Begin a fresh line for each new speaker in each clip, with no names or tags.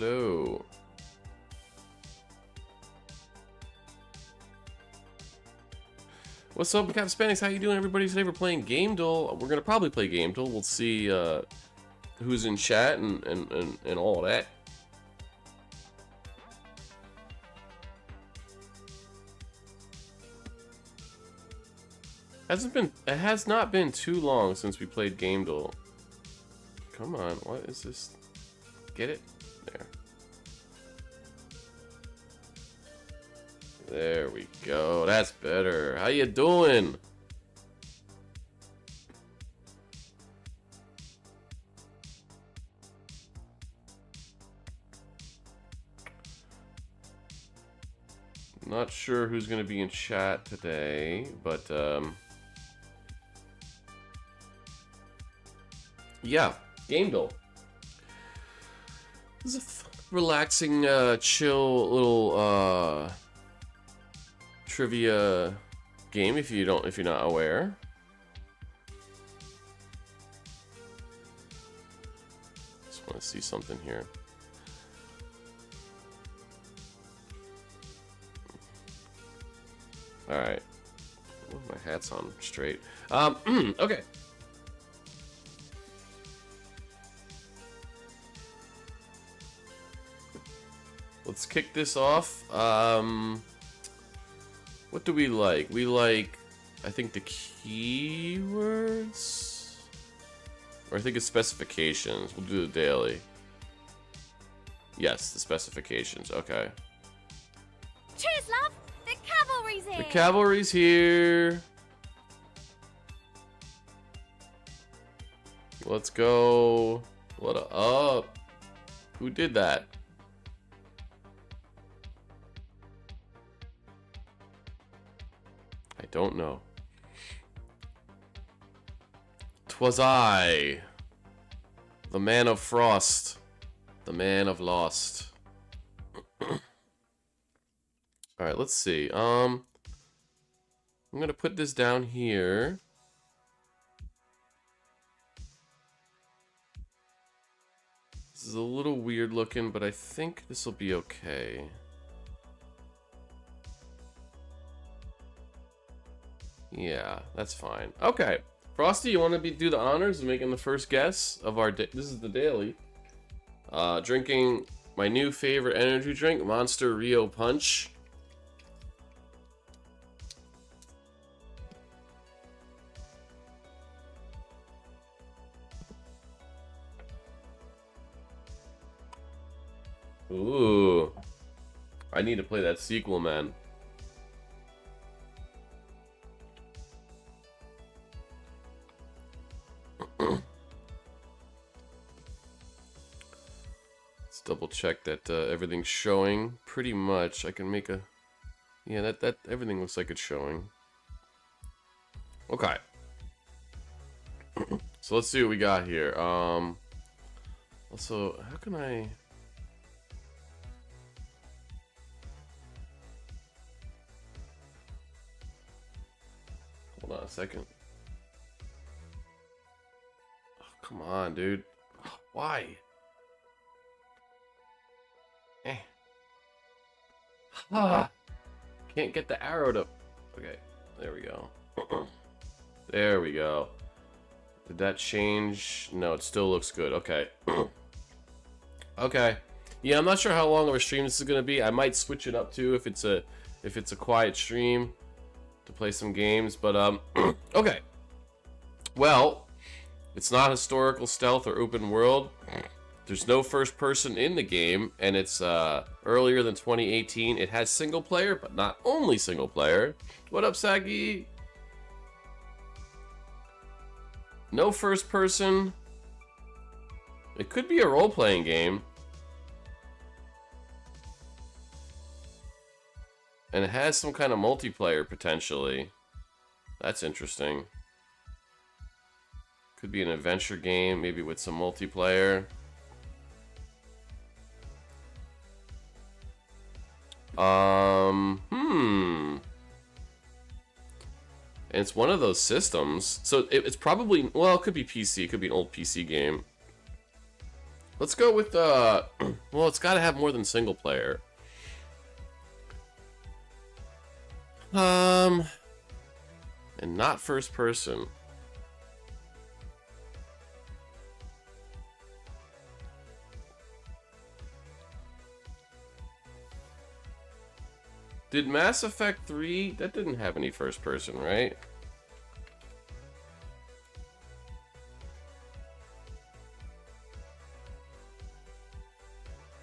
Hello. What's up, Cap Hispanics? How you doing, everybody? Today we're playing Game Duel. We're gonna probably play Game Duel. We'll see who's in chat and all that. It has not been too long since we played Game Duel. Come on, what is this? Get it? There. There we go. That's better. How you doing? Not sure who's going to be in chat today, but yeah, Game Duel. This is a relaxing, chill little trivia game if you're not aware. Just want to see something here. All right, my hat's on straight. Okay. Let's kick this off. What do we like? We like, I think, the keywords? Or I think it's specifications. We'll do the daily. Yes, the specifications. Okay.
Cheers, love! The cavalry's here!
The cavalry's here. Let's go. What up? Who did that? I don't know. 'Twas I, the man of frost, the man of lost. All right, let's see. I'm gonna put this down here. This is a little weird looking, but I think this will be okay. Yeah, that's fine. Okay, Frosty, you want to do the honors of making the first guess of our day? This is the daily. Drinking my new favorite energy drink, Monster Rio Punch. Ooh, I need to play that sequel, man. Let's double check that everything's showing. Pretty much, I can make a... Yeah, that everything looks like it's showing. Okay. So let's see what we got here. Also, how can I... Hold on a second. Oh, come on, dude. Why? Can't get the arrow to... Okay, there we go. There we go. Did that change? No, it still looks good. Okay. Okay. Yeah, I'm not sure how long of a stream this is gonna be. I might switch it up too if it's a quiet stream to play some games. But okay. Well, it's not historical stealth or open world. There's no first person in the game, and it's earlier than 2018. It has single player, but not only single player. What up, Sagi? No first person. It could be a role-playing game. And it has some kind of multiplayer, potentially. That's interesting. Could be an adventure game, maybe with some multiplayer. And it's one of those systems. So it's probably, well, it could be PC. It could be an old PC game. Let's go with well, it's got to have more than single player. And not first person. Did Mass Effect 3? That didn't have any first person, right?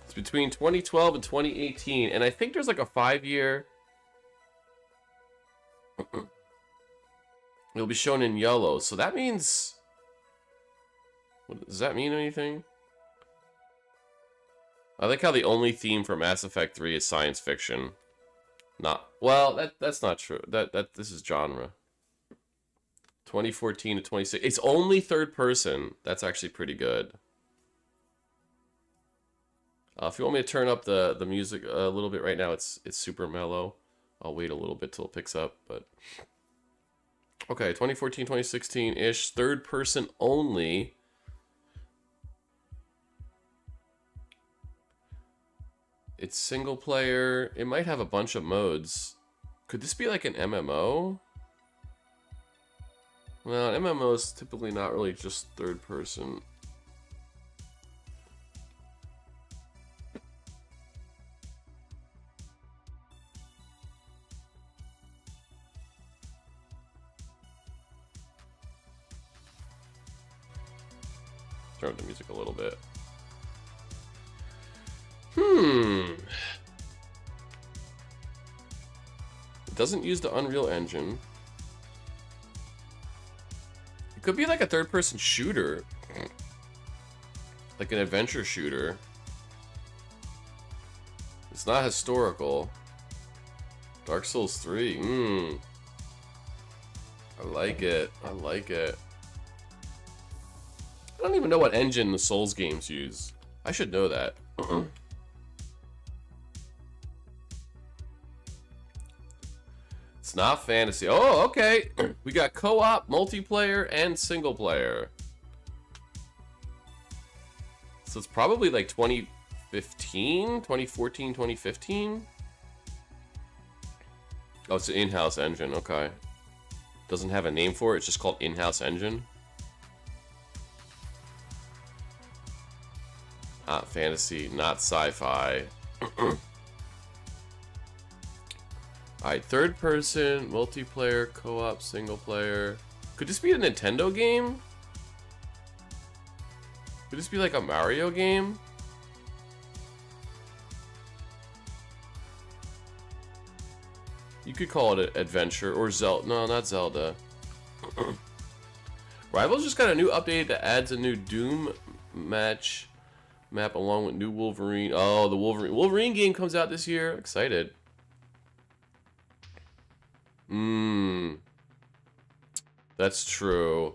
It's between 2012 and 2018, and I think there's like a 5-year. It'll be shown in yellow, so that means. Does that mean anything? I like how the only theme for Mass Effect 3 is science fiction. Not well. That's not true. This is genre. 2014 to 26. It's only third person. That's actually pretty good. If you want me to turn up the music a little bit right now, it's super mellow. I'll wait a little bit till it picks up, but okay, 2014, 2016-ish, third person only. It's single player. It might have a bunch of modes. Could this be like an MMO? Well, an MMO is typically not really just third person. Turn up the music a little bit. It doesn't use the Unreal Engine. It could be like a third-person shooter. Like an adventure shooter. It's not historical. Dark Souls 3. I like it. I like it. I don't even know what engine the Souls games use. I should know that. It's not fantasy. Oh, okay. We got co-op, multiplayer, and single player. So it's probably like 2015, 2014, 2015. Oh, it's an in-house engine. Okay. Doesn't have a name for it. It's just called in-house engine. Not fantasy, not sci-fi. Alright, third person, multiplayer, co-op, single player. Could this be a Nintendo game? Could this be like a Mario game? You could call it an adventure or Zelda. No, not Zelda. Rivals just got a new update that adds a new Doom map along with new Wolverine. Oh, the Wolverine game comes out this year. Excited. That's true.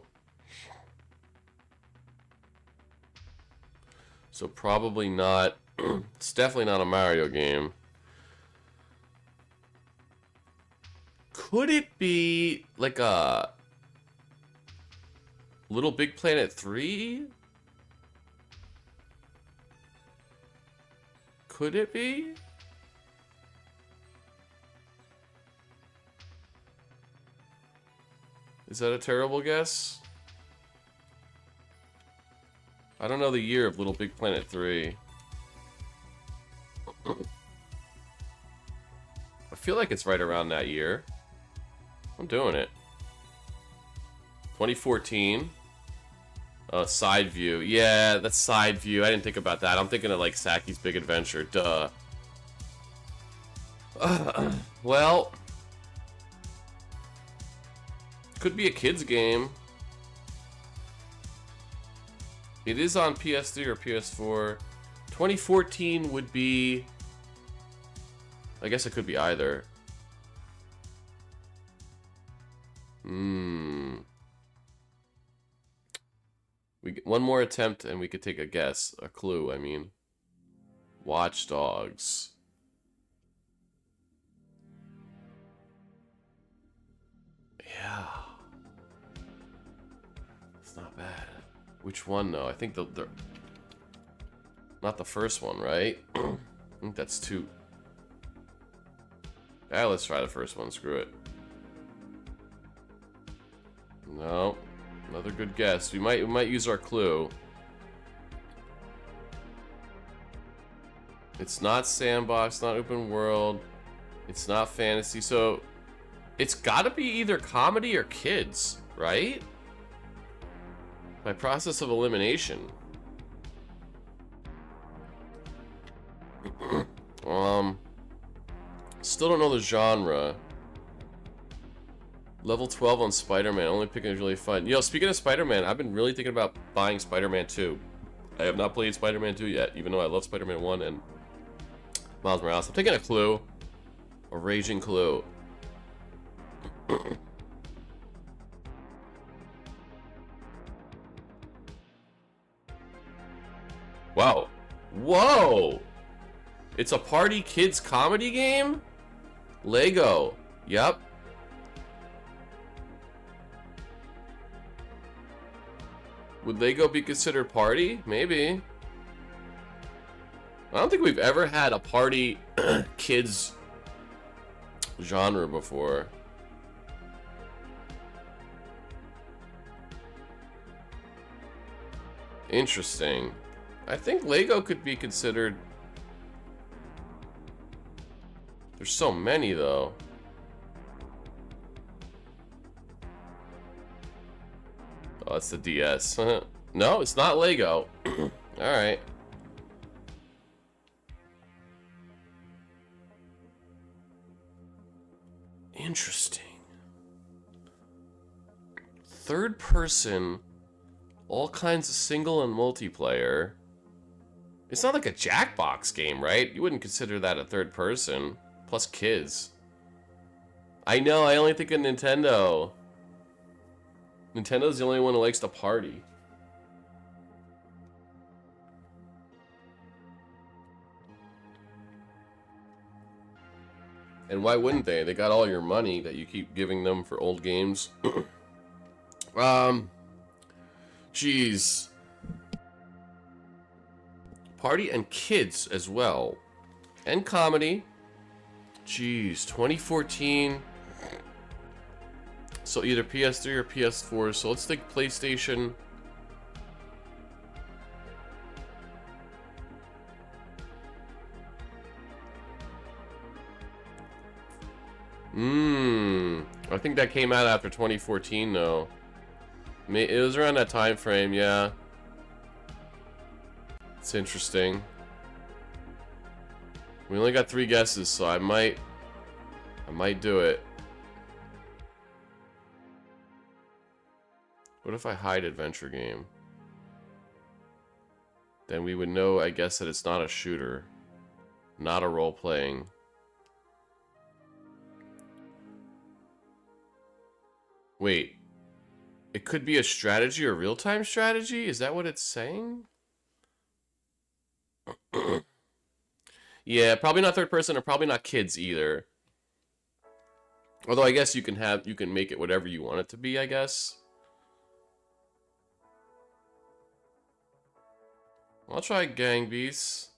So probably not. It's definitely not a Mario game. Could it be like a Little Big Planet 3? Could it be? Is that a terrible guess? I don't know the year of Little Big Planet 3. I feel like it's right around that year. I'm doing it. 2014. Side view. Yeah, that's side view. I didn't think about that. I'm thinking of like Saki's Big Adventure. Duh. Well, could be a kid's game. It is on PS3 or PS4. 2014 would be... I guess it could be either. We get one more attempt and we could take a guess. A clue, I mean. Watch Dogs. Yeah. It's not bad. Which one, though? I think the Not the first one, right? I think that's 2. Yeah, let's try the first one. Screw it. No. Another good guess. We might use our clue. It's not sandbox, not open world. It's not fantasy. So it's got to be either comedy or kids, right? By process of elimination. Still don't know the genre. Level 12 on Spider-Man. Only picking is really fun. Yo, speaking of Spider-Man, I've been really thinking about buying Spider-Man 2. I have not played Spider-Man 2 yet, even though I love Spider-Man 1 and Miles Morales. I'm taking a clue. A raging clue. Wow. Whoa! It's a party kids comedy game? Lego. Yep. Would Lego be considered party? Maybe. I don't think we've ever had a party kids genre before. Interesting. I think Lego could be considered... There's so many, though. Oh, that's the DS. No, it's not Lego. Alright. Interesting. Third person, all kinds of single and multiplayer. It's not like a Jackbox game, right? You wouldn't consider that a third person. Plus kids. I know, I only think of Nintendo. Nintendo's the only one who likes to party. And why wouldn't they? They got all your money that you keep giving them for old games. Jeez. Party and kids as well. And comedy. Jeez, 2014. So either PS3 or PS4. So let's think PlayStation. I think that came out after 2014 though. It was around that time frame, yeah. It's interesting. We only got 3 guesses, so I might do it. What if I hide adventure game? Then we would know, I guess, that it's not a shooter. Not a role-playing. Wait. It could be a strategy or real-time strategy? Is that what it's saying? Yeah, probably not third person, or probably not kids either. Although I guess you can make it whatever you want it to be, I guess. I'll try Gang Beasts.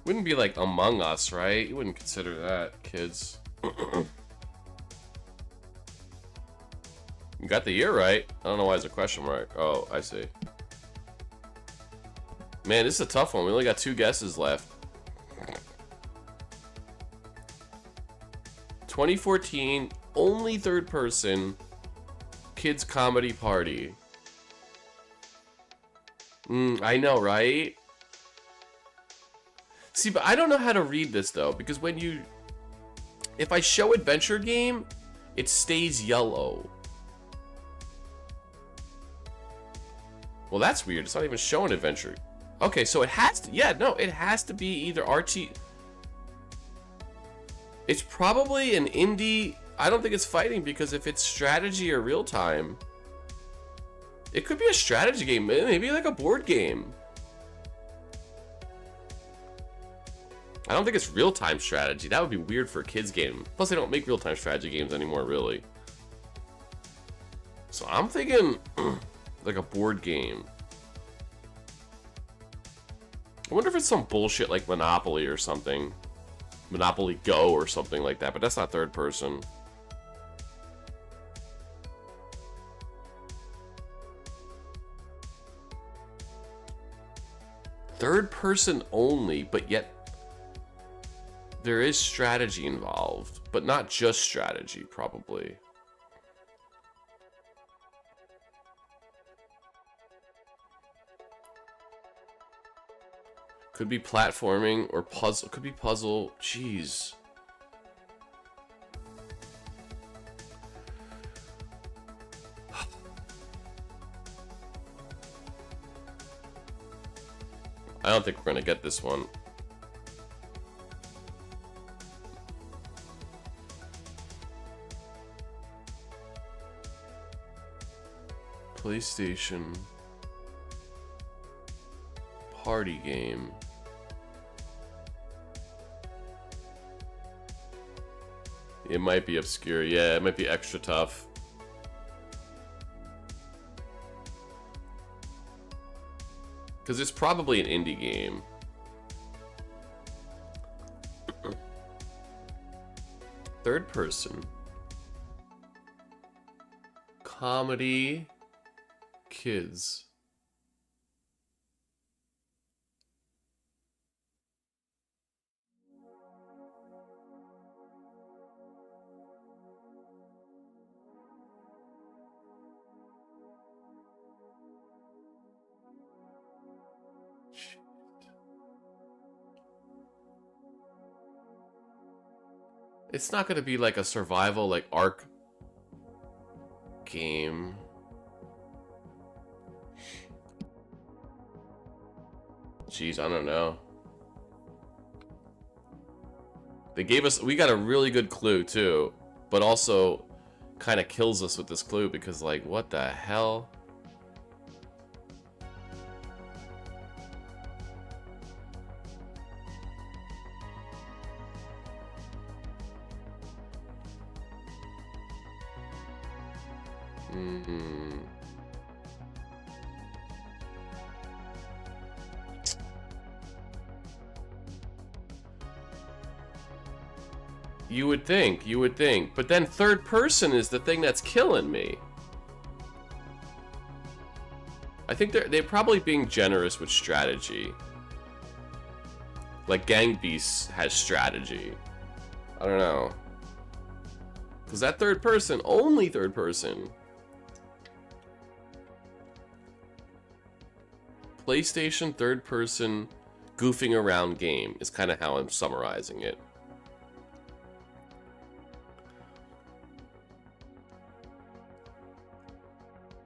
Wouldn't be like Among Us, right? You wouldn't consider that, kids. You got the year right. I don't know why it's a question mark. Oh, I see. Man, this is a tough one. We only got 2 guesses left. 2014, only third person, kids comedy party. I know, right? See, but I don't know how to read this though, because when if I show adventure game, it stays yellow. Well, that's weird. It's not even showing adventure. Okay, so it has to, yeah, no, it has to be either RT. It's probably an indie. I don't think it's fighting, because if it's strategy or real time, it could be a strategy game, maybe like a board game. I don't think it's real-time strategy. That would be weird for a kid's game. Plus, they don't make real-time strategy games anymore, really. So I'm thinking like a board game. I wonder if it's some bullshit like Monopoly or something. Monopoly Go or something like that, but that's not third person. Third person only, but yet there is strategy involved, but not just strategy, probably. Could be platforming or puzzle. Could be puzzle. Jeez. I don't think we're gonna get this one. PlayStation party game. It might be obscure. Yeah, it might be extra tough. Because it's probably an indie game. Third person. Comedy. Kids. It's not gonna be like a survival, like Ark game. Jeez, I don't know. They gave us, we got a really good clue too, but also kind of kills us with this clue because, like, what the hell? You would think, but then third person is the thing that's killing me. I think they're probably being generous with strategy. Like Gang Beasts has strategy. I don't know. Because that third person, only third person. PlayStation third person goofing around game is kind of how I'm summarizing it.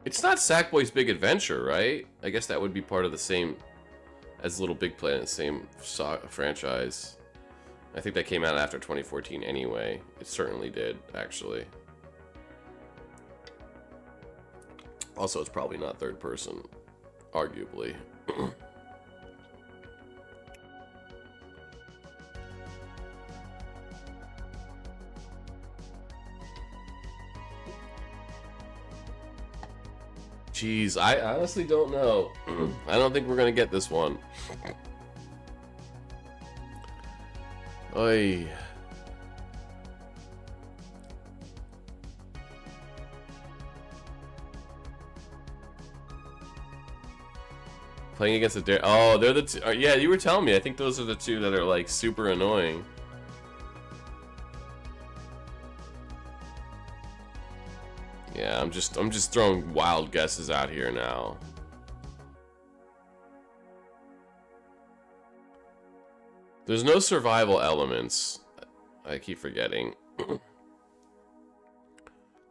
It's not Sackboy's Big Adventure, right? I guess that would be part of the same as Little Big Planet, same franchise. I think that came out after 2014 anyway. It certainly did, actually. Also, it's probably not third person, arguably. Jeez, I honestly don't know. I don't think we're gonna get this one. Oy. Playing against a dare. Oh, they're the two. Yeah, you were telling me. I think those are the two that are like super annoying. Yeah, I'm just throwing wild guesses out here now. There's no survival elements. I keep forgetting.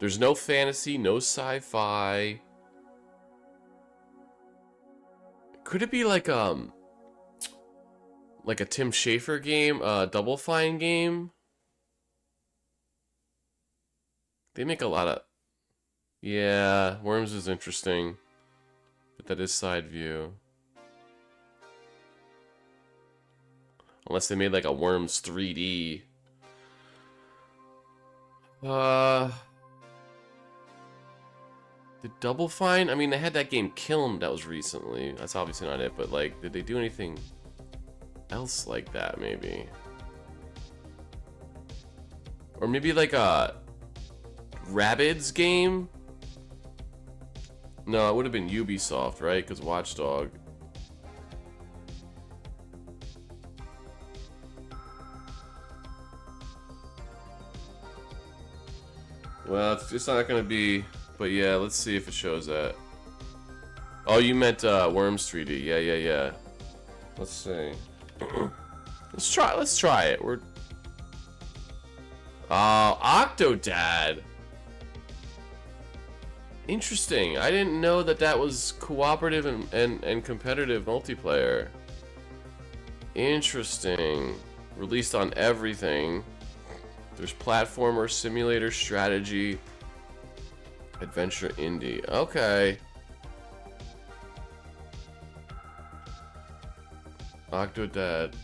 There's no fantasy, no sci-fi. Could it be like a Tim Schafer game, Double Fine game? They make a lot of. Yeah, Worms is interesting, but that is side view. Unless they made like a Worms 3D. Did Double Fine? I mean, they had that game Kiln that was recently. That's obviously not it, but like, did they do anything else like that, maybe? Or maybe like a Rabbids game? No, it would have been Ubisoft, right? Because Watchdog. Well, it's not gonna be, but yeah, let's see if it shows that. Oh, you meant Worms 3D. Yeah. Let's see. Let's try it. We're Octodad. Interesting. I didn't know that was cooperative and competitive multiplayer. Interesting. Released on everything. There's platformer, simulator, strategy, adventure, indie. Okay. Octodad.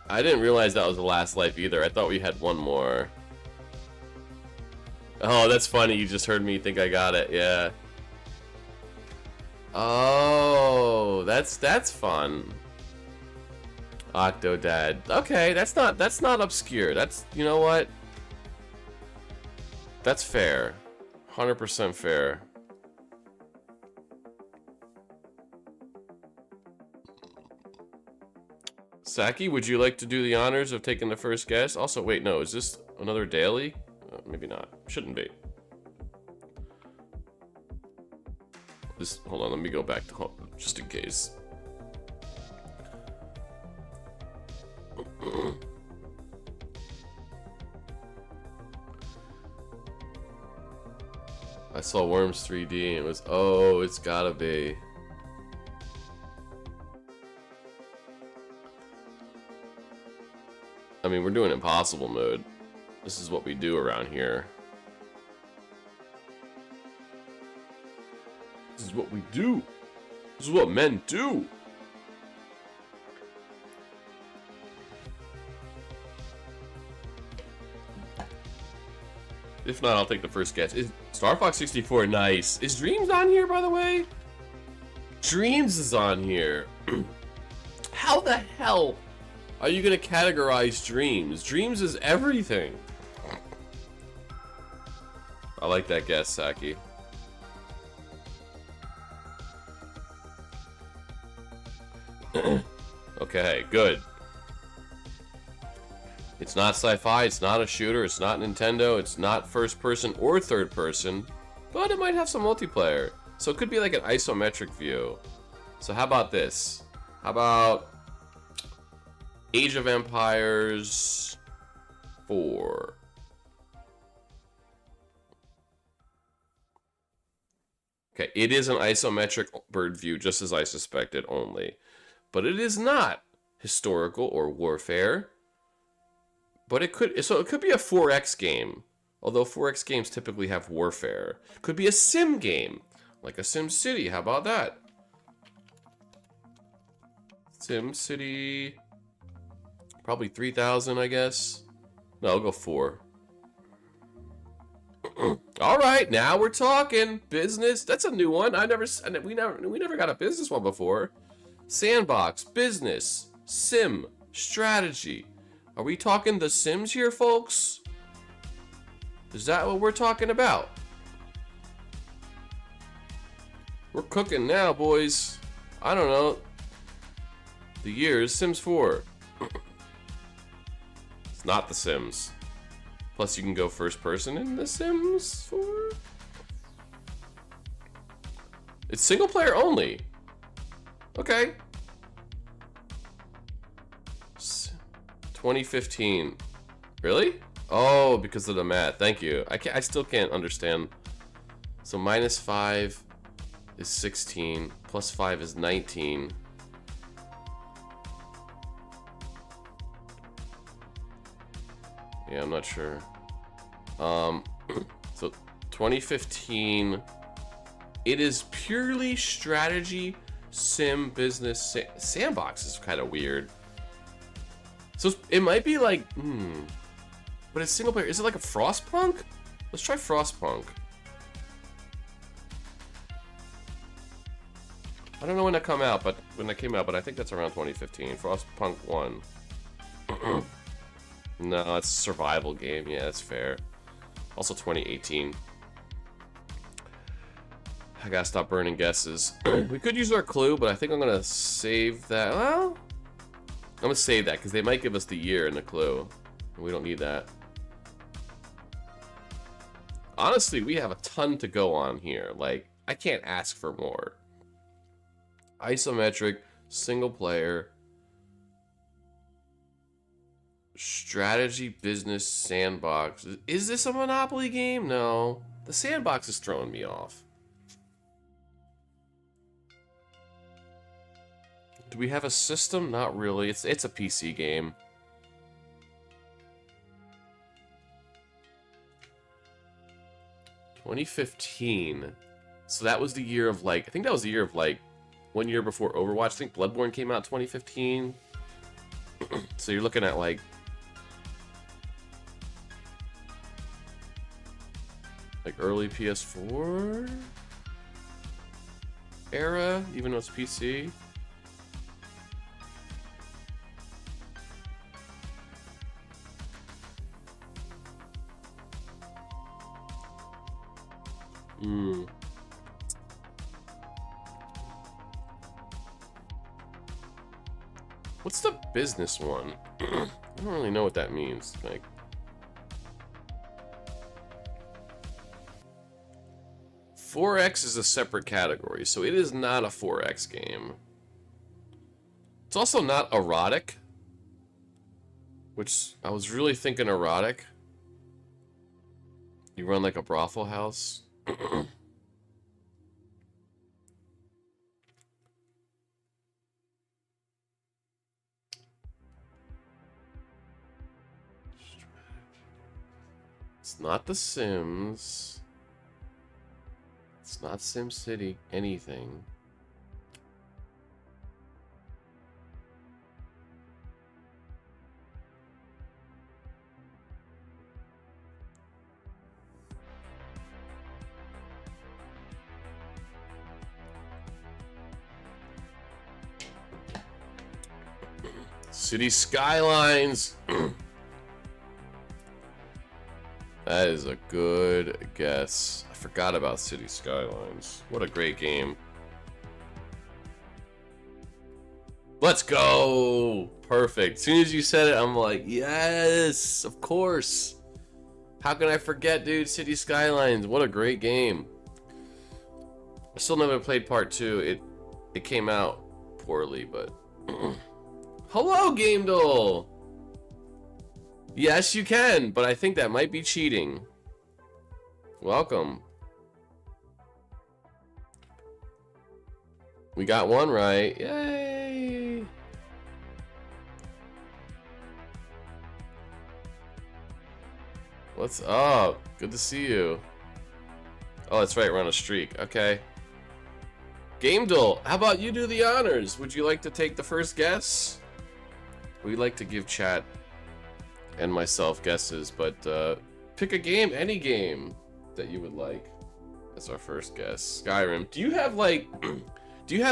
I didn't realize that was the last life either. I thought we had one more. Oh, that's funny. You just heard me think I got it. Yeah. Oh, that's fun. Octodad. Okay, that's not obscure. That's, you know what? That's fair. 100% fair. Saki, would you like to do the honors of taking the first guess? Also, wait, no, is this another daily? Maybe not. Shouldn't be. Hold on, let me go back to home, just in case. I saw Worms 3D and it was, oh, it's gotta be. I mean, we're doing impossible mode. This is what we do around here. This is what we do. This is what men do. If not, I'll take the first guess. Is Star Fox 64 nice? Is Dreams on here, by the way? Dreams is on here. How the hell are you gonna categorize Dreams? Dreams is everything. I like that guess, Saki. Okay, good. It's not sci-fi, it's not a shooter, it's not Nintendo, it's not first person or third person, but it might have some multiplayer. So it could be like an isometric view. So how about this? How about Age of Empires 4? Okay, it is an isometric bird view, just as I suspected only. But it is not historical or warfare. But it could, so it could be a 4X game. Although 4X games typically have warfare. Could be a sim game, like a Sim City. How about that? Sim City, probably 3,000, I guess. No, I'll go 4. All right, now we're talking business. That's a new one. We never got a business one before. Sandbox, business, sim, strategy. Are we talking The Sims here, folks? Is that what we're talking about? We're cooking now, boys. I don't know. The year is Sims 4. It's not The Sims. Plus, you can go first person in The Sims 4. It's single player only. Okay. 2015. Really? Oh, because of the math. Thank you. I still can't understand. So minus 5 is 16. Plus 5 is 19. Yeah, I'm not sure. So 2015 It is purely strategy, sim, business. Sandbox is kind of weird. So it might be like, but it's single player. Is it like a Frostpunk? Let's try Frostpunk. I don't know when that came out, but I think that's around 2015. Frostpunk 1. No, it's a survival game. Yeah, that's fair. Also 2018. I gotta stop burning guesses. We could use our clue, but I think I'm gonna save that. Well, I'm gonna save that because they might give us the year and the clue. We don't need that. Honestly, we have a ton to go on here. Like, I can't ask for more. Isometric, single player, strategy, business, sandbox. Is this a Monopoly game? No. The sandbox is throwing me off. Do we have a system? Not really. It's a PC game. (2015). So that was the year of like, I think that was the year of like 1 year before Overwatch. I think Bloodborne came out 2015. So you're looking at like early PS4 era, even though it's PC. What's the business one? I don't really know what that means. Like, (4X) is a separate category, so it is not a 4X game. It's also not erotic, which I was really thinking erotic. You run like a brothel house. It's not The Sims. It's not SimCity anything. City Skylines. That is a good guess. I forgot about City Skylines. What a great game. Let's go! Perfect. As soon as you said it, I'm like, yes, of course. How can I forget, dude? City Skylines. What a great game. I still never played part 2. It came out poorly, but... Hello, GameDuel! Yes, you can, but I think that might be cheating. Welcome. We got one right. Yay! What's up? Good to see you. Oh, that's right, we're on a streak. Okay. GameDuel, how about you do the honors? Would you like to take the first guess? We like to give chat and myself guesses, but pick a game, any game that you would like. That's our first guess. Skyrim. Do you have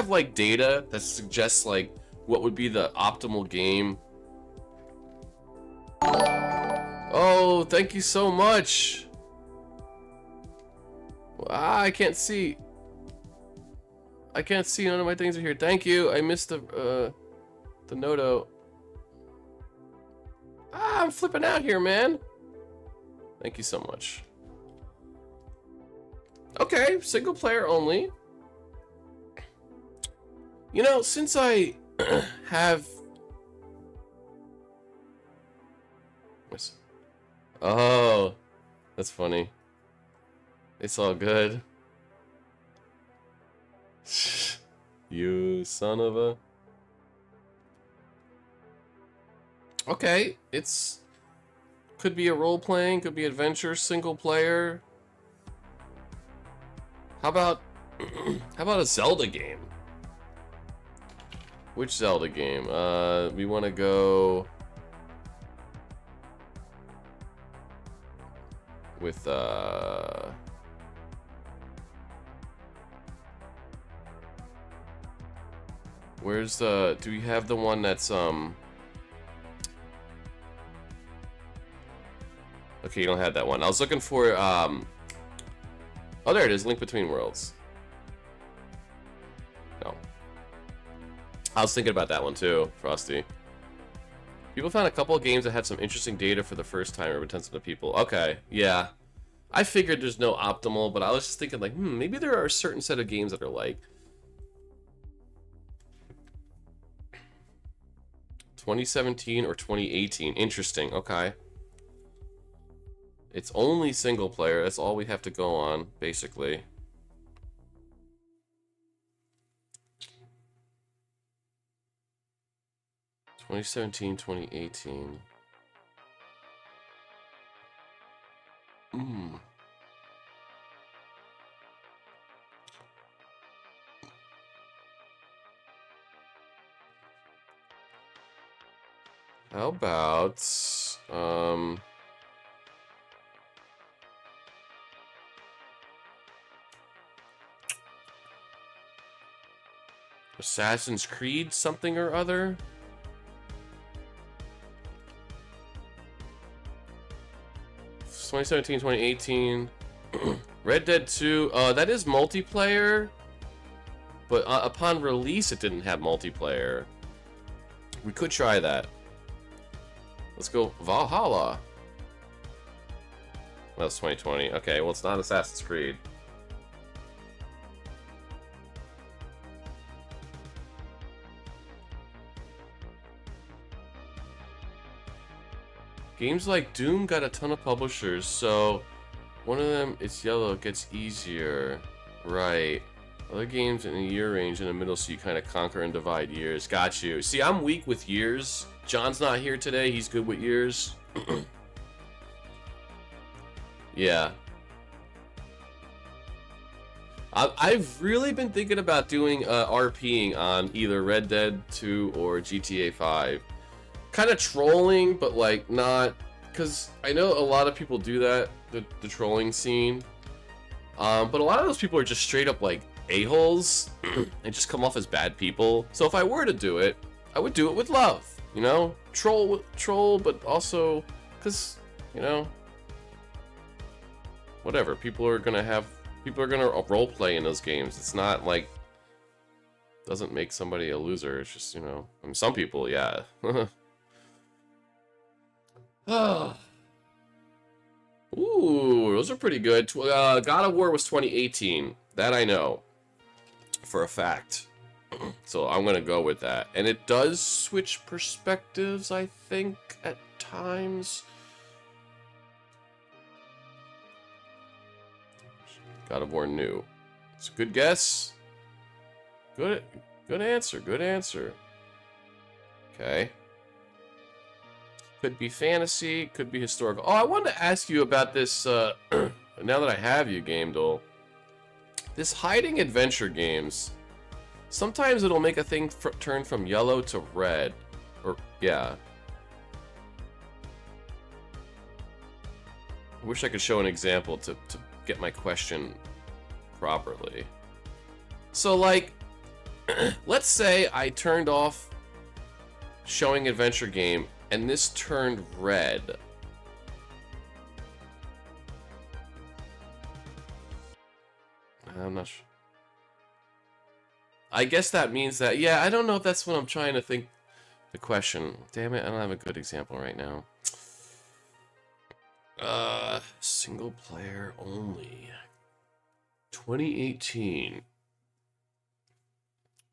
like data that suggests like what would be the optimal game? Oh, thank you so much. I can't see. I can't see. None of my things are here. Thank you. I missed the Noto. I'm flipping out here, man. Thank you so much. Okay, single player only. You know, since I have... Oh, that's funny. It's all good. You son of a... Okay, it's... Could be a role-playing, could be adventure, single player. How about How about a Zelda game? Which Zelda game? We want to go with where's the, do we have the one that's okay, you don't have that one. I was looking for oh, there it is, Link Between Worlds. No. I was thinking about that one too, Frosty. People found a couple of games that had some interesting data for the first time over 10 of people. Okay, yeah. I figured there's no optimal, but I was just thinking like, maybe there are a certain set of games that are like 2017 or 2018. Interesting, okay. It's only single player, that's all we have to go on, basically. (2017, 2018). How about Assassin's Creed something or other? It's 2017, 2018. Red Dead 2, that is multiplayer, but upon release it didn't have multiplayer. We could try that. Let's go Valhalla. That was 2020. Okay, well, it's not Assassin's Creed. Games like Doom got a ton of publishers, so one of them, it's yellow, gets easier. Right. Other games in the year range in the middle, so you kind of conquer and divide years. Got you. See, I'm weak with years. John's not here today. He's good with years. Yeah. I've really been thinking about doing RPing on either Red Dead 2 or GTA 5. Kind of trolling, but like not, because I know a lot of people do that, the trolling scene. But a lot of those people are just straight up like a-holes and just come off as bad people. So if I were to do it, I would do it with love, you know? Troll, but also, because, you know, whatever, people are gonna role play in those games. It's not like, doesn't make somebody a loser. It's just, you know, I mean, some people, yeah. Ooh, those are pretty good. God of War was 2018. That I know for a fact. So I'm gonna go with that. And it does switch perspectives, I think, at times. God of War new. It's a good guess. Good answer. Good answer. Okay. Could be fantasy, could be historical. Oh, I wanted to ask you about this, now that I have you, Game Dole. This hiding adventure games, sometimes it'll make a thing turn from yellow to red. Or, yeah. I wish I could show an example to get my question properly. So, like, let's say I turned off showing adventure game, and this turned red. I'm not sure. I guess that means that, yeah, I don't know if that's what I'm trying to think the question. Damn it, I don't have a good example right now. Single player only. 2018.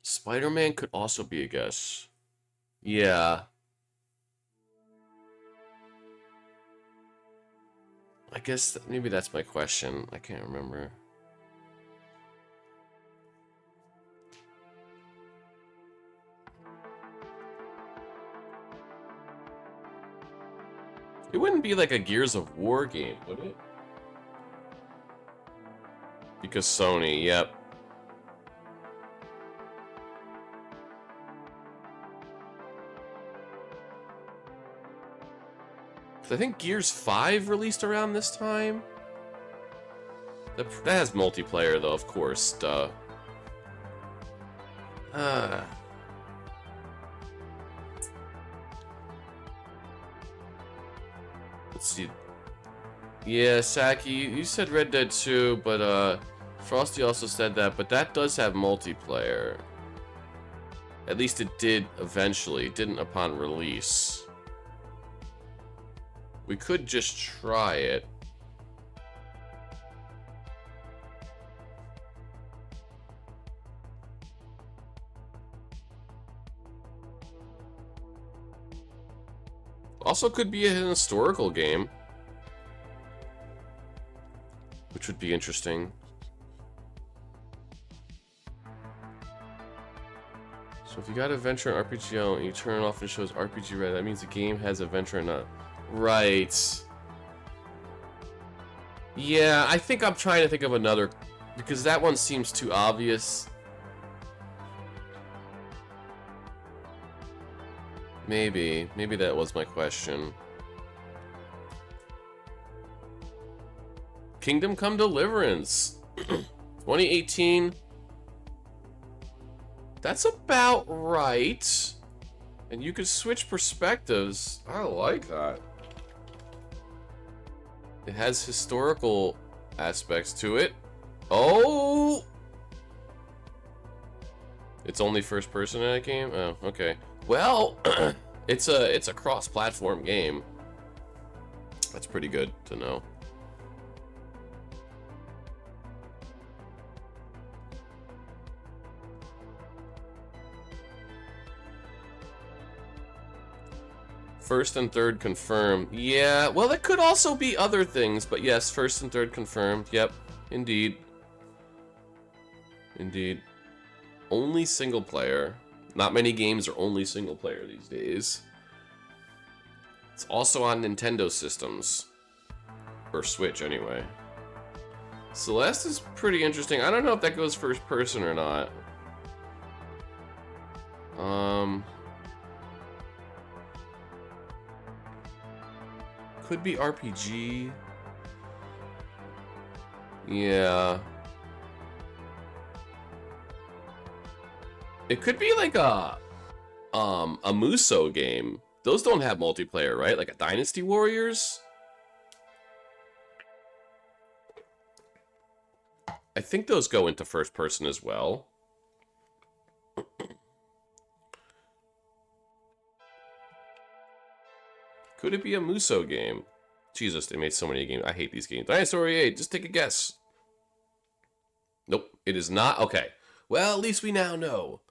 Spider-Man could also be a guess. Yeah. I guess maybe that's my question. I can't remember. It wouldn't be like a Gears of War game, would it? Because Sony, yep. I think Gears 5 released around this time. That has multiplayer, though, of course. Duh. Let's see. Yeah, Saki, you said Red Dead 2, but Frosty also said that, but that does have multiplayer. At least it did eventually. It didn't upon release. We could just try it. Also could be an historical game, which would be interesting. So if you got adventure and RPG on and you turn it off and it shows RPG red, that means the game has adventure and not. Right. Yeah, I think I'm trying to think of another, because that one seems too obvious. Maybe that was my question. Kingdom Come Deliverance. 2018. That's about right. And you could switch perspectives. I like that. It has historical aspects to it. Oh! It's only first person in that game? Oh, okay. Well, it's a cross-platform game. That's pretty good to know. First and third confirmed. Yeah, well, it could also be other things, but yes, first and third confirmed. Yep, indeed. Indeed. Only single player. Not many games are only single player these days. It's also on Nintendo systems. Or Switch, anyway. Celeste is pretty interesting. I don't know if that goes first person or not. Could be RPG. Yeah. It could be like a Musou game. Those don't have multiplayer, right? Like a Dynasty Warriors? I think those go into first person as well. Could it be a Musou game? Jesus, they made so many games. I hate these games. Dinosaur 8, just take a guess. Nope, it is not. Okay. Well, at least we now know.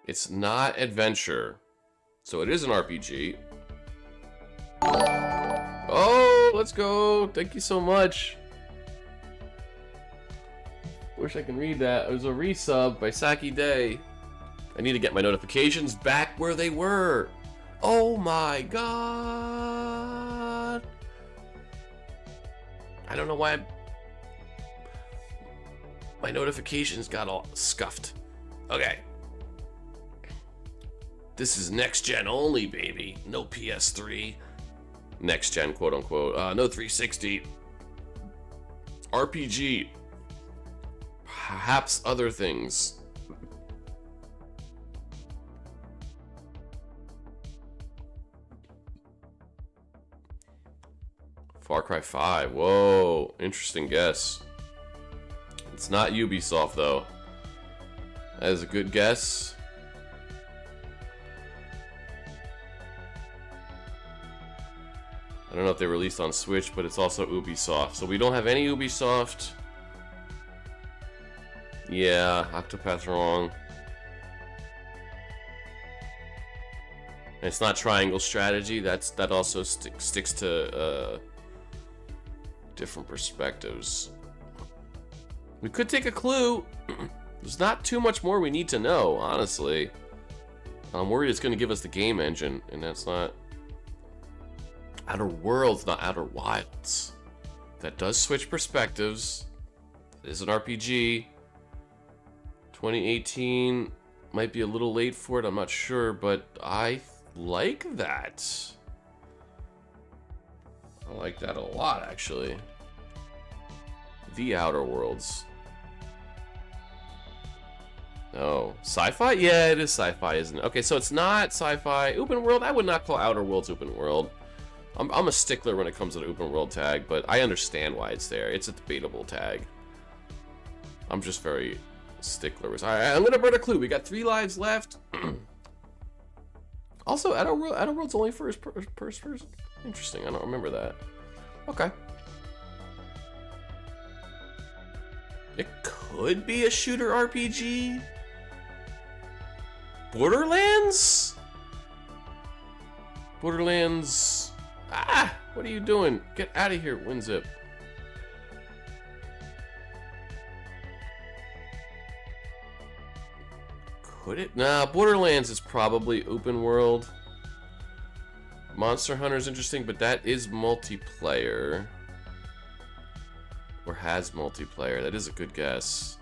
It's not adventure. So it is an RPG. Oh, let's go. Thank you so much. Wish I can read that. It was a resub by Saki Day. I need to get my notifications back where they were. Oh my god. I don't know why my notifications got all scuffed. Okay. This is next gen only, baby. No PS3. Next gen, quote unquote. No 360. RPG. Perhaps other things. Far Cry 5. Whoa. Interesting guess. It's not Ubisoft, though. That is a good guess. I don't know if they released on Switch, but it's also Ubisoft. So we don't have any Ubisoft. Yeah, Octopath wrong. And it's not Triangle Strategy. That also sticks to different perspectives. We could take a clue. There's not too much more we need to know, honestly. I'm worried it's going to give us the game engine, and that's not... Outer Worlds, not Outer Wilds. That does switch perspectives. It is an RPG. 2018. Might be a little late for it, I'm not sure, but I like that. I like that a lot, actually. The Outer Worlds. No. Sci-fi? Yeah, it is sci-fi, isn't it? Okay, so it's not sci-fi. Open world? I would not call Outer Worlds open world. I'm a stickler when it comes to the open world tag, but I understand why it's there. It's a debatable tag. I'm just very stickler. Alright, I'm gonna burn a clue. We got 3 lives left. Also, Outer World's only first person? Interesting, I don't remember that. Okay. It could be a shooter RPG? Borderlands? Borderlands... Ah! What are you doing? Get out of here, WinZip. Could it? Nah, Borderlands is probably open world. Monster Hunter's interesting, but that is multiplayer. Or has multiplayer. That is a good guess.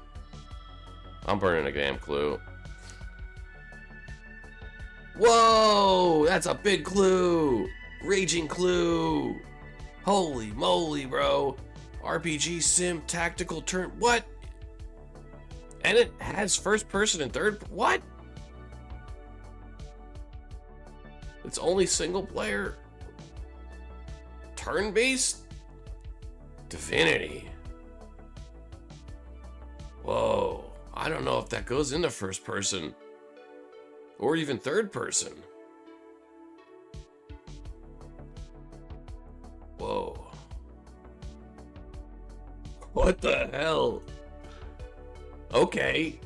I'm burning a damn clue. Whoa! That's a big clue! Raging clue! Holy moly, bro. RPG sim tactical turn. What? And it has first person and third. What? It's only single player. Turn based? Divinity. Whoa. I don't know if that goes into first person. Or even third person. Whoa. What the hell? Okay.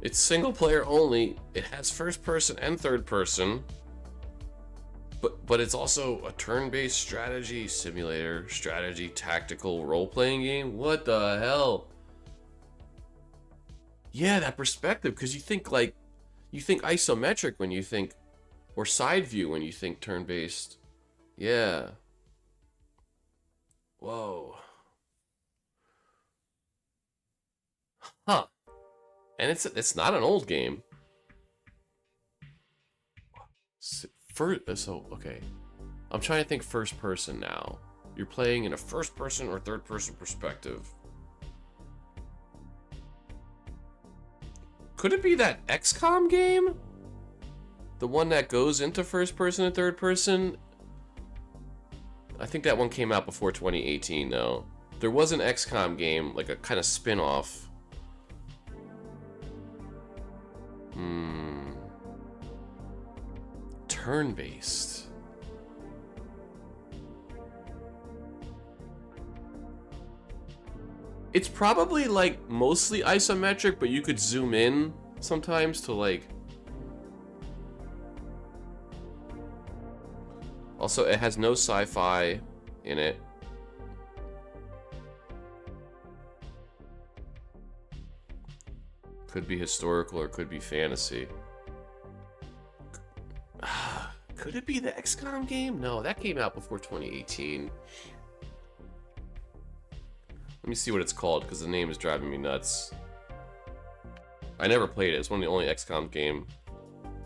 It's single player only. It has first person and third person. But it's also a turn-based strategy simulator, strategy tactical role-playing game. What the hell? Yeah, that perspective, because you think isometric when you think, or side view when you think turn-based. Yeah. Whoa. Huh. And it's not an old game. Okay. I'm trying to think first person now. You're playing in a first person or third person perspective. Could it be that XCOM game? The one that goes into first person and third person? I think that one came out before 2018 though. There was an XCOM game, like a kind of spin-off. Turn-based. It's probably like mostly isometric, but you could zoom in sometimes to like... Also, it has no sci-fi in it. Could be historical or could be fantasy. Could it be the XCOM game? No, that came out before 2018. Let me see what it's called, because the name is driving me nuts. I never played it. It's one of the only XCOM game.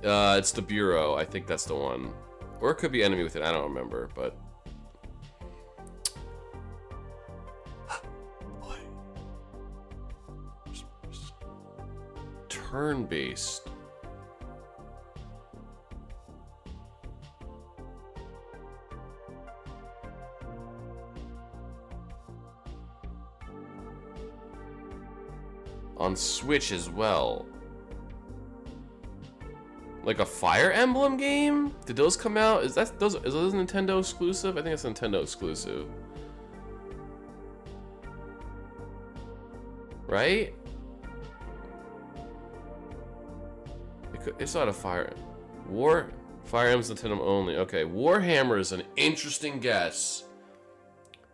It's The Bureau. I think that's the one. Or it could be Enemy Within. I don't remember, but... Boy. Turn-based. On Switch as well. Like a Fire Emblem game? Did those come out? Is those Nintendo exclusive? I think it's Nintendo exclusive. Right? It's not a Fire Emblem's Nintendo only. Okay, Warhammer is an interesting guess.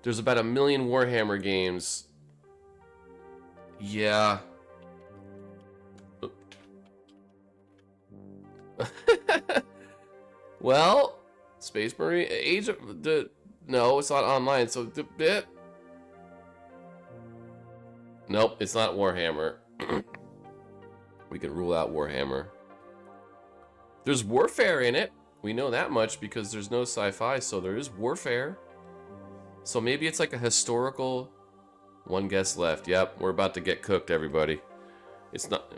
There's about 1 million Warhammer games. Yeah. Well, Space Marine Age of the... No, it's not online, so the bit... Nope, it's not Warhammer. We can rule out Warhammer. There's warfare in it. We know that much because there's no sci-fi, so there is warfare. So maybe it's like a historical... One guess left. Yep, we're about to get cooked, everybody. It's not...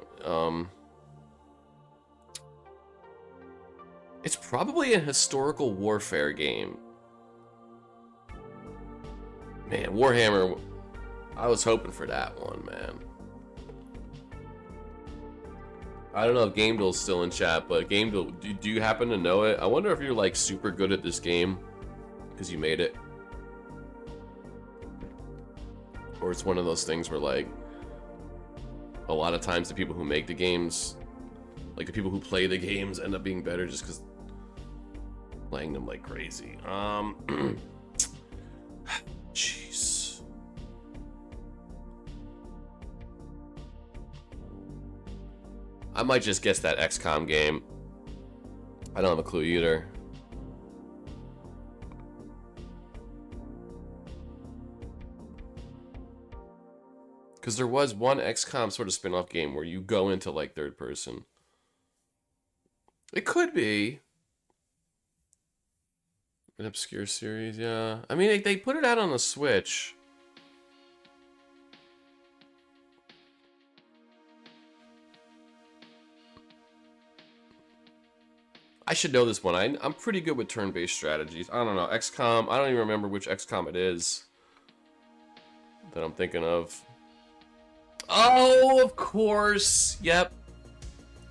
It's probably a historical warfare game. Man, Warhammer... I was hoping for that one, man. I don't know if GameDuel's still in chat, but GameDuel, do you happen to know it? I wonder if you're like super good at this game because you made it. Or it's one of those things where like a lot of times the people who make the games, like the people who play the games end up being better just because playing them like crazy. Jeez. I might just guess that XCOM game. I don't have a clue either. Because there was one XCOM sort of spin-off game where you go into like third person. It could be an obscure series, yeah. I mean, they put it out on the Switch. I should know this one. I'm pretty good with turn-based strategies. I don't know. XCOM. I don't even remember which XCOM it is that I'm thinking of. Oh, of course. Yep.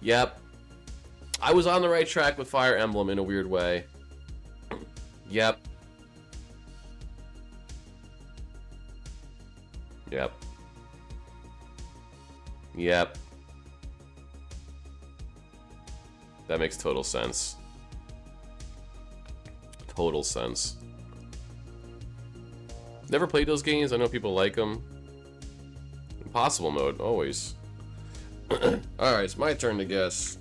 Yep. I was on the right track with Fire Emblem in a weird way. Yep. Yep. Yep. That makes total sense. Total sense. Never played those games. I know people like them. Impossible mode, always. Alright, it's my turn to guess.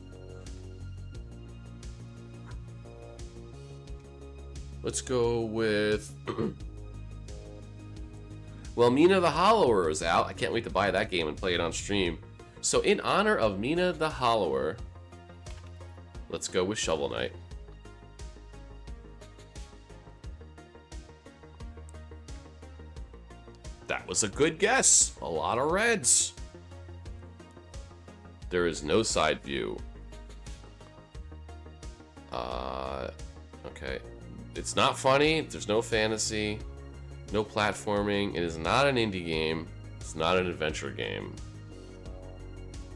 Let's go with... Well, Mina the Hollower is out. I can't wait to buy that game and play it on stream. So in honor of Mina the Hollower, let's go with Shovel Knight. That was a good guess. A lot of reds. There is no side view. Okay. It's not funny. There's no fantasy. No platforming. It is not an indie game. It's not an adventure game.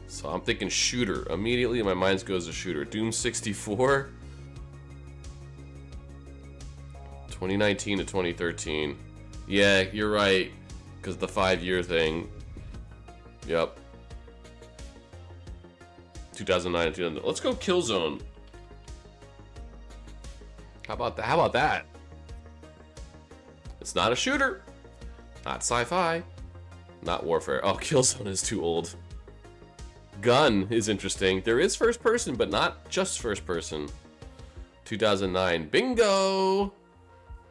So I'm thinking shooter. Immediately my mind goes to shooter. Doom 64. 2019 to 2013. Yeah, you're right. Because the 5-year thing. Yep. 2009 and 2000. Let's go Killzone. How about that? How about that? It's not a shooter. Not sci-fi. Not warfare. Oh, Killzone is too old. Gun is interesting. There is first person, but not just first person. 2009. Bingo!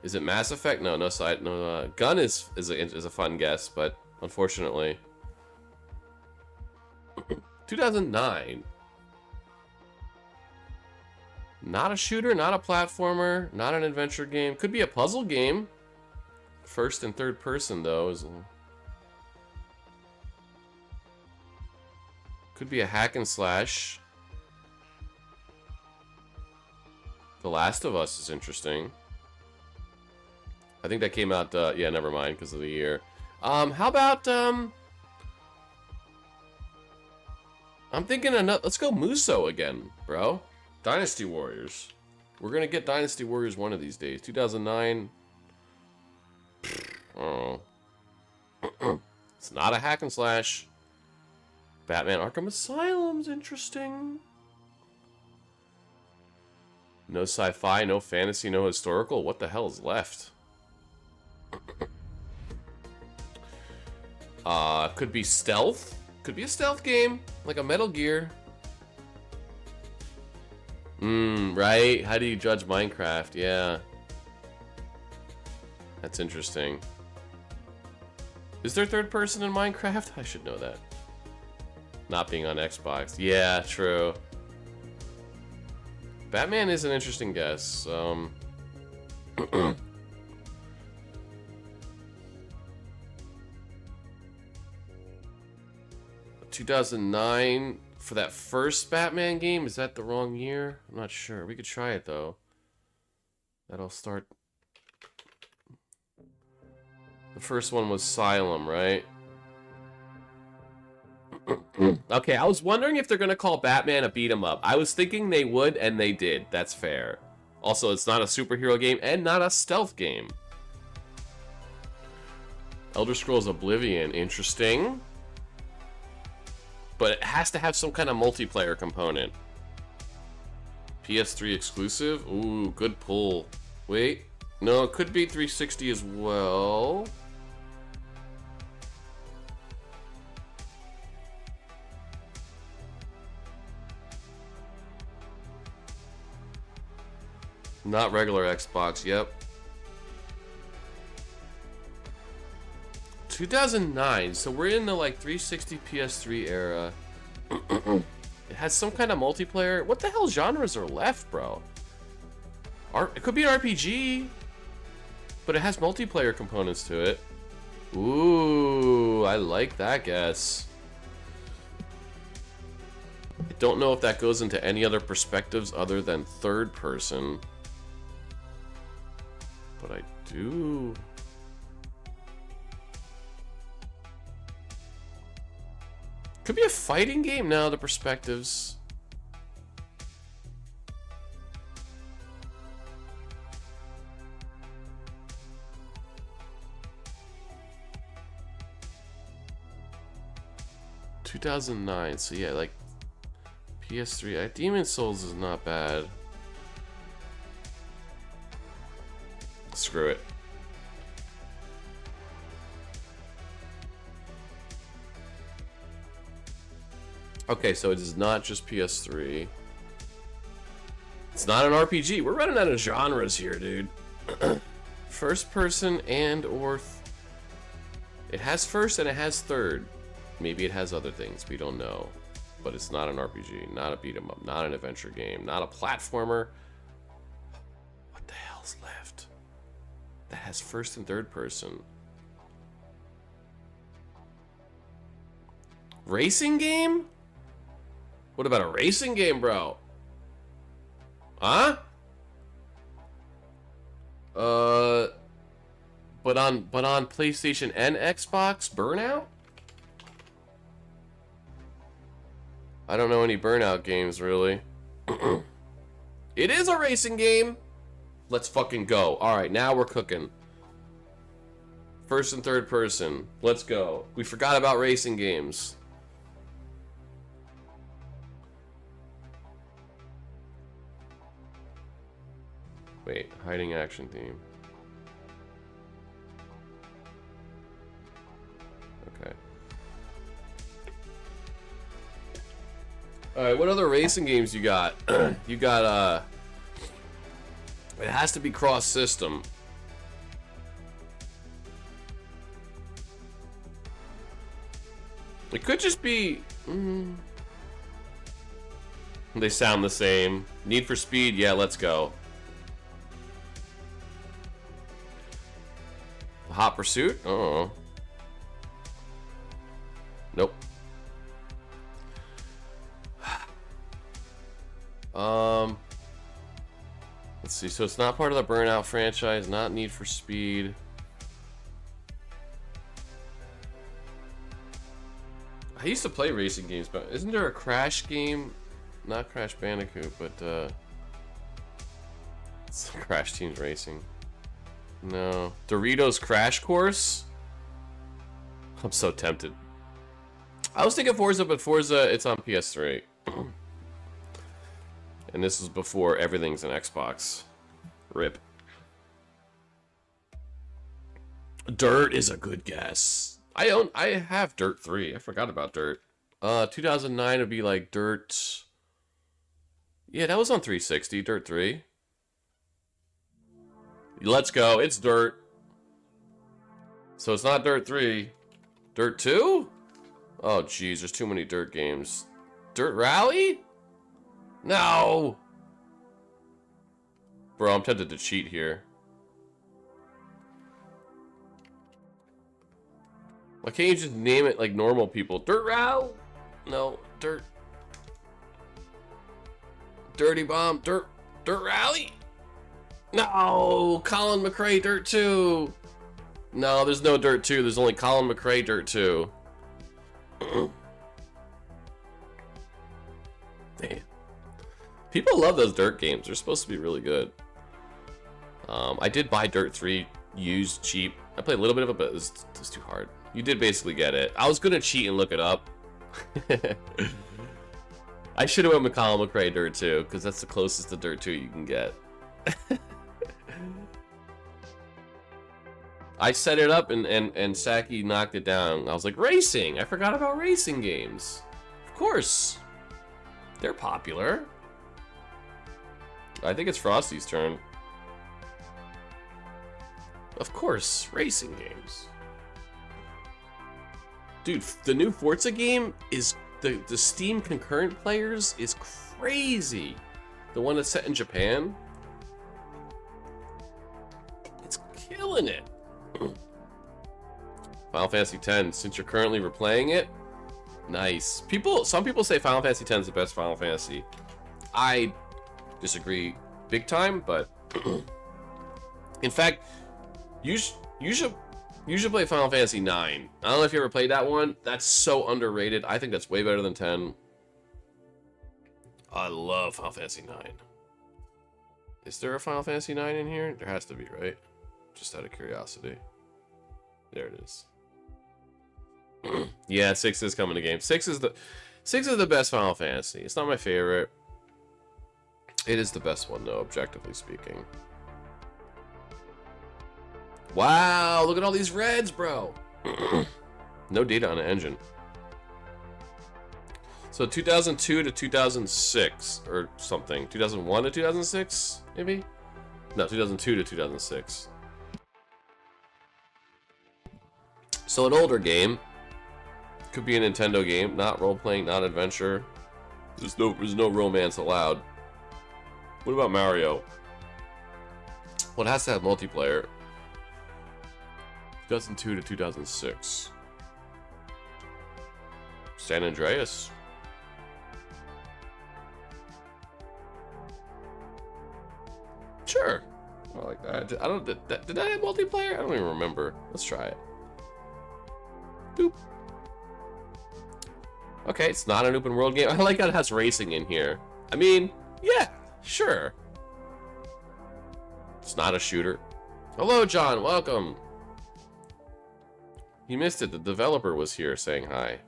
Is it Mass Effect? No, no side. No, Gun is a fun guess, but unfortunately. 2009. Not a shooter, not a platformer, not an adventure game. Could be a puzzle game. First and third person, though. Could be a hack and slash. The Last of Us is interesting. I think that came out, yeah, never mind, because of the year. How about, I'm thinking let's go Muso again, bro. Dynasty Warriors. We're gonna get Dynasty Warriors one of these days. 2009. Oh. It's not a hack and slash. Batman Arkham Asylum's interesting. No sci-fi, no fantasy, no historical. What the hell is left? Could be stealth. Could be a stealth game, like a Metal Gear. Right? How do you judge Minecraft? Yeah. That's interesting. Is there third person in Minecraft? I should know that. Not being on Xbox. Yeah, true. Batman is an interesting guess. 2009 for that first Batman game? Is that the wrong year? I'm not sure. We could try it though. That'll start. The first one was Asylum, right? Okay, I was wondering if they're gonna call Batman a beat 'em up. I was thinking they would, and they did. That's fair. Also, it's not a superhero game and not a stealth game. Elder Scrolls Oblivion, interesting. But it has to have some kind of multiplayer component. PS3 exclusive? Ooh, good pull. Wait, no, it could be 360 as well. Not regular Xbox, yep. 2009, so we're in the like 360 PS3 era. It has some kind of multiplayer. What the hell genres are left, bro? It could be an RPG, but it has multiplayer components to it. Ooh, I like that guess. I don't know if that goes into any other perspectives other than third person. But I do. Could be a fighting game now, the perspectives. ...2009, so yeah, like... PS3, Demon's Souls is not bad. Screw it. Okay, so it is not just PS3. It's not an RPG. We're running out of genres here, dude. First person and or... It has first and it has third. Maybe it has other things. We don't know. But it's not an RPG, not a beat 'em up, not an adventure game, not a platformer. What the hell's left? That has first and third person. Racing game? What about a racing game, bro? Huh? But on PlayStation and Xbox, Burnout? I don't know any Burnout games, really. It is a racing game! Let's fucking go. Alright, now we're cooking. First and third person. Let's go. We forgot about racing games. Wait, hiding action theme. Okay. Alright, what other racing games you got? You got, it has to be cross-system. It could just be... They sound the same. Need for Speed? Yeah, let's go. Hot Pursuit? Oh. Nope. Let's see. So it's not part of the Burnout franchise, not Need for Speed. I used to play racing games, but isn't there a Crash game? Not Crash Bandicoot, but it's Crash Teams Racing. No. Doritos Crash Course? I'm so tempted. I was thinking Forza, but Forza, it's on PS3. And this is before everything's an Xbox. RIP. Dirt is a good guess. I have Dirt 3. I forgot about Dirt. 2009 would be like Dirt... Yeah, that was on 360, Dirt 3. Let's go, it's Dirt. So it's not Dirt 3. Dirt 2? Oh, geez, there's too many dirt games. Dirt Rally? No! Bro, I'm tempted to cheat here. Why can't you just name it like normal people? Dirt Rally? No, Dirt. Dirty Bomb, Dirt Rally? No! Colin McRae, Dirt 2! No, there's no Dirt 2. There's only Colin McRae, Dirt 2. Damn. People love those dirt games. They're supposed to be really good. I did buy Dirt 3 used cheap. I played a little bit of it, but it was too hard. You did basically get it. I was gonna cheat and look it up. I should have went with Colin McRae Dirt 2, because that's the closest to Dirt 2 you can get. I set it up and Saki knocked it down. I was like, racing! I forgot about racing games. Of course. They're popular. I think it's Frosty's turn. Of course, racing games. Dude, the new Forza game is... The Steam concurrent players is crazy. The one that's set in Japan. It's killing it. Final Fantasy X, since you're currently replaying it, nice. Some people say Final Fantasy X is the best Final Fantasy. I disagree big time, but in fact, you should play Final Fantasy 9. I don't know if you ever played that one. That's so underrated. I think that's way better than 10. I love Final Fantasy 9. Is there a Final Fantasy 9 in here? There has to be, right? Just out of curiosity. There it is. Yeah, 6 is coming to game. 6 is the best Final Fantasy. It's not my favorite. It is the best one though, objectively speaking. Wow, look at all these reds, bro. No data on the engine. So 2002 to 2006 or something. 2001 to 2006, maybe? No, 2002 to 2006. So an older game. Could be a Nintendo game, not role-playing, not adventure. There's no romance allowed. What about Mario? Well, it has to have multiplayer. 2002 to 2006. San Andreas. Sure. I like that. Did I have multiplayer? I don't even remember. Let's try it. Boop. Okay, it's not an open world game. I like how it has racing in here. I mean, yeah, sure. It's not a shooter. Hello, John. Welcome. You missed it. The developer was here saying hi.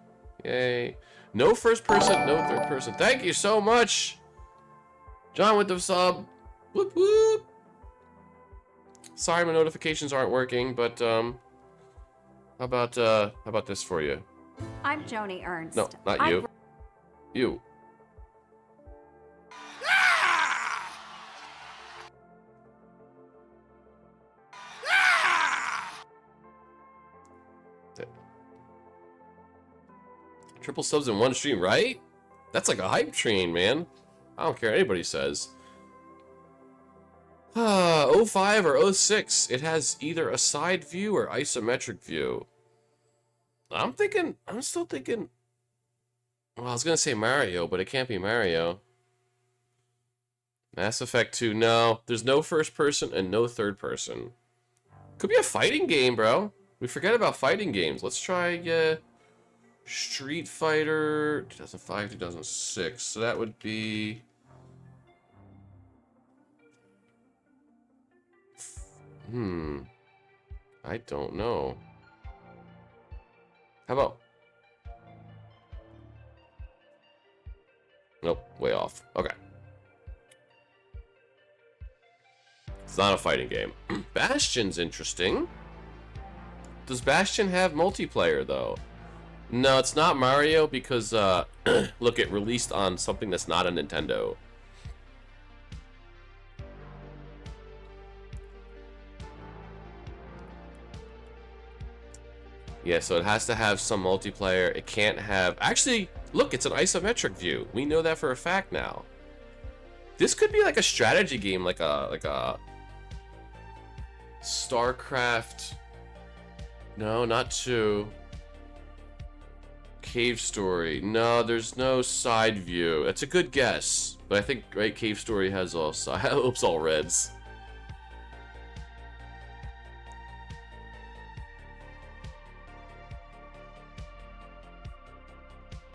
Yay. No first person, no third person. Thank you so much. John with the sub. Whoop whoop. Sorry my notifications aren't working, but how about this for you?
I'm Joni Ernst.
No, not you. You. Triple subs in one stream, right? That's like a hype train, man. I don't care what anybody says. 05 or 06. It has either a side view or isometric view. I'm still thinking... Well, I was gonna say Mario, but it can't be Mario. Mass Effect 2, no. There's no first person and no third person. Could be a fighting game, bro. We forget about fighting games. Let's try, Street Fighter 2005, 2006. So that would be... I don't know. How about... Nope, way off. Okay. It's not a fighting game. Bastion's interesting. Does Bastion have multiplayer, though? No, it's not Mario because, look, it released on something that's not a Nintendo. Yeah, so it has to have some multiplayer. It can't have... Actually, look, it's an isometric view. We know that for a fact now. This could be like a strategy game, like a StarCraft. No, not 2. Cave Story. No, there's no side view. That's a good guess, but I think right Cave Story has all side. Oops, all reds.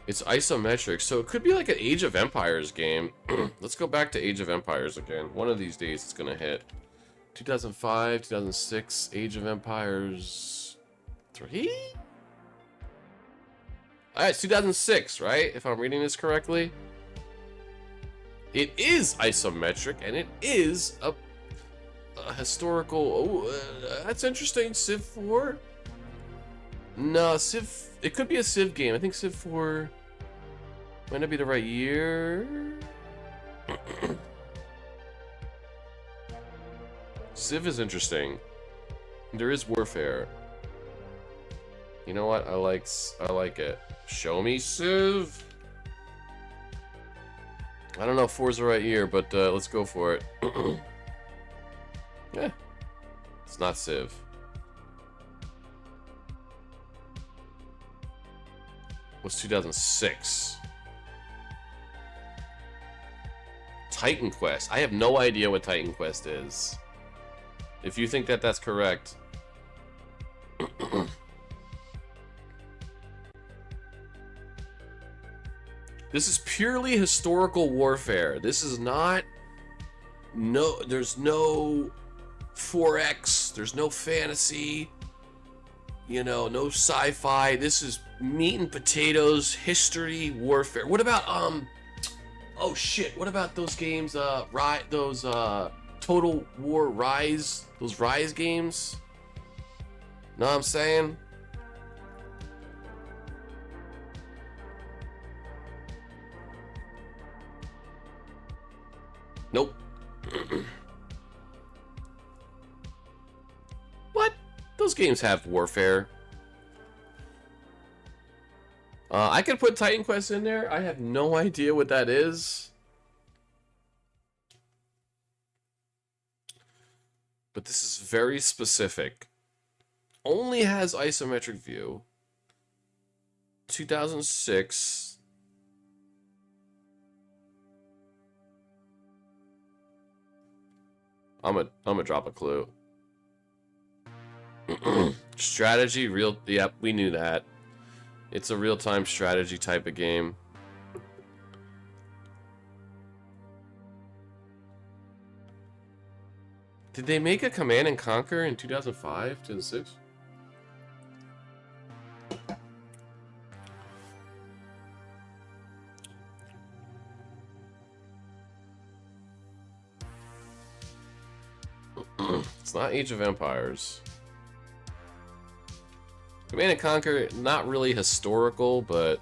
It's isometric, so it could be like an Age of Empires game. Let's go back to Age of Empires again. One of these days it's gonna hit. 2005, 2006, Age of Empires 3? Alright, it's 2006, right? If I'm reading this correctly. It is isometric, and it is a historical... Oh, that's interesting. Civ 4? No, Civ... It could be a Civ game. I think Civ 4 might not be the right year. Civ is interesting. There is warfare. You know what? I like it. Show me Civ. I don't know if 4's the right year, but let's go for it. Yeah. It's not Civ. What's 2006? Titan Quest. I have no idea what Titan Quest is. If you think that that's correct. This is purely historical warfare. This is not... No, there's no 4X. There's no fantasy. You know, no sci-fi. This is meat and potatoes, history, warfare. What about, oh shit, what about those games, those, Total War Rise? Those Rise games? Know what I'm saying? Nope. What? Those games have warfare. I could put Titan Quest in there. I have no idea what that is. But this is very specific. Only has isometric view. 2006. I'm gonna drop a clue. Strategy, real... Yep, we knew that. It's a real-time strategy type of game. Did they make a Command and Conquer in 2005, 2006? It's not Age of Empires. Command and Conquer, not really historical, but...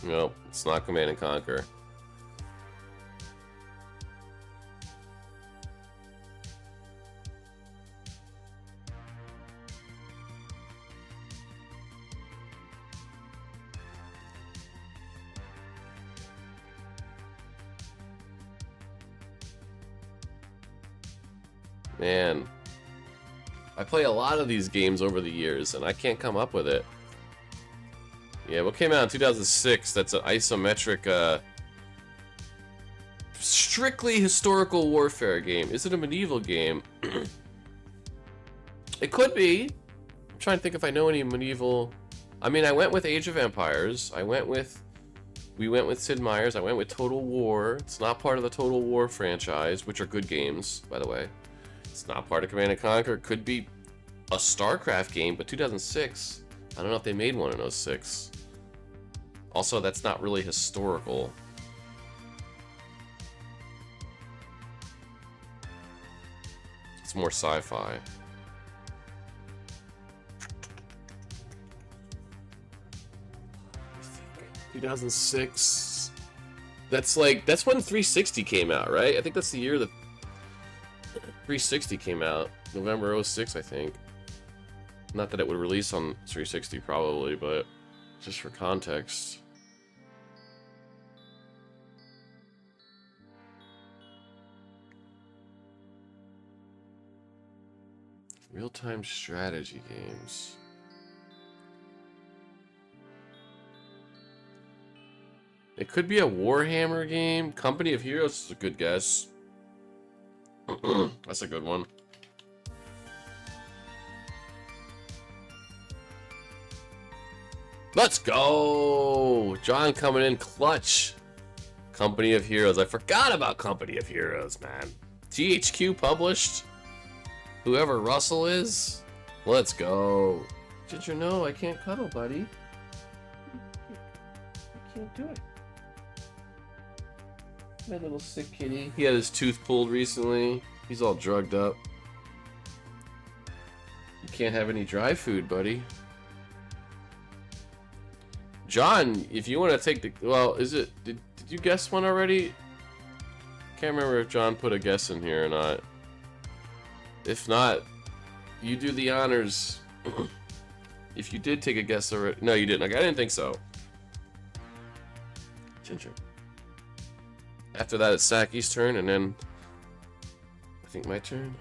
No, it's not Command and Conquer. Man, I play a lot of these games over the years, and I can't come up with it. Yeah, what came out in 2006? That's an isometric, strictly historical warfare game. Is it a medieval game? It could be. I'm trying to think if I know any medieval... I mean, I went with Age of Empires. We went with Sid Meier's. I went with Total War. It's not part of the Total War franchise, which are good games, by the way. It's not part of Command & Conquer. It could be a StarCraft game, but 2006. I don't know if they made one in 06. Also, that's not really historical. It's more sci-fi. I think 2006. That's when 360 came out, right? I think that's the year that 360 came out. November 06, I think. Not that it would release on 360 probably, but just for context. Real-time strategy games. It could be a Warhammer game. Company of Heroes is a good guess. That's a good one. Let's go! John coming in clutch. Company of Heroes. I forgot about Company of Heroes, man. THQ published. Whoever Russell is. Let's go. Ginger, no, I can't cuddle, buddy. I can't do it. My little sick kitty. He had his tooth pulled recently. He's all drugged up. You can't have any dry food, buddy. John, if you want to take the... Well, is it... Did you guess one already? Can't remember if John put a guess in here or not. If not, you do the honors. If you did take a guess already... No, you didn't. Like, I didn't think so. Ginger. After that, it's Saki's turn, and then... I think my turn.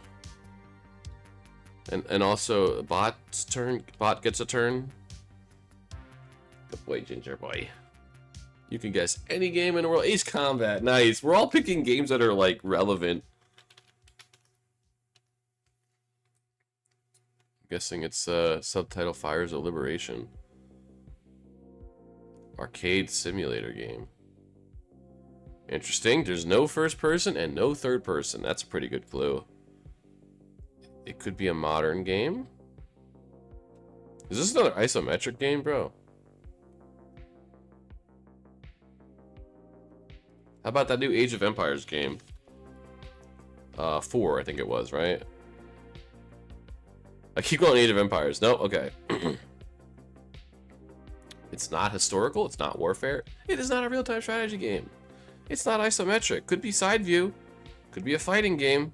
And also, Bot's turn. Bot gets a turn. Good boy, Ginger boy. You can guess any game in the world. Ace Combat. Nice. We're all picking games that are, like, relevant. I'm guessing it's subtitle Fires of Liberation. Arcade simulator game. Interesting. There's no first person and no third person. That's a pretty good clue. It could be a modern game. Is this another isometric game, bro? How about that new Age of Empires game? 4, I think it was, right? I keep going Age of Empires. No? Okay. It's not historical. It's not warfare. It is not a real-time strategy game. It's not isometric. Could be side view. Could be a fighting game.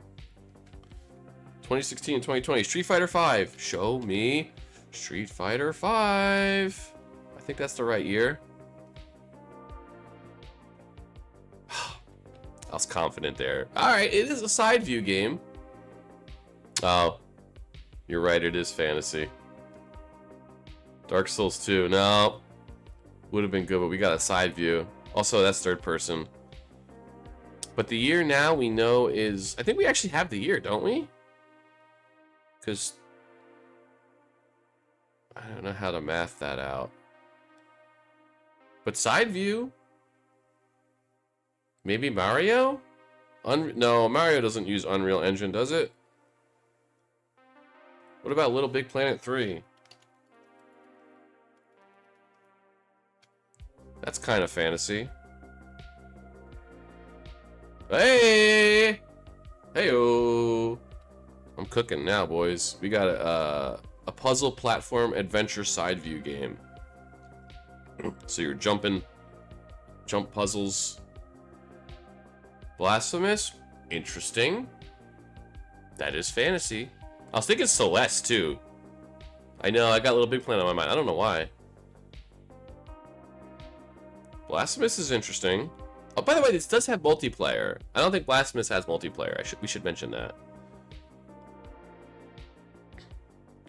2016 and 2020. Street Fighter V. Show me Street Fighter V. I think that's the right year. I was confident there. Alright, it is a side view game. Oh. You're right, it is fantasy. Dark Souls 2. No. Would have been good, but we got a side view. Also, that's third person. But the year now we know is... I think we actually have the year, don't we? Because... I don't know how to math that out. But side view... Maybe Mario? No, Mario doesn't use Unreal Engine, does it? What about Little Big Planet 3? That's kind of fantasy. Hey! Hey-o! I'm cooking now, boys. We got a puzzle platform adventure side view game. So you're jump puzzles. Blasphemous? Interesting. That is fantasy. I was thinking Celeste, too. I know, I got Little Big Planet on my mind. I don't know why. Blasphemous is interesting. Oh, by the way, this does have multiplayer. I don't think Blasphemous has multiplayer. We should mention that.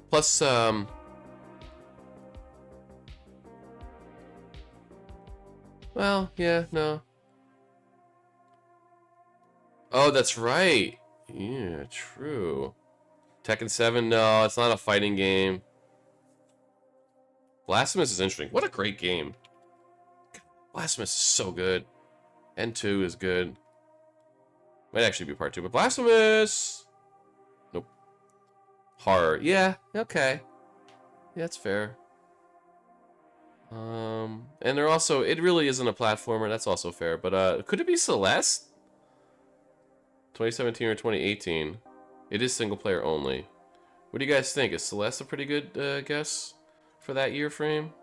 Plus, well, yeah, no. Oh, that's right. Yeah, true. Tekken 7, no, it's not a fighting game. Blasphemous is interesting. What a great game. Blasphemous is so good. N2 is good. Might actually be part 2, but Blasphemous! Nope. Horror. Yeah, okay. Yeah, that's fair. And they're also... It really isn't a platformer, that's also fair. But, could it be Celeste? 2017 or 2018. It is single player only. What do you guys think? Is Celeste a pretty good guess for that year frame?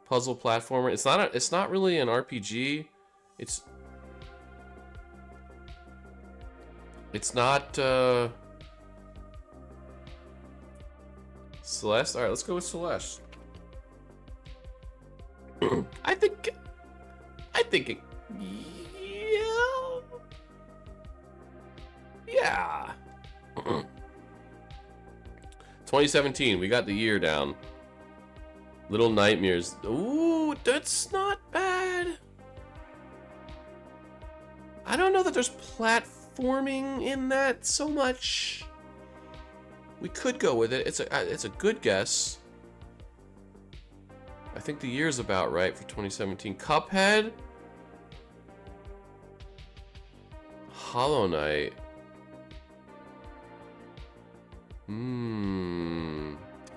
puzzle platformer. It's not really an RPG. It's not Celeste. All right, let's go with Celeste. I think it, yeah. 2017, we got the year down. Little Nightmares. Ooh, that's not bad. I don't know that there's platforming in that so much. We could go with it. It's a good guess. I think the year's about right for 2017. Cuphead? Hollow Knight.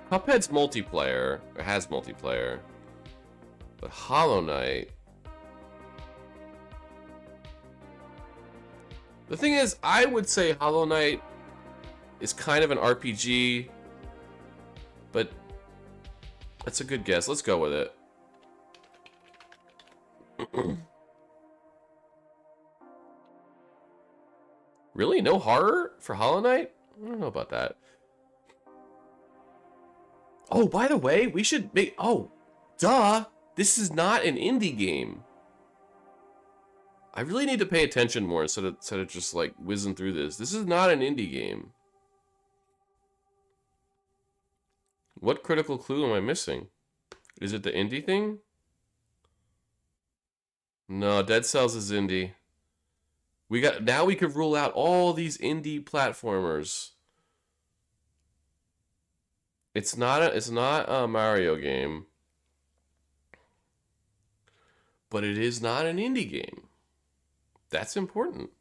Cuphead's multiplayer, or has multiplayer. But Hollow Knight... The thing is, I would say Hollow Knight is kind of an RPG, but that's a good guess. Let's go with it. Really? No horror for Hollow Knight? I don't know about that. Oh, by the way, we should make... Oh, duh! This is not an indie game. I really need to pay attention more instead of just, like, whizzing through this. This is not an indie game. What critical clue am I missing? Is it the indie thing? No, Dead Cells is indie. Now we could rule out all these indie platformers. It's not a Mario game. But it is not an indie game. That's important.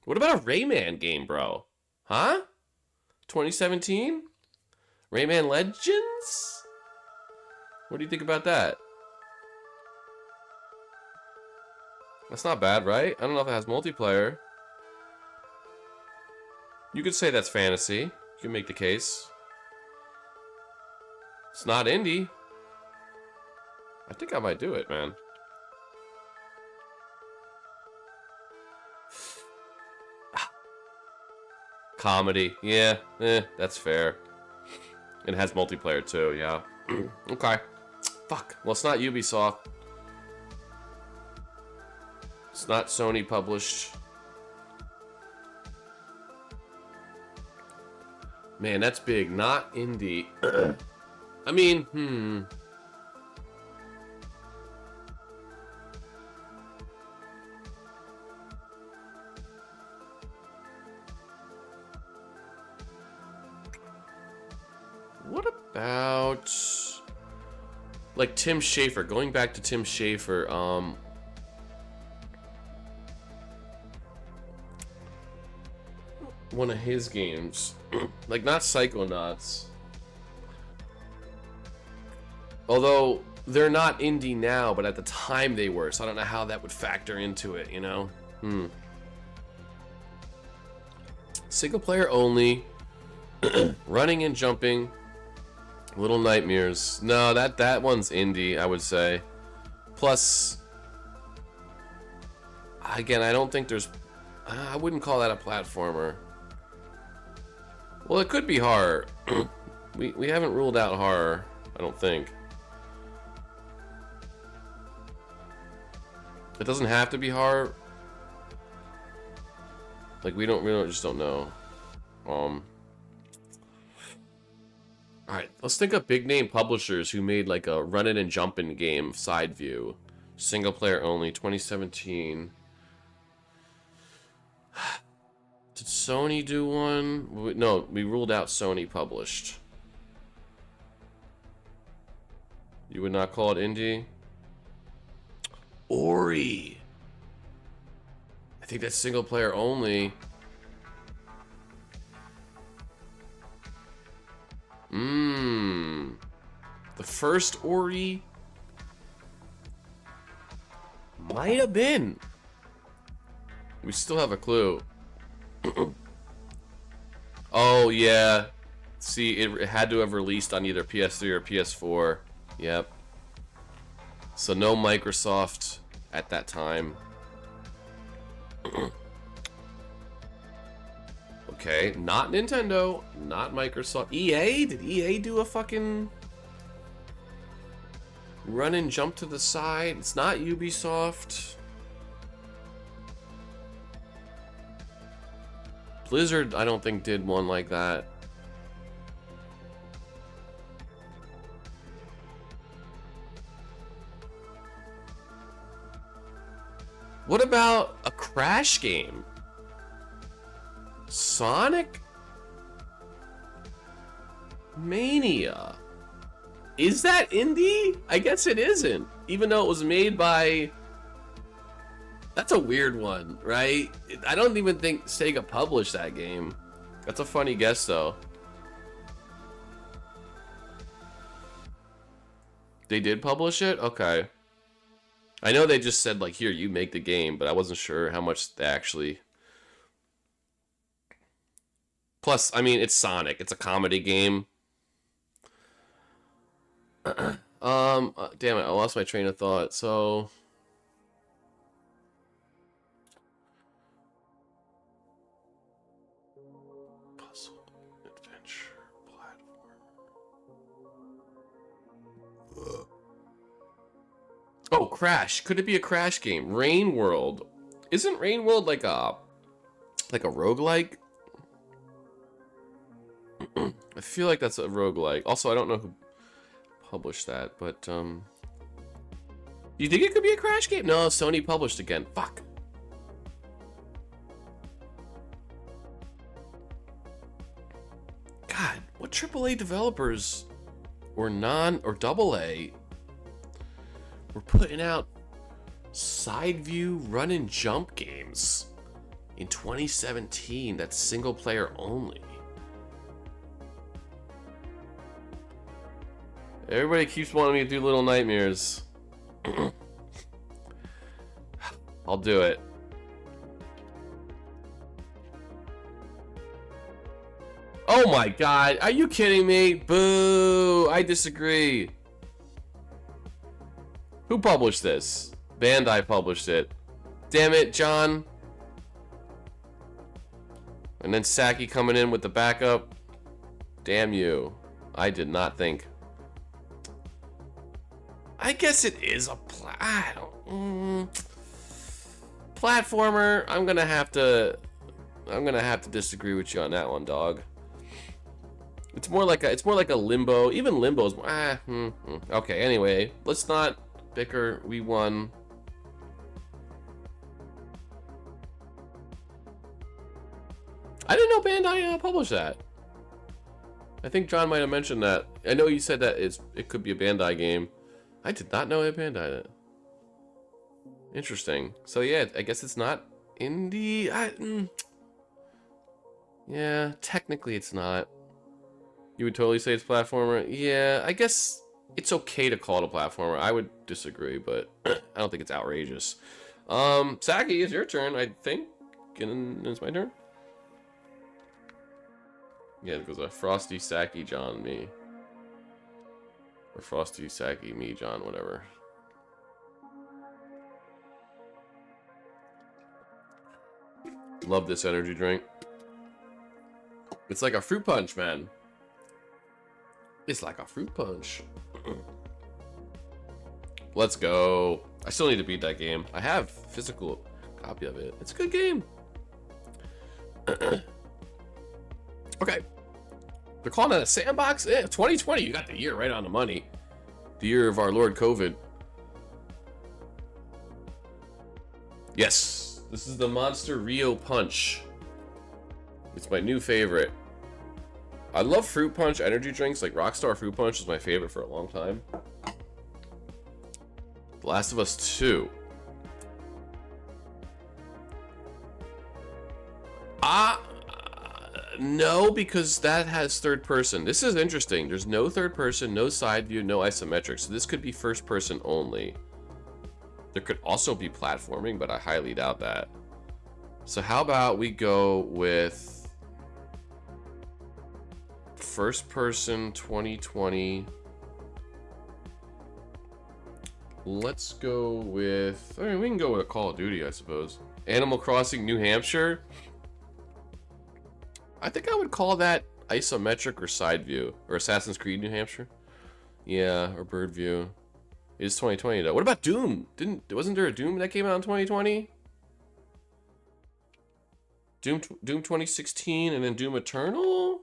What about a Rayman game, bro? Huh? 2017? Rayman Legends? What do you think about that? That's not bad, right? I don't know if it has multiplayer. You could say that's fantasy. You can make the case. It's not indie. I think I might do it, man. Comedy. Yeah, that's fair. It has multiplayer too, yeah. Okay. Fuck. Well, it's not Ubisoft. It's not Sony published. Man, that's big. Not indie. I mean, What about... like Tim Schafer? Going back to Tim Schafer, one of his games. Like, not Psychonauts. Although, they're not indie now, but at the time they were, so I don't know how that would factor into it, you know? Single player only. Running and jumping. Little Nightmares. No, that one's indie, I would say. Plus, again, I don't think there's... I wouldn't call that a platformer. Well, it could be horror. we haven't ruled out horror, I don't think. It doesn't have to be horror. Like, we just don't know. Alright, let's think of big name publishers who made like a running and jumping game, side view. Single player only, 2017. Did Sony do one? No, we ruled out Sony published. You would not call it indie? Ori. I think that's single player only. The first Ori might have been. We still have a clue. Oh yeah, See, it had to have released on either PS3 or PS4. Yep. So no Microsoft at that time. Okay, not Nintendo, not Microsoft. EA? Did EA do a fucking run and jump to the side? It's not Ubisoft. Blizzard, I don't think, did one like that. What about a Crash game? Sonic Mania. Is that indie? I guess it isn't. Even though it was made by... That's a weird one, right? I don't even think Sega published that game. That's a funny guess, though. They did publish it? Okay. I know they just said, like, here, you make the game, but I wasn't sure how much they actually... Plus, I mean, it's Sonic. It's a comedy game. Damn it, I lost my train of thought, so... Puzzle, adventure, platform. Oh, Crash. Could it be a Crash game? Rain World. Isn't Rain World like a roguelike? I feel like that's a roguelike. Also, I don't know who published that, but you think it could be a Crash game? No, Sony published again. Fuck. God, what AAA developers or AA were putting out side view run and jump games in 2017 that's single player only? Everybody keeps wanting me to do Little Nightmares. I'll do it. Oh my god, are you kidding me? Boo! I disagree. Who published this? Bandai published it. Damn it, John. And then Saki coming in with the backup. Damn you. I did not think. I guess it is a platformer. I'm gonna have to disagree with you on that one, dog. It's more like a Limbo. Even Limbo's okay. Anyway, let's not bicker. We won. I didn't know Bandai published that. I think John might have mentioned that. I know you said that it could be a Bandai game. I did not know it Bandai it. Interesting. So yeah, I guess it's not indie. Yeah, technically it's not. You would totally say it's platformer. Yeah, I guess it's okay to call it a platformer. I would disagree, but I don't think it's outrageous. Saki, it's your turn, I think. And it's my turn. Yeah, it goes a Frosty, Saki, John, me. Or Frosty, Saki, me, John, whatever. Love this energy drink. It's like a fruit punch, man. It's like a fruit punch. Let's go. I still need to beat that game. I have a physical copy of it. It's a good game. Okay. They're calling it a sandbox? 2020, you got the year right on the money. The year of our Lord COVID. Yes, this is the Monster Rio Punch. It's my new favorite. I love fruit punch energy drinks. Like Rockstar Fruit Punch was my favorite for a long time. The Last of Us 2. No, because that has third person. This is interesting. There's no third person, no side view, no isometric. So this could be first person only. There could also be platforming, but I highly doubt that. So how about we go with First person 2020. Let's go with... I mean, we can go with Call of Duty, I suppose. Animal Crossing New Hampshire. I think I would call that isometric or side view. Or Assassin's Creed New Hampshire. Yeah, or Bird View. It is 2020 though. What about Doom? Wasn't there a Doom that came out in 2020? Doom 2016 and then Doom Eternal?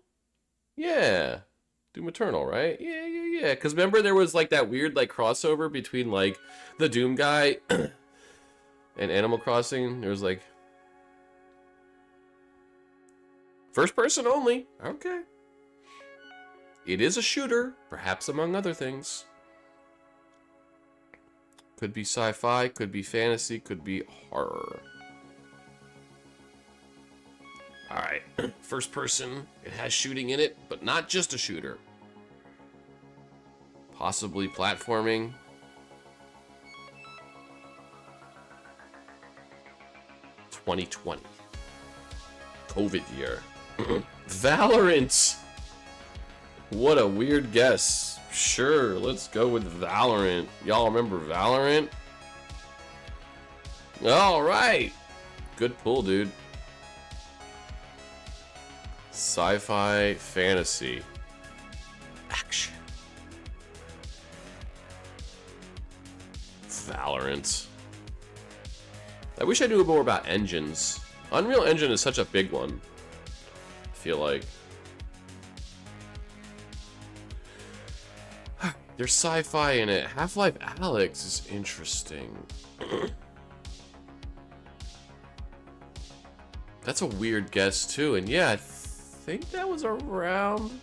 Yeah. Doom Eternal, right? Yeah. Because remember there was like that weird like crossover between like the Doom guy and Animal Crossing. There was like first person only. Okay. It is a shooter, perhaps among other things. Could be sci-fi, could be fantasy, could be horror. Alright, first person, it has shooting in it, but not just a shooter. Possibly platforming. (2020) COVID year. Valorant! What a weird guess. Sure, let's go with Valorant. Y'all remember Valorant? Alright! Good pull, dude. Sci-fi fantasy. Action. Valorant. I wish I knew more about engines. Unreal Engine is such a big one. I feel like. There's sci-fi in it. Half-Life Alyx is interesting. That's a weird guess too, and yeah, I think that was around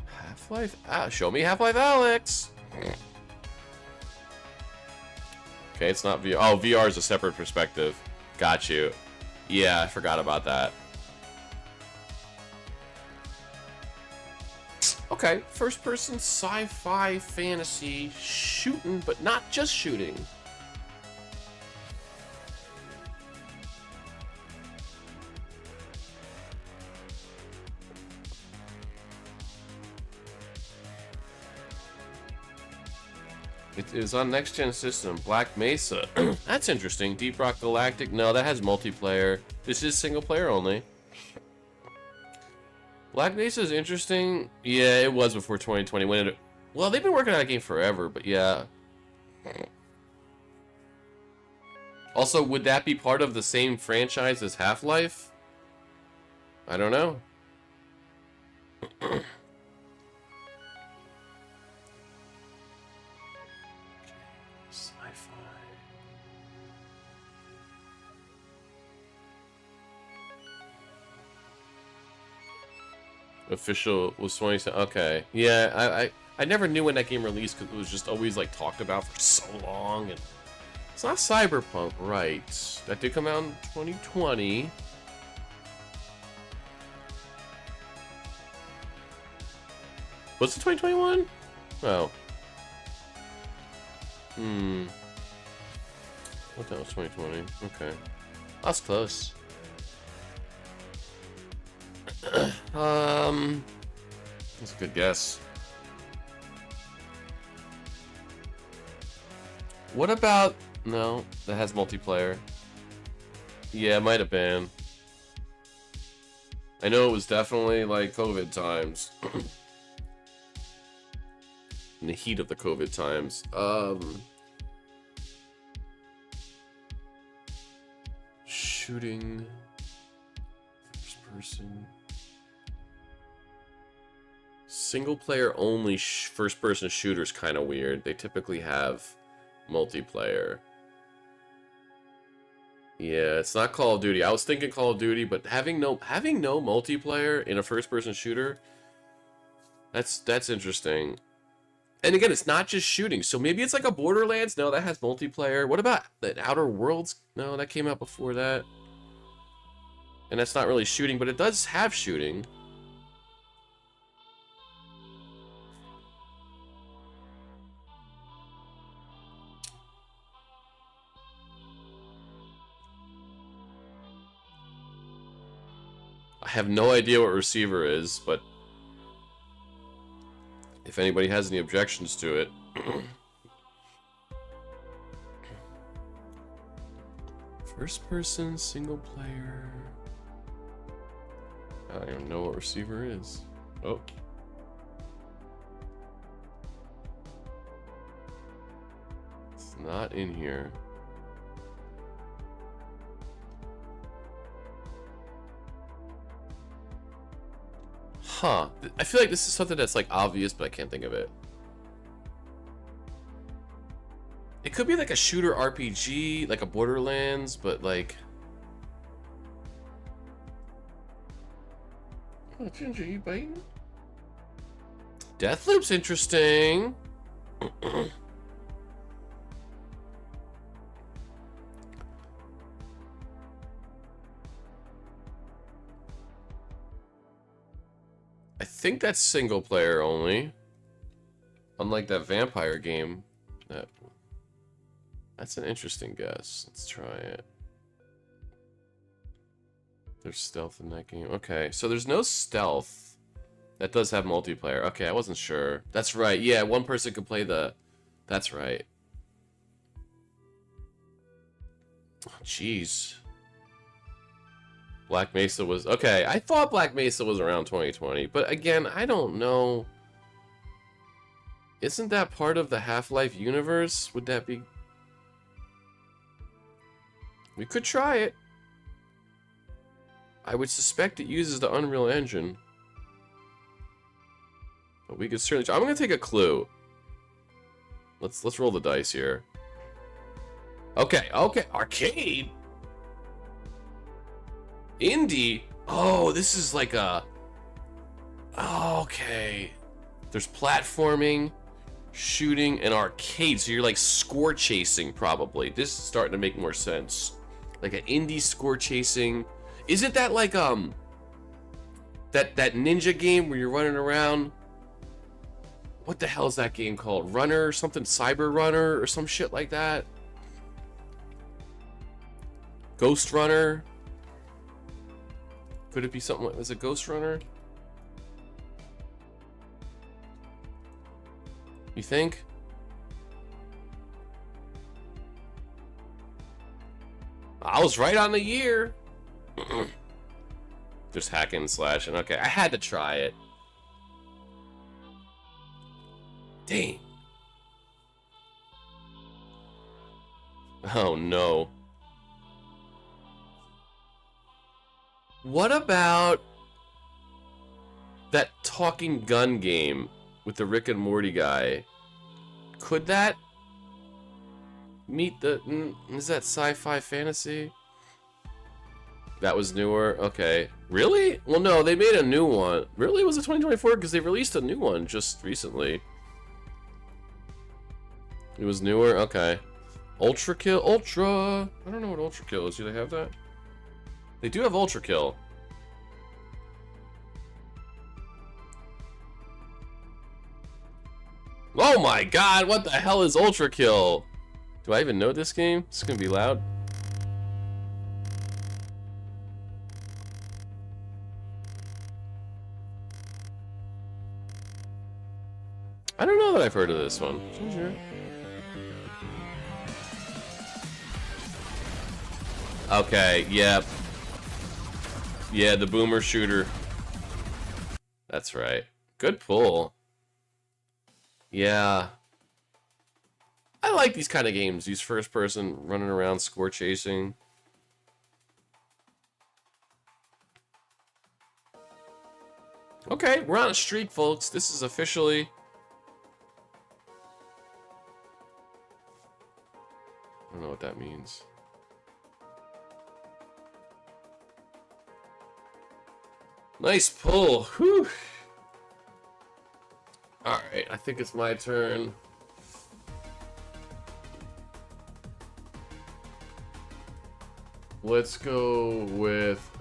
Half-Life. Show me Half-Life Alyx. Okay, it's not VR. Oh, VR is a separate perspective. Got you. Yeah, I forgot about that. Okay, first person sci-fi fantasy shooting, but not just shooting. It is on next gen system. Black Mesa. That's interesting. Deep Rock Galactic. No, that has multiplayer. This is single player only. Black Mesa is interesting. Yeah, it was before 2020. When it, well, they've been working on that game forever, but yeah. Also, would that be part of the same franchise as Half-Life? I don't know. Sci-fi. Official was 20. Okay, yeah, I never knew when that game released because it was just always like talked about for so long, and it's not Cyberpunk, right? That did come out in 2020. Was it 2021? Oh. What that was 2020? Okay, that's close. That's a good guess. What about... No, that has multiplayer. Yeah, it might have been. I know it was definitely like COVID times. In the heat of the COVID times. Shooting... First person... Single player only first person shooters kind of weird. They typically have multiplayer. Yeah, it's not Call of Duty. I was thinking Call of Duty, but having no multiplayer in a first person shooter, that's interesting. And again, it's not just shooting. So maybe it's like a Borderlands. No, that has multiplayer. What about the Outer Worlds? No, that came out before that. And that's not really shooting, but it does have shooting. I have no idea what receiver is, but if anybody has any objections to it. First person, single player. I don't even know what receiver is. Oh. It's not in here. Huh. I feel like this is something that's like obvious, but I can't think of it. It could be like a shooter RPG, like a Borderlands, but like... Oh, Ginger, you biting? Deathloop's interesting. I think that's single player only. Unlike that vampire game. That's an interesting guess. Let's try it. There's stealth in that game. Okay, so there's no stealth. That does have multiplayer. Okay, I wasn't sure. That's right. Yeah, one person could play the... That's right. Oh, jeez. Black Mesa was... Okay, I thought Black Mesa was around 2020. But again, I don't know. Isn't that part of the Half-Life universe? Would that be... We could try it. I would suspect it uses the Unreal Engine. But we could certainly try. I'm gonna take a clue. Let's roll the dice here. Okay, arcade. Indie. Oh, this is like a... Oh, okay. There's platforming, shooting, and arcade. So you're like score chasing probably. This is starting to make more sense. Like an indie score chasing. Isn't that like that ninja game where you're running around? What the hell is that game called? Runner or something? Cyber Runner or some shit like that? Ghost Runner? Could it be something like... Is it Ghost Runner? You think? I was right on the year. Just hacking and slashing. Okay, I had to try it. Dang. Oh no. What about that talking gun game with the Rick and Morty guy? Could that meet the... Is that sci-fi fantasy? That was newer? Okay. Really? Well, no, they made a new one. Really? Was it 2024? Because they released a new one just recently. It was newer? Okay. Ultra Kill? Ultra! I don't know what Ultra Kill is. Do they have that? They do have Ultra Kill. Oh my god, what the hell is Ultra Kill? Do I even know this game? It's gonna be loud. I don't know that I've heard of this one. Sure. Okay, yep. Yeah, the boomer shooter. That's right. Good pull. Yeah. I like these kind of games, these first person running around score chasing. Okay, we're on a streak, folks. This is officially... I don't know what that means. Nice pull. Whew. Alright, I think it's my turn. Let's go with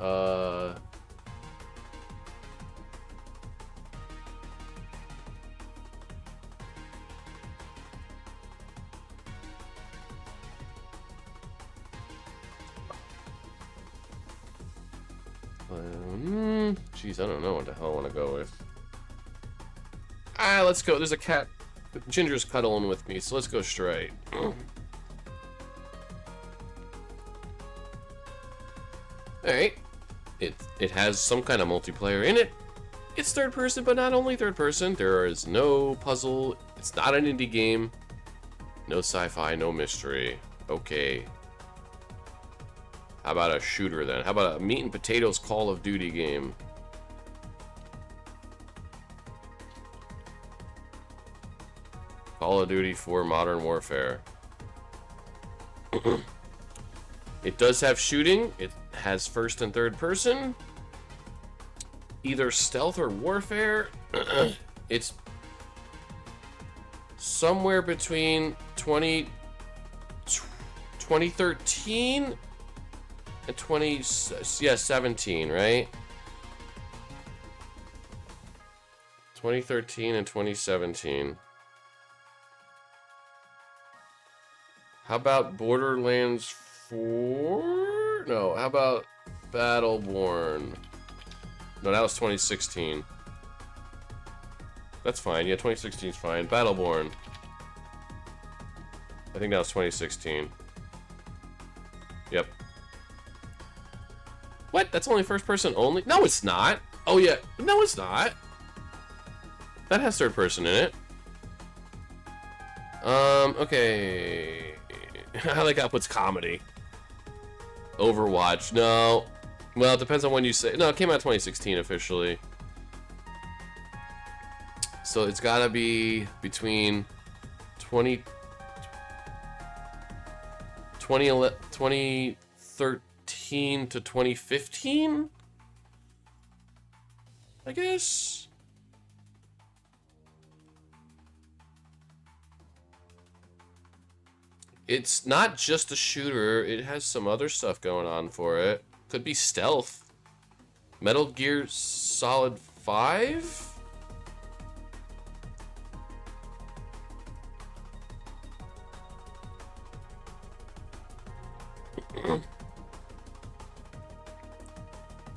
Jeez, I don't know what the hell I want to go with. Ah, let's go. There's a cat. Ginger's cuddling with me, so let's go straight. Alright. It has some kind of multiplayer in it. It's third person, but not only third person. There is no puzzle. It's not an indie game. No sci-fi, no mystery. Okay. How about a shooter then? How about a meat and potatoes Call of Duty game? Call of Duty 4 Modern Warfare. It does have shooting. It has first and third person. Either stealth or warfare. It's somewhere between 2013 and 17, right? 2013 and 2017. How about Borderlands 4? No, how about Battleborn? No, that was 2016. That's fine. Yeah, 2016 is fine. Battleborn. I think that was 2016. Yep. What? That's only first person only? No, it's not. Oh, yeah. No, it's not. That has third person in it. Okay. I like how it puts comedy. Overwatch. No. Well, it depends on when you say. No, it came out 2016 officially. So it's gotta be between 2013 to 2015? I guess? It's not just a shooter, it has some other stuff going on for it. Could be stealth. Metal Gear Solid 5?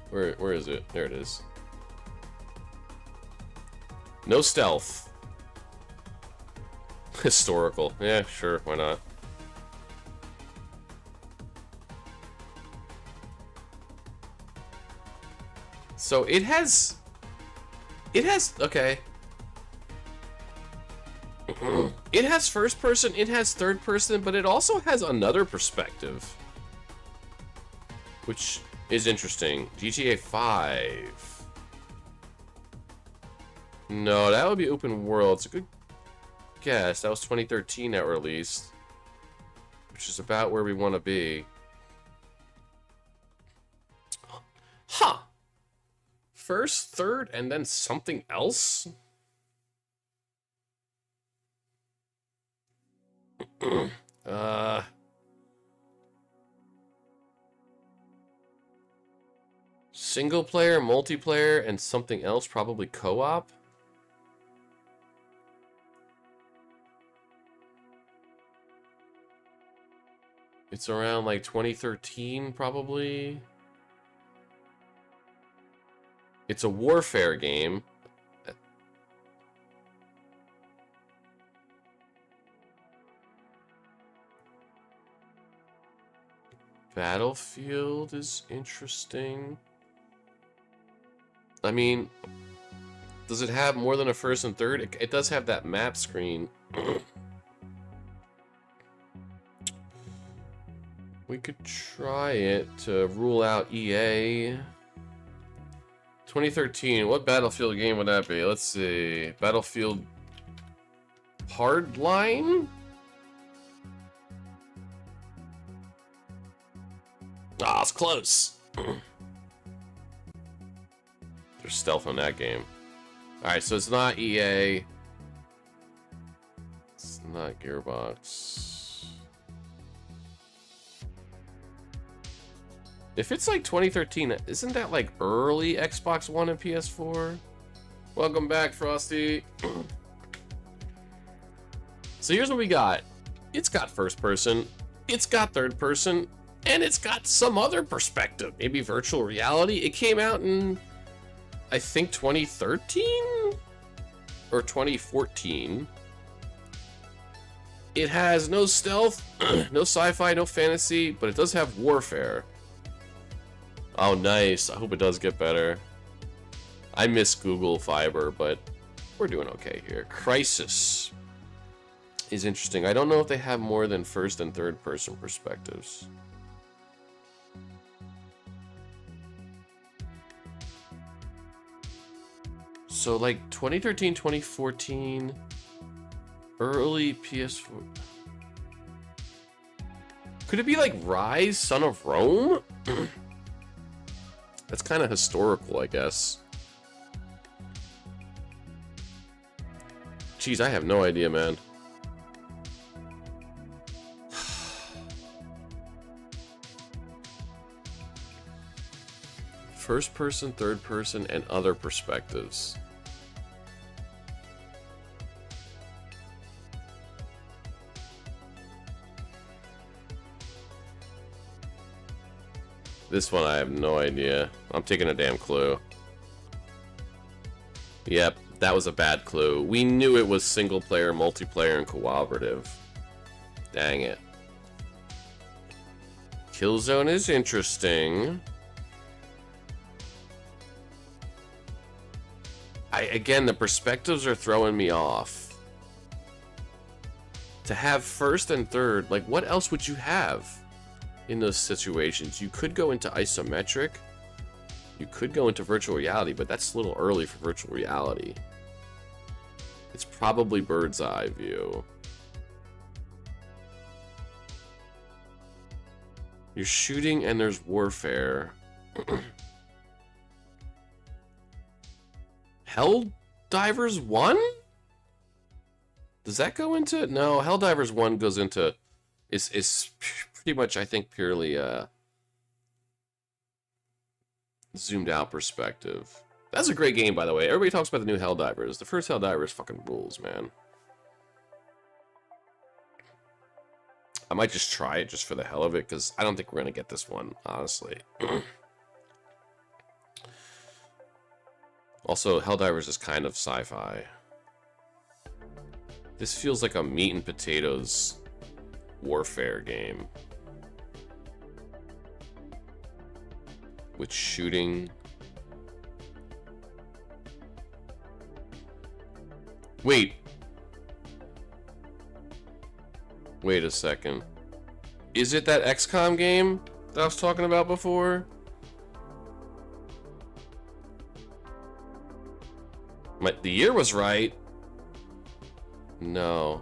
Where is it? There it is. No stealth. Historical. Yeah, sure, why not? So it has, okay. It has first person, it has third person, but it also has another perspective, which is interesting. GTA 5. No, that would be open world. It's a good guess. That was 2013 that released, which is about where we want to be. Huh. First, third, and then something else? Single player, multiplayer, and something else, probably co-op? It's around like 2013, probably. It's a warfare game. Battlefield is interesting. I mean, does it have more than a first and third? It does have that map screen. We could try it to rule out EA. 2013, what Battlefield game would that be? Let's see. Battlefield Hardline? Ah, it's close. There's stealth on that game. Alright, so it's not EA. It's not Gearbox. If it's like 2013, isn't that like early Xbox One and PS4? Welcome back, Frosty. So here's what we got. It's got first person, it's got third person, and it's got some other perspective. Maybe virtual reality. It came out in I think 2013 or 2014. It has no stealth, no sci-fi, no fantasy, but it does have warfare. Oh, nice. I hope it does get better. I miss Google Fiber, but we're doing okay here. Crisis is interesting. I don't know if they have more than first and third person perspectives. So like 2013, 2014, early PS4. Could it be like Rise, Son of Rome? That's kind of historical, I guess. Jeez, I have no idea, man. First person, third person, and other perspectives. This one I have no idea. I'm taking a damn clue. Yep, that was a bad clue. We knew it was single player, multiplayer, and cooperative. Dang it. Killzone is interesting. Again, the perspectives are throwing me off. To have first and third, like what else would you have in those situations? You could go into isometric. You could go into virtual reality, but that's a little early for virtual reality. It's probably bird's eye view. You're shooting and there's warfare. Helldivers 1? Does that go into... No, Helldivers 1 goes into... Is pretty much, I think, purely zoomed out perspective. That's a great game, by the way. Everybody talks about the new Helldivers. The first Helldivers fucking rules, man. I might just try it just for the hell of it, because I don't think we're going to get this one, honestly. Also, Helldivers is kind of sci-fi. This feels like a meat and potatoes warfare game. With shooting. Wait. Wait a second. Is it that XCOM game that I was talking about before? The year was right. No.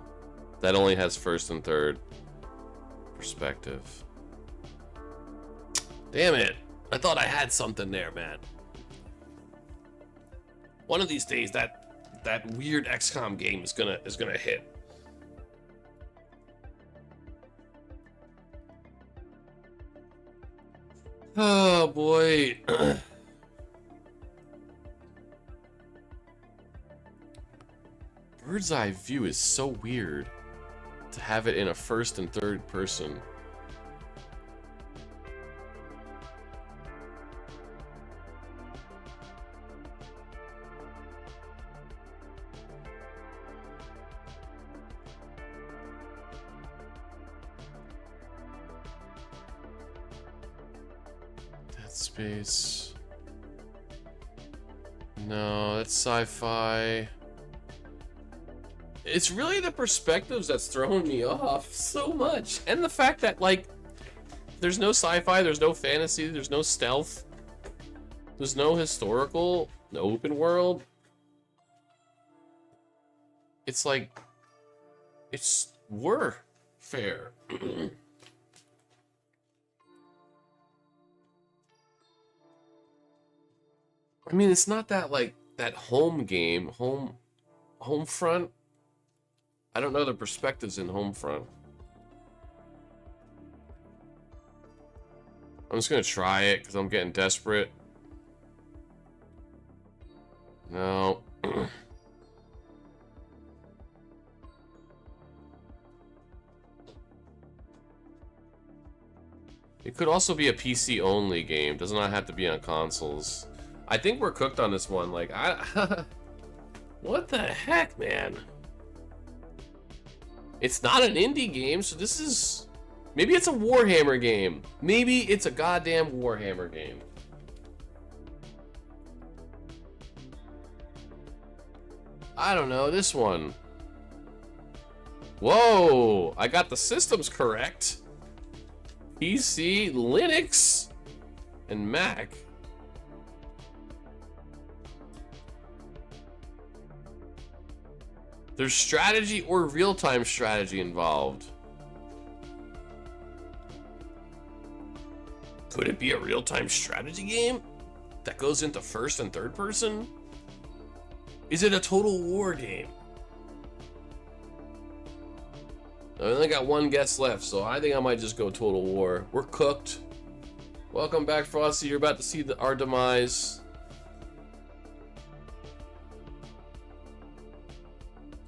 That only has first and third perspective. Damn it. I thought I had something there, man. One of these days that weird XCOM game is gonna hit. Oh boy. Bird's eye view is so weird to have it in a first and third person. Dead Space. No, that's sci-fi. It's really the perspectives that's throwing me off so much. And the fact that, like, there's no sci-fi, there's no fantasy, there's no stealth. There's no historical, no open world. It's like, it's warfare. I mean, it's not that, like, that home game, Homefront. I don't know the perspectives in Homefront. I'm just gonna try it because I'm getting desperate. No. It could also be a PC only game. Does not have to be on consoles. I think we're cooked on this one. Like, what the heck, man? It's not an indie game, so this is... Maybe it's a Warhammer game. Maybe it's a goddamn Warhammer game. I don't know, this one. Whoa! I got the systems correct. PC, Linux, and Mac. There's strategy or real-time strategy involved. Could it be a real-time strategy game that goes into first and third person? Is it a Total War game? I only got one guess left, so I think I might just go Total War. We're cooked. Welcome back, Frosty. You're about to see our demise.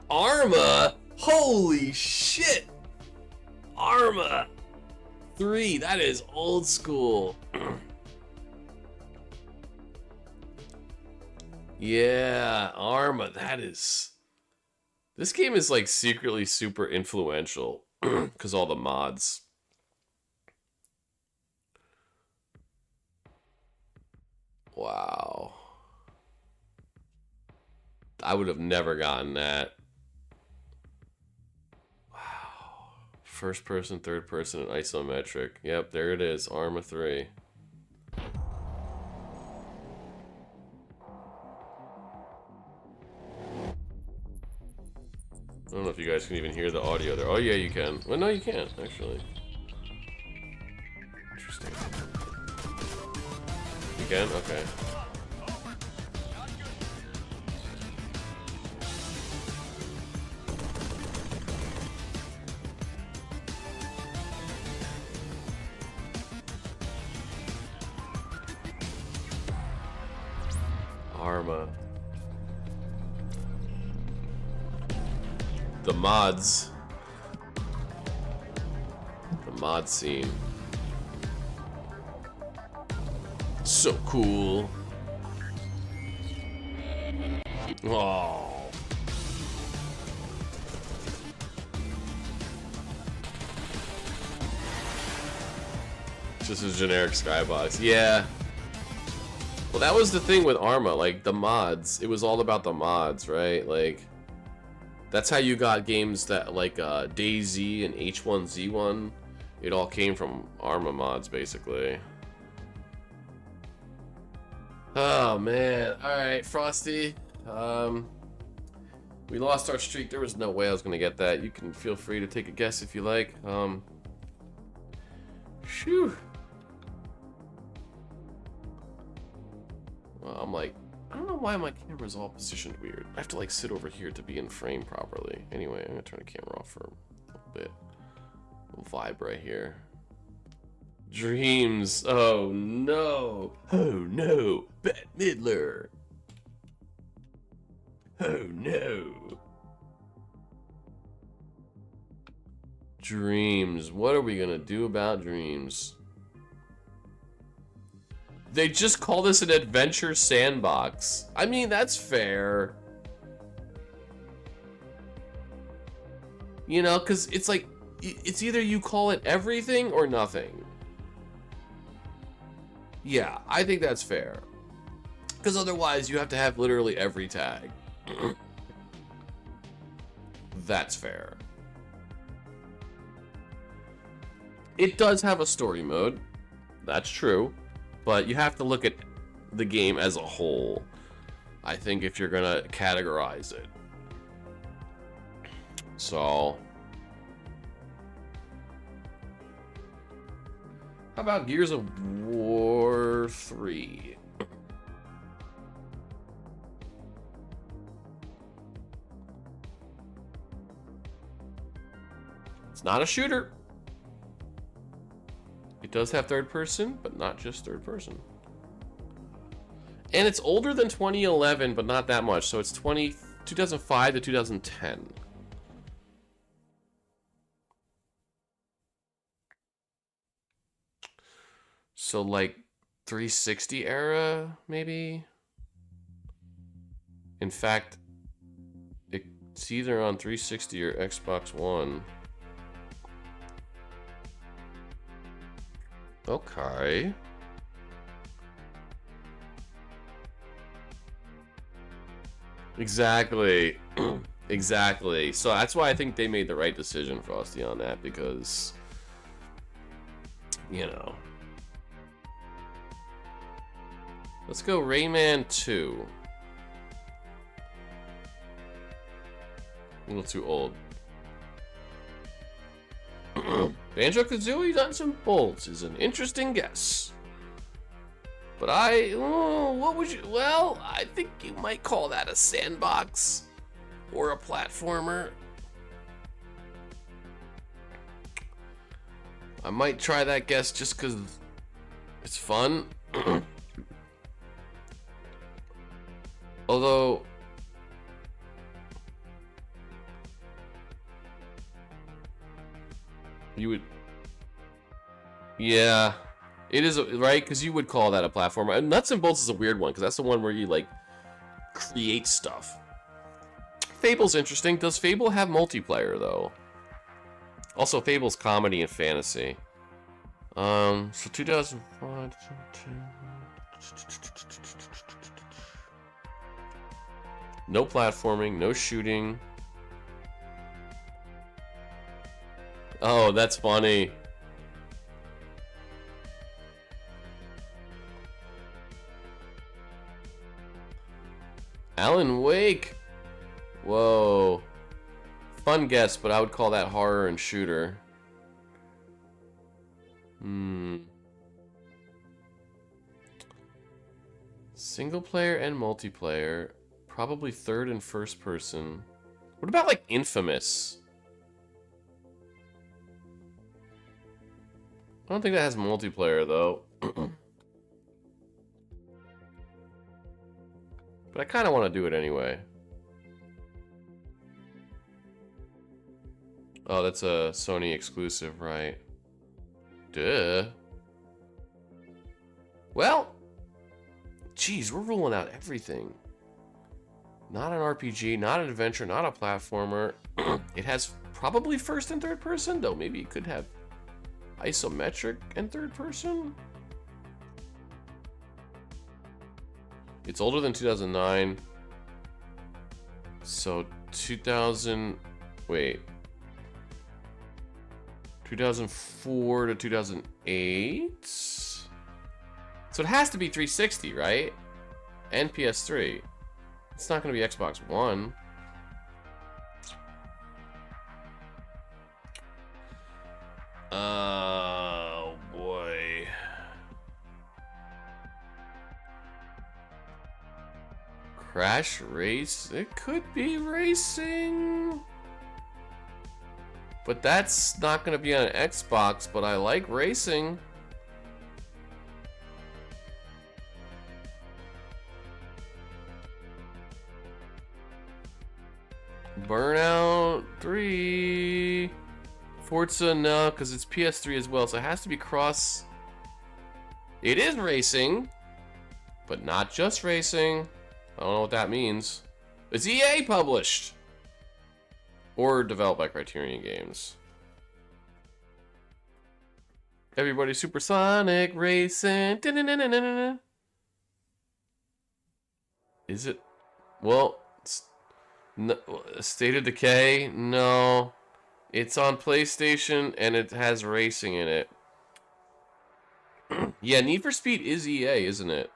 Arma? Holy shit! Arma 3, that is old school. Yeah, Arma, that is... This game is like secretly super influential because all the mods. Wow. I would have never gotten that. Wow. First person, third person, and isometric. Yep, there it is. Arma 3. I don't know if you guys can even hear the audio there. Oh yeah, you can. Well, no, you can't, actually. Interesting. You can? Okay. Arma. The mods. The mod scene. So cool. Oh. Just a generic skybox. Yeah. Well, that was the thing with Arma, like the mods. It was all about the mods, right? Like, that's how you got games that like DayZ and H1Z1. It all came from Arma mods, basically. Oh man! All right, Frosty. We lost our streak. There was no way I was gonna get that. You can feel free to take a guess if you like. Phew. Well, I'm like, I don't know why my camera's all positioned weird. I have to like sit over here to be in frame properly. Anyway, I'm gonna turn the camera off for a little bit. A little vibe right here. Dreams. Oh no. Oh no. Bette Midler. Oh no. Dreams. What are we gonna do about dreams? They just call this an adventure sandbox. I mean, that's fair. You know, because it's like, it's either you call it everything or nothing. Yeah, I think that's fair. Because otherwise, you have to have literally every tag. That's fair. It does have a story mode. That's true. But you have to look at the game as a whole, I think, if you're gonna categorize it. So, how about Gears of War 3? It's not a shooter. It does have third person, but not just third person. And it's older than 2011, but not that much. So it's 2005 to 2010. So like 360 era, maybe? In fact, it's either on 360 or Xbox One. Okay. Exactly. Exactly. So that's why I think they made the right decision, Frosty, on that, because, you know. Let's go Rayman 2. A little too old. Banjo-Kazooie Nuts and Bolts is an interesting guess. But what would you, well, I think you might call that a sandbox or a platformer. I might try that guess just because it's fun. Although, you would, yeah, it is, right? Because you would call that a platformer. And Nuts and Bolts is a weird one because that's the one where you like create stuff. Fable's interesting. Does Fable have multiplayer though? Also, Fable's comedy and fantasy. So 2005. No platforming, no shooting. Oh, that's funny. Alan Wake. Whoa. Fun guess, but I would call that horror and shooter. Single player and multiplayer. Probably third and first person. What about like Infamous? I don't think that has multiplayer though. But I kind of want to do it anyway. Oh, that's a Sony exclusive, right? Duh. Well, geez, we're ruling out everything. Not an RPG, not an adventure, not a platformer. It has probably first and third person, though maybe it could have isometric and third person. It's older than 2009. So 2000, wait. 2004 to 2008? So it has to be 360, right? And PS3. It's not going to be Xbox One. Oh, boy. Crash Race? It could be racing. But that's not going to be on Xbox, but I like racing. Burnout 3. Forza, no, because it's PS3 as well, so it has to be cross. It is racing, but not just racing. I don't know what that means. It's EA published. Or developed by Criterion Games. Everybody Supersonic Racing. Is it? Well, no, State of Decay? No. It's on PlayStation and it has racing in it. Yeah, Need for Speed is EA, isn't it?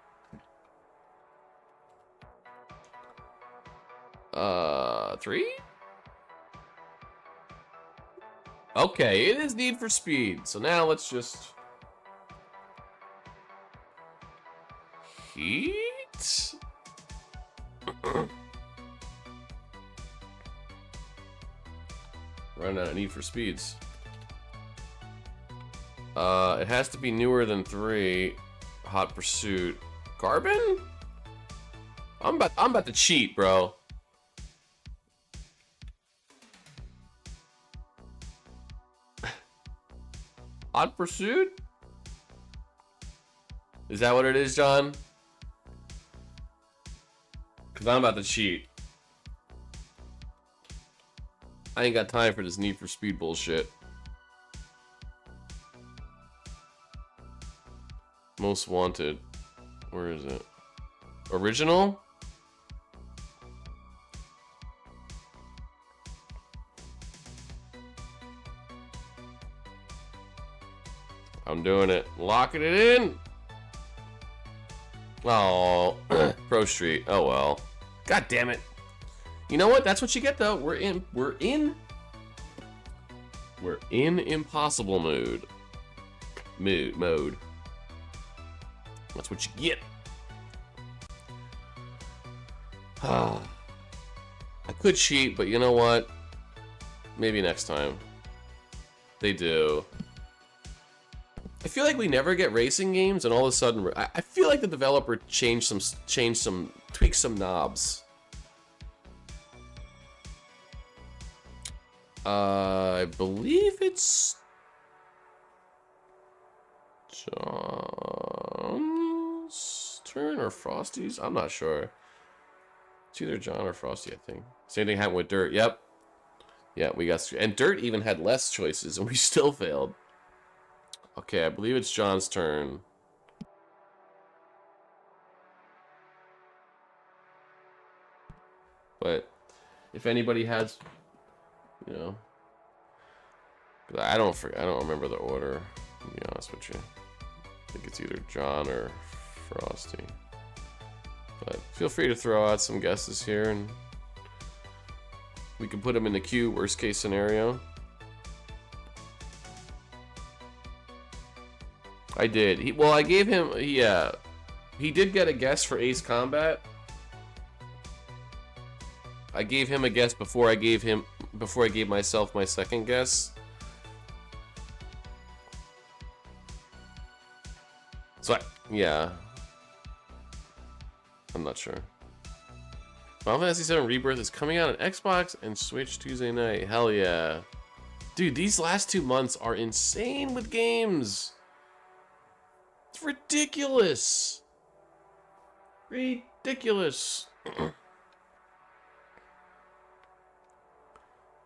3? Okay, it is Need for Speed. So now let's just Heat? Run out of Need for Speeds. It has to be newer than 3. Hot Pursuit. Carbon? I'm about to cheat, bro. Hot Pursuit? Is that what it is, John? Because I'm about to cheat. I ain't got time for this Need for Speed bullshit. Most Wanted. Where is it? Original? I'm doing it. Locking it in. Oh, Pro Street. Oh well. God damn it. You know what? That's what you get though. We're in impossible mode. Mode. That's what you get. I could cheat, but you know what? Maybe next time. They do. I feel like we never get racing games, and all of a sudden, I feel like the developer tweaked some knobs. I believe it's John's turn or Frosty's. I'm not sure. It's either John or Frosty, I think. Same thing happened with Dirt. Yep. Yeah, we got, and Dirt even had less choices, and we still failed. Okay, I believe it's John's turn. But if anybody has, you know, I don't remember the order, to be honest with you. I think it's either John or Frosty. But feel free to throw out some guesses here, and we can put them in the queue, worst case scenario. I did. Well, I gave him, yeah. He did get a guess for Ace Combat. I gave him a guess before I gave myself my second guess. So, yeah. I'm not sure. Final Fantasy VII Rebirth is coming out on Xbox and Switch Tuesday night. Hell yeah. Dude, these last 2 months are insane with games. It's ridiculous. Ridiculous.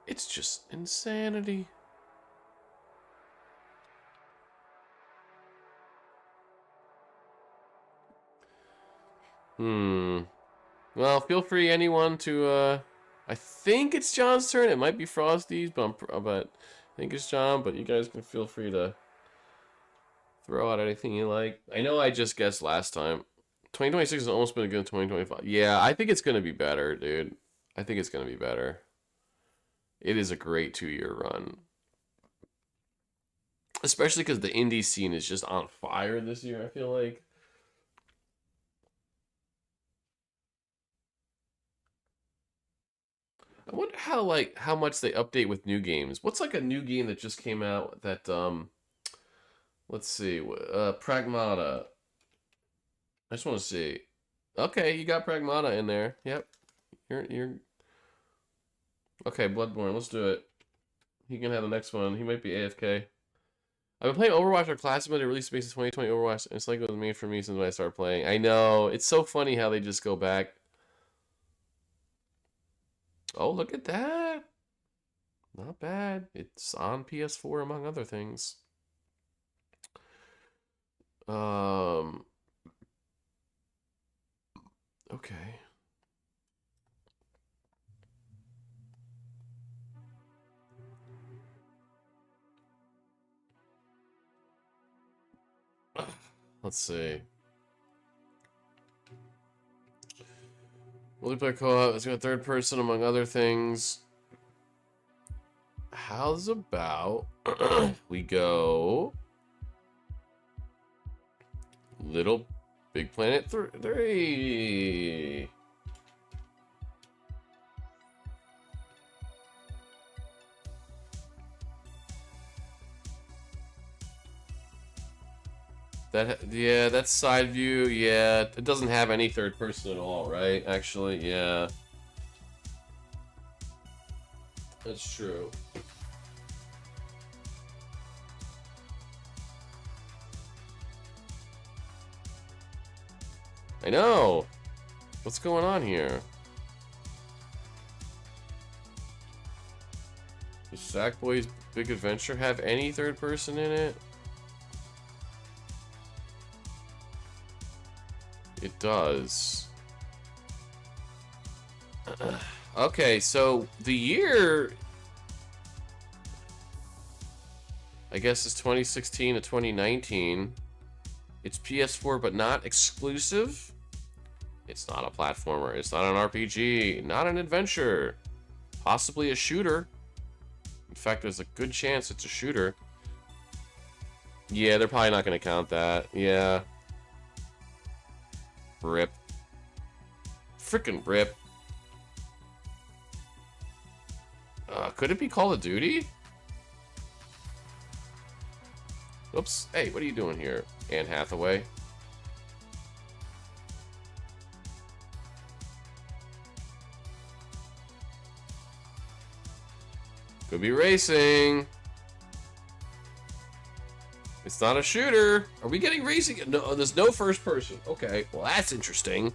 It's just insanity. Well, feel free anyone to I think it's John's turn. It might be Frosty's, but I think it's John, but you guys can feel free to throw out anything you like. I know I just guessed last time. 2026 has almost been a good 2025. Yeah, I think it's going to be better, dude. I think it's going to be better. It is a great 2-year run. Especially because the indie scene is just on fire this year, I feel like. I wonder how much they update with new games. What's like a new game that just came out that let's see, Pragmata. I just want to see. Okay, you got Pragmata in there. Yep. You're okay, Bloodborne, let's do it. He can have the next one. He might be AFK. I've been playing Overwatch or Classic Mode. It released based in 2020 Overwatch. It's like it was made for me since when I started playing. I know. It's so funny how they just go back. Oh, look at that. Not bad. It's on PS4 among other things. Okay. Let's see. Multiplayer co-op is got third person among other things. How's about we go Little Big Planet 3. Yeah, that's side view. Yeah, it doesn't have any third person at all, right? Actually, yeah. That's true. I know. What's going on here? Does Sackboy's Big Adventure have any third person in it? It does. Okay, so the year, I guess, is 2016 to 2019. It's PS4, but not exclusive. It's not a platformer. It's not an RPG. Not an adventure. Possibly a shooter. In fact, there's a good chance it's a shooter. Yeah, they're probably not going to count that. Yeah. Rip. Frickin' rip. Could it be Call of Duty? Oops. Hey, what are you doing here, Anne Hathaway? Could be racing. It's not a shooter. Are we getting racing? No, there's no first person. Okay, well that's interesting.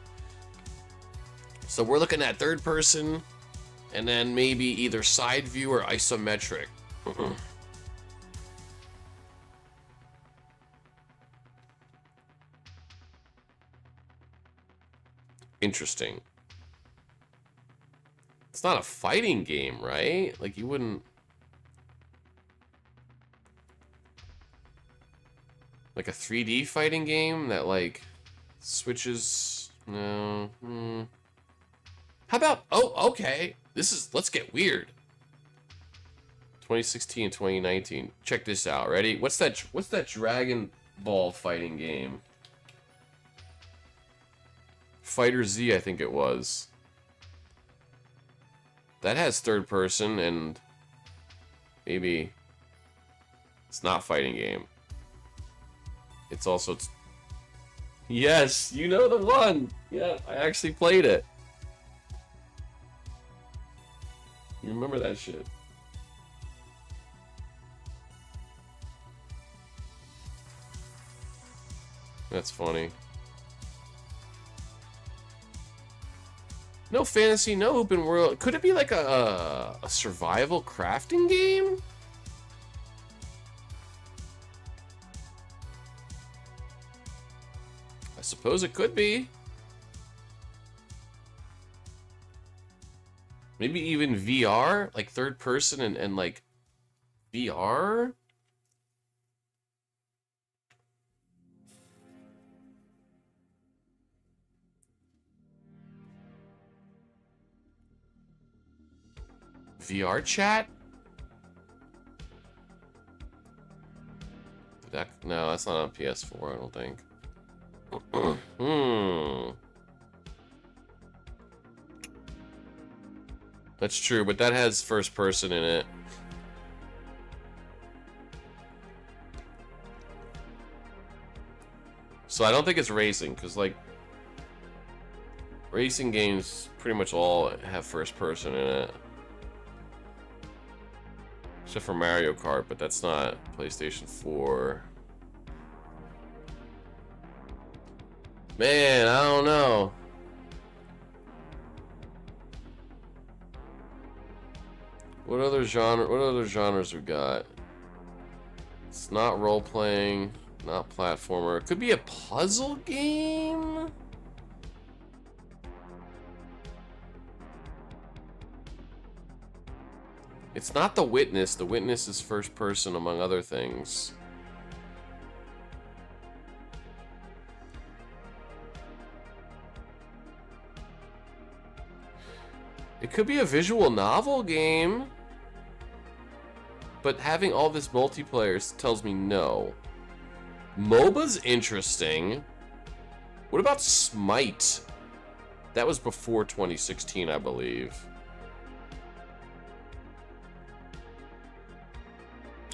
So we're looking at third person, and then maybe either side view or isometric. Interesting. It's not a fighting game, right? Like, you wouldn't... Like a 3D fighting game that, like, switches... No. How about... Oh, okay. This is... Let's get weird. 2016, 2019. Check this out. Ready? What's that Dragon Ball fighting game? Fighter Z, I think it was. That has third person, and maybe it's not fighting game. It's also... Yes, you know the one! Yeah, I actually played it. You remember that shit. That's funny. No fantasy, no open world. Could it be like a survival crafting game? I suppose it could be. Maybe even VR? Like third person and like VR? VR chat? No, that's not on PS4, I don't think. That's true, but that has first person in it. So I don't think it's racing, because like racing games pretty much all have first person in it. Except for Mario Kart, but that's not PlayStation 4. Man, I don't know. What other genres we got? It's not role-playing, not platformer. It could be a puzzle game? It's not The Witness. The Witness is first person, among other things. It could be a visual novel game. But having all this multiplayer tells me no. MOBA's interesting. What about Smite? That was before 2016, I believe.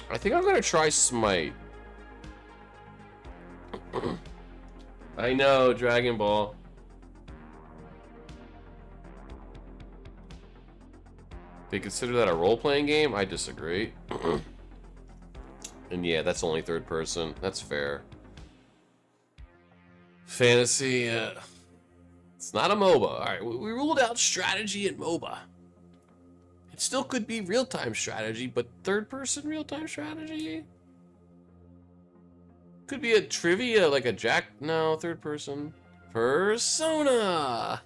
I think I'm gonna try Smite. I know, Dragon Ball. They consider that a role-playing game? I disagree. And yeah, that's only third person. That's fair. Fantasy, It's not a MOBA. All right, we ruled out strategy and MOBA. It still could be real-time strategy, but third-person real-time strategy? Could be a trivia, like a no, third-person. Persona!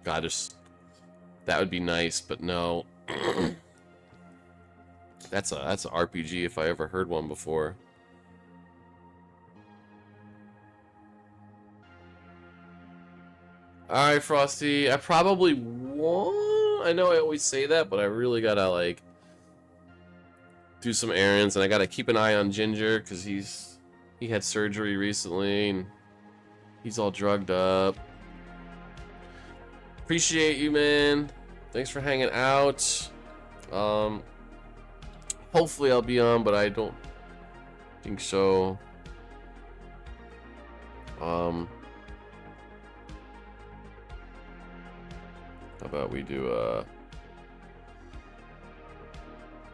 God, that would be nice, but no. That's a RPG if I ever heard one before. Alright, Frosty. I probably won't. I know I always say that, but I really gotta, like, do some errands, and I gotta keep an eye on Ginger, because he had surgery recently, and he's all drugged up. Appreciate you, man. Thanks for hanging out. Hopefully I'll be on, but I don't think so. How about we do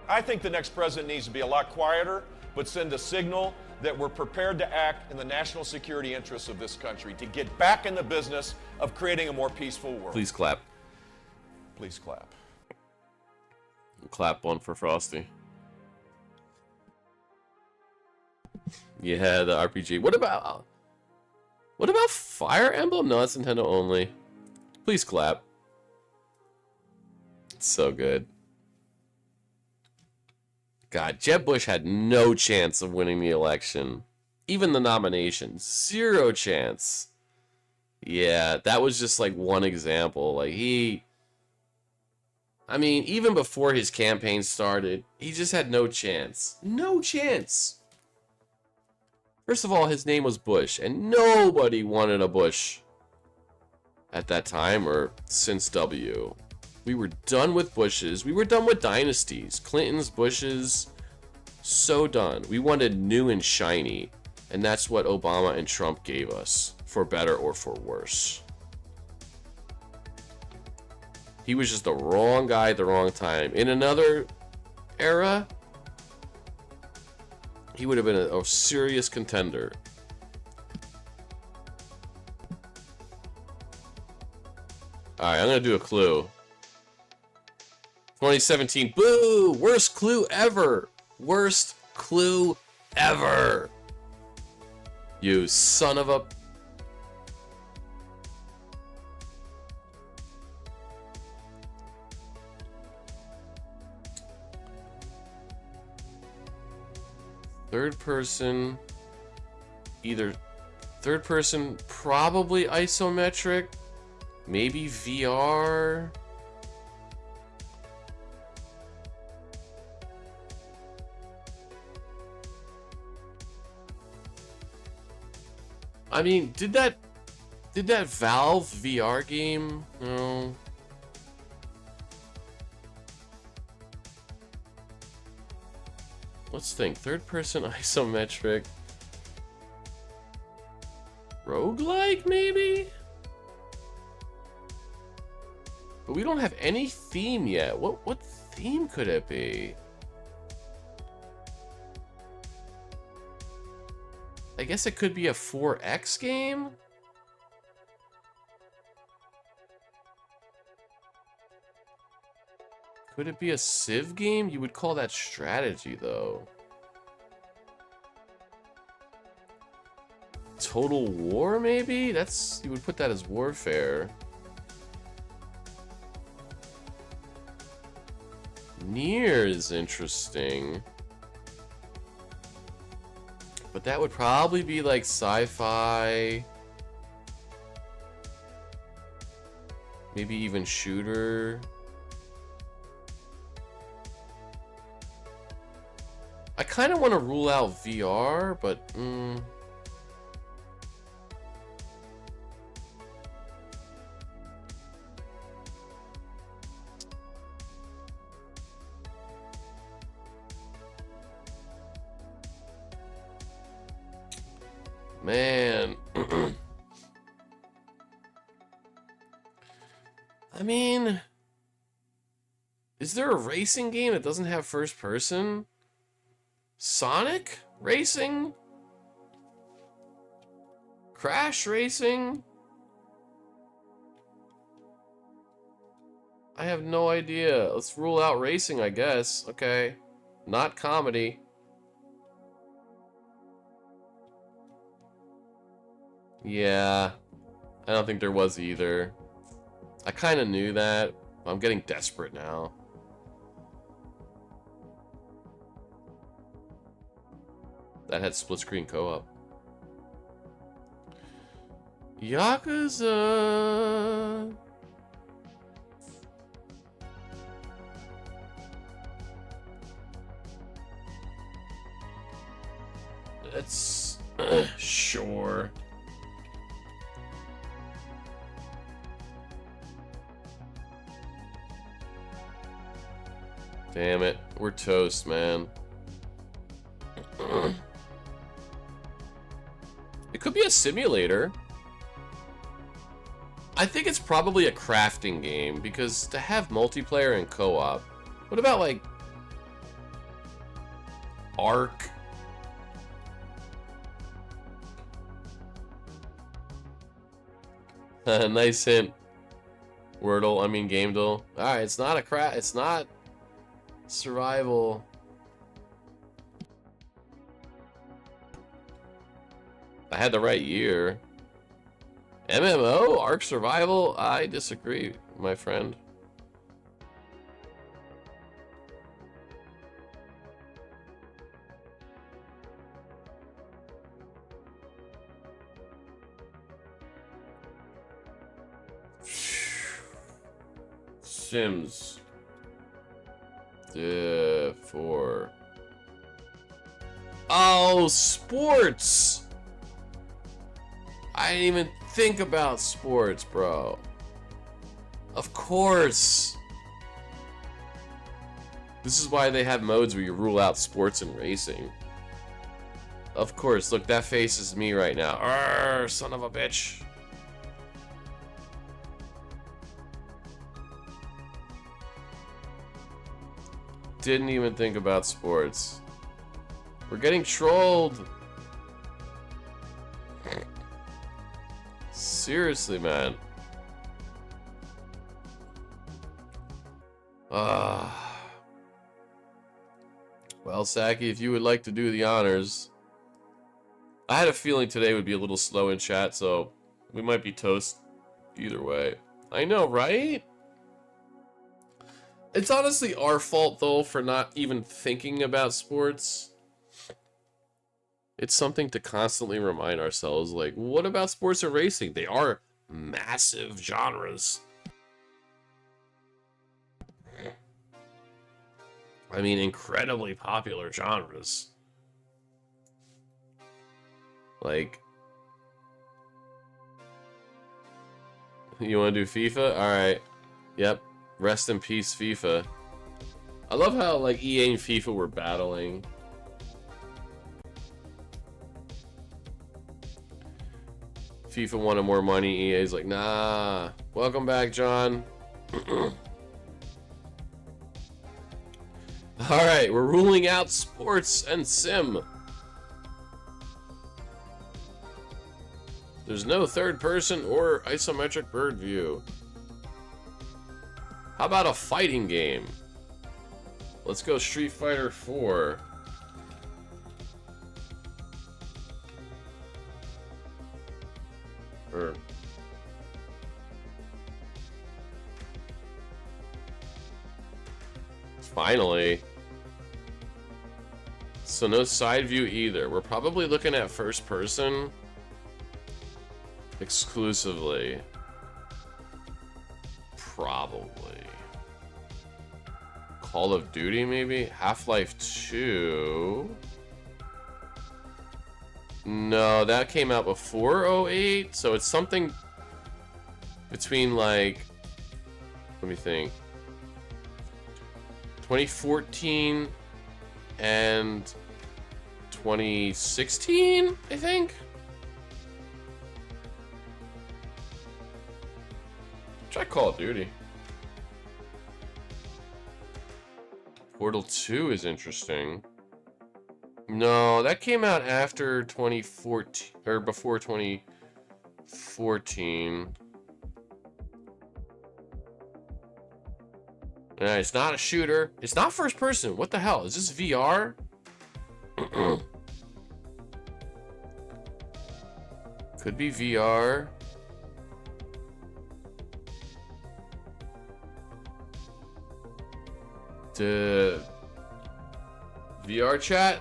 I think the next president needs to be a lot quieter, but send a signal that we're prepared to act in the national security interests of this country, to get back in the business of creating a more peaceful world.
Please clap.
Please clap.
Clap one for Frosty. Yeah, the RPG. What about Fire Emblem? No, that's Nintendo only. Please clap. It's so good. God, Jeb Bush had no chance of winning the election. Even the nomination. Zero chance. Yeah, that was just like one example. Like I mean, even before his campaign started, he just had no chance. No chance. First of all, his name was Bush, and nobody wanted a Bush at that time or since W. We were done with Bushes. We were done with dynasties. Clintons, Bushes, so done. We wanted new and shiny, and that's what Obama and Trump gave us, for better or for worse. He was just the wrong guy at the wrong time. In another era, he would have been a serious contender. Alright, I'm gonna do a clue. 2017, boo! Worst clue ever! Worst clue ever! You son of a... Third person, either third person, probably isometric, maybe VR. I mean, did that Valve VR game? No. Let's think. Third person isometric. Roguelike, maybe? But we don't have any theme yet. What theme could it be? I guess it could be a 4X game? Could it be a Civ game? You would call that strategy, though. Total War, maybe? You would put that as warfare. Nier is interesting. But that would probably be like sci-fi. Maybe even shooter. I kind of want to rule out VR, but man. I mean, is there a racing game that doesn't have first person? Sonic Racing? Crash Racing? I have no idea. Let's rule out racing, I guess. Okay. Not comedy. Yeah. I don't think there was either. I kind of knew that. I'm getting desperate now. That had split screen co-op. Yakuza. That's sure. Damn it, we're toast, man. It could be a simulator. I think it's probably a crafting game, because to have multiplayer and co-op. What about, like, Ark? Nice hint. Wordle, I mean Gamedle. Alright, it's not a it's not survival. I had the right year. MMO? Ark Survival? I disagree, my friend. Sims. 4. Oh, sports! I didn't even think about sports, bro. Of course. This is why they have modes where you rule out sports and racing. Of course. Look, that face is me right now. Arrgh, son of a bitch. Didn't even think about sports. We're getting trolled. Seriously, man. Well, Saki, if you would like to do the honors. I had a feeling today would be a little slow in chat, so we might be toast either way. I know, right? It's honestly our fault, though, for not even thinking about sports. It's something to constantly remind ourselves, like, what about sports and racing? They are massive genres. I mean, incredibly popular genres. Like, you want to do FIFA? Alright. Yep. Rest in peace, FIFA. I love how, like, EA and FIFA were battling. FIFA wanted more money. EA's like, nah. Welcome back, John. Alright, we're ruling out sports and sim. There's no third person or isometric bird view. How about a fighting game? Let's go Street Fighter 4. Finally. So no side view either. We're probably looking at first person exclusively. Probably. Call of Duty, maybe? Half-Life 2? No, that came out before 08, so it's something between, like, let me think, 2014 and 2016, I think? Try Call of Duty. Portal 2 is interesting. No, that came out after 2014, or before 2014. It's not a shooter. It's not first person. What the hell? Is this VR? Could be VR. The VR chat?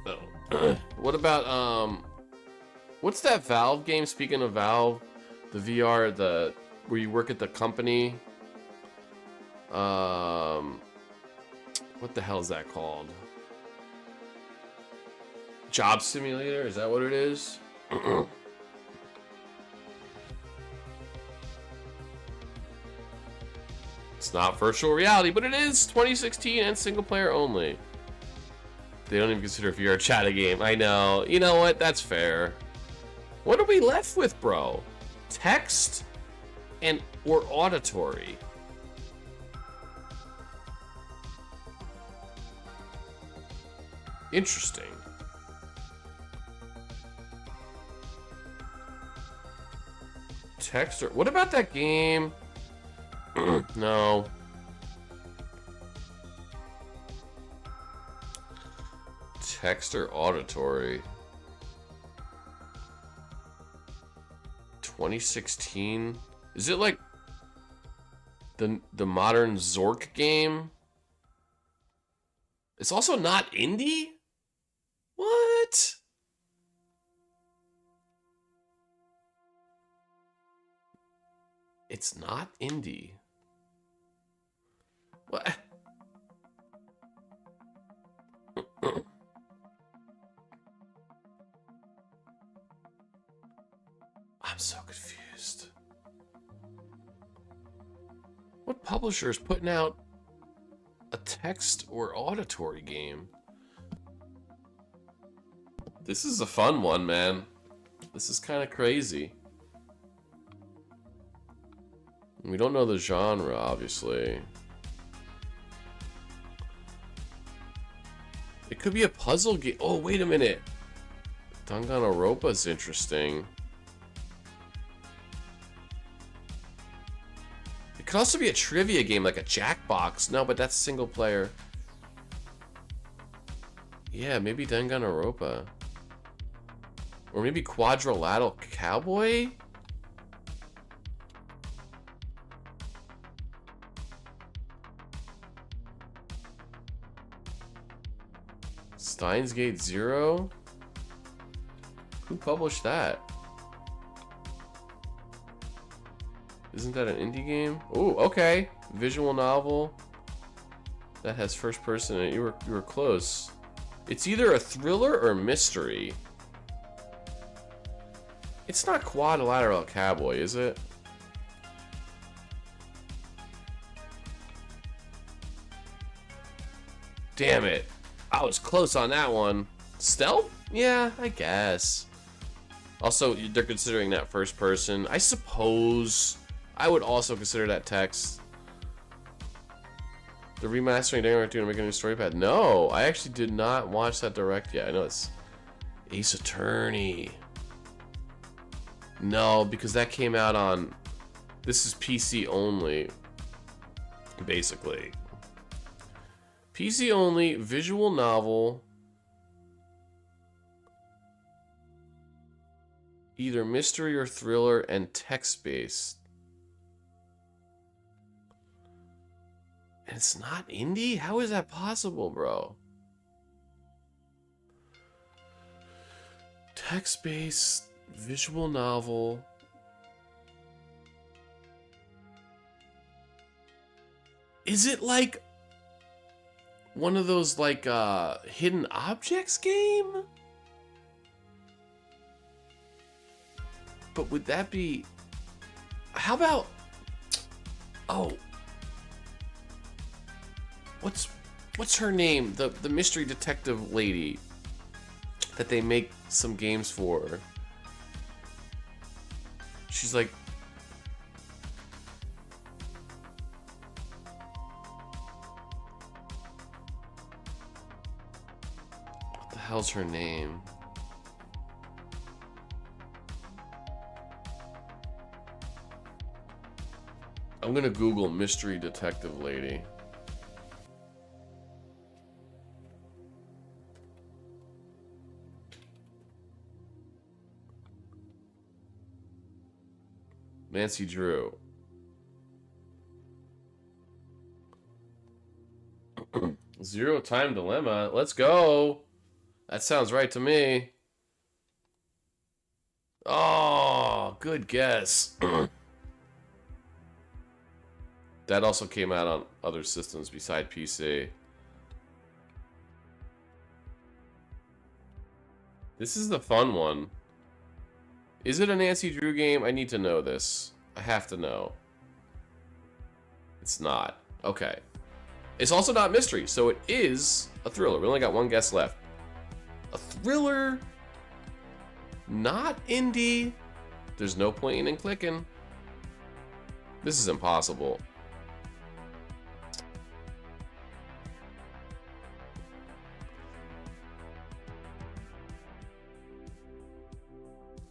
Oh. What about what's that Valve game? Speaking of Valve, the VR, where you work at the company. What the hell is that called? Job Simulator? Is that what it is? It's not virtual reality, but it is 2016 and single player only. They don't even consider VR chat a game. I know. You know what? That's fair. What are we left with, bro? Text or auditory? Interesting. Text or what about that game? No. Text or auditory? 2016? Is it like the modern Zork game? It's also not indie? What? It's not indie. What? I'm so confused. What publisher is putting out a text or auditory game? This is a fun one, man. This is kind of crazy. We don't know the genre, obviously. It could be a puzzle game. Oh, wait a minute. Danganronpa is interesting. It could also be a trivia game, like a Jackbox. No, but that's single player. Yeah, maybe Danganronpa. Or maybe Quadrilateral Cowboy? Steins Gate Zero? Who published that? Isn't that an indie game? Oh, okay. Visual novel that has first person in it. You were close. It's either a thriller or mystery. It's not Quadrilateral Cowboy, is it? Damn it. I was close on that one. Stealth? Yeah, I guess. Also, they're considering that first person. I suppose I would also consider that text. The remastering Danganronpa 2 to make a new story pad. No, I actually did not watch that direct yet. I know it's Ace Attorney. No, because that came out on... This is PC only. Basically. PC only, visual novel. Either mystery or thriller and text-based. And it's not indie? How is that possible, bro? Text-based, visual novel. Is it like one of those like hidden objects game? But would that be... How about... Oh. What's her name? The mystery detective lady that they make some games for. She's like... What the hell's her name? I'm gonna Google mystery detective lady. Nancy Drew. Zero Time Dilemma. Let's go. That sounds right to me. Oh, good guess. That also came out on other systems beside PC. This is the fun one. Is it a Nancy Drew game? I need to know this. I have to know. It's not. Okay. It's also not mystery, so it is a thriller. We only got one guess left. A thriller, not indie. There's no pointing and clicking. This is impossible.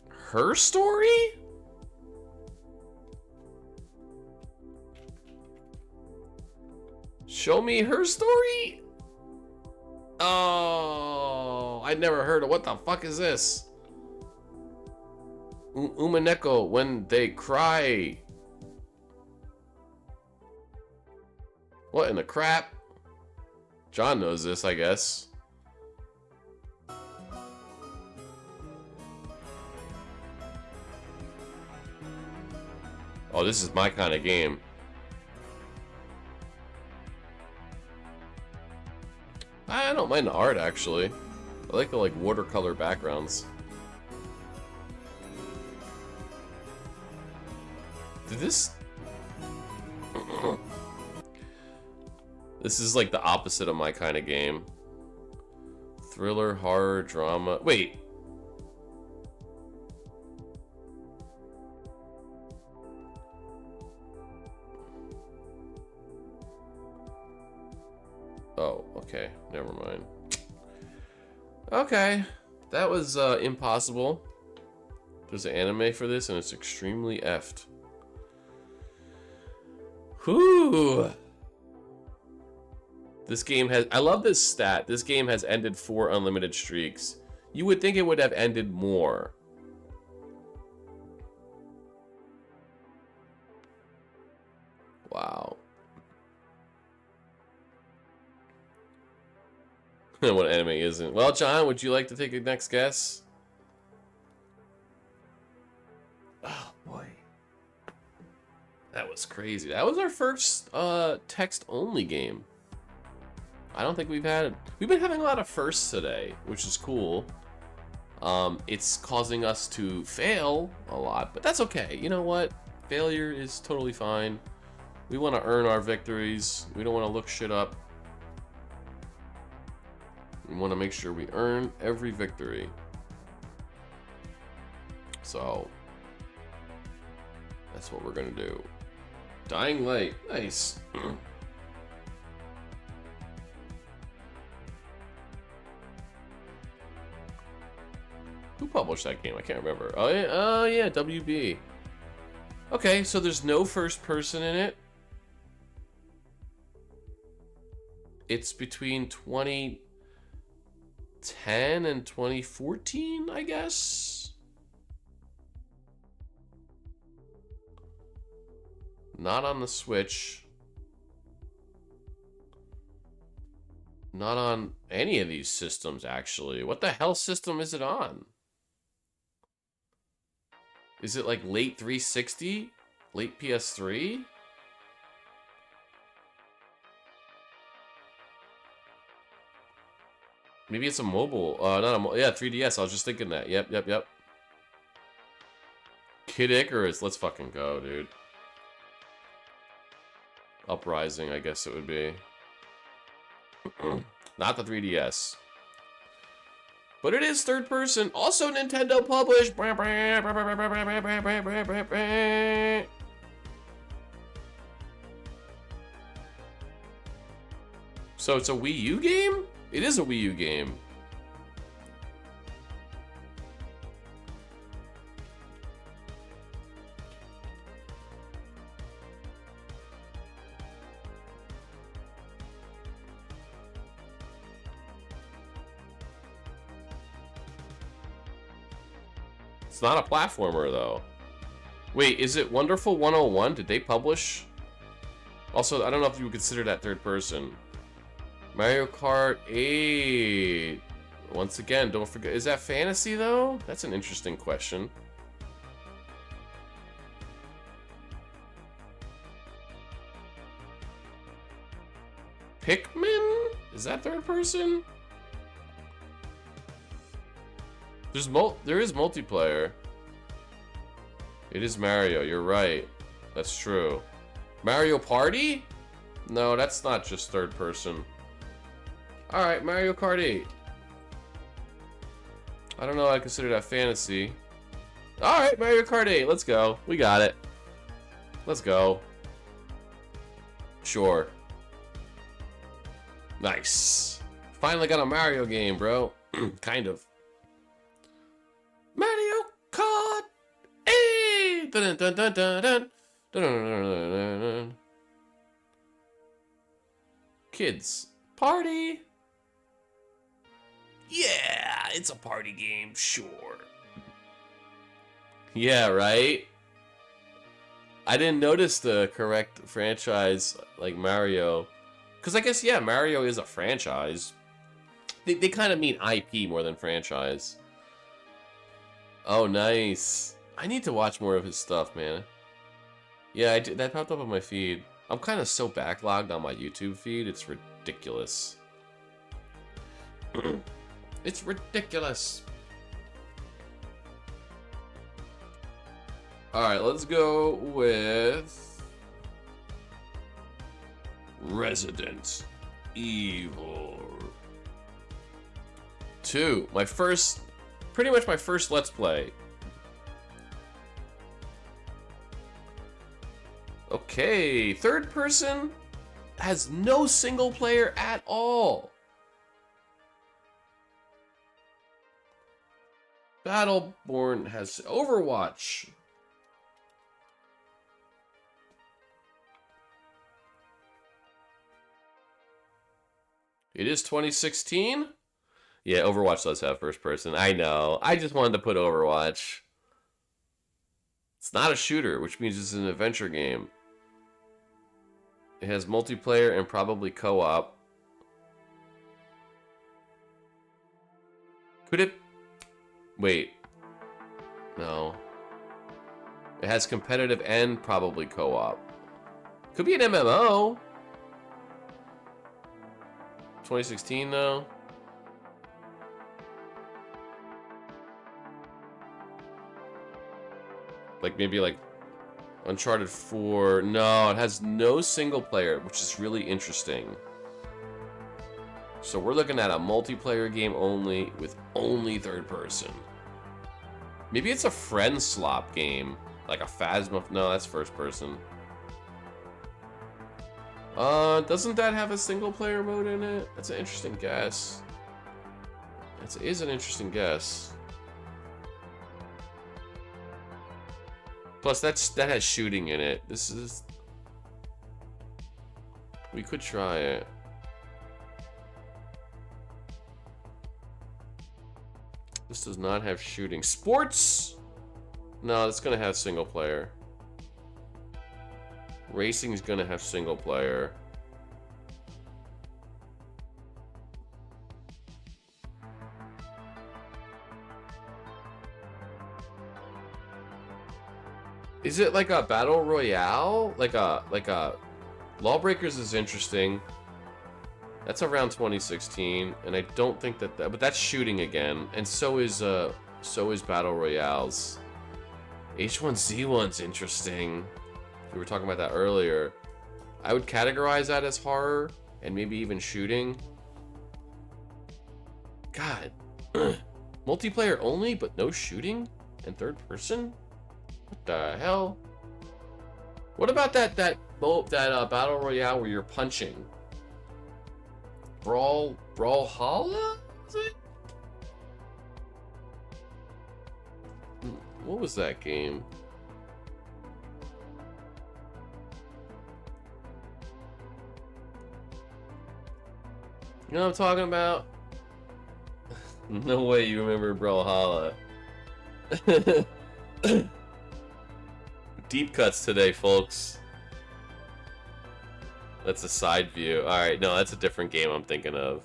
Her Story? Show me Her Story? Oh, I never heard of. What the fuck is this? Umaneko When They Cry. What in the crap? John knows this, I guess. Oh, this is my kind of game. I don't mind the art, actually. I like the watercolor backgrounds. Did this... This is like the opposite of my kind of game. Thriller, horror, drama... Wait. Oh, okay. Never mind. Okay. That was impossible. There's an anime for this, and it's extremely effed. Whew. This game has... I love this stat. This game has ended 4 unlimited streaks. You would think it would have ended more. Wow. What anime isn't? Well, John, would you like to take a next guess? Oh, boy. That was crazy. That was our first text-only game. I don't think we've had... We've been having a lot of firsts today, which is cool. It's causing us to fail a lot, but that's okay. You know what? Failure is totally fine. We want to earn our victories. We don't want to look shit up. We want to make sure we earn every victory. So, that's what we're going to do. Dying Light. Nice. Who published that game? I can't remember. Oh yeah, WB. Okay, so there's no first person in it. It's between 2010 and 2014, I guess. Not on the Switch. Not on any of these systems, actually. What the hell system is it on? Is it like late 360? Late PS3? Maybe it's a mobile. Not a yeah, 3DS. I was just thinking that. Yep. Kid Icarus. Let's fucking go, dude. Uprising, I guess it would be. Not the 3DS. But it is third person. Also Nintendo published. So it's a Wii U game? It is a Wii U game. It's not a platformer, though. Wait, is it Wonderful 101? Did they publish? Also, I don't know if you would consider that third person. Mario Kart 8. Once again, don't forget. Is that fantasy, though? That's an interesting question. Pikmin? Is that third person? There is multiplayer. It is Mario, you're right. That's true. Mario Party? No, that's not just third person. Alright, Mario Kart 8. I don't know if I consider that fantasy. Alright, Mario Kart 8, let's go. We got it. Let's go. Sure. Nice. Finally got a Mario game, bro. Kind of. Mario Kart 8! Dun, dun, dun, dun, dun. Dun, dun, dun, dun, dun. Kids. Party! Yeah, it's a party game, sure. Yeah, right? I didn't notice the correct franchise like Mario. Because I guess, yeah, Mario is a franchise. They kind of mean IP more than franchise. Oh, nice. I need to watch more of his stuff, man. Yeah, I did, that popped up on my feed. I'm kind of so backlogged on my YouTube feed, it's ridiculous. It's ridiculous. Alright, let's go with Resident Evil 2. Pretty much my first Let's Play. Okay, third person has no single player at all. Battleborn has Overwatch. It is 2016? Yeah, Overwatch does have first person. I know. I just wanted to put Overwatch. It's not a shooter, which means it's an adventure game. It has multiplayer and probably co-op. Could it... Wait. No. It has competitive and probably co-op. Could be an MMO. 2016 though. Like maybe like Uncharted 4. No, it has no single player, which is really interesting. So we're looking at a multiplayer game only with only third person. Maybe it's a friend slop game, like a Phasma. No, that's first person. Doesn't that have a single player mode in it? That's an interesting guess. It is an interesting guess. Plus, that has shooting in it. This is... We could try it. This does not have shooting. Sports? No, it's gonna have single player. Racing's gonna have single player. Is it like a battle royale? Like a Lawbreakers is interesting. That's around 2016, and I don't think but that's shooting again, and so is battle royales. H1Z1's interesting. We were talking about that earlier. I would categorize that as horror and maybe even shooting. God, multiplayer only, but no shooting and third person. What the hell? What about that battle royale where you're punching? Brawlhalla? Is it? What was that game? You know what I'm talking about? No way you remember Brawlhalla. Deep cuts today, folks. That's a side view. Alright, no, that's a different game I'm thinking of.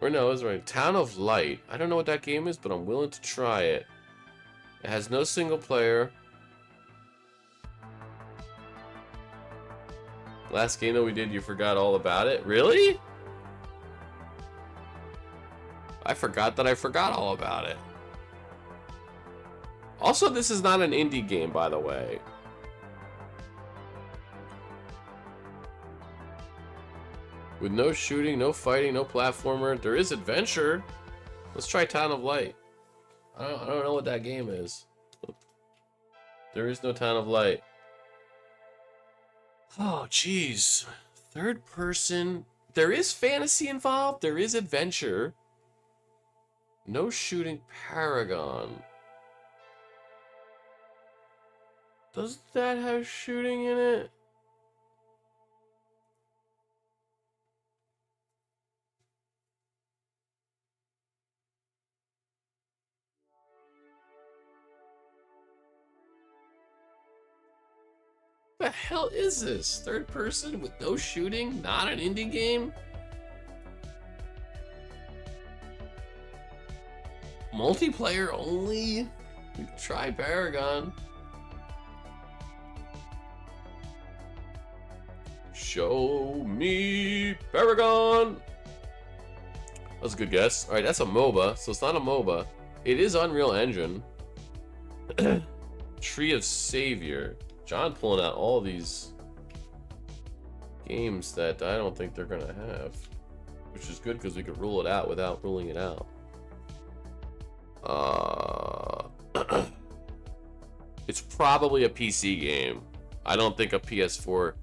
Or no, it's right. Town of Light. I don't know what that game is, but I'm willing to try it. It has no single player. Last game that we did, you forgot all about it? Really? I forgot that I forgot all about it. Also, this is not an indie game, by the way. With no shooting, no fighting, no platformer. There is adventure. Let's try Town of Light. I don't know what that game is. There is no Town of Light. Oh, jeez. Third person. There is fantasy involved. There is adventure. No shooting Paragon. Does that have shooting in it? What the hell is this? Third person with no shooting? Not an indie game? Multiplayer only? Try Paragon. Show me Paragon. That's a good guess. Alright, that's a MOBA, so it's not a MOBA. It is Unreal Engine. Tree of Savior. John pulling out all these games that I don't think they're gonna have. Which is good because we could rule it out without ruling it out. It's probably a PC game. I don't think a PS4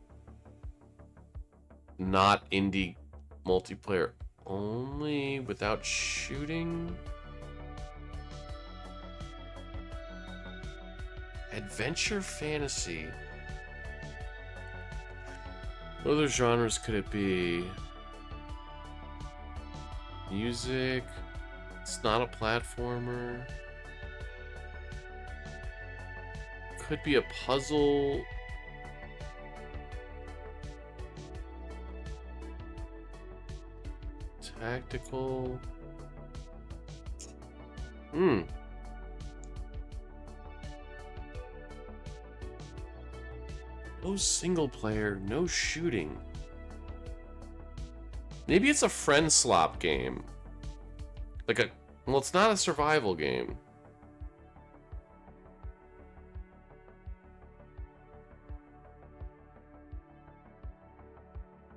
not indie multiplayer only without shooting. Adventure fantasy. What other genres could it be? Music. It's not a platformer. Could be a puzzle. Tactical. No single player, no shooting. Maybe it's a friend slop game. Like a... Well, it's not a survival game.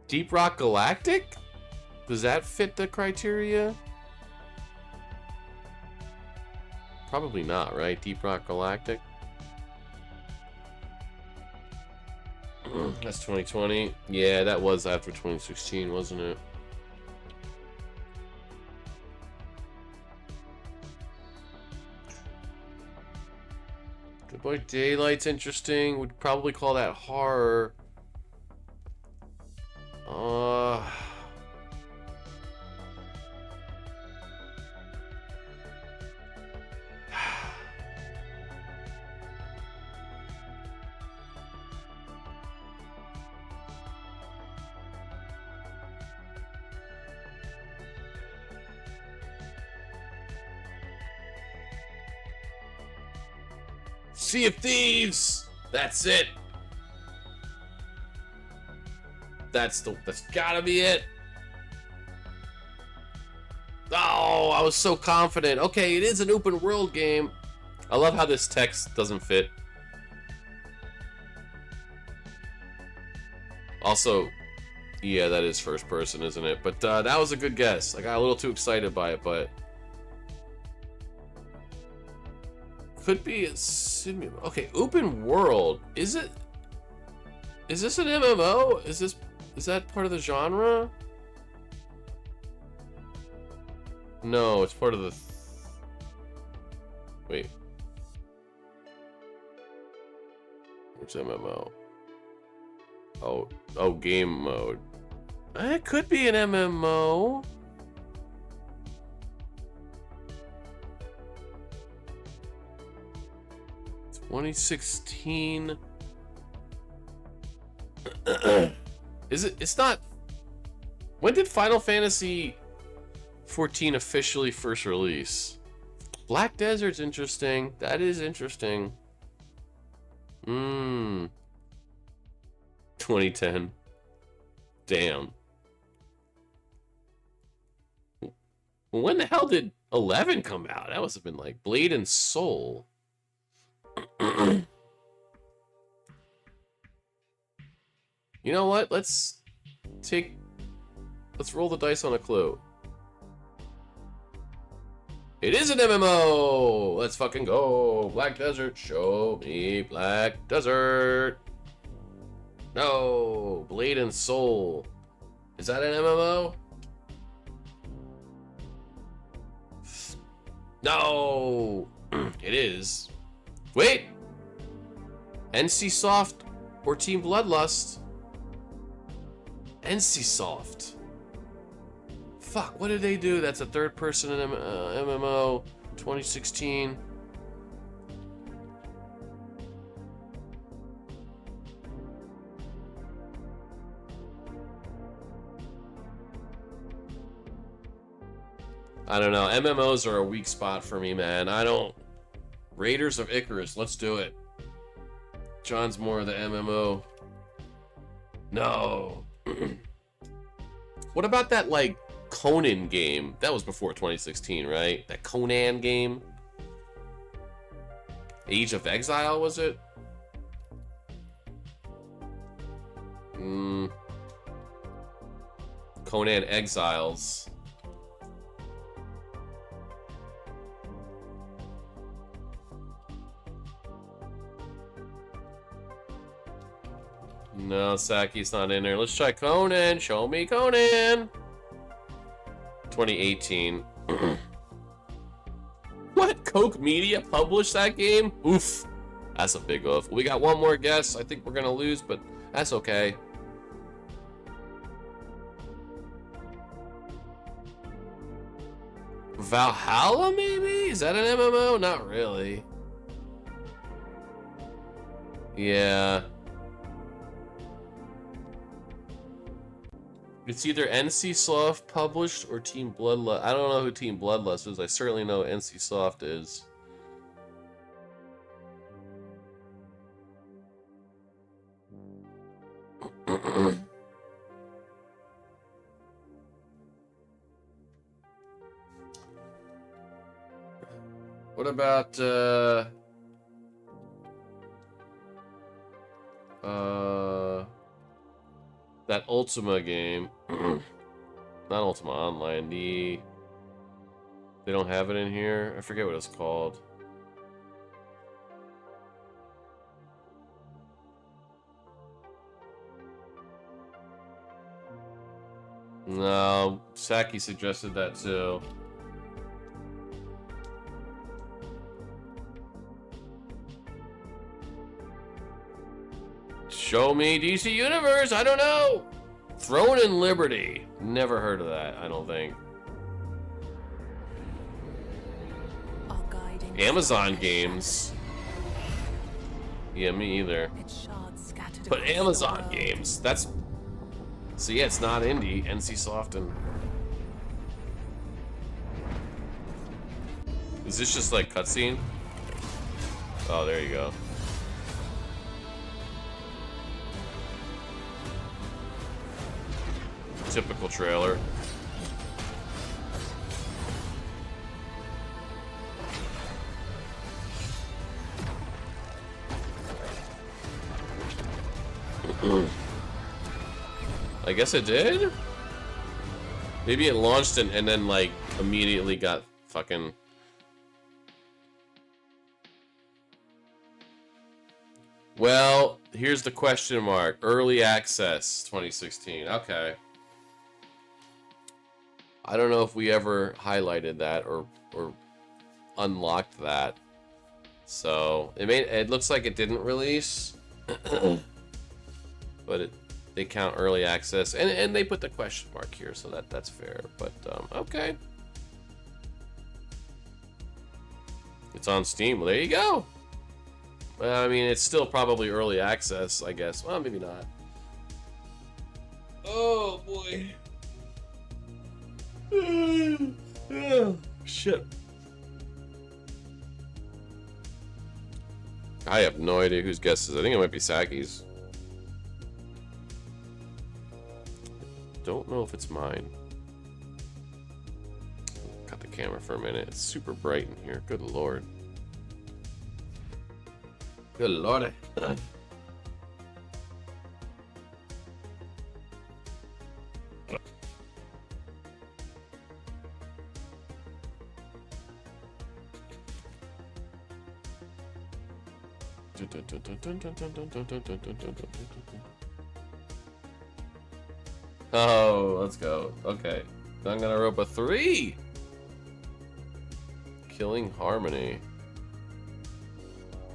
Deep Rock Galactic? Does that fit the criteria? Probably not, right? Deep Rock Galactic? That's 2020. Yeah, that was after 2016, wasn't it? Good Boy Daylight's interesting. Would probably call that horror. Sea of Thieves! That's it! That's gotta be it! Oh, I was so confident. Okay, it is an open world game. I love how this text doesn't fit. Also, yeah, that is first person, isn't it? But that was a good guess. I got a little too excited by it, but... Could be a sim. Okay, open world. Is this an MMO? Is that part of the genre? No, it's part of the... Wait. Which MMO? Oh, game mode. It could be an MMO. 2016. Is it? It's not. When did Final Fantasy 14 officially first release? Black Desert's interesting. That is interesting. 2010. Damn. Well, when the hell did 11 come out? That must have been like Blade and Soul. You know what? Let's roll the dice on a clue. It is an MMO! Let's fucking go! Black Desert, show me Black Desert! No! Blade and Soul. Is that an MMO? No! It is. Wait! NCSoft or Team Bloodlust? NCSoft. Fuck, what did they do? That's a third-person MMO, 2016. I don't know. MMOs are a weak spot for me, man. I don't... Raiders of Icarus, let's do it. John's more of the MMO. No. What about that, like, Conan game? That was before 2016, right? That Conan game? Age of Exile, was it? Conan Exiles. No, Saki's not in there. Let's try Conan. Show me Conan. 2018. What? Koch Media published that game? Oof. That's a big oof. We got one more guess. I think we're gonna lose, but that's okay. Valhalla, maybe? Is that an MMO? Not really. Yeah. It's either NCSoft published or Team Bloodlust. I don't know who Team Bloodlust is. I certainly know NCSoft is. What about that Ultima game? Not Ultima Online. They don't have it in here. I forget what it's called. No, Saki suggested that too. Show me DC Universe. I don't know. Throne and Liberty. Never heard of that. I don't think. Amazon games. Yeah, me either. But Amazon games. That's. So yeah, it's not indie. NCSoft and. Is this just like cutscene? Oh, there you go. Typical trailer. I guess it did? Maybe it launched and then like immediately got fucking... Well, here's the question mark. Early access 2016. Okay. I don't know if we ever highlighted that or unlocked that. So it looks like it didn't release. But they count early access and they put the question mark here, so that's fair. But okay. It's on Steam. Well, there you go. I mean, it's still probably early access, I guess. Well, maybe not. Oh, boy. Oh, shit. I have no idea whose guess is. I think it might be Saki's. Don't know if it's mine. Got the camera for a minute. It's super bright in here. Good lord. Good lord. Oh, let's go. Okay. Danganronpa 3! Killing Harmony.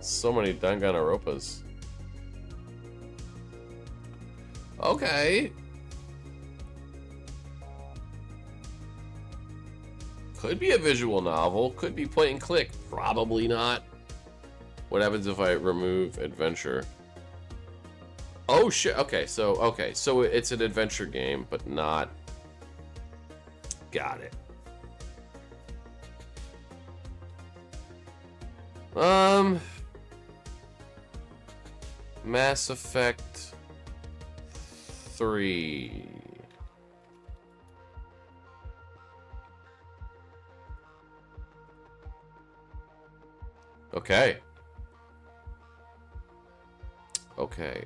So many Danganronpas. Okay. Could be a visual novel. Could be point and click. Probably not. What happens if I remove adventure? Oh shit. Okay, so it's an adventure game, but not. Got it. Mass Effect 3. Okay. Okay.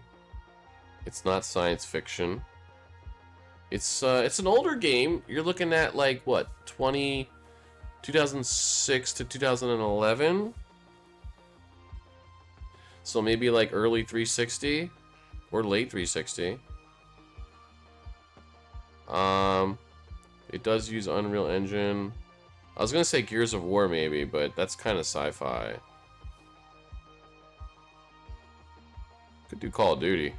It's not science fiction. It's an older game. You're looking at like what, 2006 to 2011? So maybe like early 360 or late 360. It does use Unreal Engine. I was gonna say Gears of War maybe, but that's kind of sci-fi. Could do Call of Duty.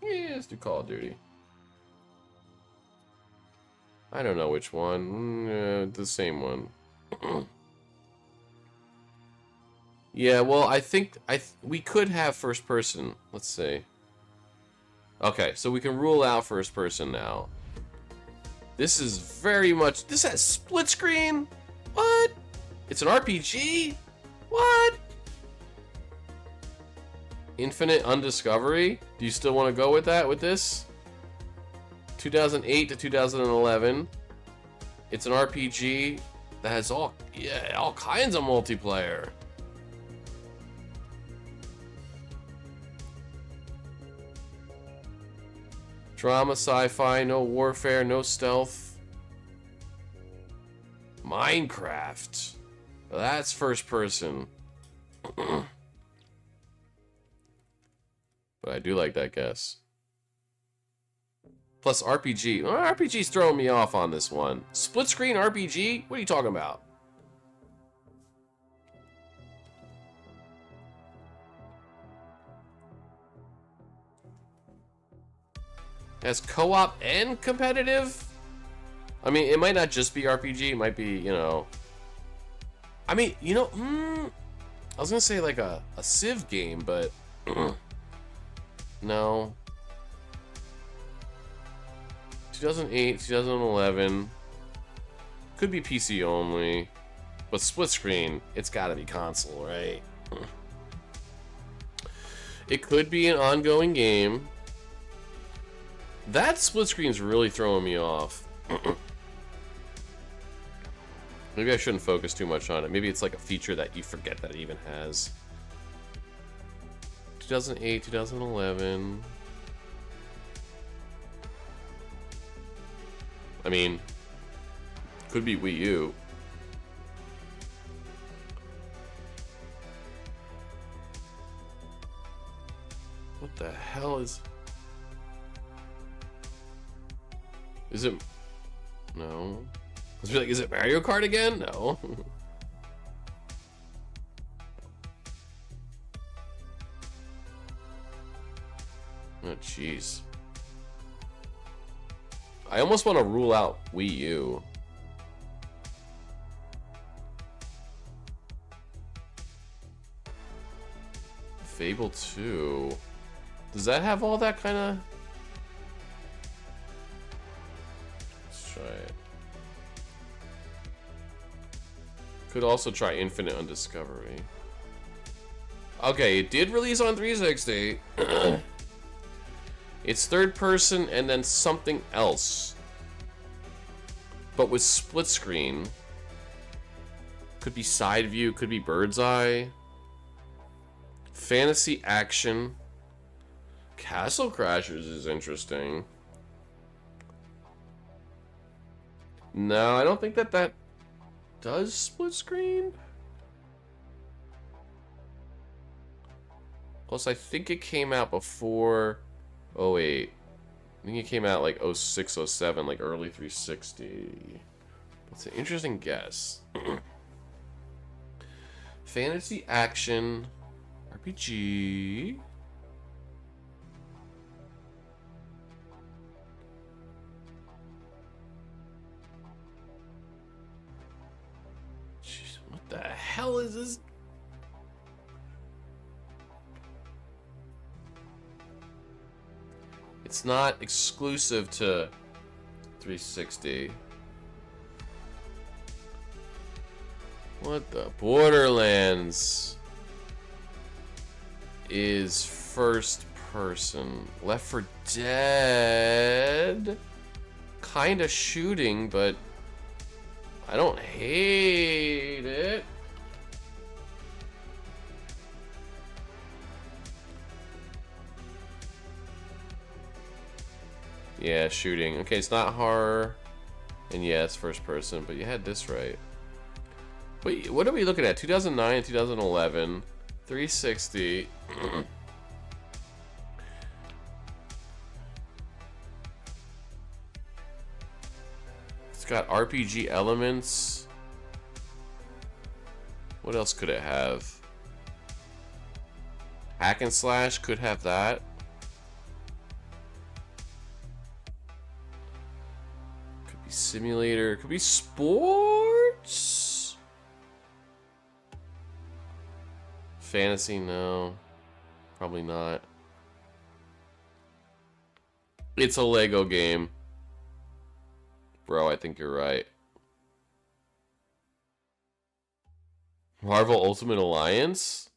Yeah, let's do Call of Duty. I don't know which one. The same one. Yeah, well, I think we could have first person. Let's see. Okay, so we can rule out first person now. This is very much. This has split screen. What? It's an RPG. What? Infinite Undiscovery? Do you still want to go with that, with this? 2008 to 2011. It's an RPG that has all kinds of multiplayer. Drama, sci-fi, no warfare, no stealth. Minecraft. That's first person. But I do like that guess. Plus RPG. Well, RPG's throwing me off on this one. Split screen RPG? What are you talking about? Has co-op and competitive? I mean, it might not just be RPG. It might be, you know... I mean, you know... I was gonna say like a Civ game, but... No. 2008, 2011. Could be PC only. But split screen, it's gotta be console, right? It could be an ongoing game. That split screen's really throwing me off. Maybe I shouldn't focus too much on it. Maybe it's like a feature that you forget that it even has. 2008, 2011. I mean, could be Wii U. What the hell is... Is it... No. I was like, is it Mario Kart again? No. Oh, jeez. I almost want to rule out Wii U. Fable 2. Does that have all that kind of... Let's try it. Could also try Infinite Undiscovery. Okay, it did release on 360. It's third person and then something else. But with split screen. Could be side view, could be bird's eye. Fantasy action. Castle Crashers is interesting. No, I don't think that does split screen. Plus, I think it came out before 08. I think it came out like 06, 07, like early 360. That's an interesting guess. Fantasy action RPG. Jeez, what the hell is this? It's not exclusive to 360. What the? Borderlands is first person. Left 4 Dead, kinda shooting, but I don't hate it. Yeah, shooting. Okay, it's not horror, and yeah, it's first person, but you had this right. Wait, what are we looking at? 2009 and 2011, 360. It's got RPG elements. What else could it have? Hack and slash could have that. Could be simulator. Could be sports. Fantasy, no. Probably not. It's a Lego game. Bro, I think you're right. Marvel Ultimate Alliance?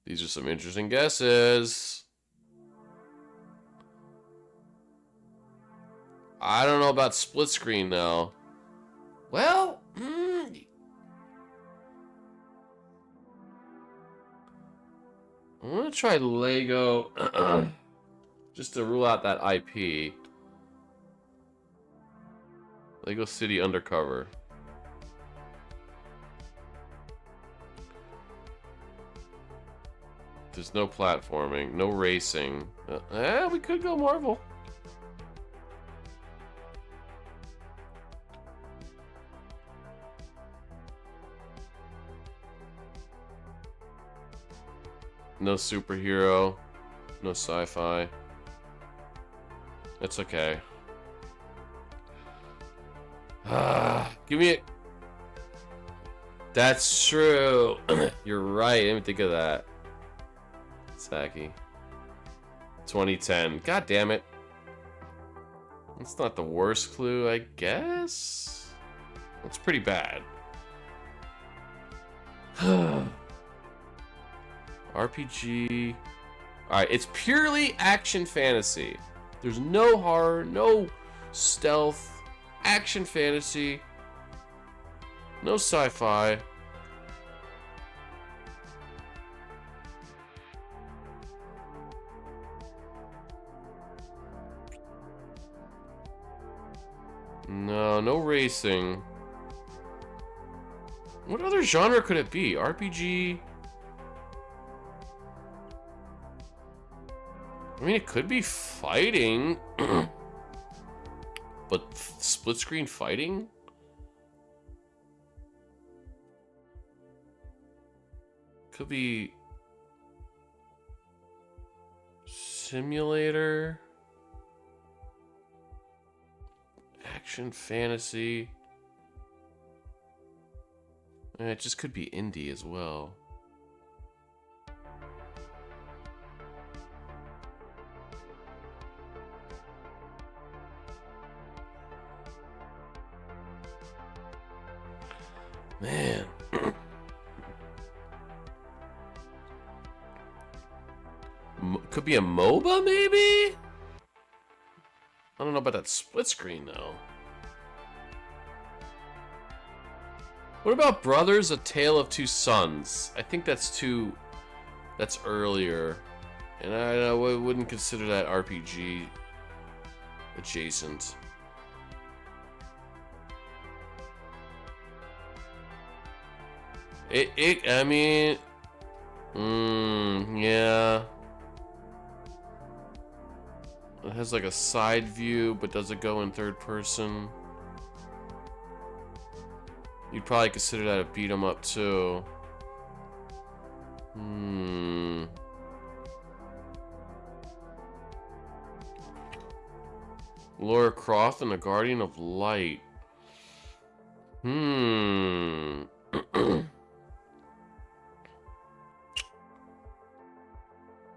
These are some interesting guesses. I don't know about split screen, though. Well, I'm gonna try Lego just to rule out that IP. Lego City Undercover. There's no platforming, no racing. We could go Marvel. No superhero, no sci-fi. It's okay. Give me it. That's true. You're right. I didn't think of that. Saki. 2010. God damn it. That's not the worst clue, I guess. That's pretty bad. RPG. Alright, it's purely action fantasy. There's no horror, no stealth. Action fantasy. No sci-fi. No racing. What other genre could it be? RPG? I mean, it could be fighting. But split screen fighting? Could be simulator, action fantasy. It just could be indie as well. Man. Could be a MOBA, maybe? I don't know about that split screen, though. What about Brothers: A Tale of Two Sons? I think that's that's earlier. And I wouldn't consider that RPG adjacent. I mean... yeah. It has like a side view, but does it go in third person? You'd probably consider that a beat 'em up too. Lara Croft and the Guardian of Light.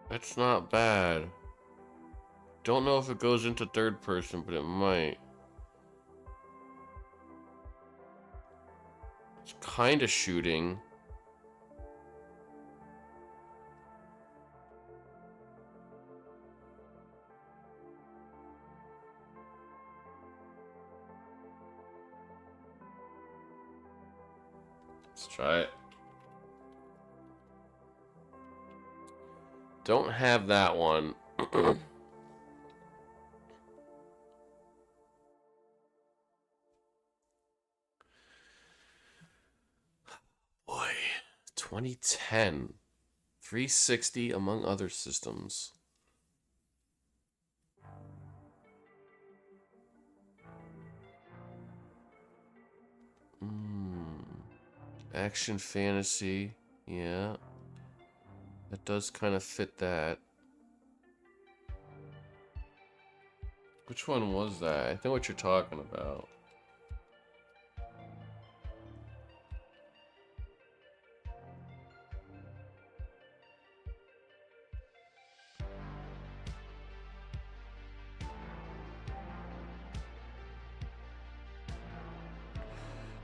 That's not bad. Don't know if it goes into third person, but it might. It's kind of shooting. Let's try it. Don't have that one. Boy, 2010. 360 among other systems. Action fantasy. Yeah. That does kind of fit that. Which one was that? I know what you're talking about.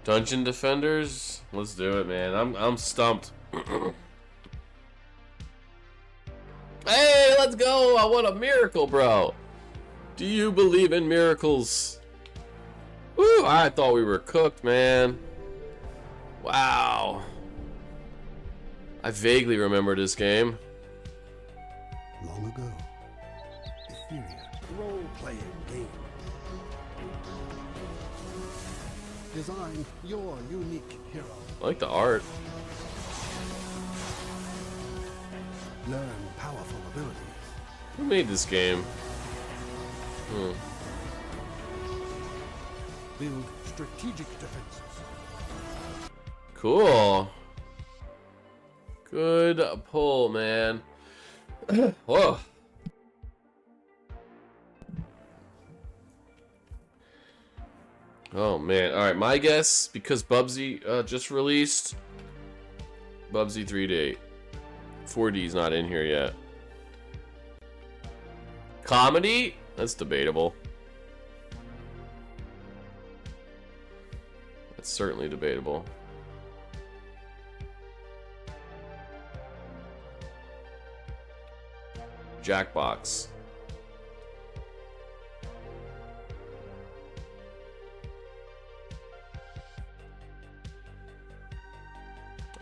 Dungeon Defenders? Let's do it, man. I'm stumped. Hey, let's go! I want a miracle, bro. Do you believe in miracles? Woo! I thought we were cooked, man. Wow. I vaguely remember this game.
Long ago, Etheria, role-playing game. Design your unique hero.
I like the art.
Learn powerful abilities.
Who made this game?
Build strategic defenses.
Cool. Good pull, man. Whoa. Oh man. Alright, my guess, because Bubsy just released, Bubsy 3D. 4D's not in here yet. Comedy? That's debatable. That's certainly debatable. Jackbox.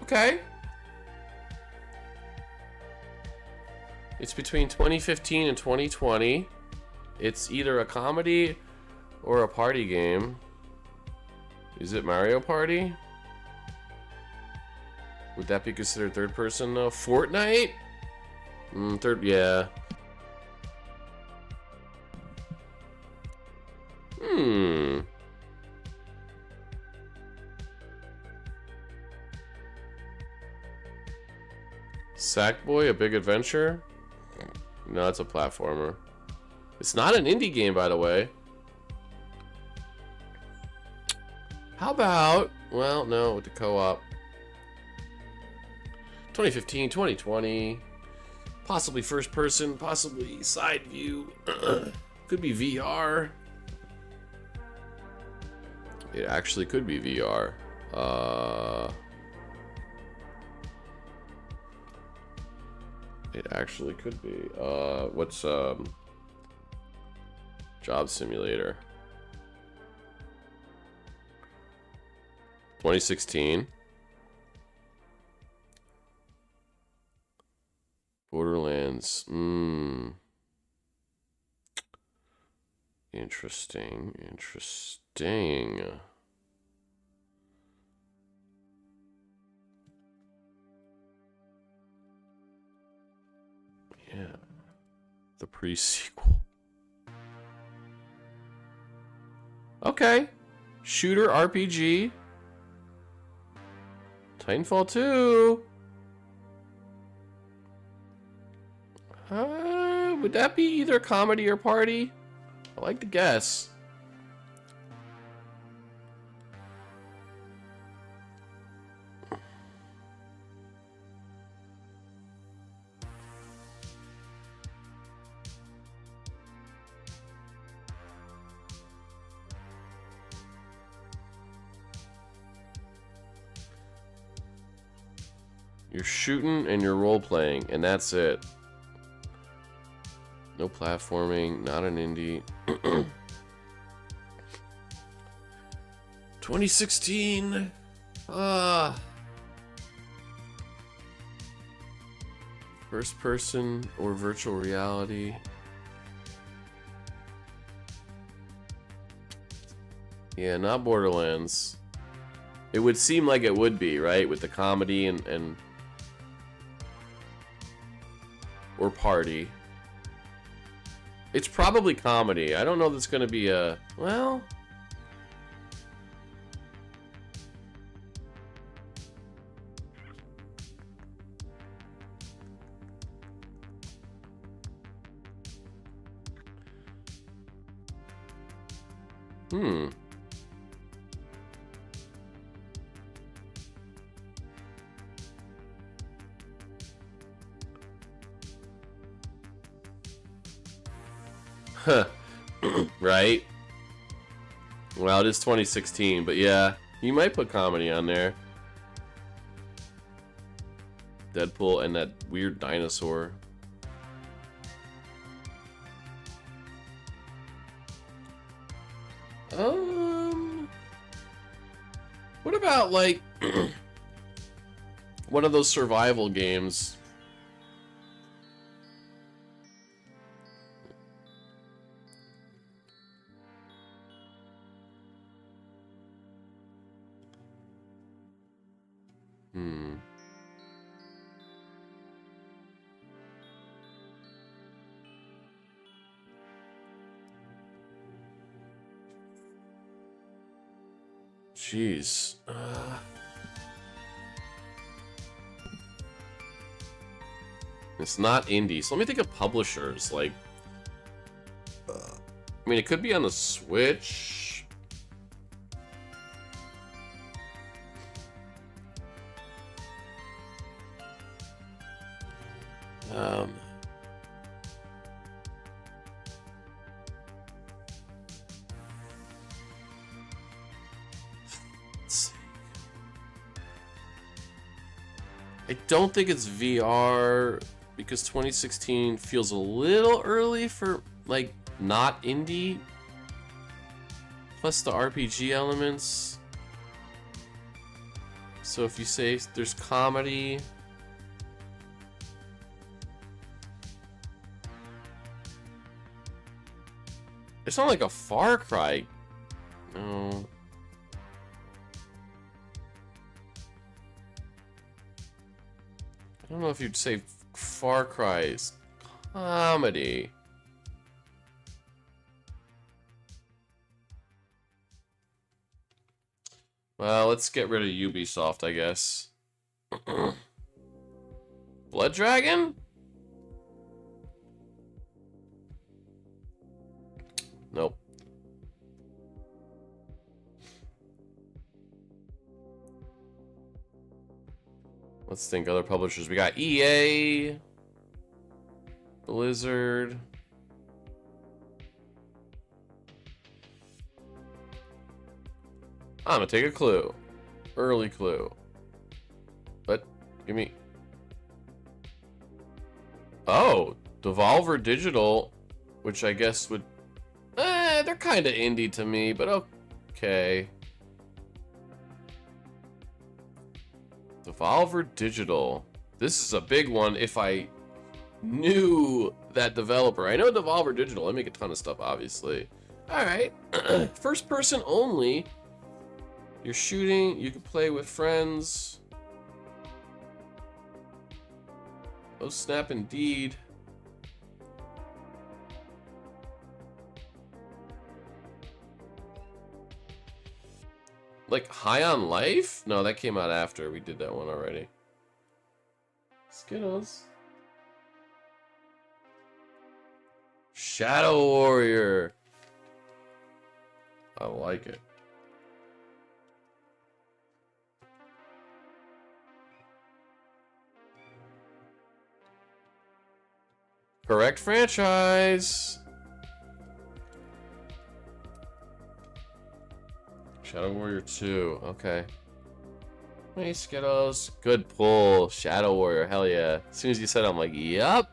Okay. It's between 2015 and 2020. It's either a comedy or a party game. Is it Mario Party? Would that be considered third person though? Fortnite? Third, yeah. Sackboy: A Big Adventure? No, it's a platformer. It's not an indie game, by the way. How about... Well, no, with the co-op. 2015, 2020. Possibly first person, possibly side view. Could be VR. It actually could be VR. It actually could be. What's Job Simulator? 2016. Borderlands. Interesting. Yeah. The pre-sequel. Okay. Shooter RPG. Titanfall 2. Would that be either comedy or party? I like to guess. You're shooting and you're role-playing, and that's it. No platforming, not an indie. 2016. First person or virtual reality. Yeah, not Borderlands. It would seem like it would be, right? With the comedy and or party. It's probably comedy. I don't know if it's going to be a... Well... Huh. Right? Well, it is 2016, but yeah, you might put comedy on there. Deadpool and that weird dinosaur. What about like one of those survival games? Jeez. It's not indie, so let me think of publishers. Like, I mean, it could be on the Switch. I don't think it's VR because 2016 feels a little early for like not indie. Plus the RPG elements. So if you say there's comedy, it's not like a Far Cry. No. I don't know if you'd say Far Cry's comedy. Well, let's get rid of Ubisoft, I guess. Blood Dragon? Nope. Let's think other publishers. We got EA, Blizzard. I'm gonna take a clue. Early clue. But, give me... Oh, Devolver Digital, which I guess would... they're kind of indie to me, but okay. Devolver Digital. This is a big one if I knew that developer. I know Devolver Digital. I make a ton of stuff, obviously. Alright. First person only. You're shooting. You can play with friends. Oh, snap indeed. Like High on Life? No, that came out after. We did that one already. Skittles. Shadow Warrior. I like it. Correct franchise. Shadow Warrior 2. Okay. Hey, Skittles. Good pull. Shadow Warrior. Hell yeah. As soon as you said it, I'm like, yup.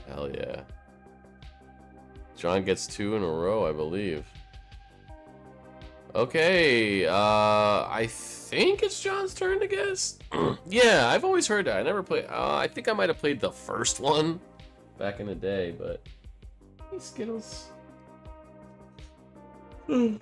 Hell yeah. John gets 2 in a row, I believe. Okay. I think it's John's turn to guess. Yeah, I've always heard that. I never played. I think I might have played the first one back in the day, but. Hey, Skittles. Man.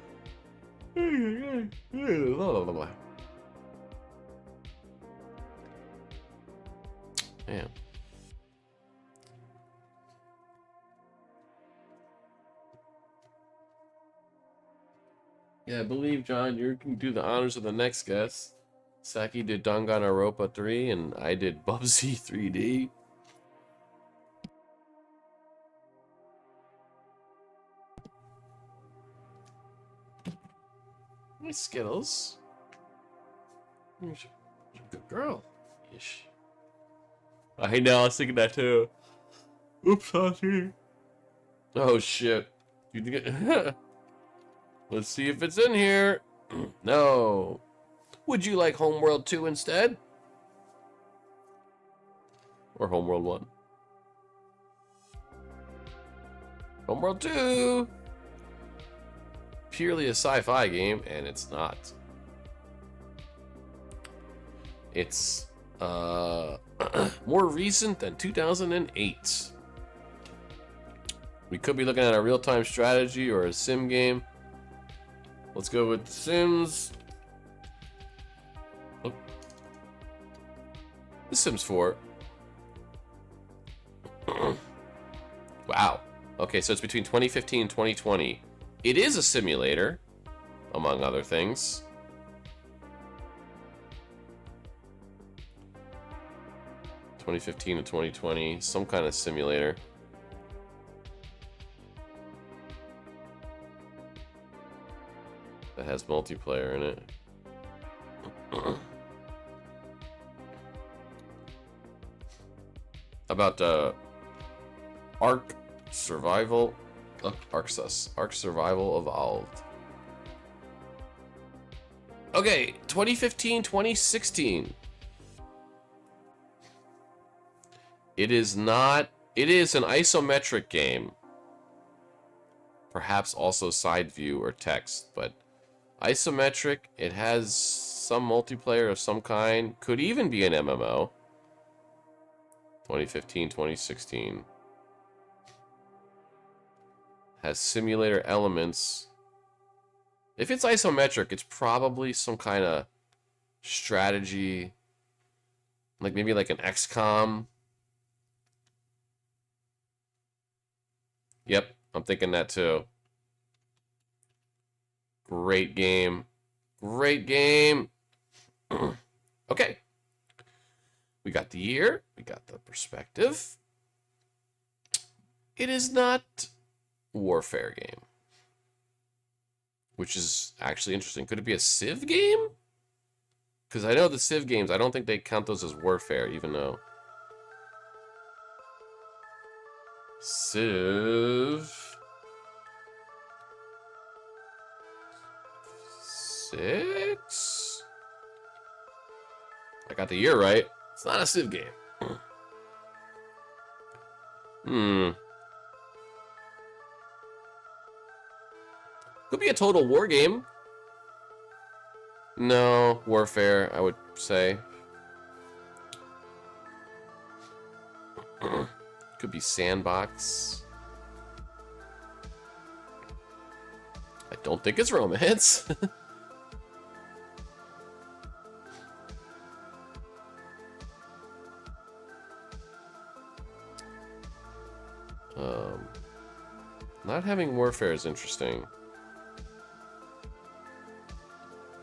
Yeah, I believe, John, you can do the honors of the next guest. Saki did Danganronpa 3, and I did Bubsy 3D. Hey, Skittles. You're a good girl. Ish. I know, I was thinking that too. Oops, Saki. Oh, shit. You get... Let's see if it's in here. No. Would you like Homeworld 2 instead? Or Homeworld 1? Homeworld 2! Purely a sci-fi game, and it's not. It's more recent than 2008. We could be looking at a real-time strategy or a sim game. Let's go with The Sims. Oh. The Sims 4. Wow. Okay, so it's between 2015 and 2020. It is a simulator, among other things. (2015 to 2020), some kind of simulator. That has multiplayer in it. About Ark Survival. Ark Survival Evolved. Okay, 2015, 2016. It is not. It is an isometric game. Perhaps also side view or text, but isometric. It has some multiplayer of some kind. Could even be an MMO. 2015, 2016. Has simulator elements. If it's isometric, it's probably some kind of strategy. Like maybe like an XCOM. Yep, I'm thinking that too. Great game. Great game. Okay. We got the year. We got the perspective. It is not Warfare game. Which is actually interesting. Could it be a Civ game? Because I know the Civ games, I don't think they count those as Warfare, even though... Civ... 6. I got the year right. It's not a Civ game. Could be a Total War game. No, Warfare, I would say. Could be Sandbox. I don't think it's romance. Not having Warfare is interesting.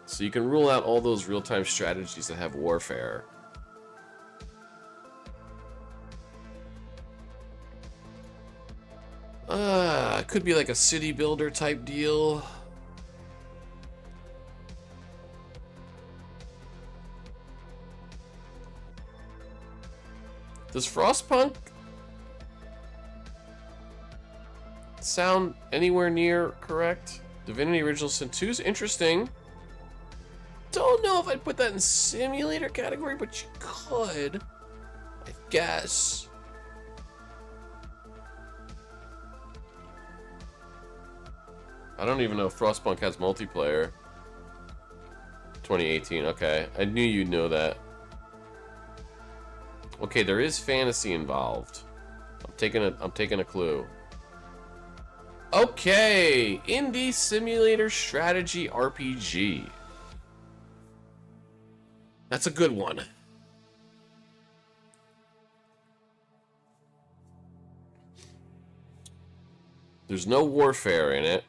So you can rule out all those real-time strategies that have Warfare. It could be like a city builder type deal. Does Frostpunk sound anywhere near correct? Divinity Original Sin 2 is interesting. Don't know if I'd put that in simulator category, but you could, I guess. I don't even know if Frostpunk has multiplayer. 2018, okay. I knew you'd know that. Okay, there is fantasy involved. I'm taking a clue. Okay, indie simulator strategy RPG. That's a good one. There's no Warfare in it.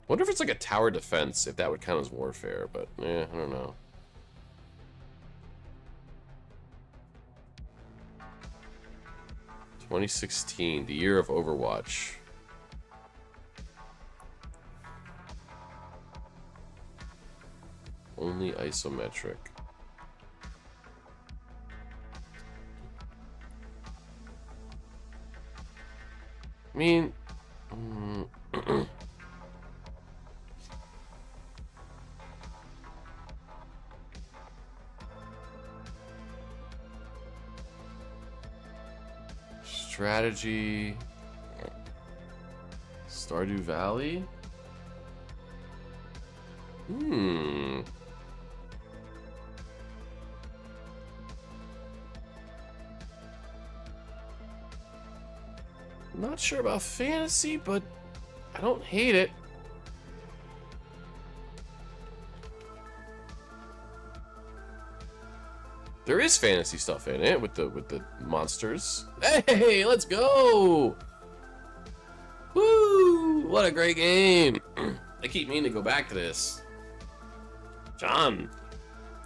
Wonder if it's like a tower defense, if that would count as Warfare, but I don't know. (2016), the year of Overwatch. Only isometric. I mean, strategy, Stardew Valley. Not sure about fantasy, but I don't hate it. There is fantasy stuff in it with the monsters. Hey, let's go! Woo! What a great game! I keep meaning to go back to this. John,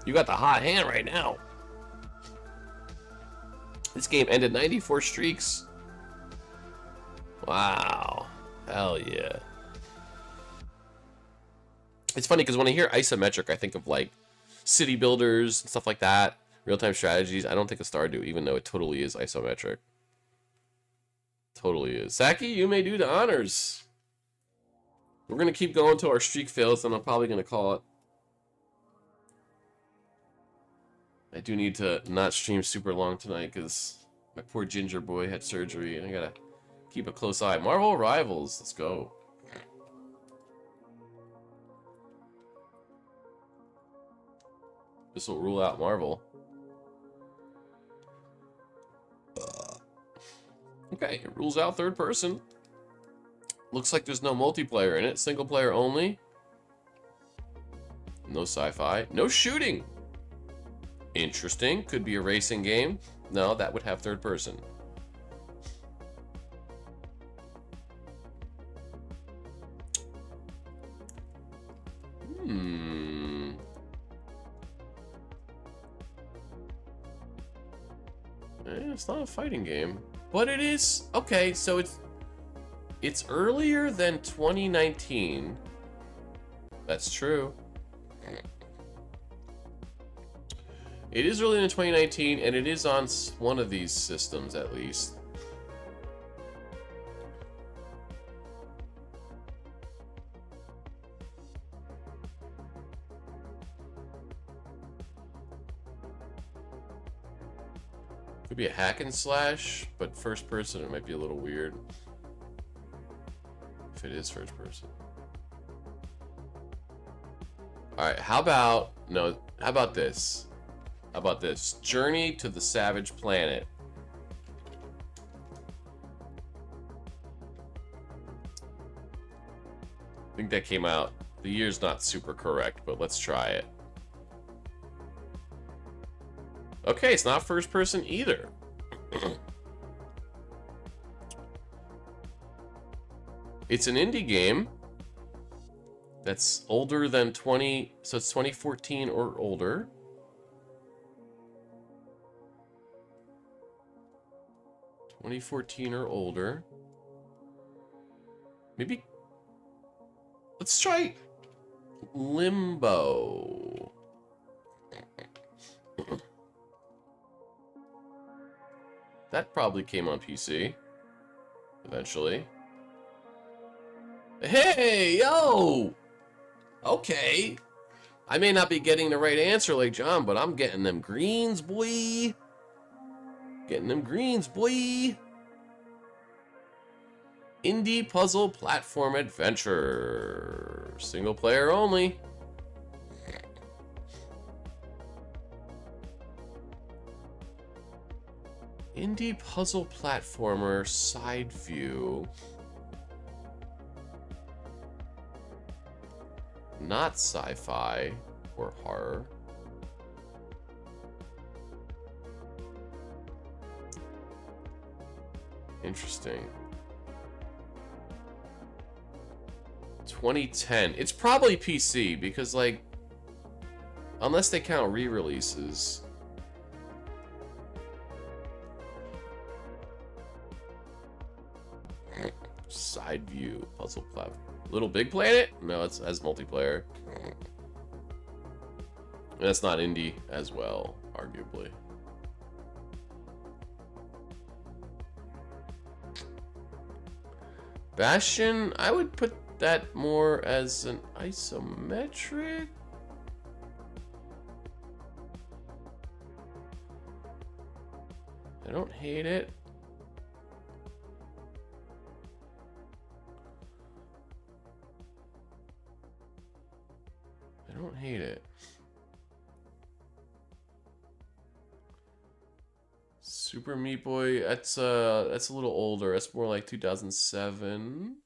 you got the hot hand right now. This game ended 94 streaks. Wow. Hell yeah. It's funny because when I hear isometric, I think of like city builders and stuff like that. Real-time strategies. I don't think of Stardew, even though it totally is isometric. Totally is. Saki, you may do the honors. We're going to keep going till our streak fails, and I'm probably going to call it. I do need to not stream super long tonight because my poor ginger boy had surgery, and I got to keep a close eye. Marvel Rivals. Let's go. This will rule out Marvel. Okay, it rules out third person. Looks like there's no multiplayer in it. Single player only. No sci-fi. No shooting. Interesting. Could be a racing game. No, that would have third person. It's not a fighting game. But it is... Okay, so it's earlier than 2019. That's true. It is earlier than 2019, and it is on one of these systems, at least. Could be a hack and slash, but first person it might be a little weird. If it is first person. Alright, how about this? How about this? Journey to the Savage Planet. I think that came out. The year's not super correct, but let's try it. Okay, it's not first person either. It's an indie game that's older than 20, so it's 2014 or older. or older. Maybe let's try Limbo. That probably came on PC eventually. Hey, yo! Okay. I may not be getting the right answer like John, but I'm getting them greens, boy. Getting them greens, boy. Indie puzzle platform adventure. Single player only. Indie puzzle platformer side view. Not sci-fi or horror. Interesting. 2010. It's probably PC because, like, unless they count re-releases. Side view puzzle platform. Little Big Planet? No, it's as multiplayer. And that's not indie as well, arguably. Bastion, I would put that more as an isometric. I don't hate it. I don't hate it. Super Meat Boy, that's a little older. That's more like 2007.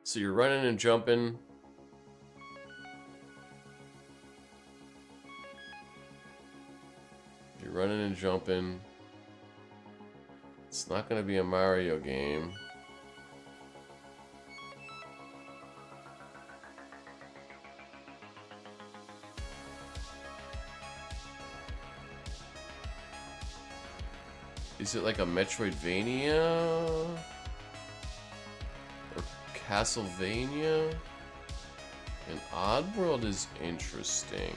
So you're running and jumping. You're running and jumping. It's not going to be a Mario game. Is it like a Metroidvania? Or Castlevania? And Oddworld is interesting.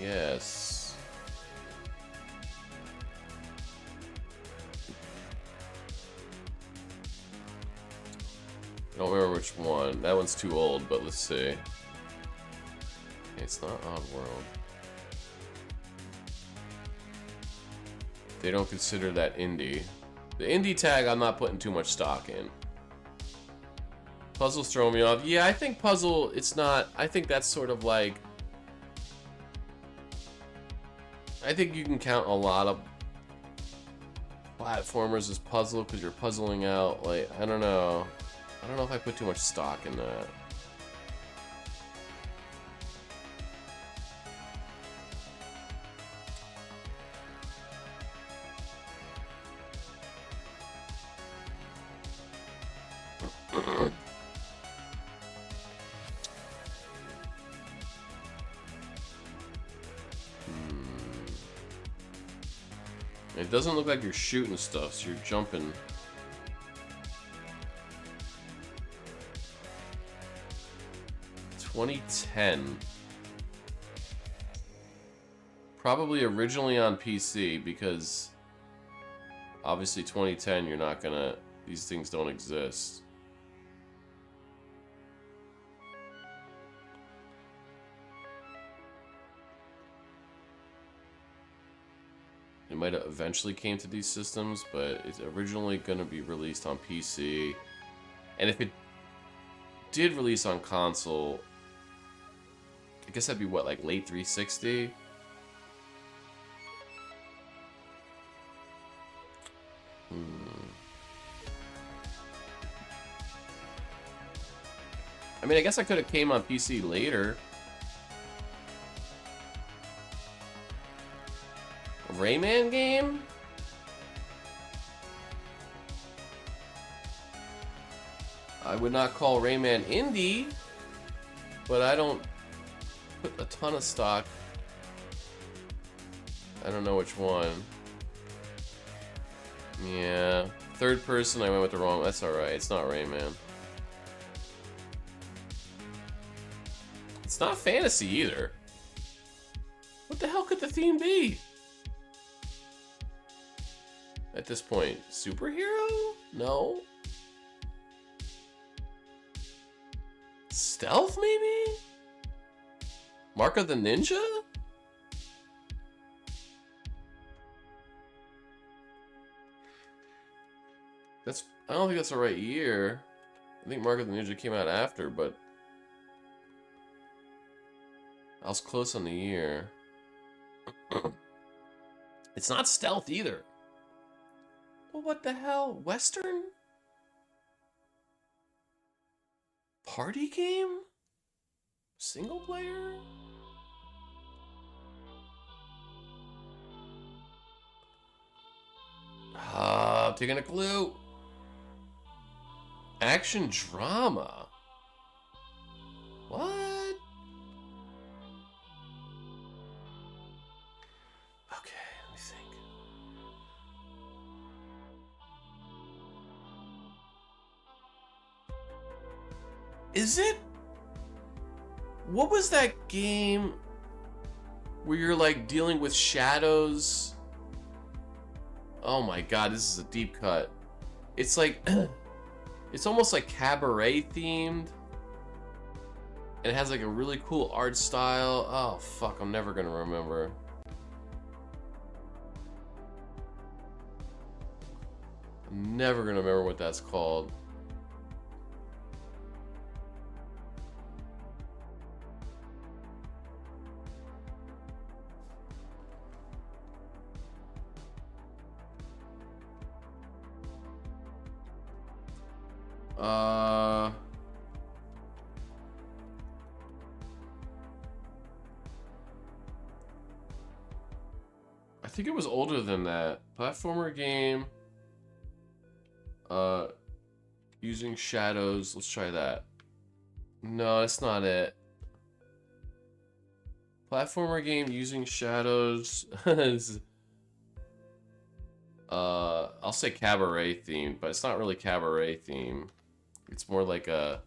Yes. I don't remember which one. That one's too old, but let's see. It's not Oddworld. They don't consider that indie. The indie tag I'm not putting too much stock in. Puzzle's throwing me off. Yeah, I think puzzle, it's not... I think that's sort of like... I think you can count a lot of platformers as puzzle because you're puzzling out, like, I don't know. I don't know if I put too much stock in that. It doesn't look like you're shooting stuff, so you're jumping. 2010. Probably originally on PC, because obviously 2010 you're not gonna, these things don't exist. It might have eventually came to these systems, but it's originally gonna be released on PC. And if it did release on console, I guess that'd be what, like late 360? I mean, I guess I could have came on PC later. A Rayman game? I would not call Rayman indie, but I don't put a ton of stock. I don't know which one. Yeah, third person, I went with the wrong. That's alright, it's not Rayman. It's not fantasy either. What the hell could the theme be? At this point, superhero? No. Stealth, maybe? Mark of the Ninja? I don't think that's the right year. I think Mark of the Ninja came out after, but I was close on the year. It's not Stealth either. Well, what the hell? Western? Party game? Single player? I'm taking a clue. Action drama. What? Okay, let me think. Is it? What was that game where you're like dealing with shadows? Oh my god, this is a deep cut. It's like it's almost like cabaret themed. And it has like a really cool art style. Oh fuck, I'm never gonna remember. I'm never gonna remember what that's called. I think it was older than that. Platformer game. Using shadows. Let's try that. No, that's not it. Platformer game using shadows. I'll say cabaret themed, but it's not really cabaret themed. It's more like a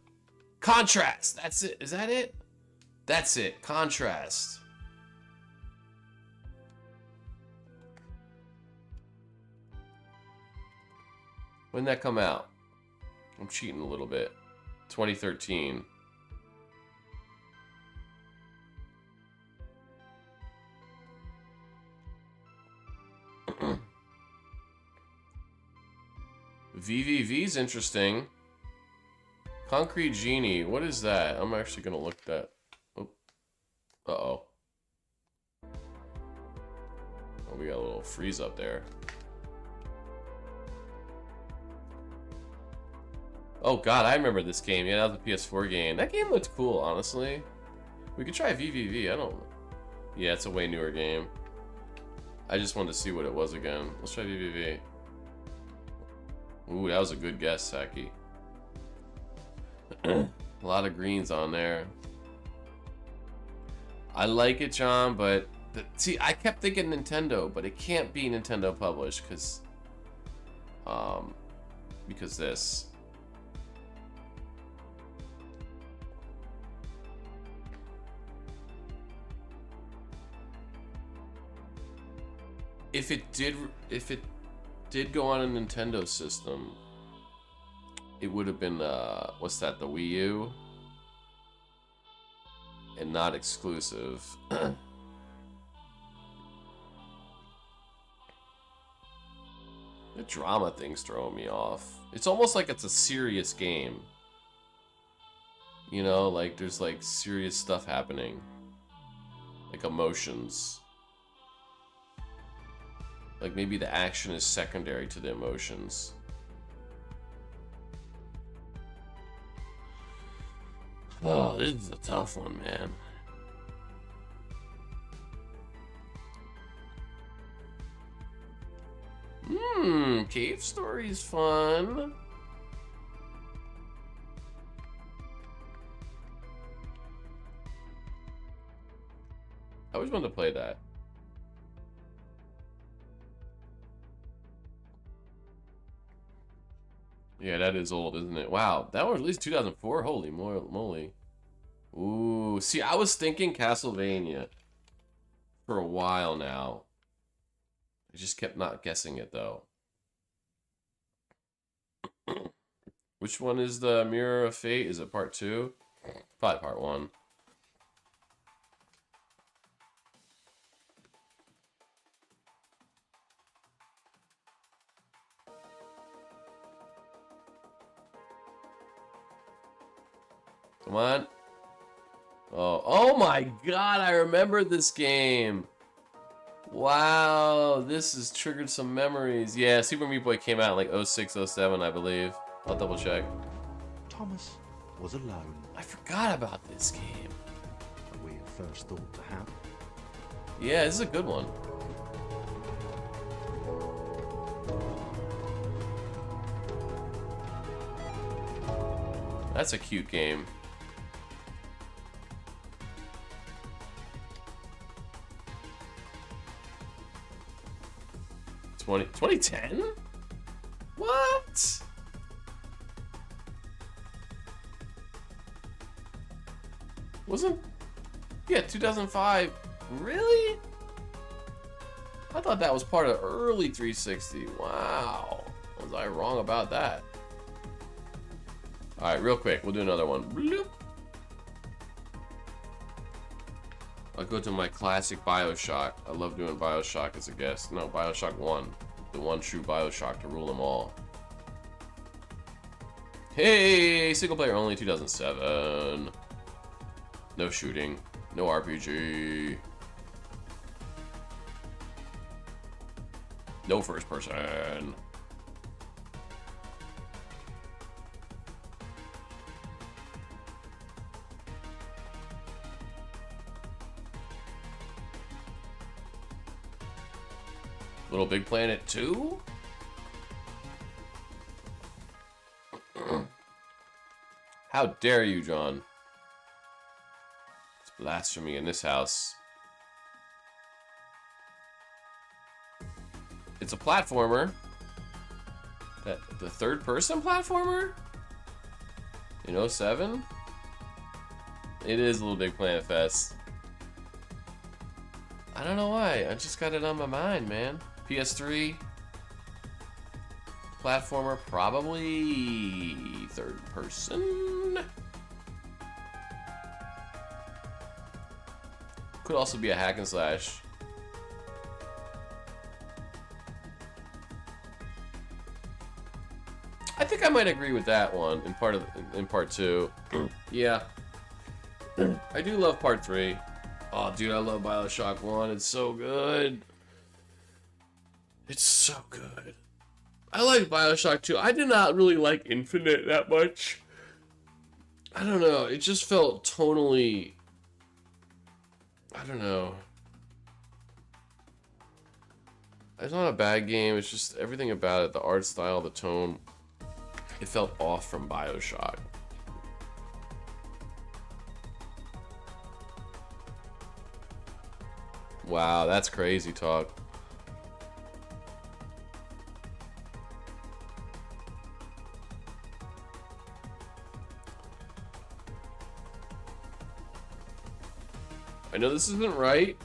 contrast. That's it. Is that it? That's it. Contrast. When did that come out? I'm cheating a little bit. 2013. VVV's interesting. Concrete Genie. What is that? I'm actually gonna look that. Oh. Uh-oh. Oh, we got a little freeze up there. Oh god, I remember this game. Yeah, that was a PS4 game. That game looked cool, honestly. We could try VVV. I don't... Yeah, it's a way newer game. I just wanted to see what it was again. Let's try VVV. Ooh, that was a good guess, Saki. A lot of greens on there. I like it, John, but... See, I kept thinking Nintendo, but it can't be Nintendo published, because this... if it did go on a Nintendo system, it would have been what's that, the Wii U, and not exclusive. The drama thing's throwing me off. It's almost like it's a serious game. You know, like there's like serious stuff happening. Like emotions. Like maybe the action is secondary to the emotions. Oh, this is a tough one, man. Cave Story's fun. I always wanted to play that. Yeah, that is old, isn't it? Wow, that was at least 2004. Holy moly. Ooh, see, I was thinking Castlevania for a while now. I just kept not guessing it, though. Which one is the Mirror of Fate? Is it part 2? Probably part 1. Come on. Oh my god, I remember this game. Wow, this has triggered some memories. Yeah, Super Meat Boy came out in like 06, 07, I believe. I'll double check.
Thomas was alone.
I forgot about this game.
We at first thought to have.
Yeah, this is a good one. That's a cute game. — 2010? What? Wasn't... Yeah, 2005. Really? I thought that was part of early 360. Wow. Was I wrong about that? Alright, real quick. We'll do another one. Bloop. I'll go to my classic BioShock. I love doing BioShock as a guest. No, BioShock 1. The one true BioShock to rule them all. Hey! Single player only, 2007. No shooting. No RPG. No first person. Little Big Planet 2? How dare you, John? It's blasphemy in this house. It's a platformer. The third person platformer? In 07? It is Little Big Planet Fest. I don't know why. I just got it on my mind, man. PS3. Platformer, probably third person. Could also be a hack and slash. I think I might agree with that one in part 2. Yeah. I do love part 3. Oh, dude, I love BioShock 1. It's so good. It's so good. I like BioShock 2. I did not really like Infinite that much. I don't know. It just felt tonally... I don't know. It's not a bad game. It's just everything about it. The art style, the tone. It felt off from BioShock. Wow, that's crazy talk. I know this isn't right.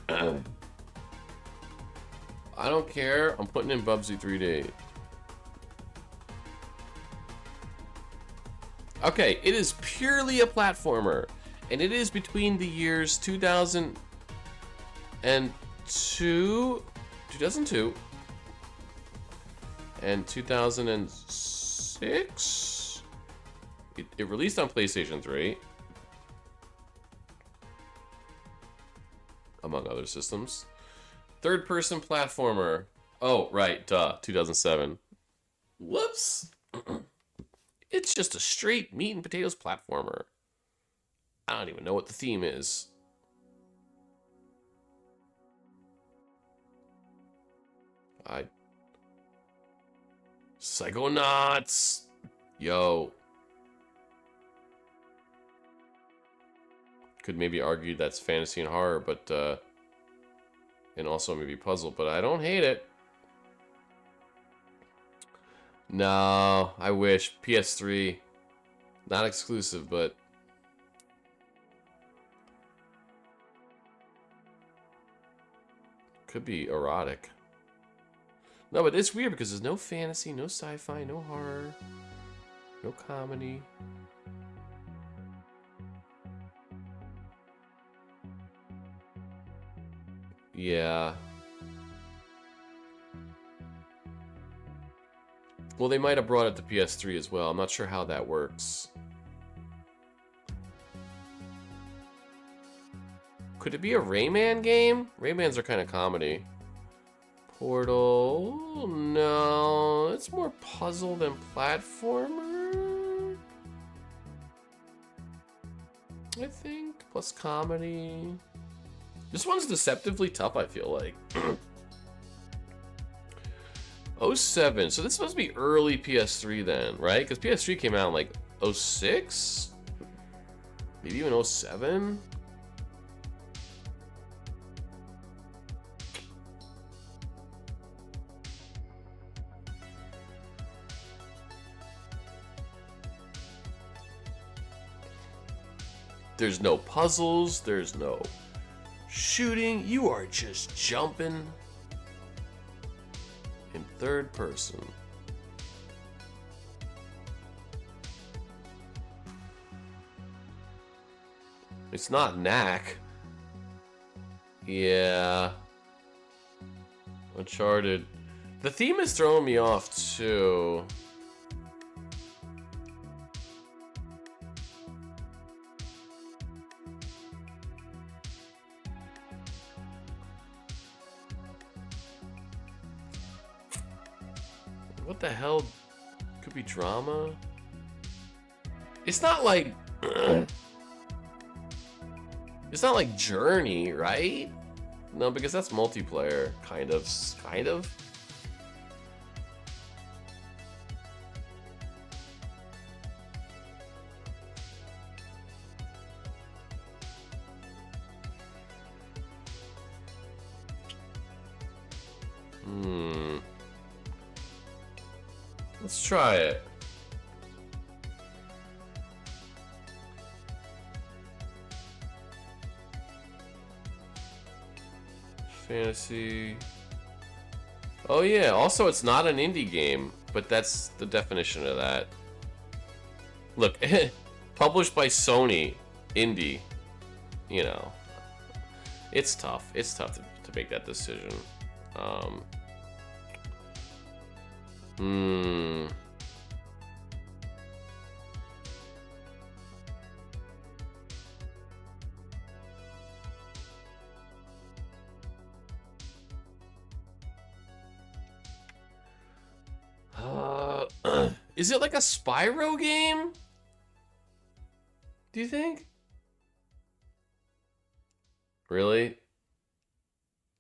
I don't care. I'm putting in Bubsy 3D. Okay, it is purely a platformer. And it is between the years 2002 and 2006. It released on PlayStation 3, among other systems. Third-person platformer. Oh, right, duh, 2007. Whoops. It's just a straight meat and potatoes platformer. I don't even know what the theme is. Psychonauts. Yo. Could maybe argue that's fantasy and horror, but and also maybe puzzle, but I don't hate it. No, I wish. PS3. Not exclusive, but could be erotic. No, but it's weird because there's no fantasy, no sci-fi, no horror, no comedy. Yeah. Well, they might have brought it to PS3 as well. I'm not sure how that works. Could it be a Rayman game? Raymans are kind of comedy. Portal... No, it's more puzzle than platformer, I think. Plus comedy. This one's deceptively tough, I feel like. 07, so this is supposed to be early PS3 then, right? Because PS3 came out in like 06? Maybe even 07? There's no puzzles, there's no shooting, you are just jumping in third person. It's not Knack. Yeah. Uncharted. The theme is throwing me off too. What the hell? Could be drama? It's not like... It's not like Journey, right? No, because that's multiplayer. Kind of. Kind of. Let's try it. Fantasy. Oh yeah, also it's not an indie game, but that's the definition of that. Look, published by Sony, indie. You know, it's tough. It's tough to make that decision. Is it like a Spyro game? Do you think? Really?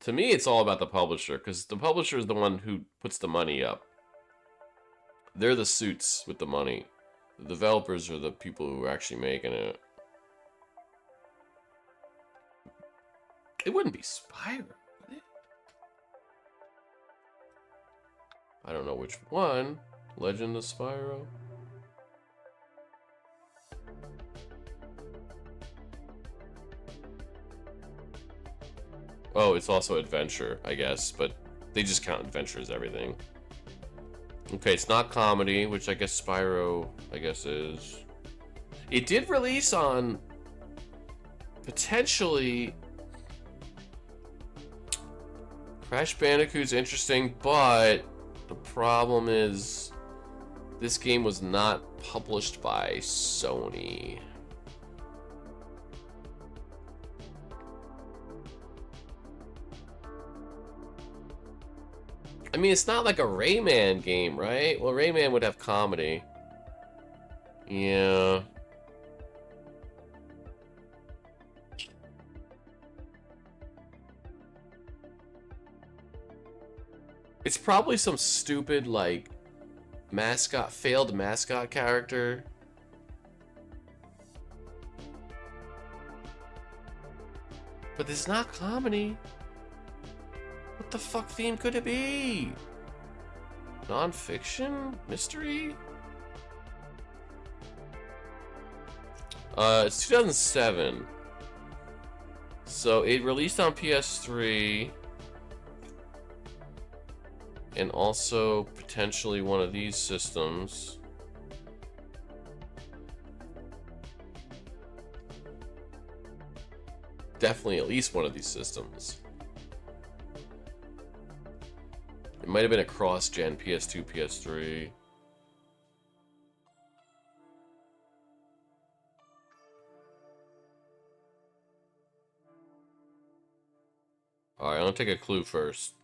To me, it's all about the publisher, because the publisher is the one who puts the money up. They're the suits with the money. The developers are the people who are actually making it. It wouldn't be Spyro, would it? I don't know which one. Legend of Spyro. Oh, it's also adventure, I guess, but They just count adventure as everything. Okay, it's not comedy, which I guess Spyro, is. It did release on potentially Crash Bandicoot's interesting, but the problem is this game was not published by Sony. I mean, it's not like a Rayman game, right? Well, Rayman would have comedy. Yeah. It's probably some stupid, like, failed mascot character. But it's not comedy. What the fuck theme could it be? Non-fiction? Mystery? It's 2007. So it released on PS3. And also potentially one of these systems. Definitely at least one of these systems. It might have been a cross-gen PS2, PS3. Alright, I'm gonna take a clue first.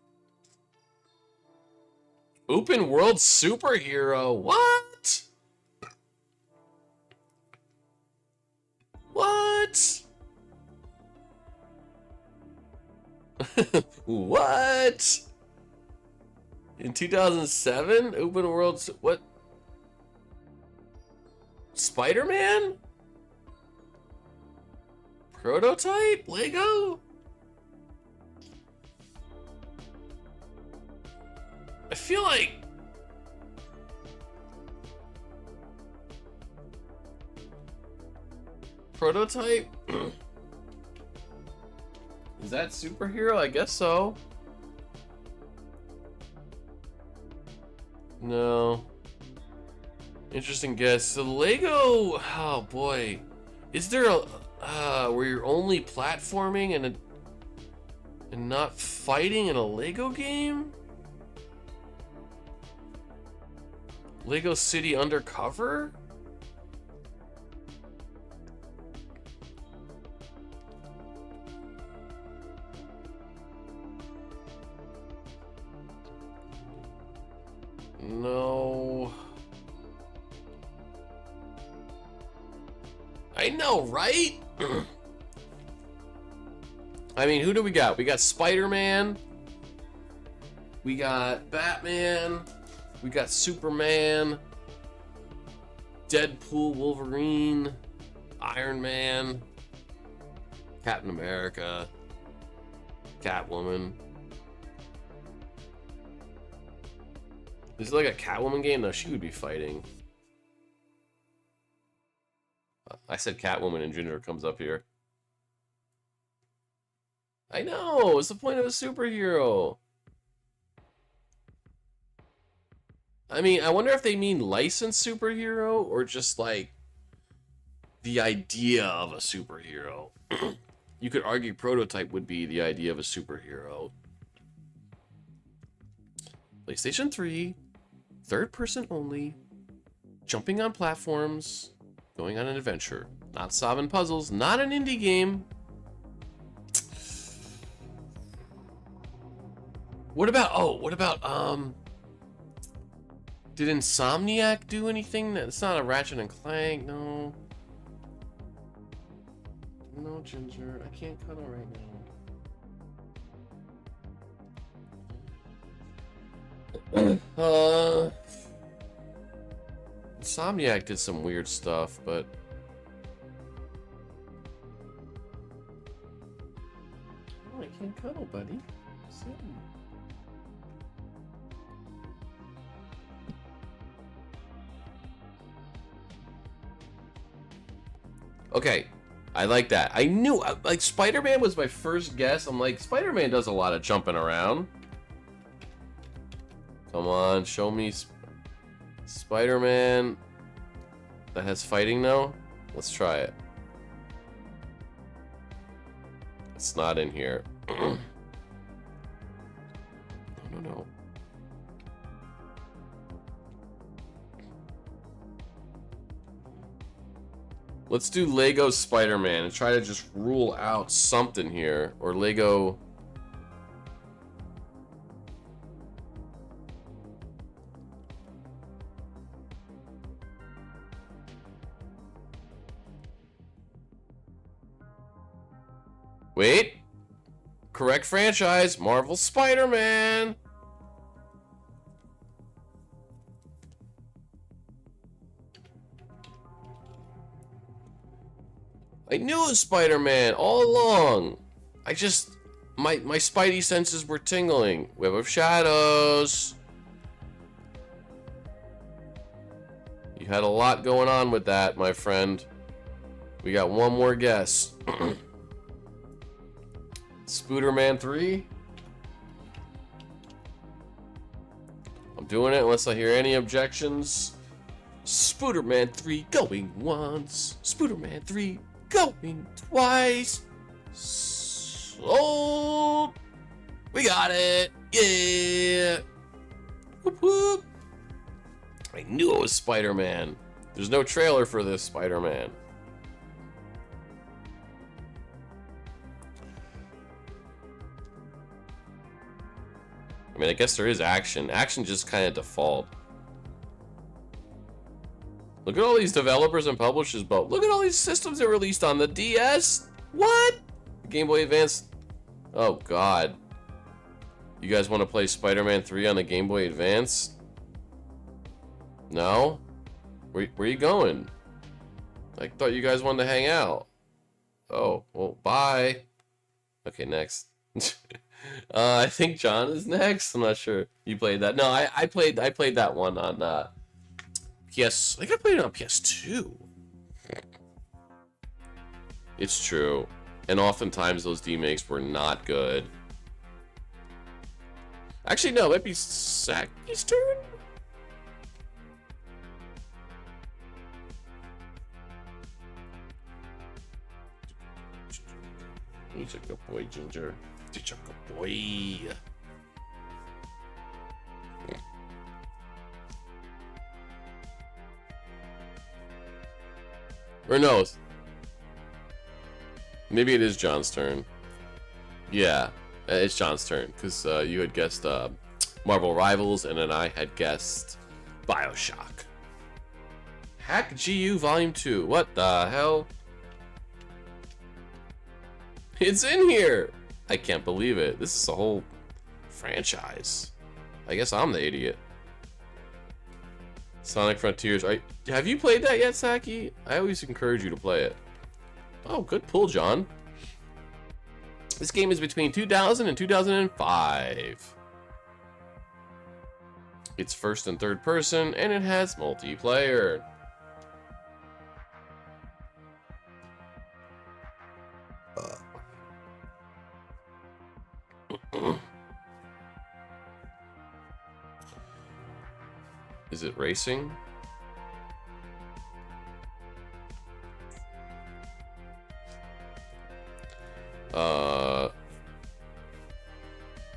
Open world superhero. What? What? What? In 2007? Open world. What? Spider-Man? Prototype? Lego? I feel like Prototype? Is that superhero? I guess so. No. Interesting guess. So Lego, oh boy. Is there a where you're only platforming and not fighting in a Lego game? Lego City Undercover? No. I know, right? I mean, who do we got? We got Spider-Man. We got Batman. We got Superman, Deadpool, Wolverine, Iron Man, Captain America, Catwoman. Is it like a Catwoman game? No, she would be fighting. I said Catwoman and Ginger comes up here. I know! What's the point of a superhero? I mean, I wonder if they mean licensed superhero or just like the idea of a superhero. You could argue Prototype would be the idea of a superhero. PlayStation 3, third person only, jumping on platforms, going on an adventure. Not solving puzzles, not an indie game. What about, did Insomniac do anything? It's not a Ratchet and Clank, no. No, Ginger, I can't cuddle right now. Insomniac did some weird stuff, but oh, I can't cuddle, buddy. Sit. Okay, I like that. I knew, like, Spider-Man was my first guess. I'm like, Spider-Man does a lot of jumping around. Come on, show me Spider-Man that has fighting now. Let's try it. It's not in here. No, no, no. Let's do Lego Spider-Man and try to just rule out something here. Or Lego... Wait. Correct franchise. Marvel Spider-Man. I knew it was Spider-Man all along. I just... My spidey senses were tingling. Web of Shadows. You had a lot going on with that, my friend. We got one more guess. Spooderman 3? I'm doing it unless I hear any objections. Spooderman 3 going once. Spooderman 3 going twice. Sold. We got it. Yeah. Whoop whoop. I knew it was Spider-Man. There's no trailer for this Spider-Man. I mean, I guess there is action. Action just kind of default. Look at all these developers and publishers, but look at all these systems that released on the DS. What? Game Boy Advance. Oh, God. You guys want to play Spider-Man 3 on the Game Boy Advance? No? Where are you going? I thought you guys wanted to hang out. Oh, well, bye. Okay, next. I think John is next. I'm not sure. You played that? No, I played that one on PS. I think I played it on PS2. It's true, and oftentimes those remakes were not good. Actually, no, it might be Saki's turn. He's a good boy, Ginger. He's a good boy. Or no. Maybe it is John's turn. Yeah, it's John's turn. Because you had guessed Marvel Rivals, and then I had guessed Bioshock. Hack GU Volume 2. What the hell? It's in here! I can't believe it. This is a whole franchise. I guess I'm the idiot. Sonic Frontiers. Have you played that yet, Saki? I always encourage you to play it. Oh, good pull, John. This game is between 2000 and 2005. It's first and third person, and it has multiplayer. Is it racing?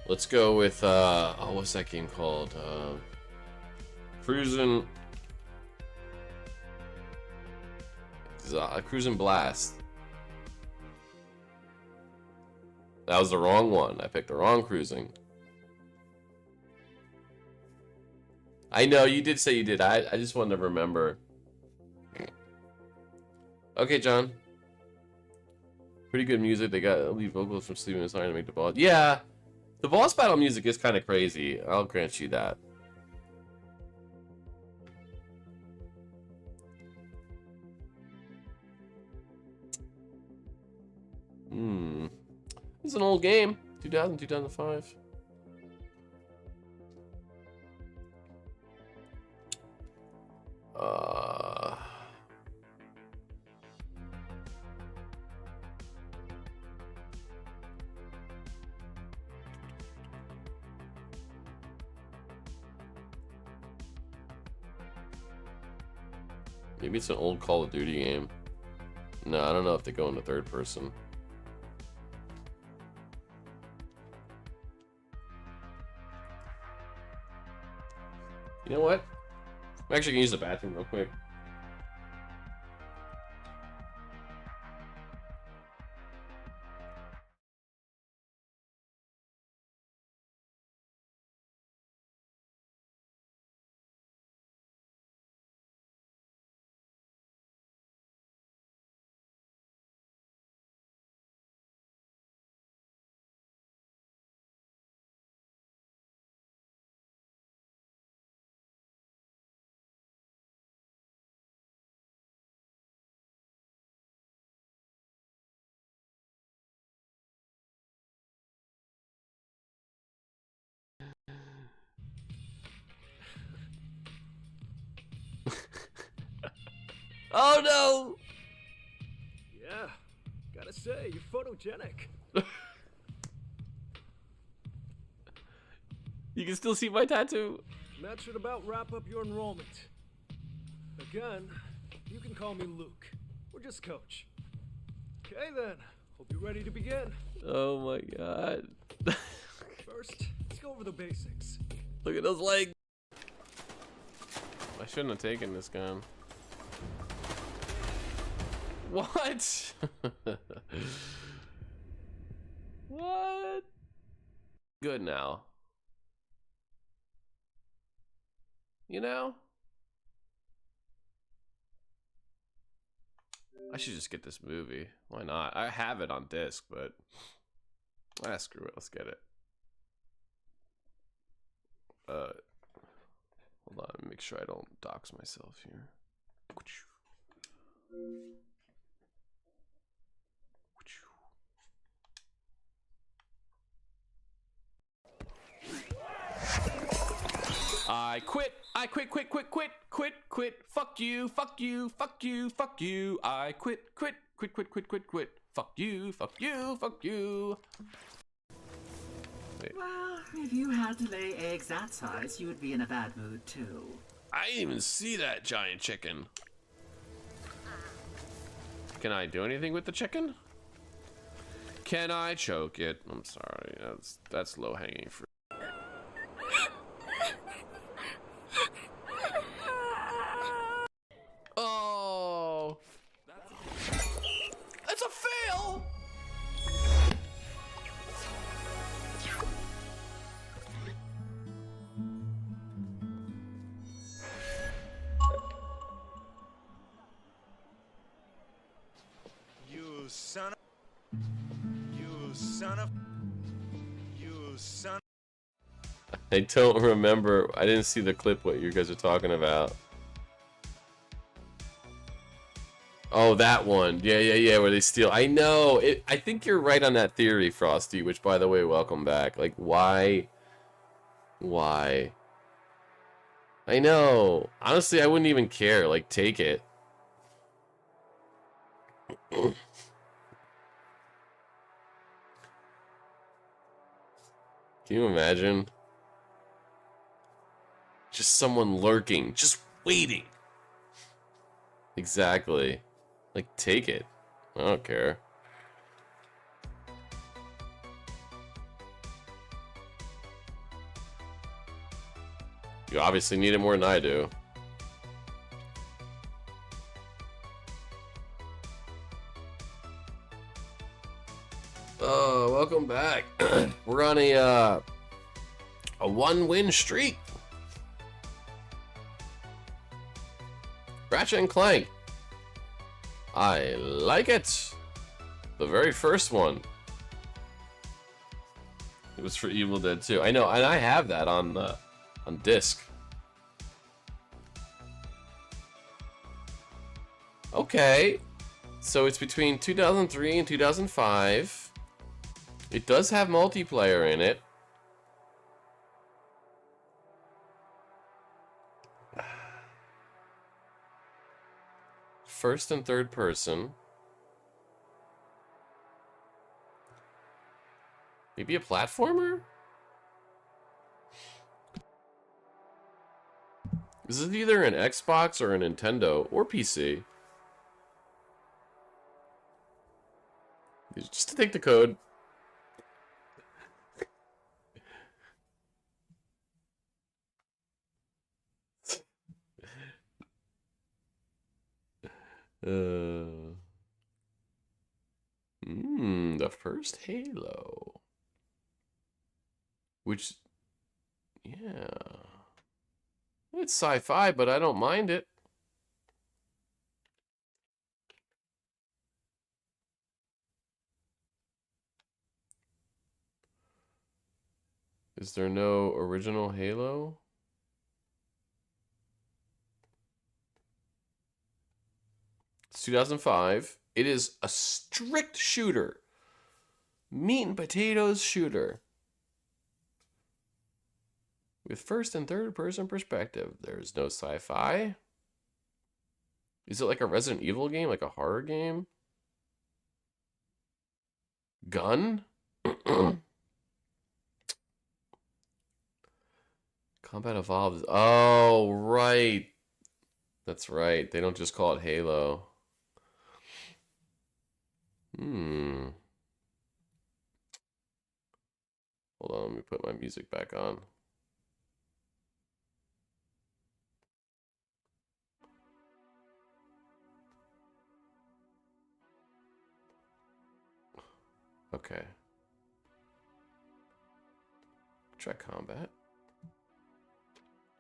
Let's go with oh, what's that game called? Cruisin' Blast. That was the wrong one. I picked the wrong cruising. I know, you did say you did. I just wanted to remember. Okay, John. Pretty good music. They got lead vocals from Steven Tyler to make the boss. Yeah, the boss battle music is kind of crazy. I'll grant you that. It's an old game. 2000, 2005. Maybe it's an old Call of Duty game. No, I don't know if they go into third person. You know what? I'm actually gonna use the bathroom real quick. Oh no!
Yeah, gotta say, you're photogenic.
You can still see my tattoo.
That should about wrap up your enrollment. Again, you can call me Luke, or just Coach. Okay then, hope you're ready to begin.
Oh my god.
First, let's go over the basics.
Look at those legs. I shouldn't have taken this gun. What? What? Good now. You know? I should just get this movie. Why not? I have it on disc, but screw it. Let's get it. Hold on, let me make sure I don't dox myself here. I quit. I quit. Fuck you. Fuck you. Fuck you. Fuck you. I quit. Quit. Fuck you. Fuck you. Fuck you. Wait.
Well, if you had to lay eggs that size, you would be in a bad mood too.
I didn't even see that giant chicken. Can I do anything with the chicken? Can I choke it? I'm sorry. That's low-hanging fruit. Oh, that's a fail.
You son of... You son of... You son...
I don't remember. I didn't see the clip what you guys are talking about. Oh, that one. Yeah, where they steal. I know. I think you're right on that theory, Frosty, which, by the way, welcome back. Like, why? Why? I know. Honestly, I wouldn't even care. Like, take it. Can you imagine? Just someone lurking, just waiting. Exactly. Like, take it. I don't care. You obviously need it more than I do. Oh, welcome back. We're on a one-win streak. Ratchet and Clank. I like it. The very first one. It was for Evil Dead 2. I know, and I have that on disc. Okay. So it's between 2003 and 2005. It does have multiplayer in it. First and third person. Maybe a platformer? This is either an Xbox or a Nintendo or PC. Just to take the code. The first Halo. Which, yeah. It's sci-fi, but I don't mind it. Is there no original Halo? It's 2005. It is a strict shooter. Meat and potatoes shooter. With first and third person perspective. There's no sci-fi. Is it like a Resident Evil game? Like a horror game? Gun? Combat Evolved. Oh, right. That's right. They don't just call it Halo. Hold on, let me put my music back on. Okay. Try Combat.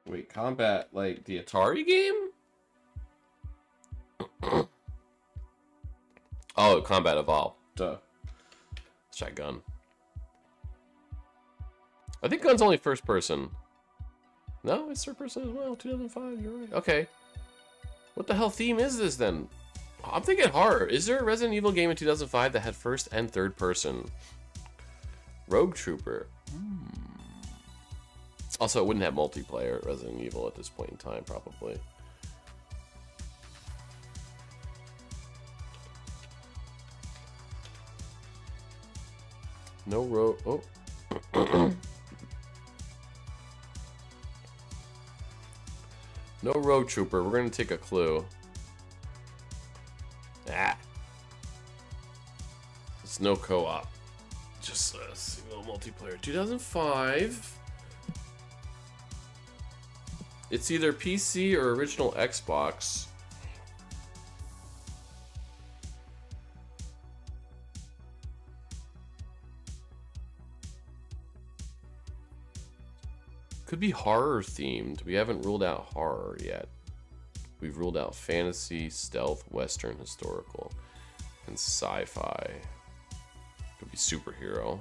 Wait, Combat, like the Atari game? Oh, Combat Evolved. Duh. Let's try Gun. I think Gun's only first person. No, it's third person as well. 2005, you're right. Okay. What the hell theme is this then? I'm thinking horror. Is there a Resident Evil game in 2005 that had first and third person? Rogue Trooper. Also, it wouldn't have multiplayer Resident Evil at this point in time, probably. No road. Oh. No Road Trooper. We're going to take a clue. Ah. It's no co-op. Just a single multiplayer. 2005. It's either PC or original Xbox. Could be horror themed. We haven't ruled out horror yet. We've ruled out fantasy, stealth, western, historical, and sci-fi. Could be superhero.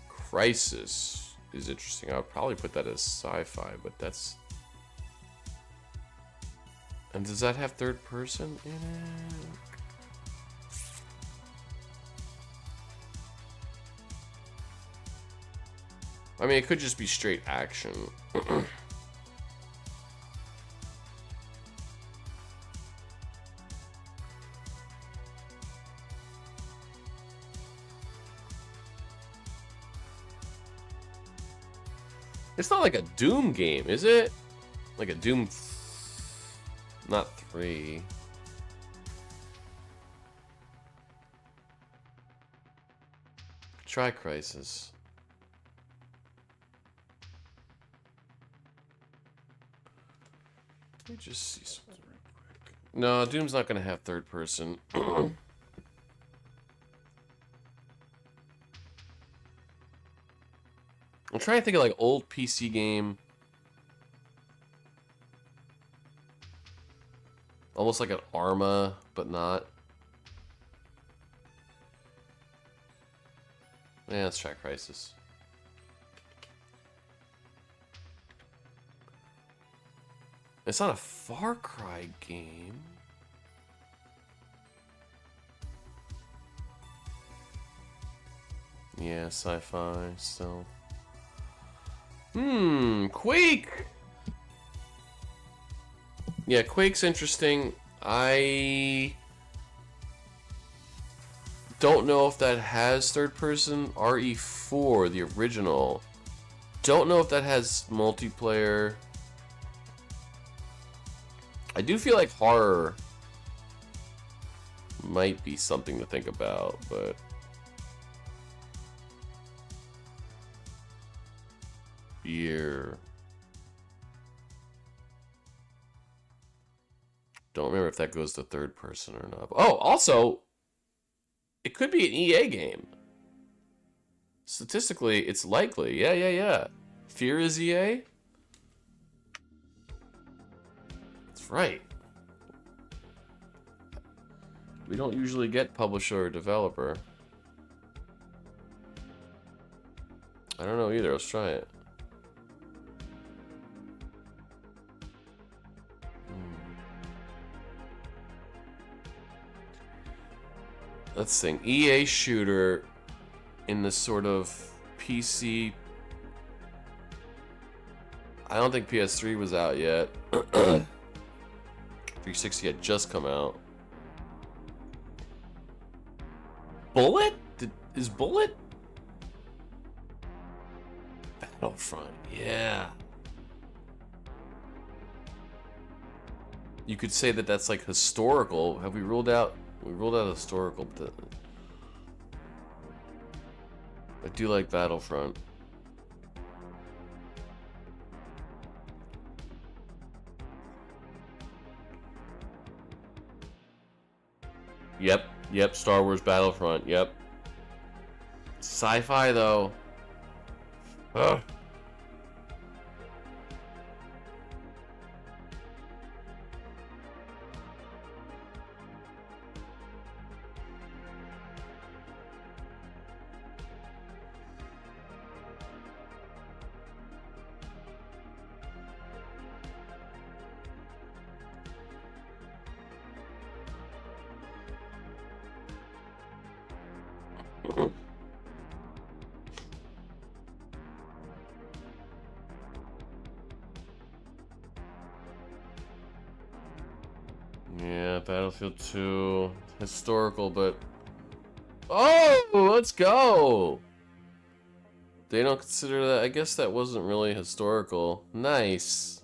Crisis is interesting. I would probably put that as sci-fi, but that's... And does that have third person in it? I mean, it could just be straight action. It's not like a Doom game, is it? Like a Doom... Not 3. Try Crisis. Let me just see something real quick. No, Doom's not going to have third person. I'm trying to think of like old PC game. Almost like an Arma, but not. Yeah, let's try Crisis. It's not a Far Cry game. Yeah, sci-fi, stealth. Quake! Yeah, Quake's interesting. I don't know if that has third person. RE4, the original. Don't know if that has multiplayer. I do feel like horror might be something to think about, but year. Don't remember if that goes to third person or not. Oh, also, it could be an EA game. Statistically, it's likely. Yeah. Fear is EA? That's right. We don't usually get publisher or developer. I don't know either. Let's try it. Let's think. EA shooter in the sort of PC. I don't think PS3 was out yet. 360 had just come out. Bullet? Is Bullet? Battlefront, yeah. You could say that that's like historical. Have we ruled out? We ruled out historical, but I do like Battlefront. Yep, Star Wars Battlefront, yep. Sci-fi, though. Ugh. Yeah, Battlefield 2. Historical, but... Oh! Let's go! They don't consider that... I guess that wasn't really historical. Nice.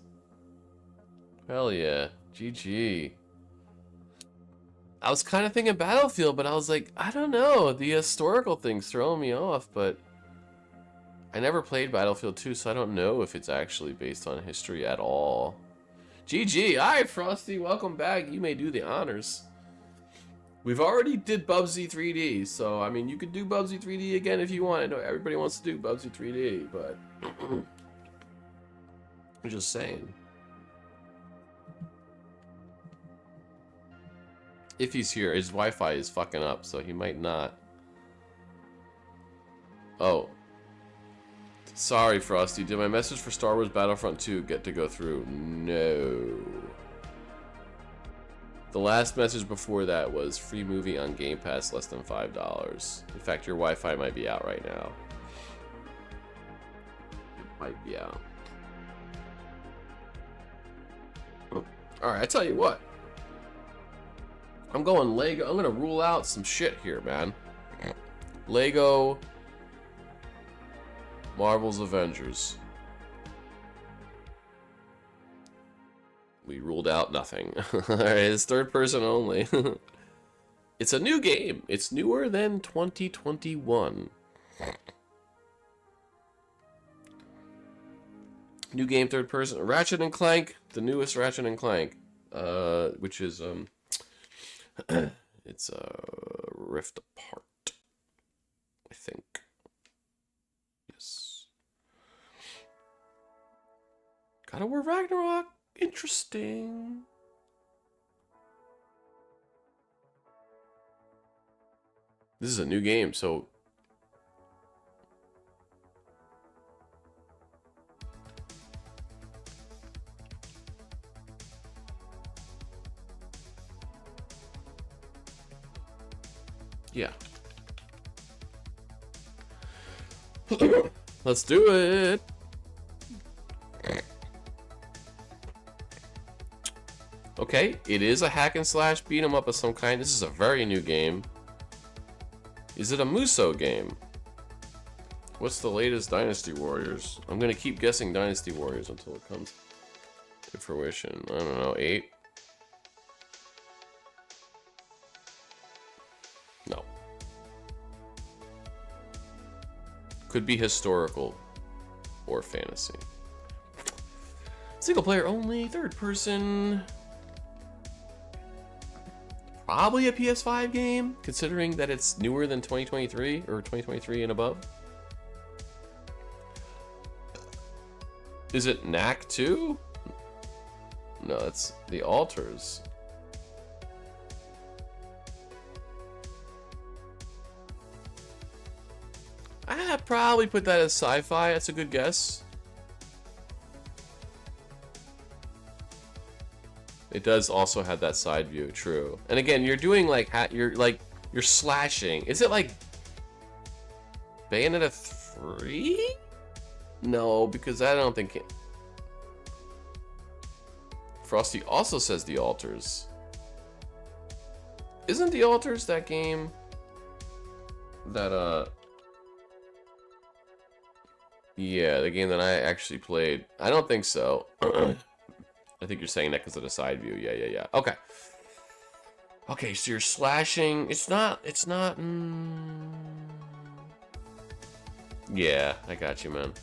Hell yeah. GG. I was kind of thinking Battlefield, but I was like, I don't know. The historical thing's throwing me off, but... I never played Battlefield 2, so I don't know if it's actually based on history at all. GG. Alright, Frosty, welcome back. You may do the honors. We've already did Bubsy 3D, so, I mean, you could do Bubsy 3D again if you want. I know everybody wants to do Bubsy 3D, but... I'm just saying. If he's here, his Wi-Fi is fucking up, so he might not. Oh. Sorry, Frosty. Did my message for Star Wars Battlefront 2 get to go through? No. The last message before that was free movie on Game Pass, less than $5. In fact, your Wi-Fi might be out right now. It might be out. Alright, I tell you what. I'm going Lego. I'm gonna rule out some shit here, man. Lego Marvel's Avengers. We ruled out nothing. Alright, it's third person only. It's a new game. It's newer than 2021. New game, third person. Ratchet and Clank, the newest Ratchet and Clank, which is it's Rift Apart, I think. Yes. God of War Ragnarok. Interesting. This is a new game, so yeah. Let's do it. Okay, it is a hack and slash beat 'em up of some kind. This is a very new game. Is it a Musou game? What's the latest Dynasty Warriors? I'm gonna keep guessing Dynasty Warriors until it comes to fruition. I don't know, 8? Could be historical or fantasy. Single player only, third person. Probably a PS5 game, considering that it's newer than 2023 or 2023 and above. Is it Knack 2? No, it's The Alters. I'd probably put that as sci-fi. That's a good guess. It does also have that side view, true. And again, you're doing like you're slashing. Is it like Bayonetta 3? No, because I don't think it. Frosty also says The Alters. Isn't The Alters that game that yeah, the game that I actually played? I don't think so. I think you're saying that because of the side view. Yeah. Okay. Okay, so you're slashing. It's not. Yeah, I got you, man.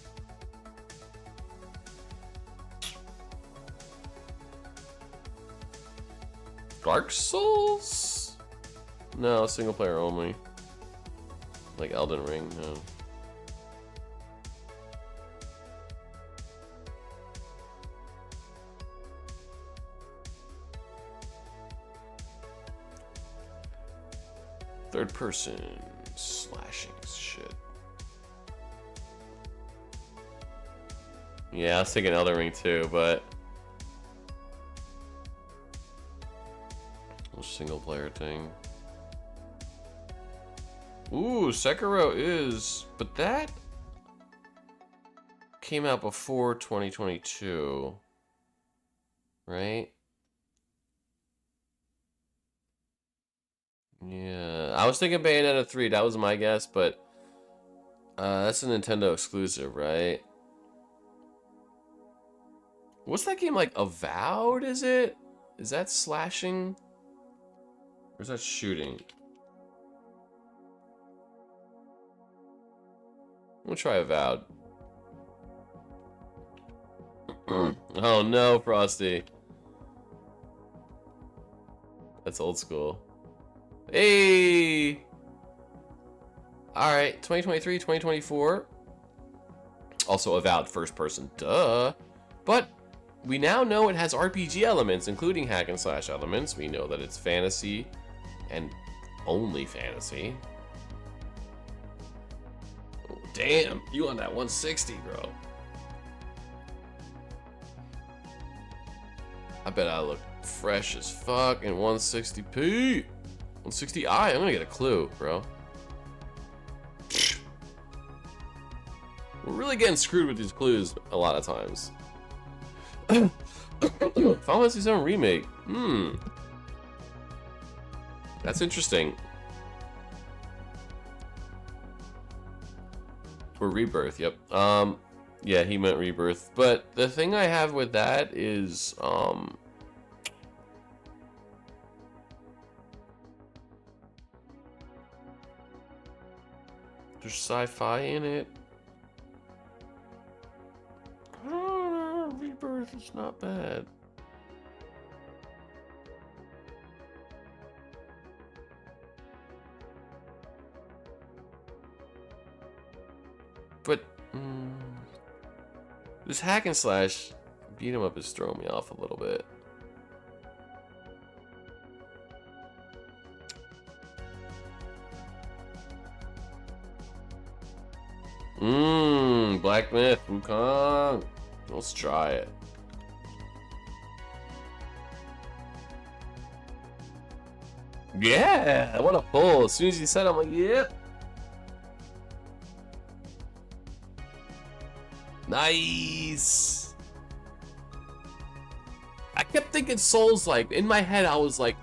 Dark Souls? No, single player only. Like Elden Ring, no. Third person slashing shit. Yeah, I was thinking Elden Ring too, but single player thing. Ooh, Sekiro is, but that came out before 2022, right? Yeah, I was thinking Bayonetta 3. That was my guess, but that's a Nintendo exclusive, right? What's that game like? Avowed, is it? Is that slashing? Or is that shooting? I'm gonna try Avowed. Oh no, Frosty. That's old school. Hey! Alright, 2023, 2024. Also Avowed first person, duh. But we now know it has RPG elements, including hack and slash elements. We know that it's fantasy and only fantasy. Oh, damn, you on that 160, bro. I bet I look fresh as fuck in 160p. 160i, I'm gonna get a clue, bro. We're really getting screwed with these clues a lot of times. Final Fantasy VII Remake. That's interesting. Or Rebirth, yep. Yeah, he meant Rebirth. But the thing I have with that is, there's sci-fi in it. I don't know, Rebirth is not bad. But this hack and slash beat 'em up is throwing me off a little bit. Black Myth, Wukong. Let's try it. Yeah, what a pull. As soon as you said it, I'm like, yep. Nice. I kept thinking Souls-like. In my head, I was like,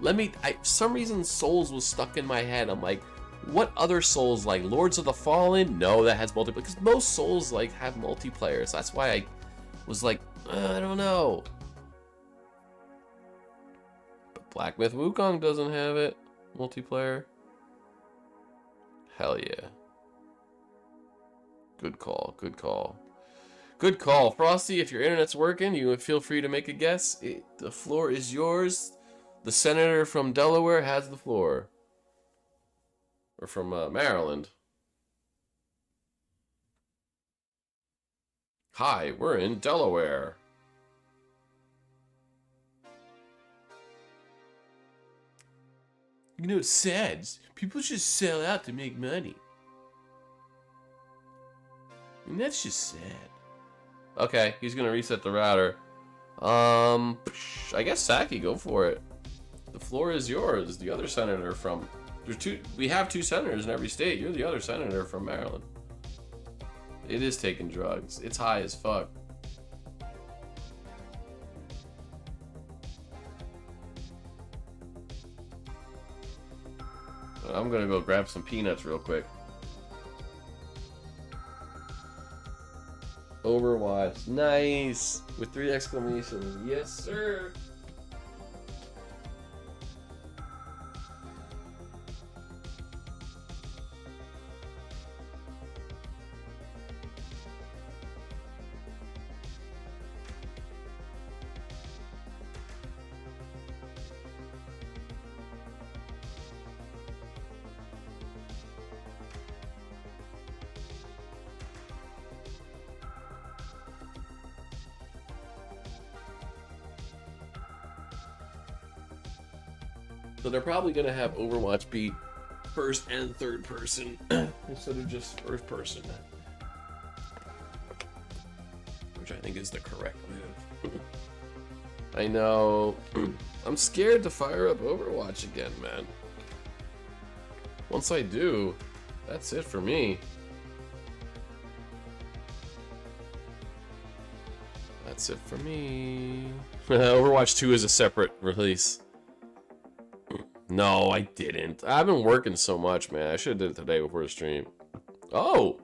for some reason, Souls was stuck in my head. I'm like, what other Souls like? Lords of the Fallen? No, that has multiplayer. Because most Souls like have multiplayer. So that's why I was like, I don't know. But Black Myth Wukong doesn't have it. Multiplayer. Hell yeah. Good call. Good call. Good call. Frosty, if your internet's working, you feel free to make a guess. The floor is yours. The senator from Delaware has the floor. Or from Maryland. Hi, we're in Delaware. You know, it's sad. People just sell out to make money. And that's just sad. Okay, he's gonna reset the router. I guess Saki, go for it. The floor is yours. The other senator from... We have 2 senators in every state. You're the other senator from Maryland. It is taking drugs. It's high as fuck. I'm gonna go grab some peanuts real quick. Overwatch. Nice! With 3 exclamations. Yes, sir! So they're probably going to have Overwatch be first and third person instead of just first person. Which I think is the correct move. I know. I'm scared to fire up Overwatch again, man. Once I do, that's it for me. That's it for me. Overwatch 2 is a separate release. No, I didn't. I've been working so much, man. I should have did it today before the stream. Oh!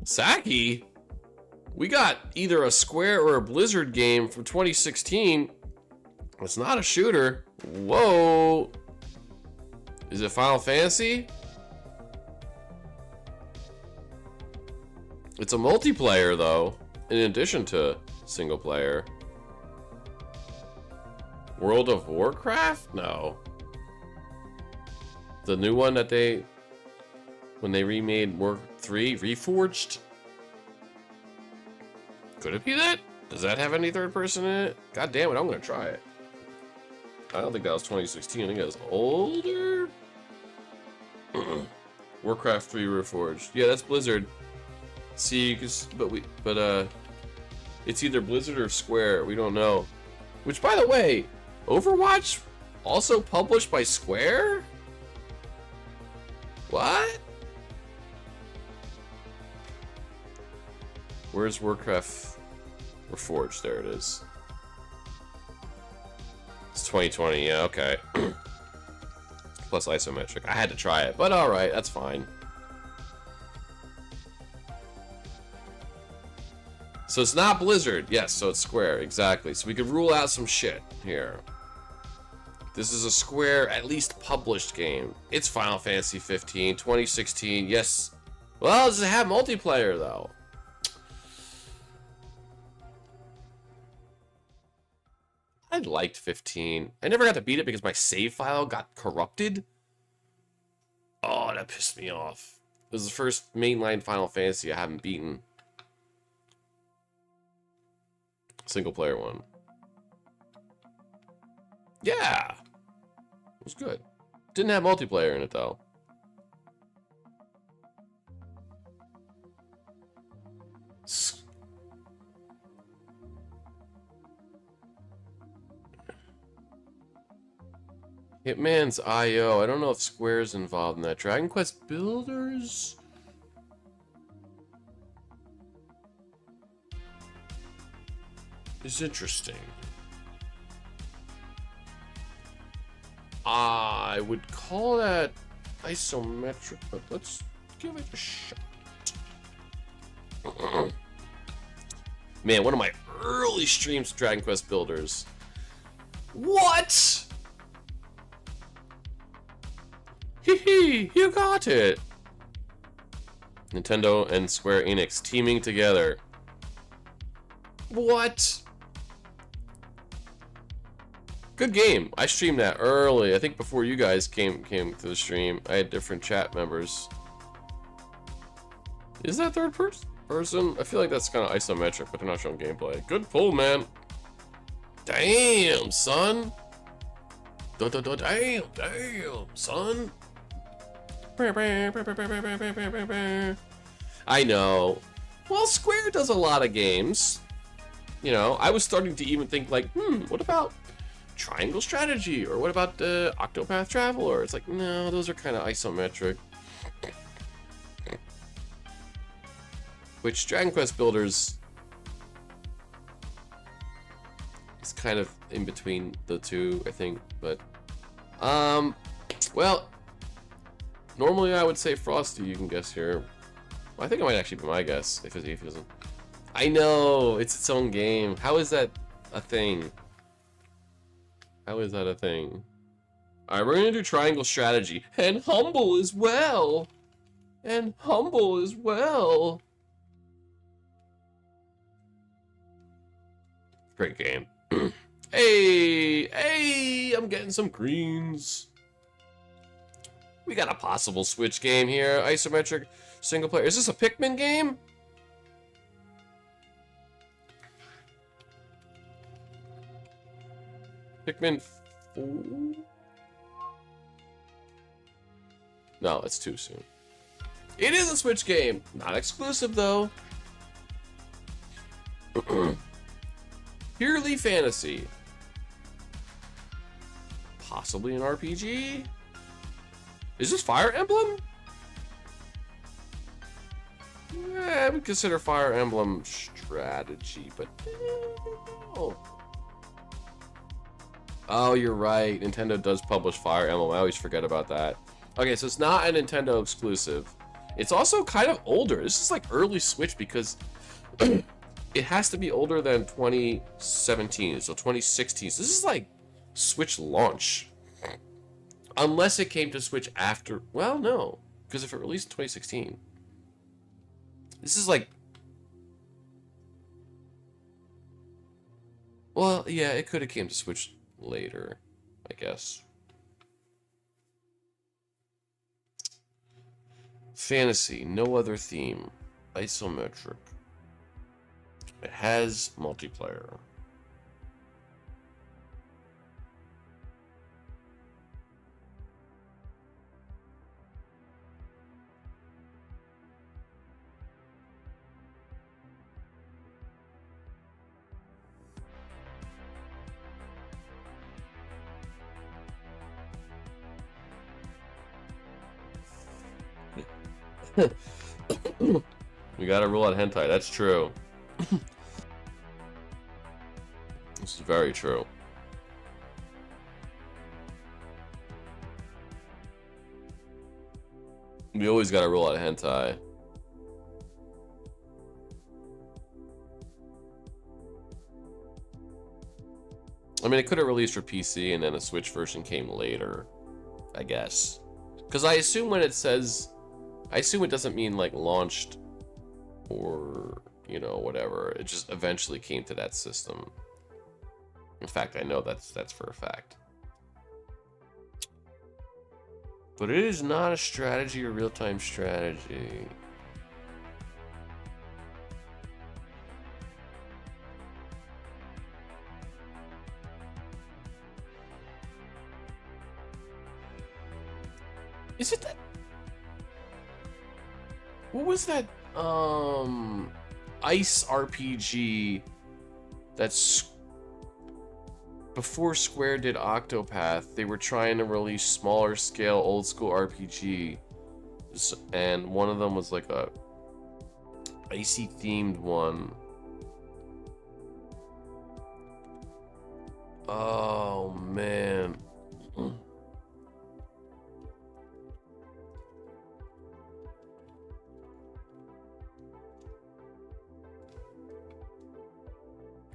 Saki? We got either a Square or a Blizzard game from 2016. It's not a shooter. Whoa! Is it Final Fantasy? It's a multiplayer, though, in addition to single player. World of Warcraft? No. The new one that when they remade Warcraft 3, Reforged? Could it be that? Does that have any third person in it? God damn it, I'm gonna try it. I don't think that was 2016, I think that was older? Warcraft 3 Reforged. Yeah, that's Blizzard. See, it's either Blizzard or Square, we don't know. Which, by the way, Overwatch also published by Square? What? Where's Warcraft Reforged? There it is. It's 2020, yeah, okay. Plus isometric. I had to try it, but alright, that's fine. So it's not Blizzard. Yes, so it's Square, exactly. So we could rule out some shit here. This is a Square, at least published game. It's Final Fantasy 15, 2016, yes. Well, does it have multiplayer, though? I liked 15. I never got to beat it because my save file got corrupted. Oh, that pissed me off. It was the first mainline Final Fantasy I haven't beaten. Single player one. Yeah. It was good. Didn't have multiplayer in it, though. Hitman's IO. I don't know if Square's involved in that. Dragon Quest Builders? Is interesting. I would call that isometric, but let's give it a shot. Man, one of my early streams, Dragon Quest Builders. What? Hee hee, you got it. Nintendo and Square Enix teaming together. What? Good game. I streamed that early. I think before you guys came to the stream. I had different chat members. Is that third person? I feel like that's kind of isometric, but they're not showing gameplay. Good pull, man. Damn, son. Damn, son. I know. Well, Square does a lot of games. You know, I was starting to even think like, what about Triangle Strategy? Or what about Octopath Traveler? It's like, no, those are kind of isometric. Which Dragon Quest Builders is kind of in between the two, I think. But, well, normally I would say Frosty, you can guess here. Well, I think it might actually be my guess, if it isn't. I know, it's its own game. How is that a thing? How is that a thing? Alright, we're gonna do Triangle Strategy. And Humble as well! And Humble as well! Great game. Hey, I'm getting some greens. We got a possible Switch game here. Isometric single player. Is this a Pikmin game? Pikmin 4? No, it's too soon. It is a Switch game. Not exclusive, though. Purely fantasy. Possibly an RPG? Is this Fire Emblem? I would consider Fire Emblem strategy, but no. Oh, you're right. Nintendo does publish Fire Emblem. I always forget about that. Okay, so it's not a Nintendo exclusive. It's also kind of older. This is like early Switch because it has to be older than 2017, so 2016. So this is like Switch launch. Unless it came to Switch after... Well, no. Because if it released in 2016... This is like... Well, yeah, it could have came to Switch later, I guess. Fantasy, no other theme. Isometric. It has multiplayer. We gotta rule out hentai, that's true. This is very true. We always gotta rule out hentai. I mean, it could have released for PC and then a Switch version came later, I guess. Because I assume when it says... I assume it doesn't mean like launched or, you know, whatever. It just eventually came to that system. In fact, I know that's for a fact. But it is not a strategy or real-time strategy. Is it that? What was that, Ice RPG that's before Square did Octopath? They were trying to release smaller scale old school RPG, and one of them was like a icy themed one. Oh man.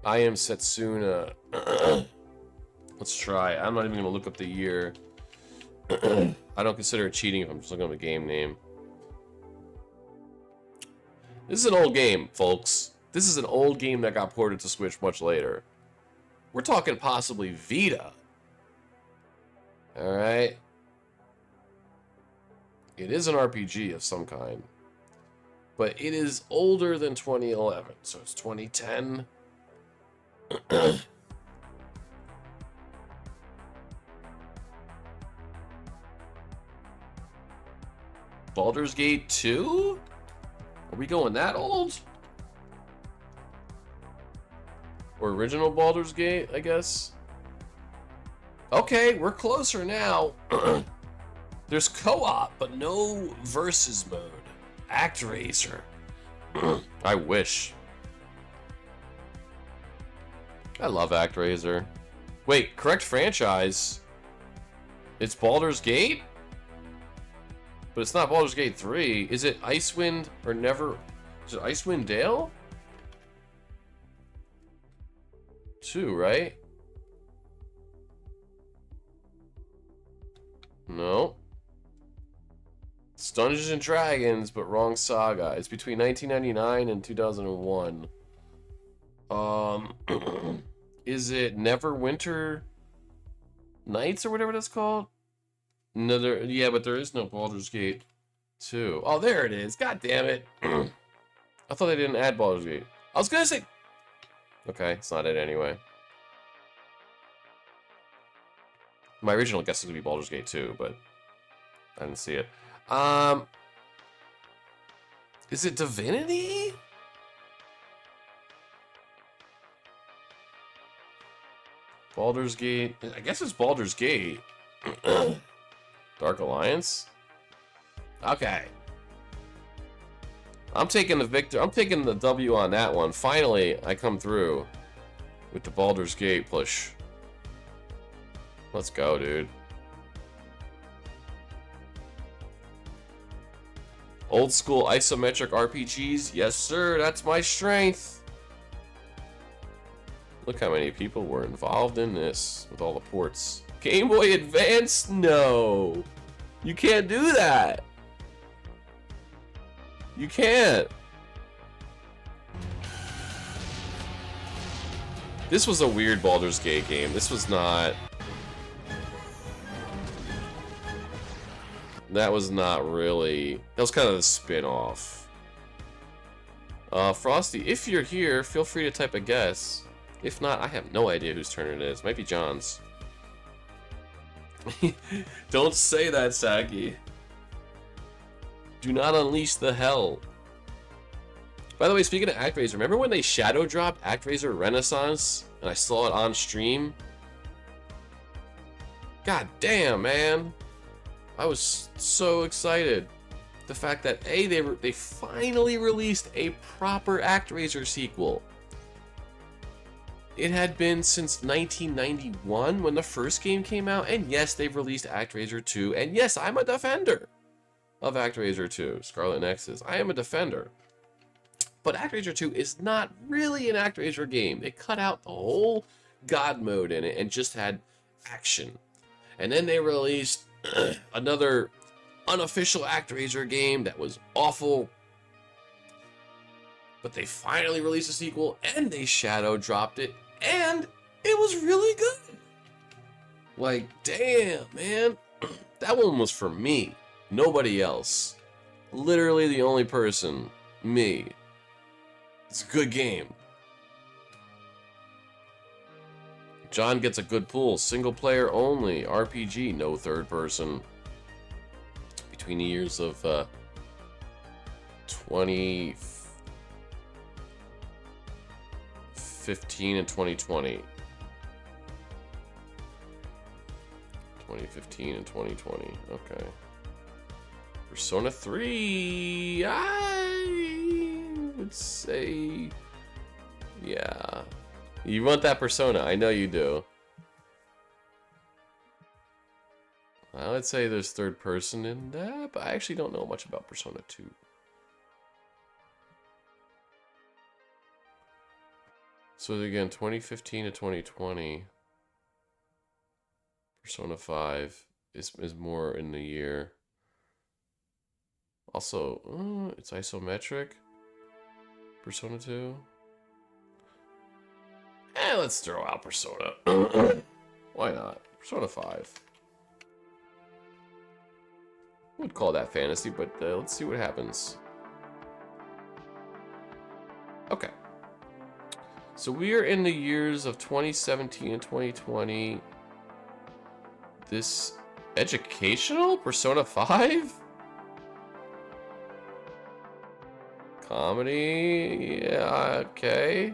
I am Setsuna. Let's try. I'm not even gonna look up the year. I don't consider it cheating if I'm just looking up a game name. This is an old game, folks. This is an old game that got ported to Switch much later. We're talking possibly Vita. Alright. It is an RPG of some kind. But it is older than 2011, so it's 2010. Baldur's Gate 2? Are we going that old? Or original Baldur's Gate, I guess? Okay, we're closer now. There's co-op, but no versus mode. ActRaiser. I wish. I love ActRaiser. Wait, correct franchise. It's Baldur's Gate? But it's not Baldur's Gate 3. Is it Icewind or Never... Is it Icewind Dale? 2, right? No. It's Dungeons and Dragons, but wrong saga. It's between 1999 and 2001. Is it Neverwinter Nights or whatever that's called? No, yeah, but there is no Baldur's Gate 2. Oh, there it is. God damn it. I thought they didn't add Baldur's Gate. I was gonna say... Okay, it's not it anyway. My original guess was gonna be Baldur's Gate 2, but I didn't see it. Is it Divinity? Baldur's Gate. I guess it's Baldur's Gate. Dark Alliance? Okay. I'm taking the victor. I'm taking the W on that one. Finally, I come through with the Baldur's Gate push. Let's go, dude. Old school isometric RPGs? Yes, sir. That's my strength. Look how many people were involved in this with all the ports. Game Boy Advance? No. You can't do that. You can't. This was a weird Baldur's Gate game. This was not... That was not really... That was kind of the spin-off. Frosty, if you're here, feel free to type a guess. If not, I have no idea whose turn it is. Might be John's. Don't say that, Saki. Do not unleash the hell. By the way, speaking of ActRaiser, remember when they shadow dropped ActRaiser Renaissance and I saw it on stream? God damn, man. I was so excited. The fact that they finally released a proper ActRaiser sequel. It had been since 1991 when the first game came out, and yes, they've released ActRaiser 2, and yes, I'm a defender of ActRaiser 2, Scarlet Nexus. I am a defender. But ActRaiser 2 is not really an ActRaiser game. They cut out the whole God mode in it and just had action. And then they released another unofficial ActRaiser game that was awful. But they finally released a sequel, and they shadow dropped it, and it was really good. Like, damn, man. That one was for me. Nobody else. Literally the only person. Me. It's a good game. John gets a good pull. Single player only. RPG, no third person. Between the years of 2015 and 2020. 2015 and 2020. Okay. Persona 3. I would say, yeah. You want that Persona. I know you do. I would say there's third person in that, but I actually don't know much about Persona 2. So again, 2015 to 2020. Persona 5 is more in the year. Also, it's isometric. Persona 2? Let's throw out Persona. Why not? Persona 5. I would call that fantasy, but let's see what happens. Okay. So we are in the years of 2017 and 2020. This educational? Persona 5? Comedy? Yeah, okay.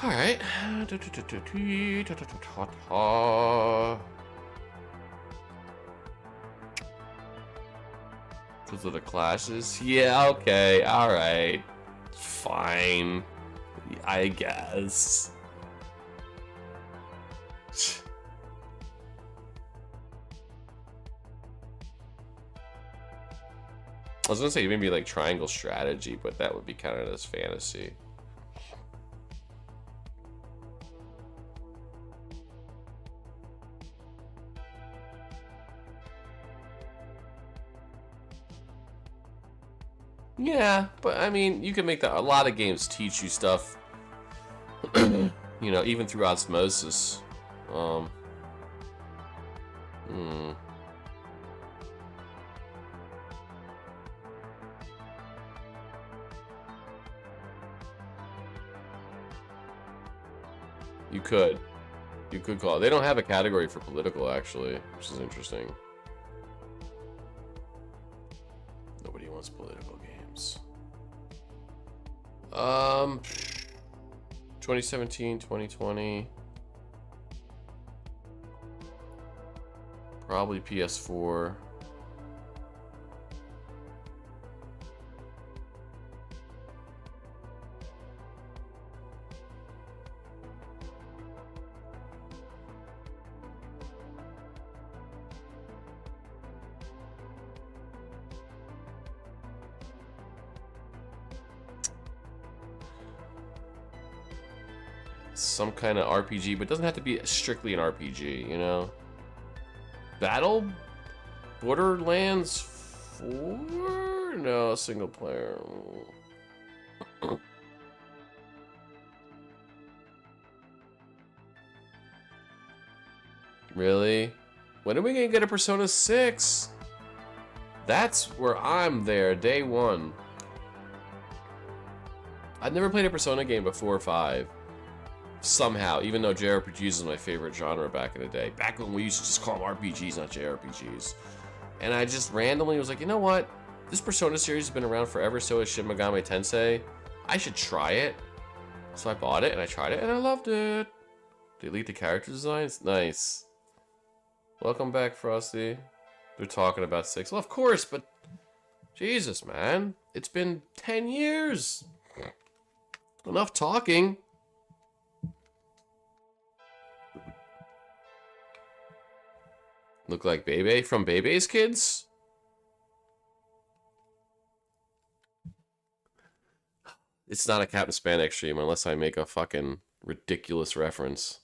Alright. Those are the classes? Yeah, okay, alright. Fine. I guess. I was gonna say maybe like triangle strategy, but that would be counted as fantasy. Yeah, but I mean, you can make that. A lot of games teach you stuff, you know, even through osmosis. You could call it. They don't have a category for political, actually, which is interesting. Nobody wants political games. 2017, 2020. Probably PS4. Some kind of RPG, but it doesn't have to be strictly an RPG, you know? Battle? Borderlands 4? No, single player. Really? When are we gonna get a Persona 6? That's where I'm there, day one. I've never played a Persona game before 5. Somehow, even though JRPGs is my favorite genre back in the day. Back when we used to just call them RPGs, not JRPGs. And I just randomly was like, you know what? This Persona series has been around forever, so has Shin Megami Tensei. I should try it. So I bought it, and I tried it, and I loved it. Delete the character designs? Nice. Welcome back, Frosty. They're talking about 6. Well, of course, but... Jesus, man. It's been 10 years. Enough talking. Look like Bebe from Bebe's Kids? It's not a Captain Spandex stream unless I make a fucking ridiculous reference.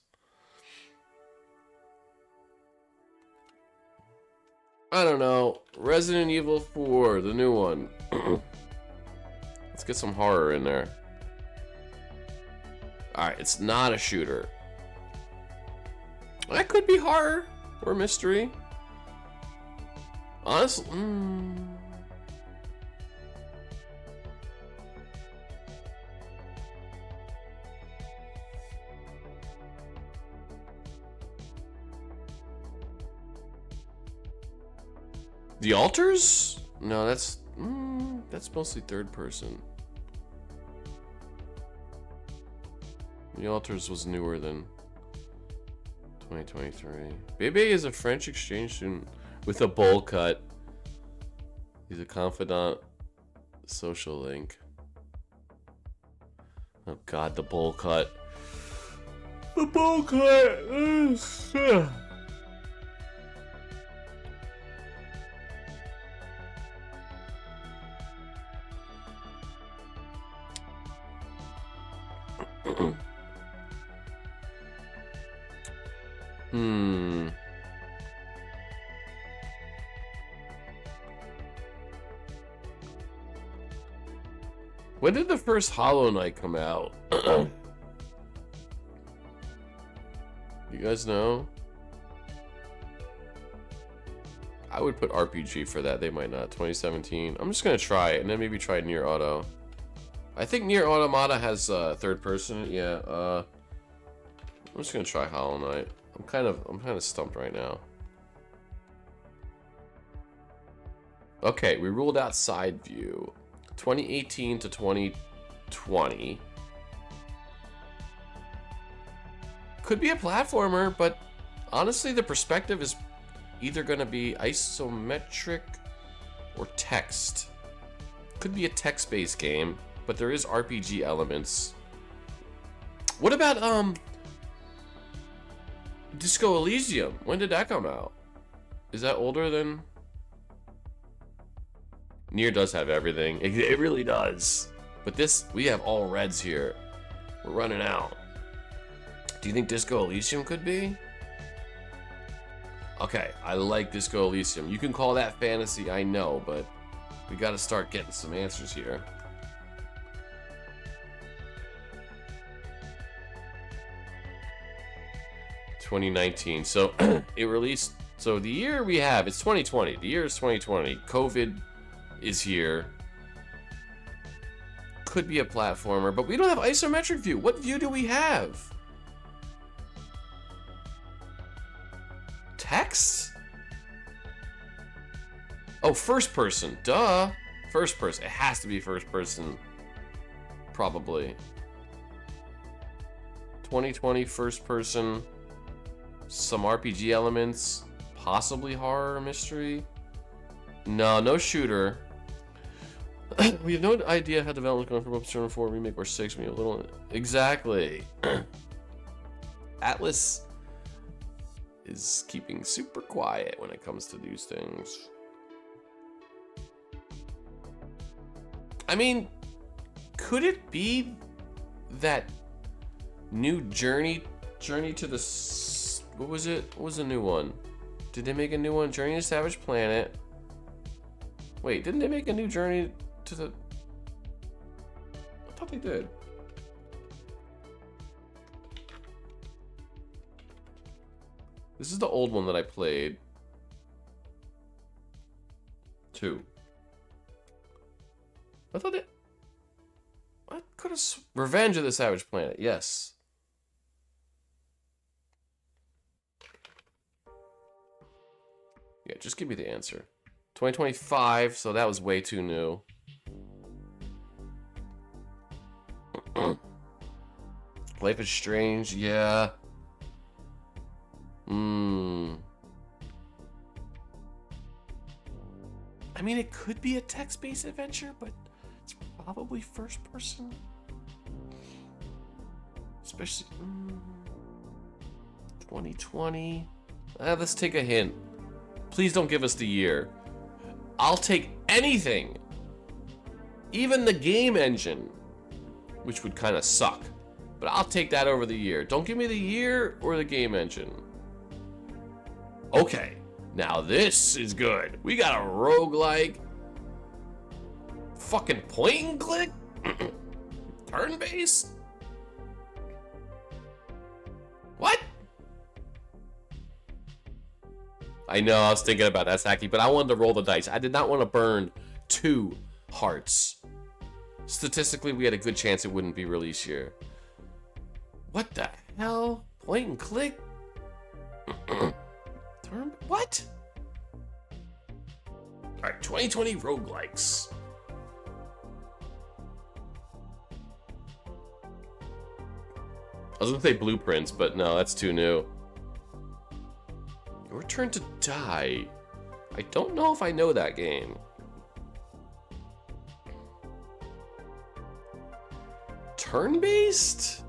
I don't know. Resident Evil 4, the new one. Let's get some horror in there. Alright, it's not a shooter. That could be horror. Or mystery. Honestly, The Altars? No, that's mostly third person. The Altars was newer than 2023. Bebe is a French exchange student with a bowl cut. He's a confidant. Social link. Oh god, the bowl cut. The bowl cut! When did the first Hollow Knight come out? You guys know? I would put RPG for that. They might not. 2017. I'm just gonna try it and then maybe try Nier Auto. I think Nier Automata has third person. Yeah. I'm just gonna try Hollow Knight. I'm kind of stumped right now. Okay, we ruled out side view. 2018 to 2020. Could be a platformer, but honestly, the perspective is either going to be isometric or text. Could be a text-based game, but there is RPG elements. What about Disco Elysium? When did that come out? Is that older than... Nier does have everything. It really does. But this, we have all reds here. We're running out. Do you think Disco Elysium could be? Okay, I like Disco Elysium. You can call that fantasy, I know, but we gotta start getting some answers here. ...2019. So, it released... So, the year we have, it's 2020. The year is 2020. COVID is here. Could be a platformer, but we don't have isometric view. What view do we have? Text? Oh, first person. Duh. First person. It has to be first person. Probably. 2020 first person. Some RPG elements. Possibly horror mystery. No, no shooter. We have no idea how development is going for Persona 4 remake or 6. We have a little exactly. Atlas is keeping super quiet when it comes to these things. I mean, could it be that new Journey to the... What was it? What was the new one? Did they make a new one? Journey to Savage Planet. Wait, didn't they make a new Journey to the... I thought they did. This is the old one that I played. 2. I thought it... I could have... Revenge of the Savage Planet, yes. Yeah, just give me the answer. 2025, so that was way too new. Life is Strange, yeah. I mean, it could be a text-based adventure, but it's probably first person. Especially 2020. Let's take a hint. Please don't give us the year. I'll take anything. Even the game engine, which would kind of suck. But I'll take that over the year. Don't give me the year or the game engine. Okay, now this is good. We got a roguelike. Fucking point and click? Turn-based? What? I know, I was thinking about that, Saki, but I wanted to roll the dice. I did not want to burn 2 hearts. Statistically, we had a good chance it wouldn't be released here. What the hell? Point and click? Turn? What? Alright, 2020 roguelikes. I was gonna say Blueprints, but no, that's too new. Return to Die. I don't know if I know that game. Turn-based?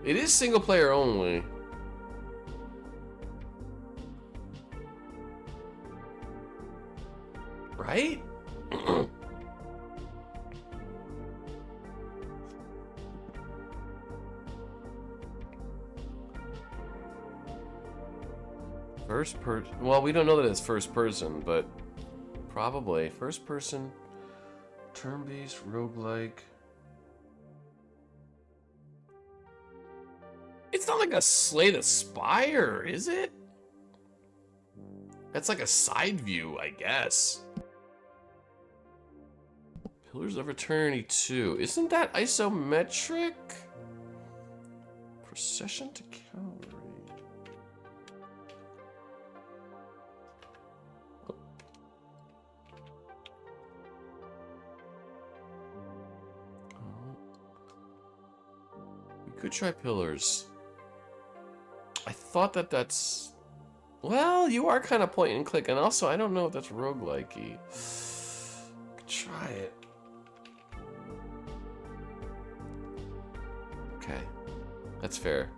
It is single player only. Right? First person. Well, we don't know that it's first person, but probably first person. Turn-based roguelike. It's not like a Slay the Spire, is it? That's like a side view, I guess. Pillars of Eternity 2. Isn't that isometric? Procession to Calvary. We could try Pillars. I thought that's... Well, you are kind of point and click, and also I don't know if that's roguelike-y. Could try it. Okay. That's fair.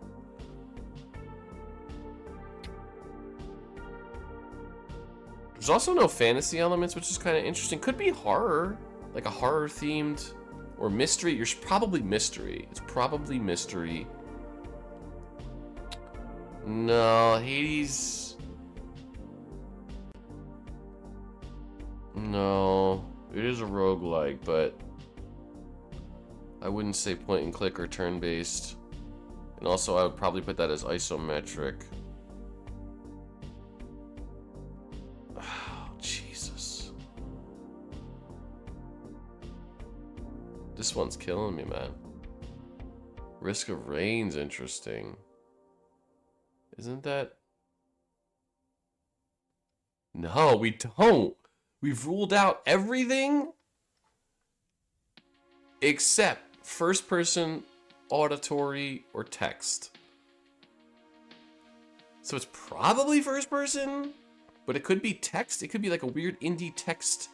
There's also no fantasy elements, which is kind of interesting. Could be horror. Like a horror-themed... Or mystery. You're probably mystery. It's probably mystery. No, Hades... No, it is a roguelike, but I wouldn't say point and click or turn-based. And also, I would probably put that as isometric. Oh, Jesus. This one's killing me, man. Risk of Rain's interesting. Isn't that... No, we don't. We've ruled out everything except first person, auditory, or text. So it's probably first person, but it could be text. It could be like a weird indie text.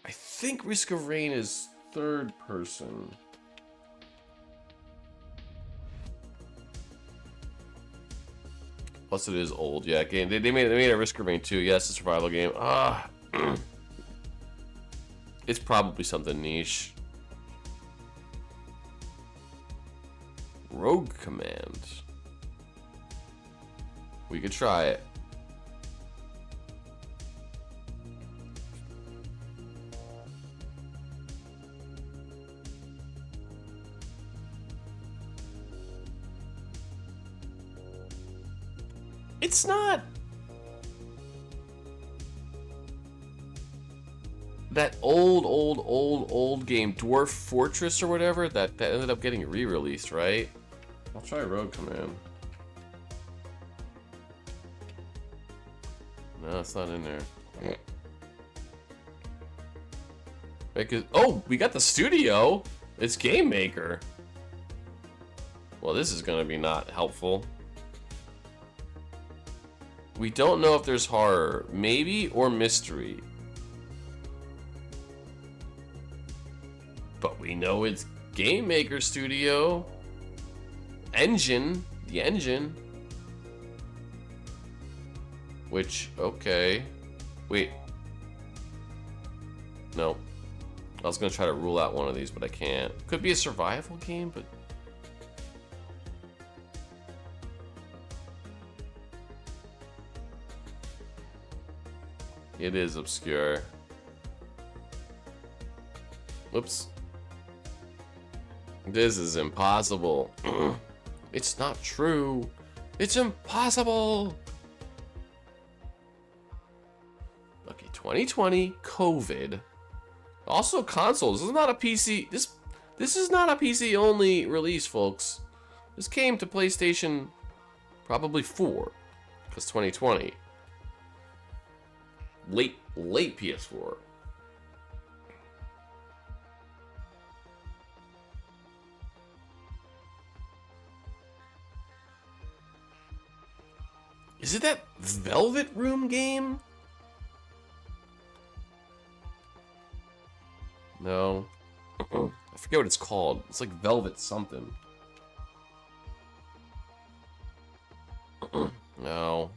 I think Risk of Rain is third person. Plus, it is old. Yeah, game. They made a Risk of Rain 2. Yes, a survival game. Ah, it's probably something niche. Rogue Command. We could try it. It's not that old game, Dwarf Fortress or whatever, that ended up getting re-released, right? I'll try Rogue Command. No, it's not in there. Right, 'cause, oh, we got the studio. It's Game Maker. Well, this is gonna be not helpful. We don't know if there's horror, maybe, or mystery. But we know it's Game Maker Studio. Engine, the engine. Which, okay. Wait. No. I was gonna try to rule out one of these, but I can't. Could be a survival game, but... It is obscure. Whoops. This is impossible. It's not true. It's impossible. Okay, 2020, COVID. Also consoles. This is not a PC. This is not a PC only release, folks. This came to PlayStation probably 4, because 2020. Late PS4. Is it that Velvet Room game? No. I forget what it's called. It's like Velvet something. No.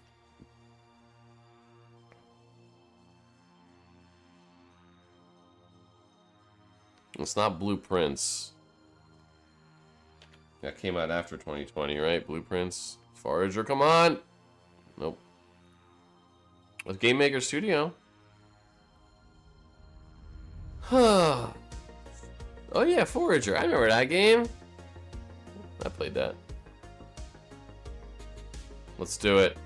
It's not Blueprints. That came out after 2020, right? Blueprints. Forager, come on! Nope. With Game Maker Studio. Oh yeah, Forager. I remember that game. I played that. Let's do it.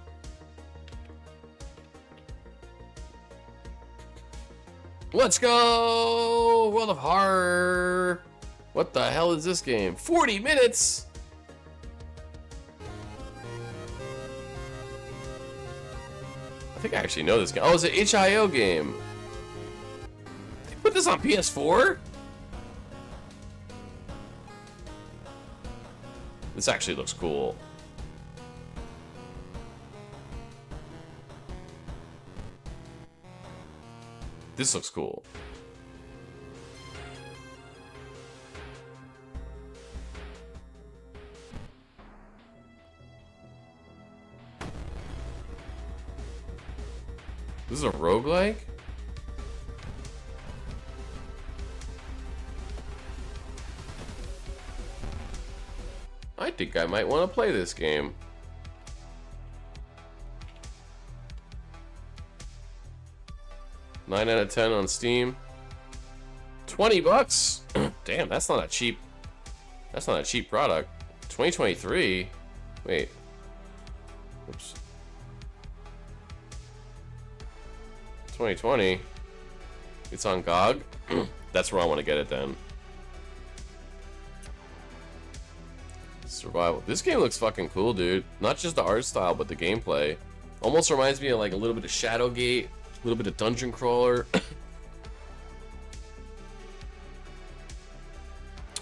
Let's go! World of Horror! What the hell is this game? 40 minutes? I think I actually know this game. Oh, it's an HIO game. They put this on PS4? This actually looks cool. This looks cool. This is a roguelike? I think I might want to play this game. $9 out of 10 on Steam. 20 bucks. Damn, that's not a cheap. That's not a cheap product. 2023. Wait. Oops. 2020. It's on GOG. That's where I want to get it then. Survival. This game looks fucking cool, dude. Not just the art style, but the gameplay. Almost reminds me of like a little bit of Shadowgate, a little bit of Dungeon Crawler.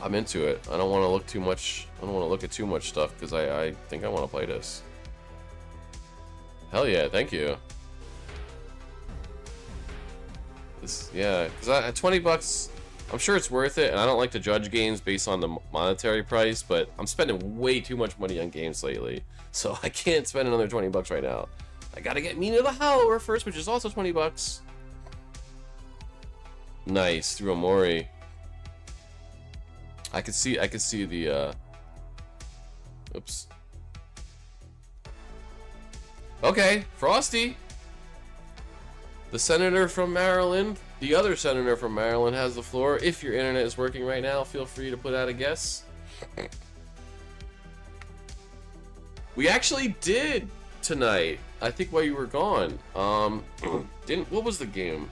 I'm into it. I don't want to look too much. I don't want to look at too much stuff because I think I want to play this. Hell yeah, thank you. This, yeah, because at 20 bucks, I'm sure it's worth it, and I don't like to judge games based on the monetary price, but I'm spending way too much money on games lately, so I can't spend another 20 bucks right now. I gotta get Mina the Howler first, which is also 20 bucks. Nice, through Omori. I could see the, oops. Okay, Frosty. The senator from Maryland, the other senator from Maryland has the floor. If your internet is working right now, feel free to put out a guess. We actually did tonight. I think while you were gone. What was the game?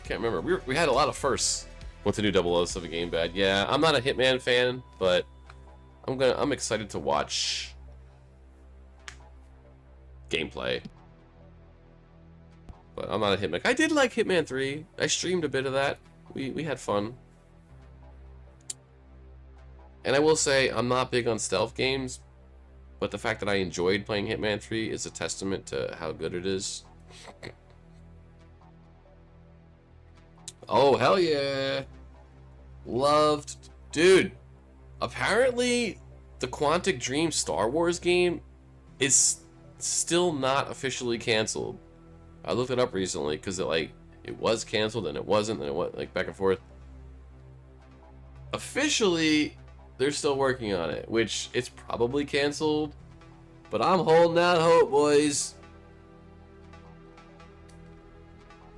Can't remember. We had a lot of firsts with the new 007 game bad. Yeah, I'm not a Hitman fan, but I'm excited to watch gameplay. But I'm not a Hitman. I did like Hitman 3. I streamed a bit of that. We had fun. And I will say, I'm not big on stealth games, but the fact that I enjoyed playing Hitman 3 is a testament to how good it is. Oh, hell yeah. Loved. Dude, apparently the Quantic Dream Star Wars game is still not officially canceled. I looked it up recently because it was canceled and it wasn't, and it went like back and forth. Officially, they're still working on it, which it's probably canceled, but I'm holding out hope, boys.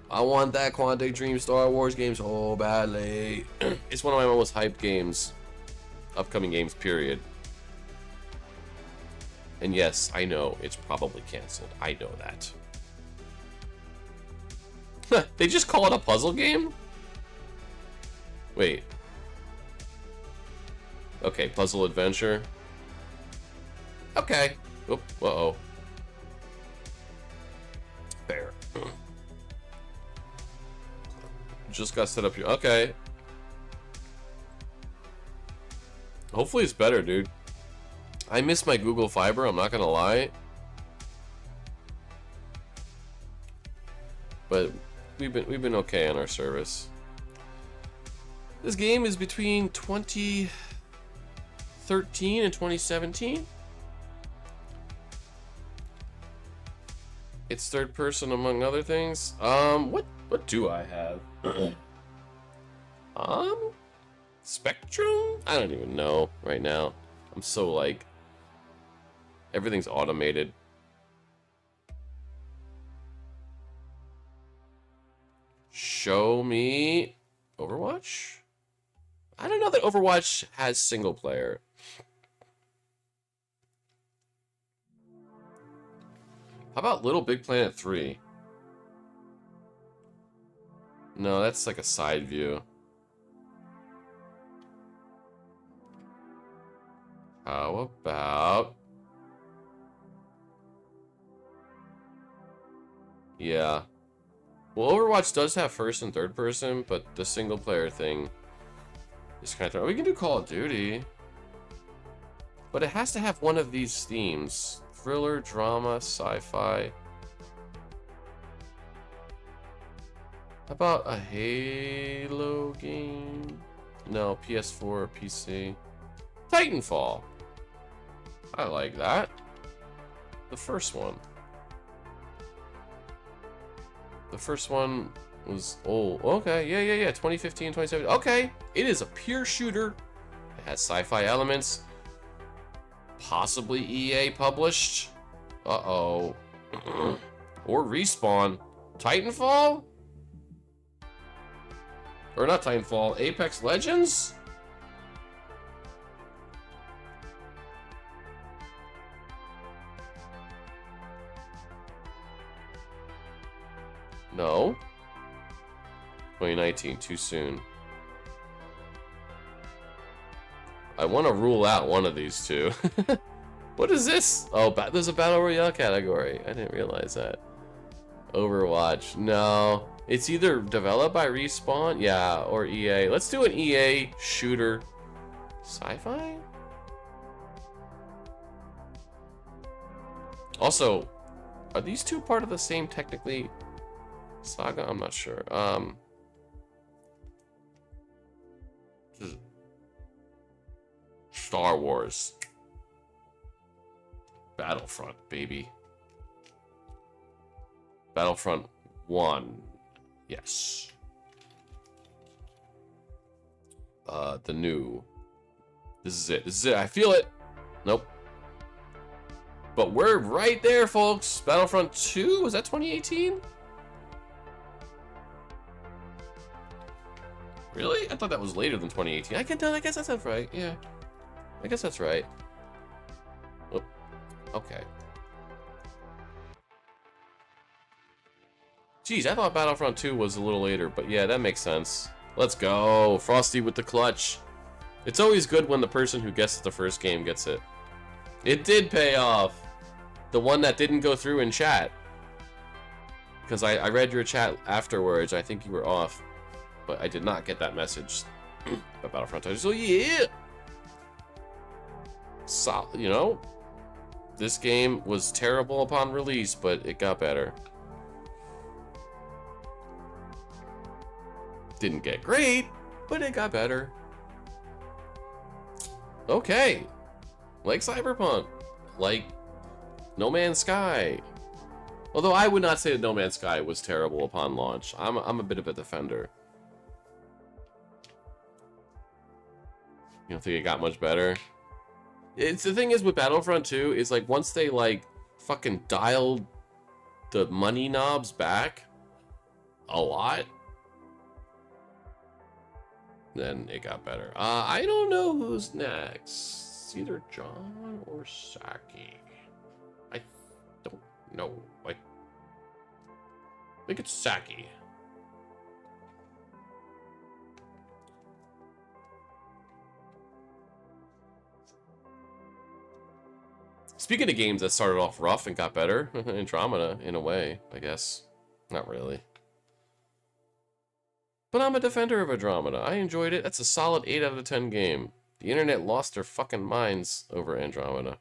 I want that Quantic Dream Star Wars game so badly. It's one of my most hyped games, upcoming games, period. And yes, I know it's probably canceled. I know that. They just call it a puzzle game? Wait. Okay, puzzle adventure. Okay. Oh, uh-oh. Fair. Just got set up here. Okay. Hopefully it's better, dude. I miss my Google Fiber, I'm not gonna lie. But we've been okay on our service. This game is between 2013 and 2017. It's third person among other things. What do I have? Spectrum? I don't even know right now. I'm so like, everything's automated. Show me Overwatch? I don't know that Overwatch has single player. How about Little Big Planet 3? No, that's like a side view. How about... Yeah. Well, Overwatch does have first and third person, but the single player thing is kind of... We can do Call of Duty. But it has to have one of these themes. Thriller, drama, sci-fi. How about a Halo game? No, PS4 or PC. Titanfall. I like that. The first one. The first one was old. Okay, yeah. 2015, 2017. Okay, it is a pure shooter. It has sci-fi elements. Possibly EA published. Uh-oh. Or Respawn. Titanfall? Or not Titanfall. Apex Legends? No. 2019, too soon. I want to rule out one of these two. What is this? Oh, there's a Battle Royale category. I didn't realize that. Overwatch. No. It's either developed by Respawn, yeah, or EA. Let's do an EA shooter. Sci-fi? Also, are these two part of the same technically saga? I'm not sure. Star Wars. Battlefront, baby. Battlefront 1. Yes. The new. This is it. This is it. I feel it. Nope. But we're right there, folks. Battlefront 2? Was that 2018? Really? I thought that was later than 2018. I guess that sounds right. Yeah. I guess that's right. Oh, okay. Jeez, I thought Battlefront 2 was a little later, but yeah, that makes sense. Let's go. Frosty with the clutch. It's always good when the person who guesses the first game gets it. It did pay off. The one that didn't go through in chat. Because I read your chat afterwards. I think you were off. But I did not get that message about Battlefront 2. So yeah! So, you know, this game was terrible upon release, but it got better. Didn't get great, but it got better. Okay. Like Cyberpunk. Like No Man's Sky. Although I would not say that No Man's Sky was terrible upon launch. I'm a bit of a defender. You don't think it got much better? It's the thing is with Battlefront 2 is like once they like fucking dialed the money knobs back a lot, then it got better. I don't know who's next. It's either John or Saki. I don't know. I think it's Saki. Speaking of games that started off rough and got better, Andromeda, in a way, I guess. Not really. But I'm a defender of Andromeda. I enjoyed it. That's a solid 8 out of 10 game. The internet lost their fucking minds over Andromeda.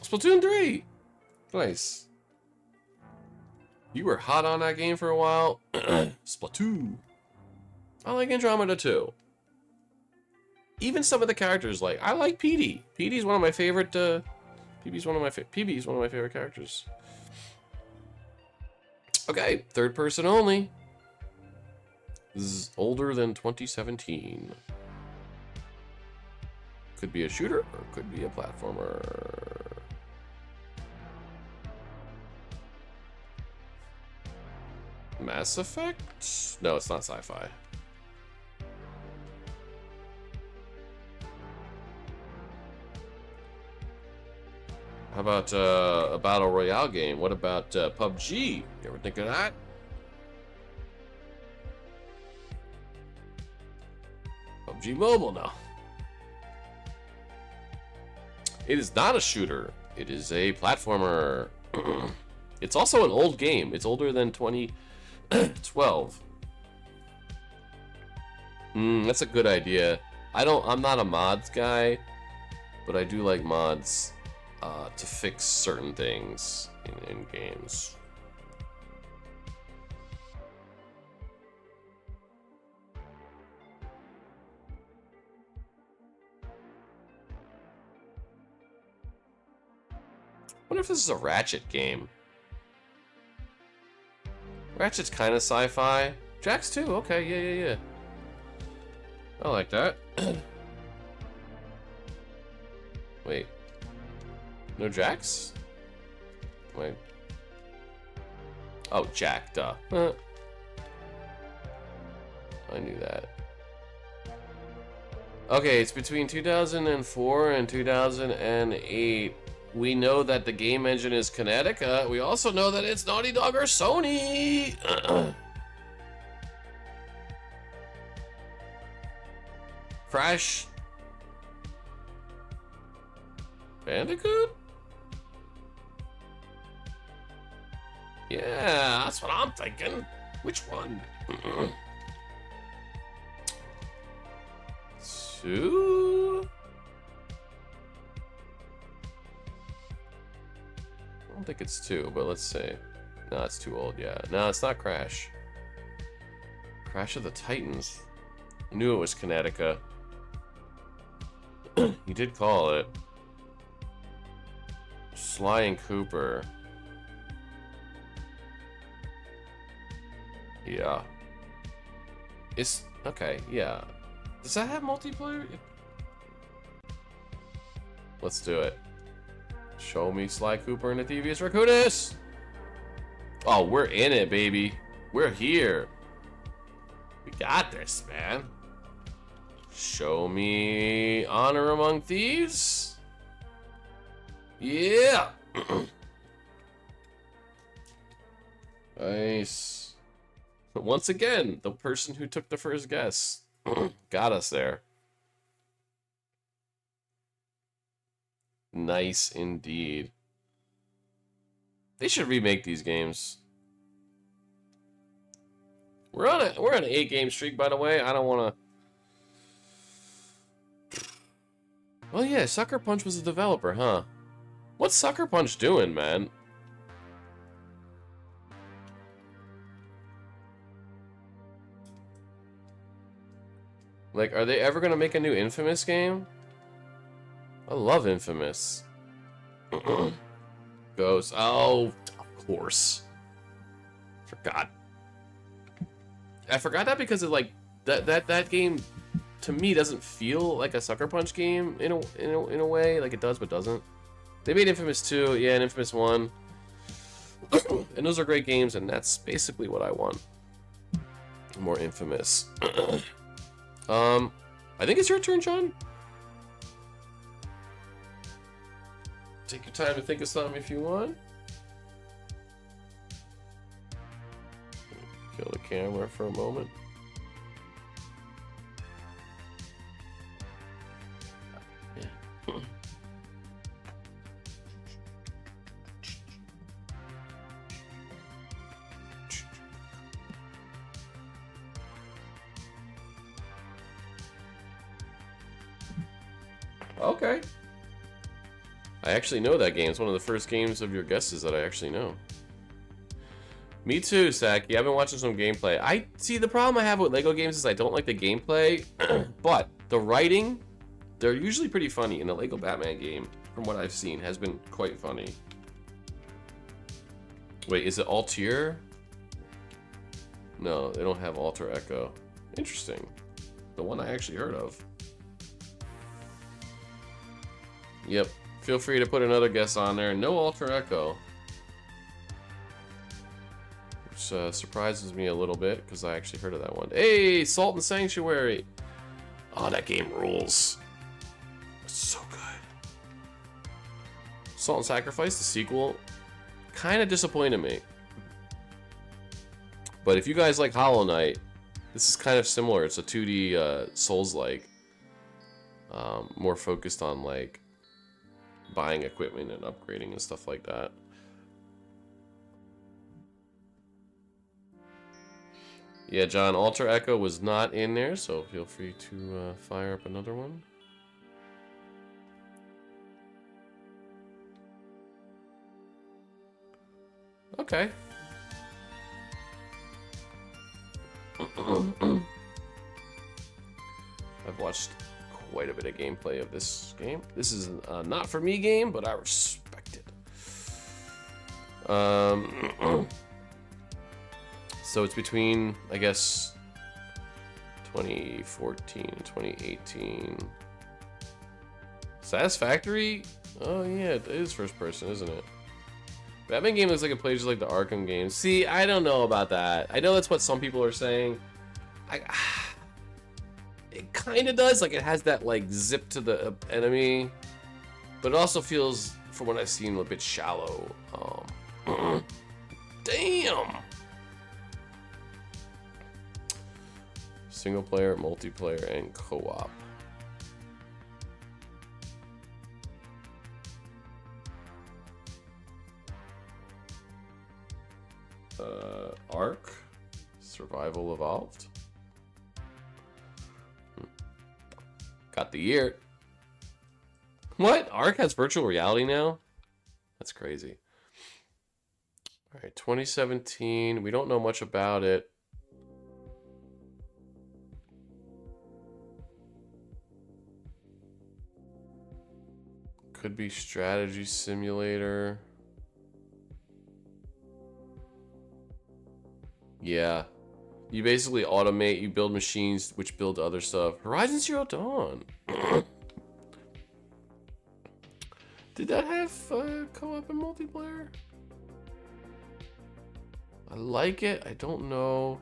Splatoon 3! Nice. You were hot on that game for a while. Splatoon. I like Andromeda too. Even some of the characters, like I like Petey. Petey's one of my favorite. PB's one of my favorite characters. Okay, third person only. This is older than 2017. Could be a shooter or could be a platformer. Mass Effect? No, it's not sci-fi. How about a battle royale game? What about PUBG? You ever think of that? PUBG Mobile, no. It is not a shooter. It is a platformer. It's also an old game. It's older than 2012. That's a good idea. I'm not a mods guy, but I do like mods to fix certain things in games. I wonder if this is a Ratchet game. Ratchet's kind of sci-fi. Jax too. Okay, yeah. I like that. Wait. No Jax? Wait. Oh, Jack, duh. I knew that. Okay, it's between 2004 and 2008. We know that the game engine is Kinetica. We also know that it's Naughty Dog or Sony. Crash Bandicoot? Yeah, that's what I'm thinking. Which one? 2? I don't think it's 2, but let's see. No, it's too old, yeah. No, it's not Crash. Crash of the Titans. I knew it was Kinetica. You did call it. Sly and Cooper. Yeah. It's okay, yeah. Does that have multiplayer? Let's do it. Show me Sly Cooper and the Devious Raccoonus! Oh, we're in it, baby. We're here. We got this, man. Show me Honor Among Thieves. Yeah. Nice. But once again, the person who took the first guess got us there. Nice indeed. They should remake these games. We're on an 8-game streak, by the way. I don't want to. Well, yeah, Sucker Punch was a developer, huh? What's Sucker Punch doing, man? Like, are they ever gonna make a new Infamous game? I love Infamous. Ghost. Oh, of course. Forgot. I forgot that because of like that game to me doesn't feel like a Sucker Punch game in a way, like it does but doesn't. They made Infamous 2, yeah, and Infamous 1. And those are great games, and that's basically what I want. More Infamous. I think it's your turn, John. Take your time to think of something if you want. Kill the camera for a moment. Yeah. Okay. I actually know that game. It's one of the first games of your guesses that I actually know. Me too, Saki. I've been watching some gameplay. I see the problem I have with Lego games is I don't like the gameplay, but the writing, they're usually pretty funny. And the Lego Batman game, from what I've seen, has been quite funny. Wait, is it Altair? No, they don't have Alter Echo. Interesting. The one I actually heard of. Yep. Feel free to put another guess on there. No Alter Echo. surprises me a little bit because I actually heard of that one. Hey, Salt and Sanctuary. Oh, that game rules. It's so good. Salt and Sacrifice, the sequel, kind of disappointed me. But if you guys like Hollow Knight, this is kind of similar. It's a 2D Souls-like, more focused on like buying equipment and upgrading and stuff like that. Yeah, John, Alter Echo was not in there, so feel free to fire up another one. Okay. I've watched quite a bit of gameplay of this game. This is a not for me game, but I respect it. So it's between, I guess, 2014 and 2018. Satisfactory? Oh yeah, it is first person, isn't it? Batman game looks like it plays just like the Arkham games. See, I don't know about that. I know that's what some people are saying. It kind of does. Like, it has that, like, zip to the enemy. But it also feels, from what I've seen, a bit shallow. Damn! Single player, multiplayer, and co-op. Ark Survival Evolved. Got the year. What? Ark has virtual reality now? That's crazy. All right, 2017. We don't know much about it. Could be strategy simulator. Yeah. You basically automate, you build machines which build other stuff. Horizon Zero Dawn. Did that have co-op and multiplayer? I like it. I don't know.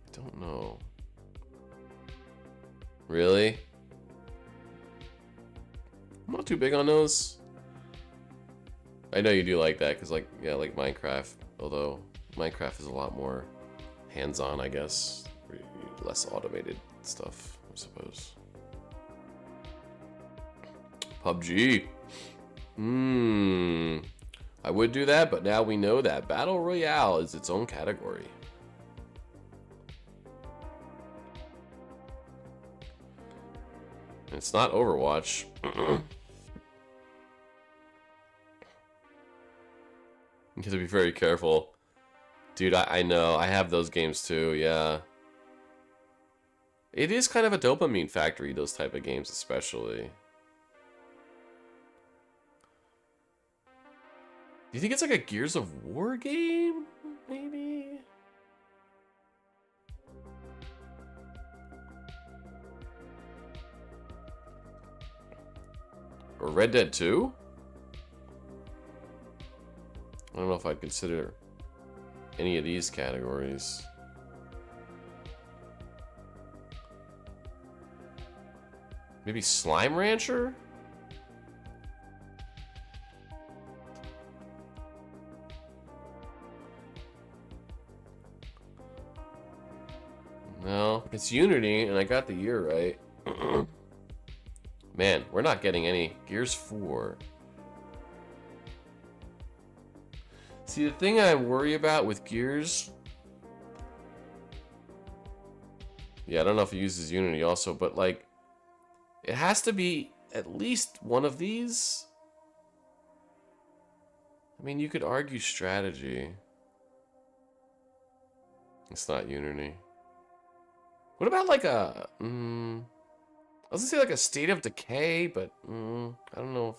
I don't know. Really? I'm not too big on those. I know you do like that, because, like, yeah, like Minecraft. Although, Minecraft is a lot more hands-on, I guess. Less automated stuff, I suppose. PUBG. I would do that, but now we know that Battle Royale is its own category. It's not Overwatch. You have to be very careful. Dude, I know. I have those games too, yeah. It is kind of a dopamine factory, those type of games especially. Do you think it's like a Gears of War game? Maybe? Or Red Dead 2? I don't know if I'd consider any of these categories. Maybe Slime Rancher? No, it's Unity, and I got the year right. Man, we're not getting any. Gears 4. See, the thing I worry about with Gears... Yeah, I don't know if it uses Unity also, but, like, it has to be at least one of these. I mean, you could argue strategy. It's not Unity. What about, like, a... I was gonna say, like, a State of Decay, but I don't know if...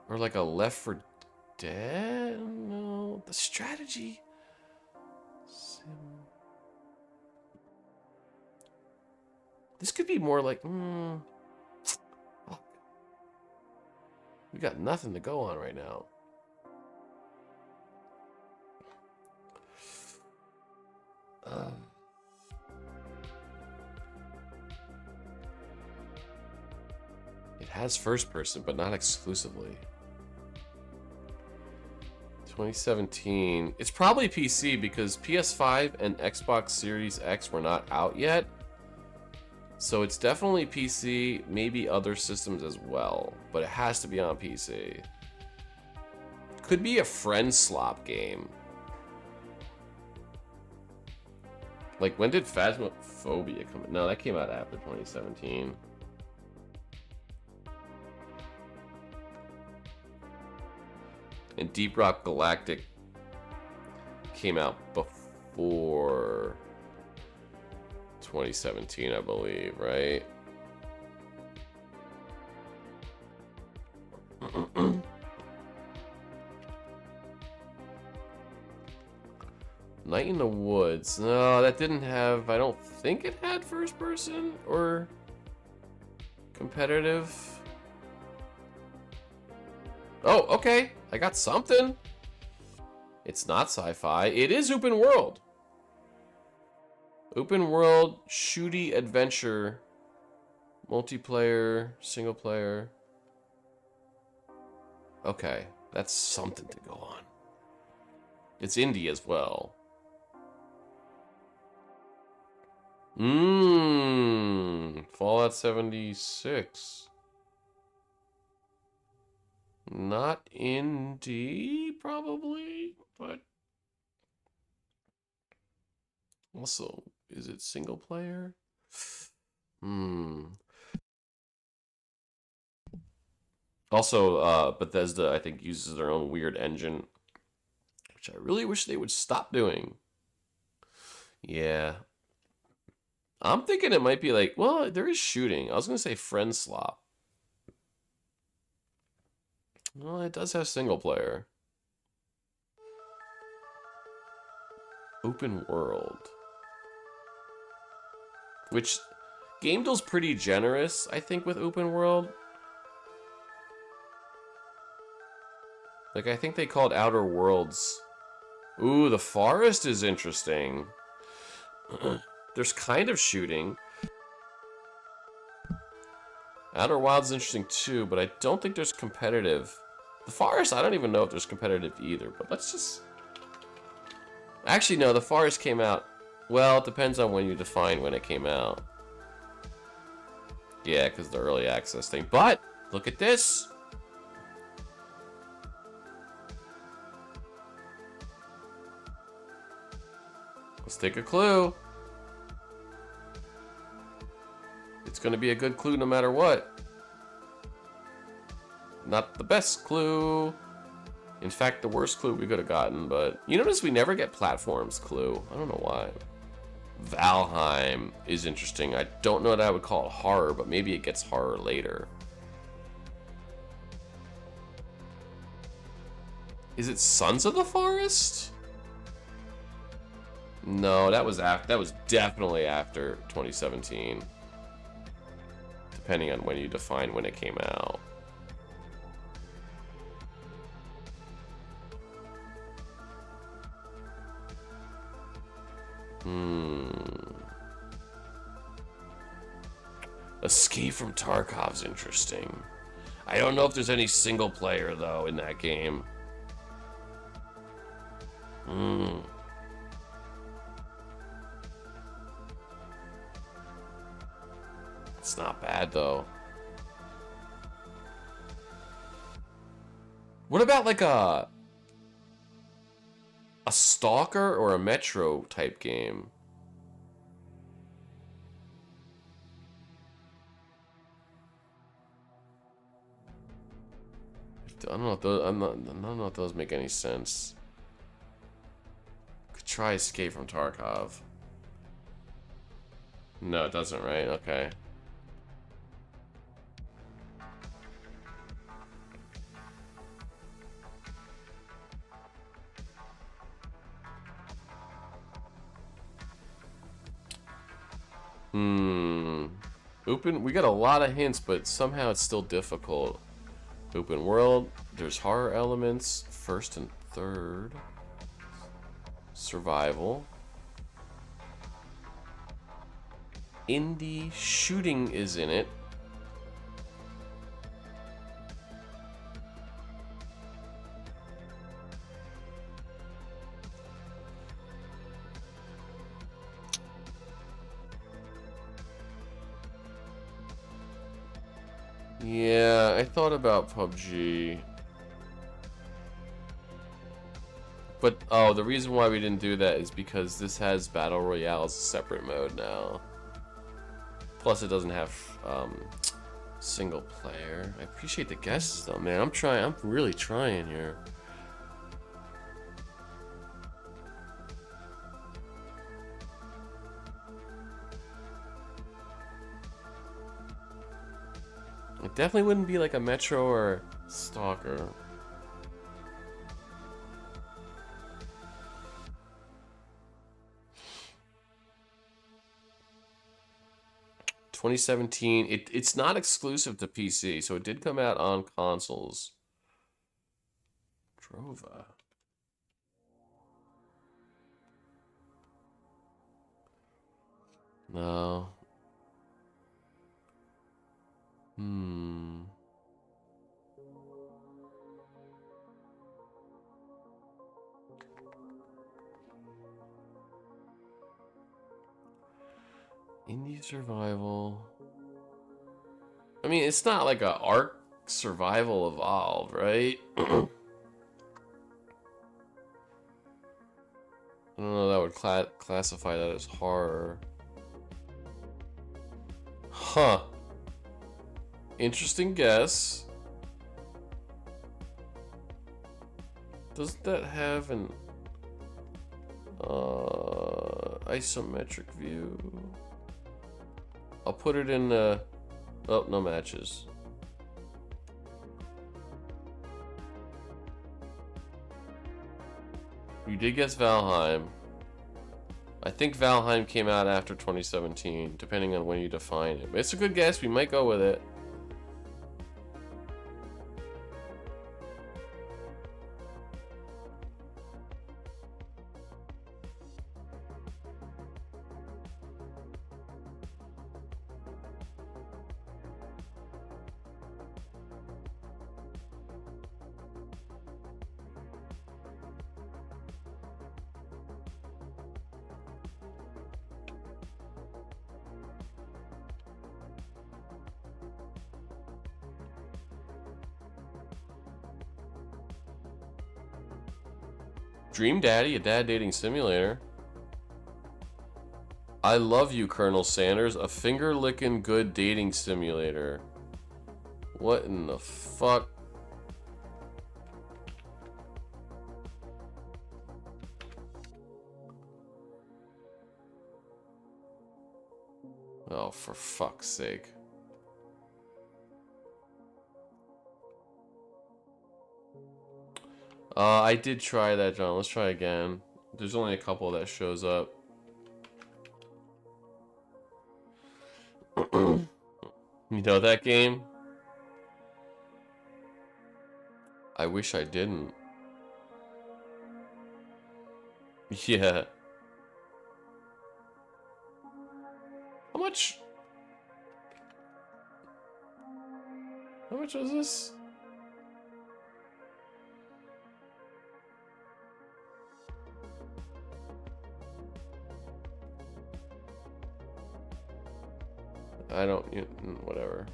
Or like a Left 4 Dead? No, the strategy. This could be more like. We got nothing to go on right now. It has first person, but not exclusively. 2017. It's probably PC because PS5 and Xbox Series X were not out yet. So it's definitely PC, maybe other systems as well, but it has to be on PC. Could be a friend slop game. Like, when did Phasmophobia come out? No, that came out after 2017. And Deep Rock Galactic came out before 2017, I believe, right? Night in the Woods. No, that didn't have... I don't think it had first person or competitive. Oh, okay. I got something. It's not sci-fi. It is open world. Open world, shooty adventure, multiplayer, single player. Okay, that's something to go on. It's indie as well. Fallout 76. Not indie, probably, but also, is it single player? Also, Bethesda, I think, uses their own weird engine, which I really wish they would stop doing. Yeah. I'm thinking it might be like, well, there is shooting. I was going to say friend slop. Well, it does have single player. Open world. Which, GameDeal's pretty generous, I think, with open world. Like, I think they called Outer Worlds. Ooh, the forest is interesting. There's kind of shooting. Outer Wilds is interesting too, but I don't think there's competitive. The forest, I don't even know if there's competitive either, but let's just... Actually, no, the forest came out... Well, it depends on when you define when it came out. Yeah, because the early access thing. But, look at this! Let's take a clue. It's going to be a good clue no matter what. Not the best clue. In fact, the worst clue we could have gotten, but... You notice we never get platforms clue. I don't know why. Valheim is interesting. I don't know that I would call it horror, but maybe it gets horror later. Is it Sons of the Forest? No, that was definitely after 2017. Depending on when you define when it came out. Escape from Tarkov's interesting. I don't know if there's any single player though in that game. It's not bad though. What about like a Stalker or a Metro type game? I don't know if those, I don't know if those make any sense. Could try Escape from Tarkov. No, it doesn't, right? Okay. Open, we got a lot of hints, but somehow it's still difficult. Open world. There's horror elements. First and third. Survival. Indie shooting is in it. Yeah, I thought about PUBG. But, oh, the reason why we didn't do that is because this has Battle Royale as a separate mode now. Plus, it doesn't have single player. I appreciate the guesses, though, man. I'm really trying here. It definitely wouldn't be like a Metro or Stalker. It's not exclusive to PC, so it did come out on consoles. Drova. No. Indie survival. I mean, it's not like a Ark Survival Evolved, right? I don't know, that would classify that as horror. Huh. Interesting guess. Doesn't that have an isometric view? I'll put it in oh, no matches. You did guess Valheim. I think Valheim came out after 2017, depending on when you define it. But it's a good guess. We might go with it. Dream Daddy, a dad dating simulator. I love you, Colonel Sanders, a finger-licking good dating simulator. What in the fuck? Oh, for fuck's sake. I did try that, John. Let's try again. There's only a couple that shows up. You know that game? I wish I didn't. Yeah. How much? How much was this? I don't, whatever.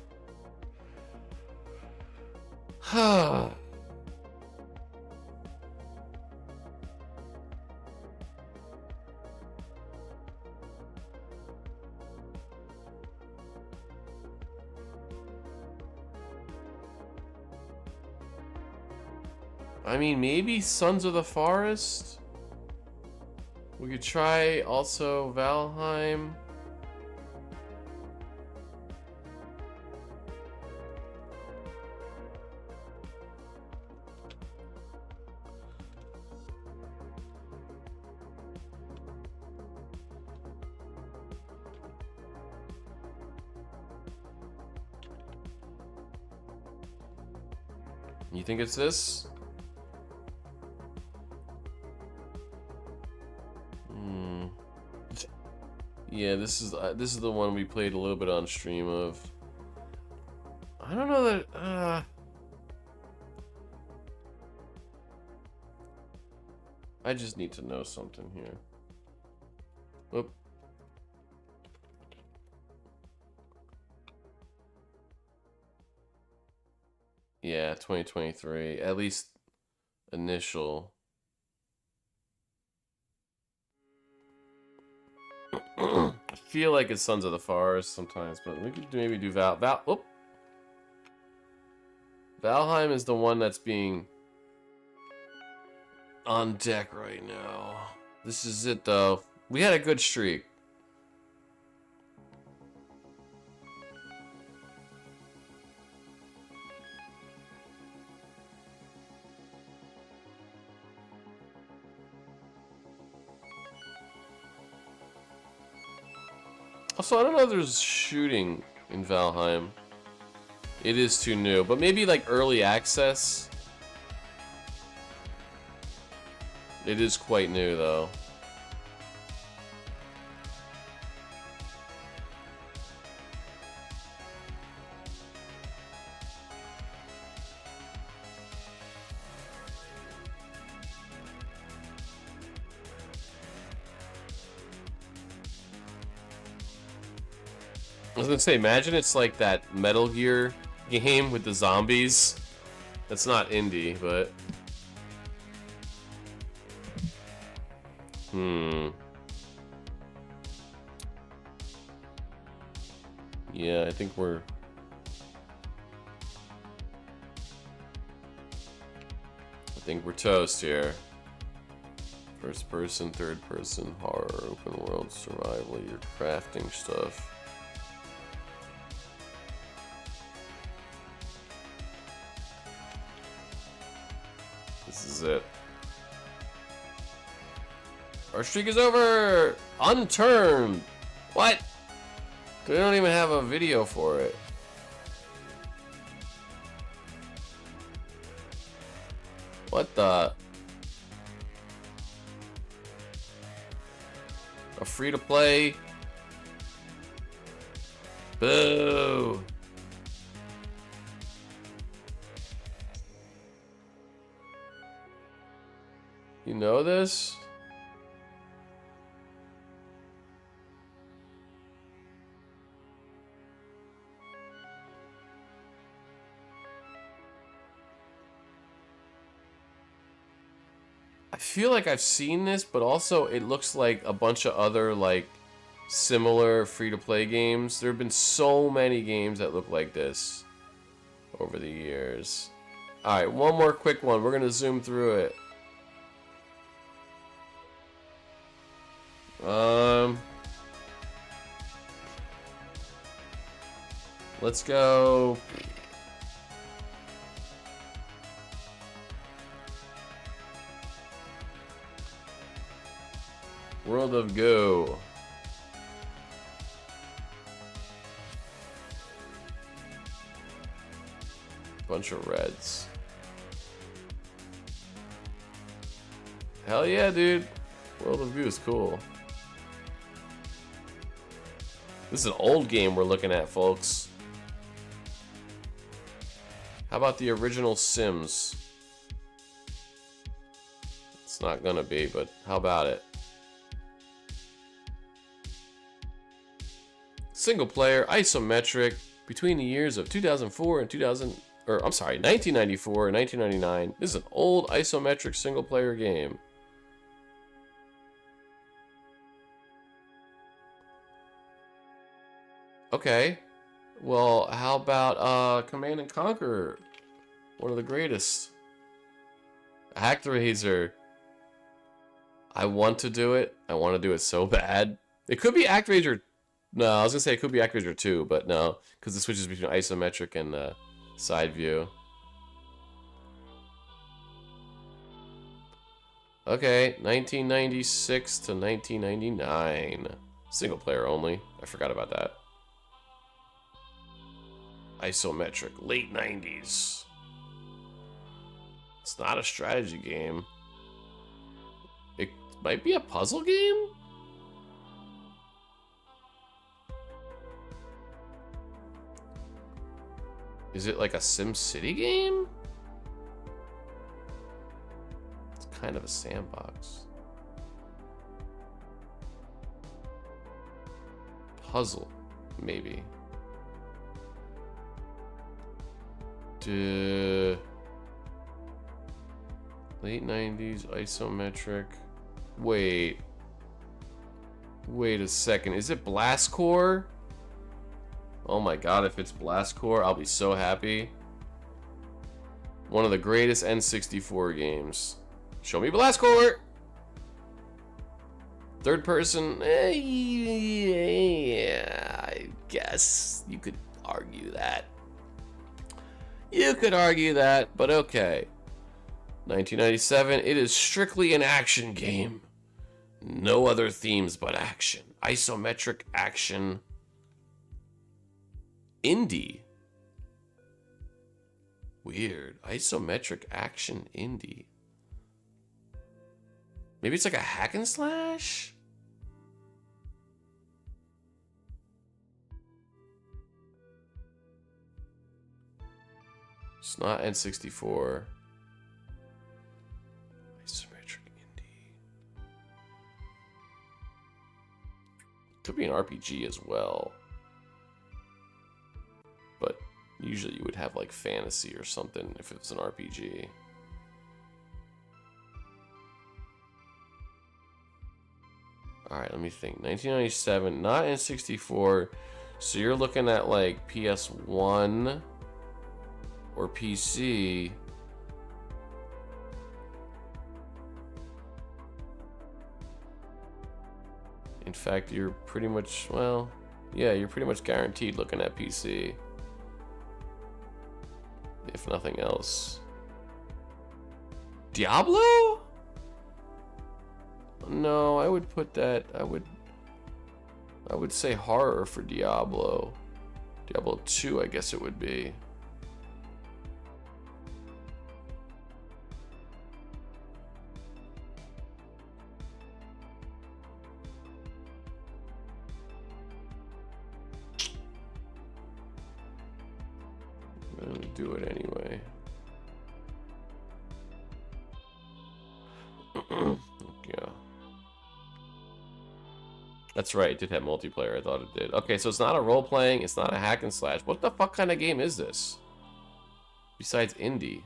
I mean, maybe Sons of the Forest? We could try also Valheim. You think it's this? Yeah, this is the one we played a little bit on stream of. I don't know that. I just need to know something here. Oop. Yeah, 2023. At least initial. I feel like it's Sons of the Forest sometimes, but we could maybe do Oop. Valheim is the one that's being on deck right now. This is it, though. We had a good streak. Also, I don't know if there's shooting in Valheim. It is too new, but maybe like early access. It is quite new, though. I was gonna say, imagine it's like that Metal Gear game with the zombies. That's not indie, but... Yeah, I think we're... toast here. First person, third person, horror, open world, survival, your crafting stuff. This is it. Our streak is over! Unturned! What? They don't even have a video for it. What the? A free-to-play? Boo! You know this? I feel like I've seen this, but also it looks like a bunch of other like similar free-to-play games. There have been so many games that look like this over the years. Alright, one more quick one. We're gonna zoom through it. Let's go. World of Go. Bunch of reds. Hell yeah, dude. World of Go is cool. This is an old game we're looking at, folks. How about the original Sims? It's not gonna be, but how about it? Single player, isometric, between the years of 2004 and 1994 and 1999. This is an old isometric single player game. Okay. Well, how about Command and Conquer? One of the greatest. ActRaiser. I want to do it. I want to do it so bad. It could be ActRaiser. No, I was gonna say it could be ActRaiser 2, but no, because it switches between isometric and side view. Okay, 1996 to 1999. Single player only. I forgot about that. Isometric, late 90s. It's not a strategy game. It might be a puzzle game? Is it like a SimCity game? It's kind of a sandbox. Puzzle, maybe. Late 90s, isometric. Wait a second. Is it Blast Core? Oh my god, if it's Blast Core, I'll be so happy. One of the greatest N64 games. Show me Blast Core! Third person, yeah, I guess you could argue that. You could argue that, but okay. 1997, it is strictly an action game. No other themes but action. Isometric action. Indie. Weird. Isometric action indie. Maybe it's like a hack and slash? It's not N64. Isometric indie. Could be an RPG as well. But usually you would have like fantasy or something if it was an RPG. Alright, let me think. 1997, not N64. So you're looking at like PS1 or PC. In fact, you're pretty much, well, yeah, you're pretty much guaranteed looking at PC. If nothing else. Diablo? No, I would put that, I would say horror for Diablo. Diablo 2, I guess it would be. I'm gonna do it anyway. Yeah. That's right, it did have multiplayer, I thought it did. Okay, so it's not a role-playing, it's not a hack and slash. What the fuck kind of game is this? Besides indie.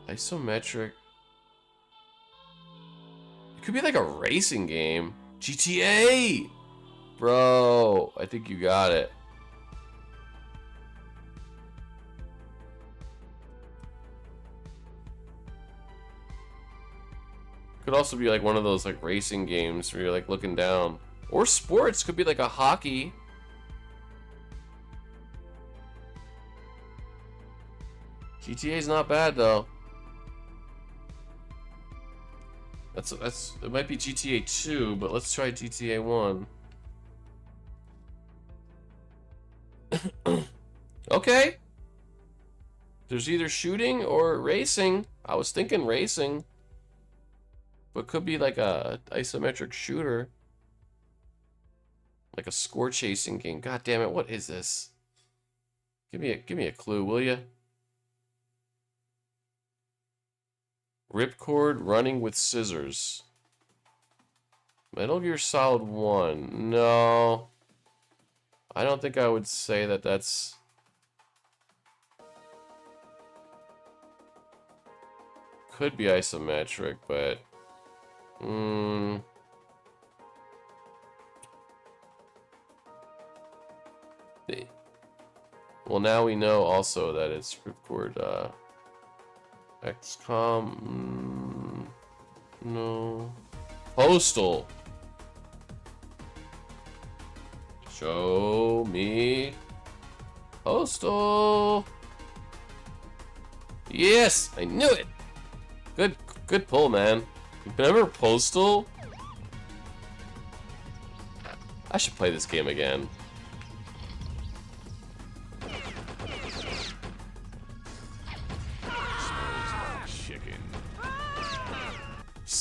Isometric. It could be like a racing game. GTA! Bro, I think you got it. Could also be like one of those like racing games where you're like looking down. Or sports, could be like a hockey. GTA's not bad though. That's it might be GTA 2, but let's try GTA 1. Okay. There's either shooting or racing. I was thinking racing. But could be like a isometric shooter. Like a score chasing game. God damn it, what is this? Give me a clue, will ya? Ripcord running with scissors. Metal Gear Solid 1. No. I don't think I would say that that's... Could be isometric, but... Well, now we know also that it's Ripcord, XCOM... No... Postal! Show me... Postal! Yes! I knew it! Good pull, man. Remember Postal? I should play this game again.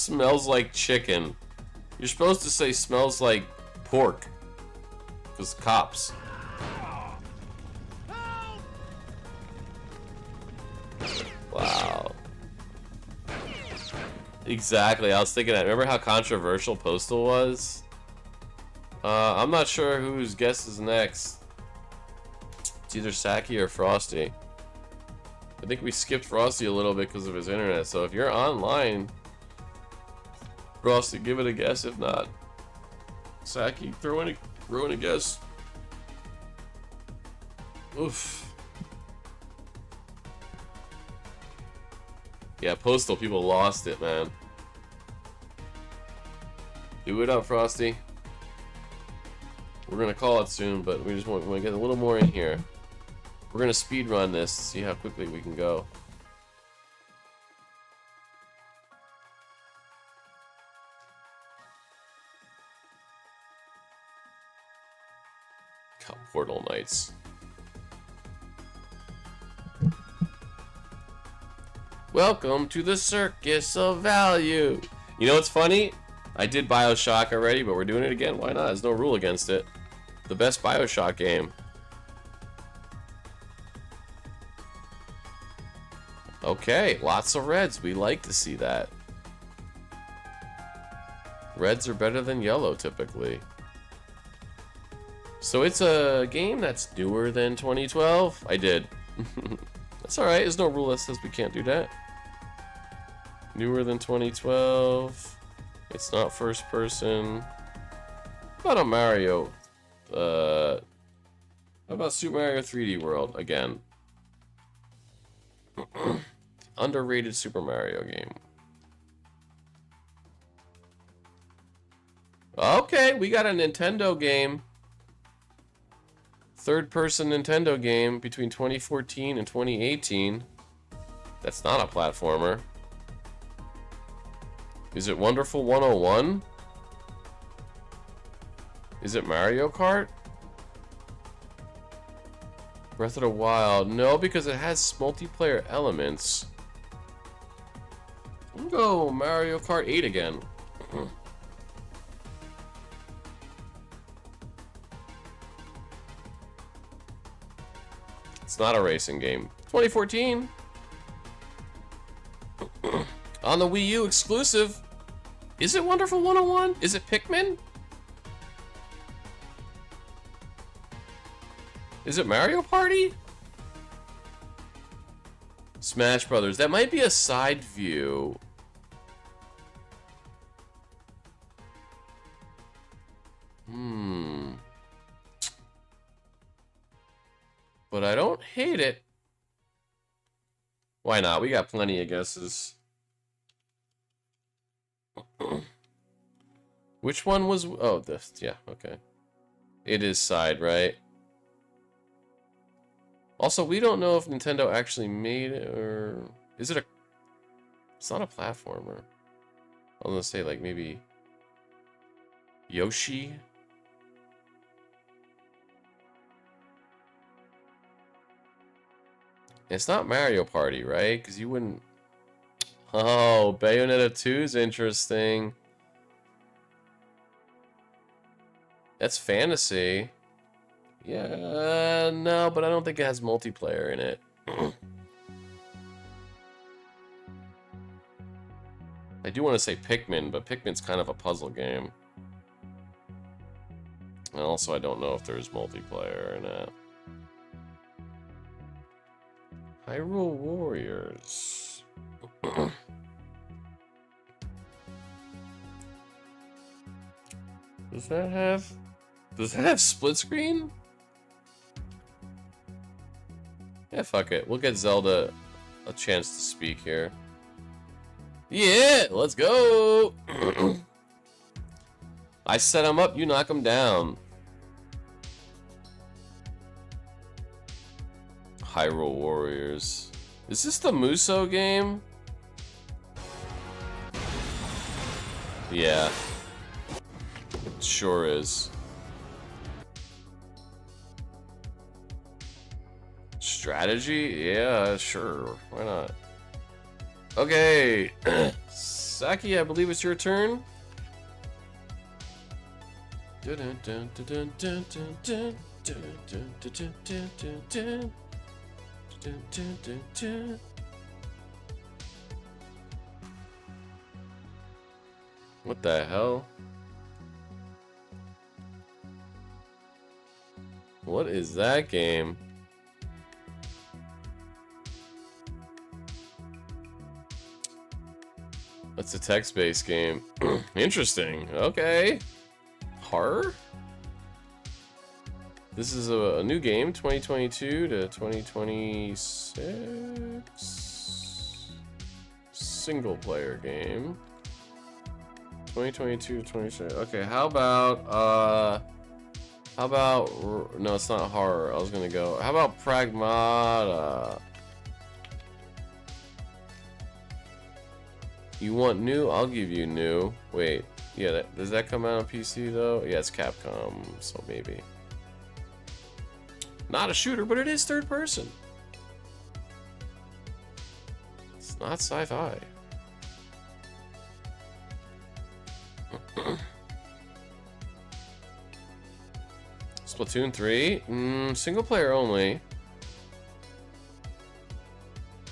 Smells like chicken. You're supposed to say smells like pork. Because cops. Wow. Exactly, I was thinking that. Remember how controversial Postal was? I'm not sure whose guess is next. It's either Saki or Frosty. I think we skipped Frosty a little bit because of his internet, so if you're online, Frosty, give it a guess. If not, Saki, throw in a guess. Oof. Yeah, Postal, people lost it, man. Do it up, Frosty. We're gonna call it soon, but we just want to get a little more in here. We're gonna speed run this to see how quickly we can go. God, Portal Knights. Welcome to the circus of value. You know what's funny? I did BioShock already, but we're doing it again. Why not? There's no rule against it. The best BioShock game. Okay, lots of reds. We like to see that. Reds are better than yellow, typically. So it's a game that's newer than 2012? I did. That's alright, there's no rule that says we can't do that. Newer than 2012. It's not first person. How about a Mario? How about Super Mario 3D World again? Underrated Super Mario game. Okay, we got a Nintendo game. Third-person Nintendo game between 2014 and 2018. That's not a platformer. Is it Wonderful 101? Is it Mario Kart? Breath of the Wild. No, because it has multiplayer elements. We'll go Mario Kart 8 again. It's not a racing game. 2014. On the Wii U exclusive. Is it Wonderful 101? Is it Pikmin? Is it Mario Party? Smash Brothers. That might be a side view. But I don't hate it. Why not? We got plenty of guesses. Which one was... Oh, this. Yeah, okay. It is side, right? Also, we don't know if Nintendo actually made it, or... Is it a... It's not a platformer. I was gonna say, like, maybe... Yoshi? It's not Mario Party, right? Because you wouldn't... Oh, Bayonetta 2 is interesting. That's fantasy. Yeah, no, but I don't think it has multiplayer in it. I do want to say Pikmin, but Pikmin's kind of a puzzle game. And also, I don't know if there's multiplayer in it. Hyrule Warriors. Does that have split screen? Yeah, fuck it. We'll get Zelda a chance to speak here. Yeah, let's go. I set him up, you knock him down. Hyrule Warriors. Is this the Musou game? Yeah. It sure is. Strategy? Yeah, sure. Why not? Okay. Saki, I believe it's your turn. What the hell? What is that game? That's a text-based game. Interesting. Okay. Horror? This is a new game, 2022 to 2026. Single player game. 2022 to 2026. Okay, how about no, it's not horror. I was gonna go. How about Pragmata? You want new? I'll give you new. Wait, yeah, does that come out on PC though? Yeah, it's Capcom, so maybe. Not a shooter, but it is third person. It's not sci-fi. Splatoon 3? Single player only.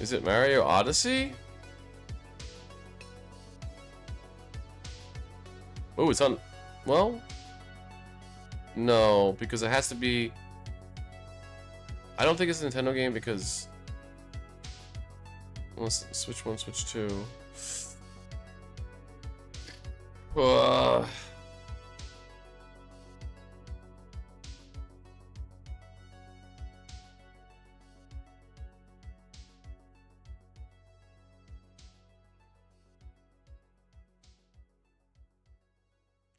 Is it Mario Odyssey? Oh, it's on... Well... No, because it has to be... I don't think it's a Nintendo game because... Unless Switch 1, Switch 2...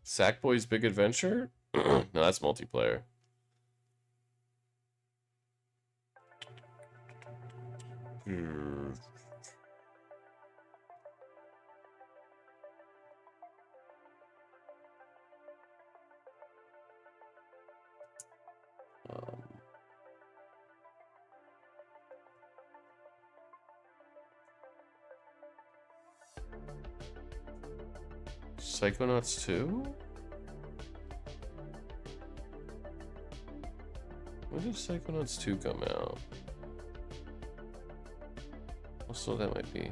Sackboy's Big Adventure? No, that's multiplayer. Psychonauts 2? When did Psychonauts 2 come out? Also, that might be.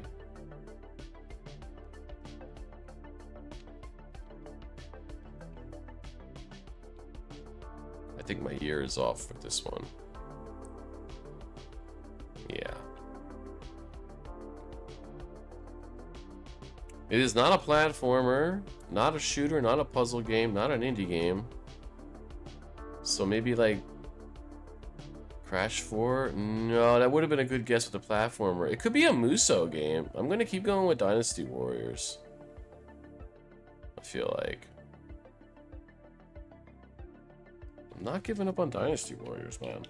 I think my year is off for this one. Yeah. It is not a platformer, not a shooter, not a puzzle game, not an indie game. So maybe like Crash 4? No, that would have been a good guess with a platformer. It could be a Musou game. I'm going to keep going with Dynasty Warriors. I feel like. I'm not giving up on Dynasty Warriors, man.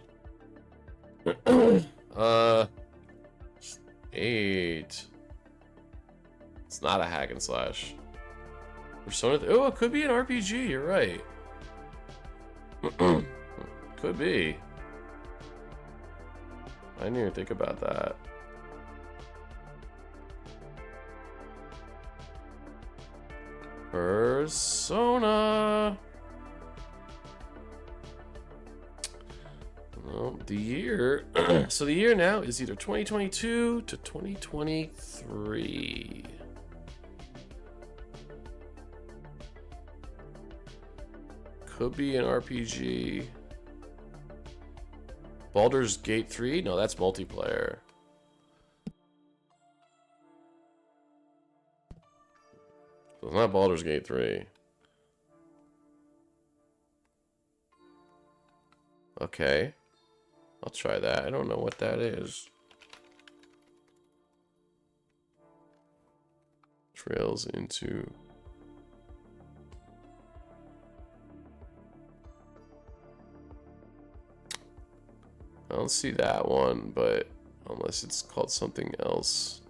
8. It's not a hack and slash. Persona. Oh, it could be an RPG. You're right. Could be. I didn't even think about that. Persona. Well, the year. So the year now is either 2022 to 2023. Could be an RPG. Baldur's Gate 3? No, that's multiplayer. So it's not Baldur's Gate 3. Okay. I'll try that. I don't know what that is. Trails into... I don't see that one, but unless it's called something else.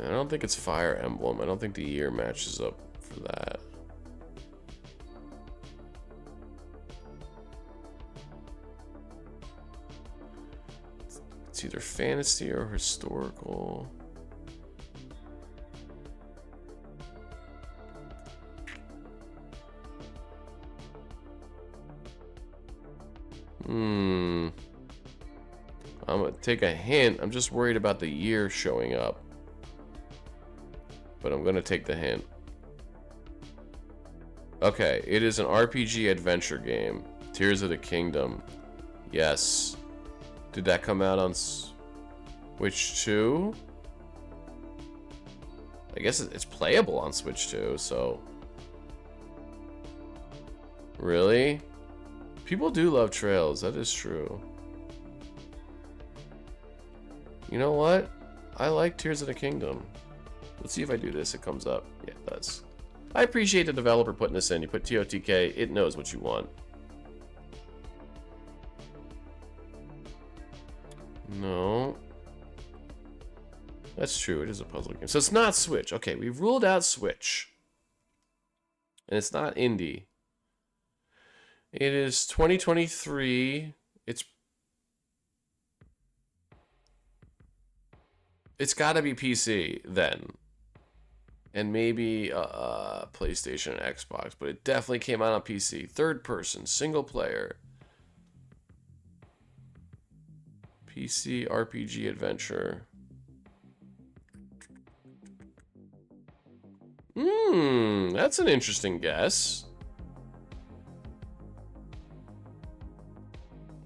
I don't think it's Fire Emblem. I don't think the year matches up for that. It's either fantasy or historical. I'm gonna take a hint. I'm just worried about the year showing up. But I'm gonna take the hint. Okay, it is an RPG adventure game. Tears of the Kingdom. Yes. Did that come out on Switch 2? I guess it's playable on Switch 2, so... Really? People do love Trails, that is true. You know what? I like Tears of the Kingdom. Let's see if I do this, it comes up. Yeah, it does. I appreciate the developer putting this in. You put TOTK, it knows what you want. No. That's true, it is a puzzle game. So it's not Switch. Okay, we've ruled out Switch. And it's not indie. It is 2023. It's gotta be PC then. And maybe PlayStation and Xbox, but it definitely came out on PC. Third person, single player. PC RPG adventure. That's an interesting guess.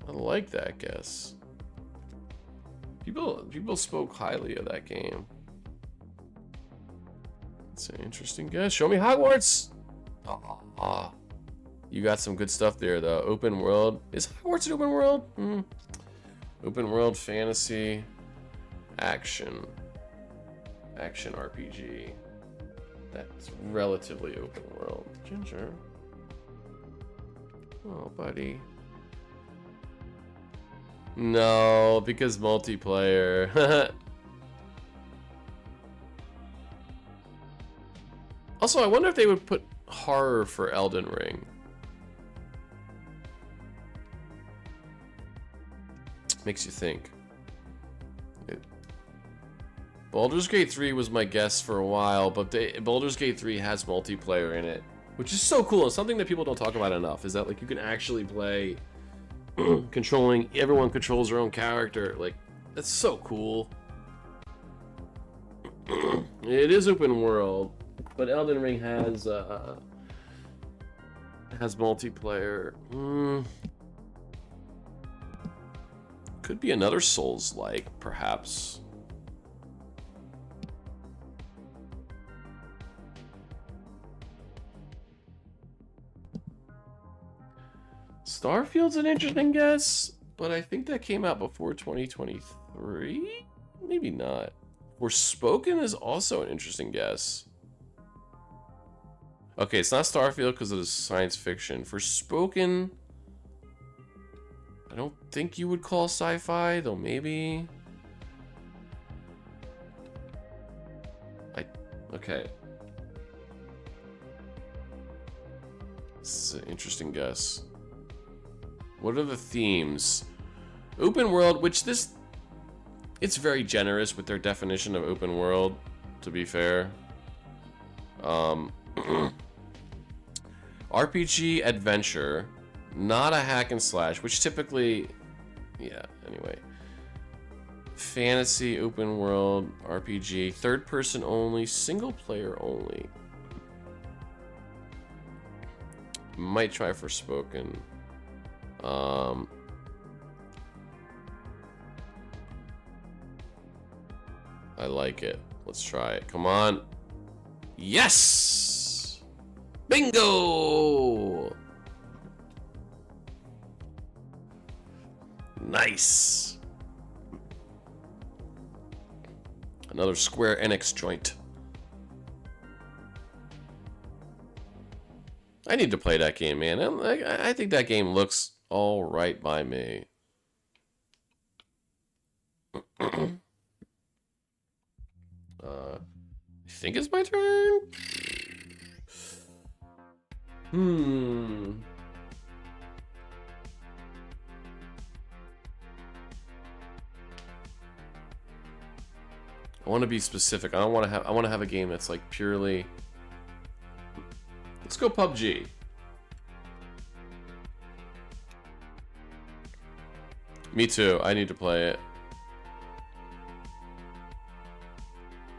I like that guess. People spoke highly of that game. It's an interesting guess. Show me Hogwarts. You got some good stuff there, though. Open world. Is Hogwarts an open world? Open world fantasy action RPG. That's relatively open world. Ginger. Oh, buddy. No, because multiplayer. Also, I wonder if they would put horror for Elden Ring. Makes you think. Baldur's Gate 3 was my guess for a while, but Baldur's Gate 3 has multiplayer in it, which is so cool. It's something that people don't talk about enough, is that like you can actually play controlling, everyone controls their own character. Like, that's so cool. It is open world, but Elden Ring has multiplayer. Could be another Souls-like, perhaps. Starfield's an interesting guess, but I think that came out before 2023? Maybe not. Forspoken is also an interesting guess. Okay, it's not Starfield because it is science fiction. Forspoken, I don't think you would call sci-fi, though maybe. Okay. This is an interesting guess. What are the themes? Open world, which it's very generous with their definition of open world, to be fair. RPG adventure, not a hack and slash, which typically, yeah, anyway. Fantasy, open world, RPG, third person only, single player only. Might try Forspoken. I like it. Let's try it. Come on. Yes! Bingo! Nice. Another Square Enix joint. I need to play that game, man. I think that game looks all right by me. I think it's my turn. I want to be specific. I want to have a game that's like purely. Let's go PUBG. Me too. I need to play it.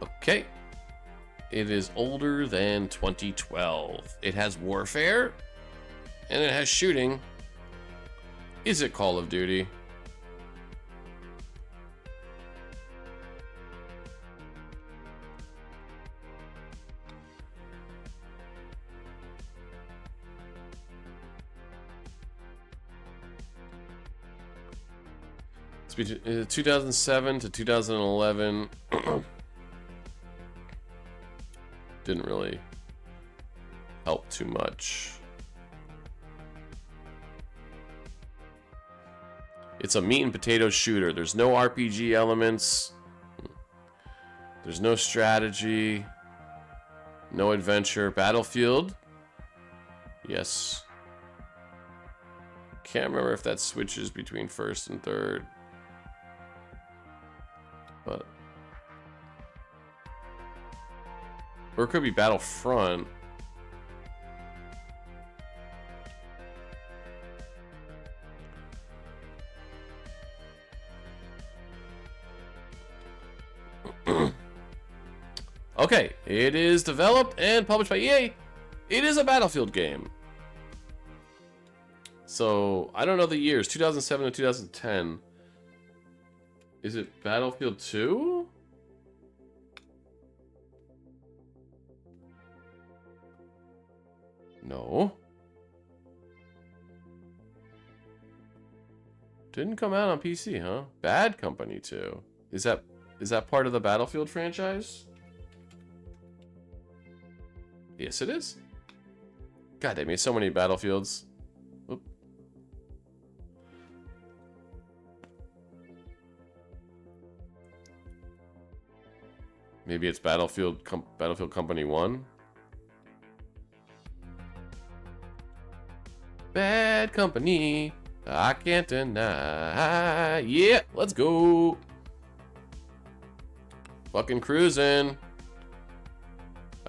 Okay. It is older than 2012. It has warfare. And it has shooting. Is it Call of Duty? It's between 2007 to 2011. Didn't really help too much. It's a meat and potato shooter. There's no RPG elements. There's no strategy. No adventure. Battlefield. Yes. Can't remember if that switches between first and third. But. Or it could be Battlefront. Okay, it is developed and published by EA. It is a Battlefield game. So, I don't know the years. 2007 to 2010. Is it Battlefield 2? No. Didn't come out on PC, huh? Bad Company 2. Is that part of the Battlefield franchise? Yes, it is. God, they made so many Battlefields. Oop. Maybe it's Battlefield Company 1. Bad Company, I can't deny. Yeah, let's go. Fucking cruising.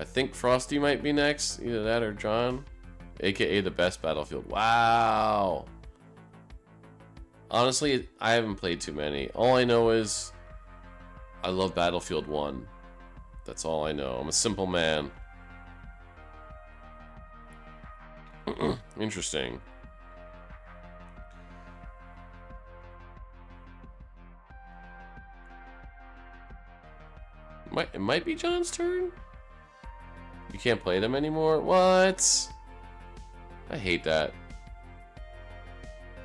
I think Frosty might be next. Either that or John. AKA the best Battlefield. Wow. Honestly, I haven't played too many. All I know is I love Battlefield 1. That's all I know. I'm a simple man. Interesting. It might be John's turn? You can't play them anymore? What? I hate that.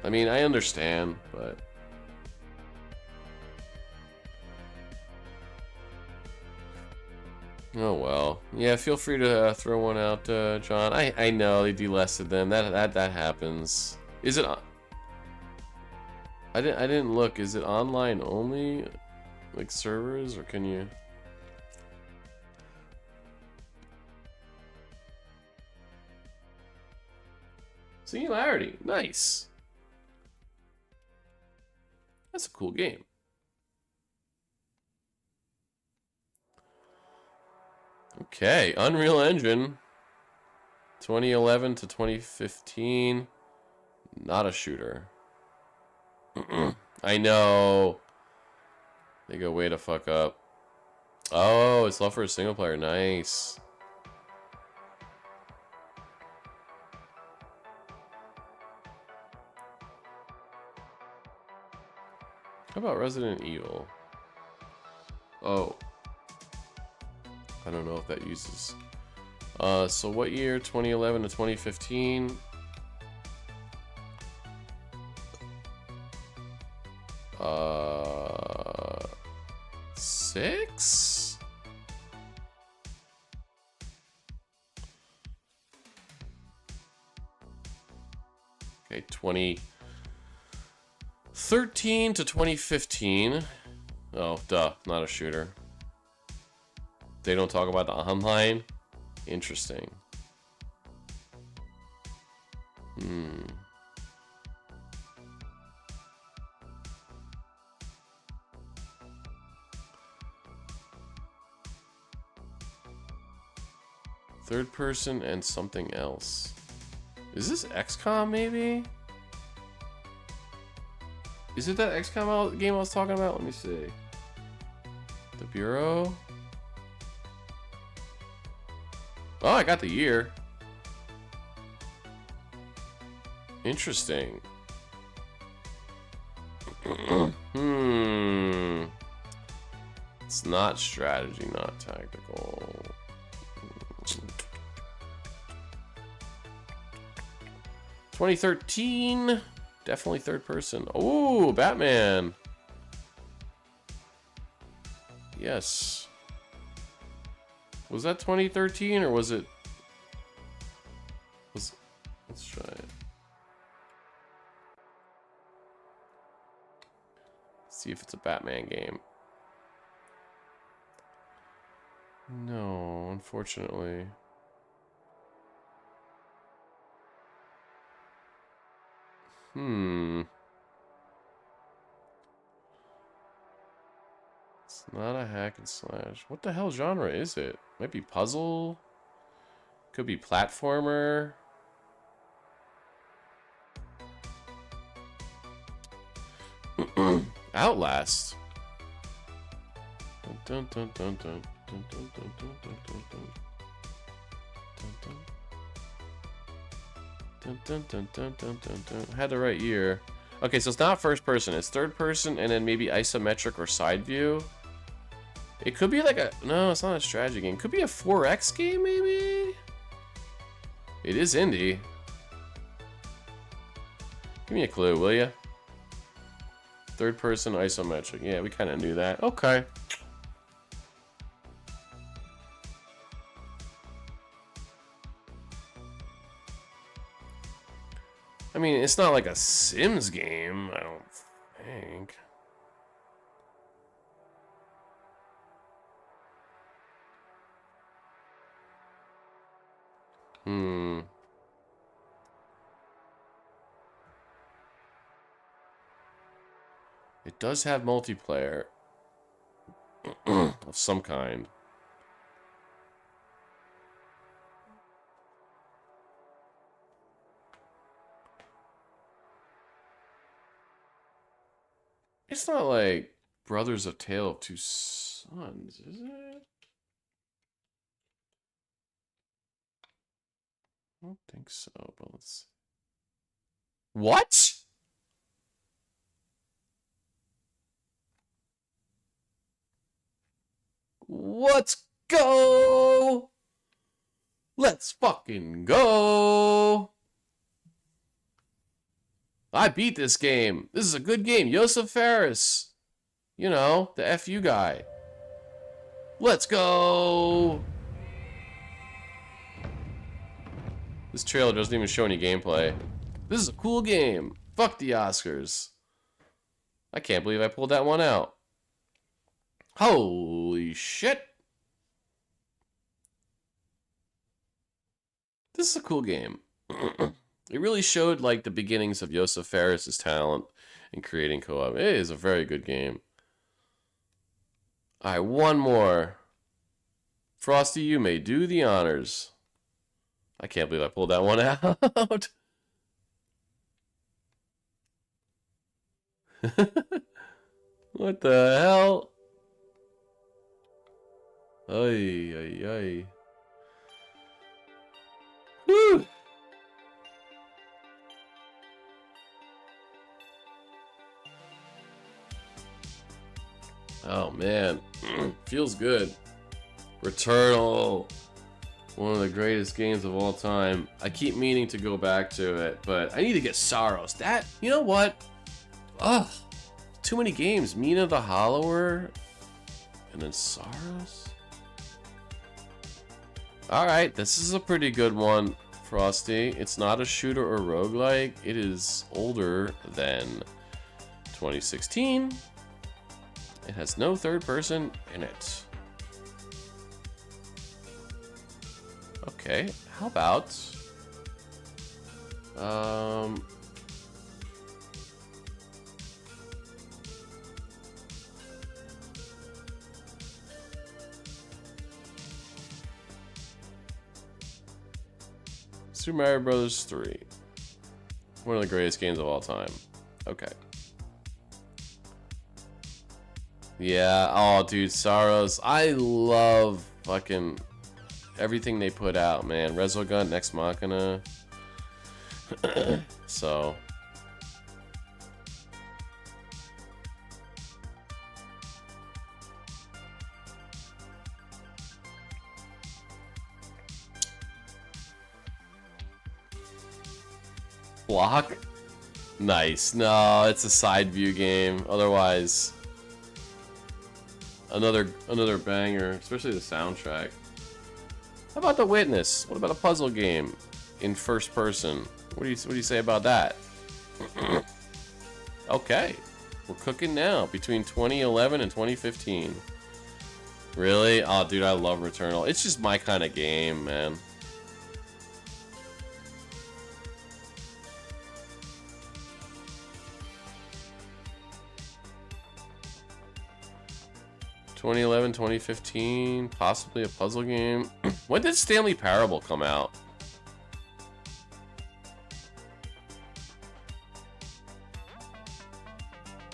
I mean, I understand, but... Oh well. Yeah, feel free to throw one out, John. I know they delisted them. That happens. Is it? I didn't look. Is it online only, like servers, or can you? Singularity, nice. That's a cool game. Okay, Unreal Engine 2011 to 2015. Not a shooter. I know. They go way to fuck up. Oh, it's love for a single player. Nice. How about Resident Evil? Oh. I don't know if that uses. So what year? 2011 to 2015. Six? Okay, 2013 to 2015. Oh, duh, not a shooter. They don't talk about the online? Interesting. Third person and something else. Is this XCOM maybe? Is it that XCOM game I was talking about? Let me see. The Bureau. Oh, I got the year. Interesting. It's not strategy, not tactical. 2013. Definitely third person. Oh, Batman. Yes. Was that 2013 or was it? Let's try it. See if it's a Batman game. No, unfortunately. It's not a hack and slash. What the hell genre is it? Might be puzzle. Could be platformer. Outlast. Dun, dun, dun, dun, dun, dun, dun, dun, dun, dun, dun. Dun, dun, dun, dun, dun, dun, dun. I had the right year. Okay, so it's not first person. It's third person and then maybe isometric or side view. It could be like a... No, it's not a strategy game. It could be a 4X game, maybe? It is indie. Give me a clue, will ya? Third person isometric. Yeah, we kind of knew that. Okay. I mean, it's not like a Sims game, I don't think. It does have multiplayer of some kind. It's not like Brothers of Tale of Two Sons, is it? I don't think so, but let's see. What? Let's go! Let's fucking go! I beat this game. This is a good game. Josef Fares. You know, the FU guy. Let's go! This trailer doesn't even show any gameplay. This is a cool game. Fuck the Oscars. I can't believe I pulled that one out. Holy shit. This is a cool game. It really showed like the beginnings of Josef Fares' talent in creating co-op. It is a very good game. Alright, one more. Frosty, you may do the honors. I can't believe I pulled that one out. What the hell? Ay, ay, ay. Woo! Oh man, feels good. Returnal, one of the greatest games of all time. I keep meaning to go back to it, but I need to get Saros. That, you know what? Ugh, too many games. Mina the Hollower, and then Saros. All right, this is a pretty good one, Frosty. It's not a shooter or roguelike. It is older than 2016. It has no third person in it. Okay, how about Super Mario Bros. 3. One of the greatest games of all time. Okay. Yeah, oh dude, Saros. I love fucking everything they put out, man. Resogun, Next Machina. So block? Nice. No, it's a side view game. Otherwise, another banger, especially the soundtrack. How about The Witness? What about a puzzle game in first person? What do you say about that? Okay, we're cooking now. Between 2011 and 2015. Really? Oh, dude, I love Returnal. It's just my kind of game, man. (2011, 2015), possibly a puzzle game. When did Stanley Parable come out?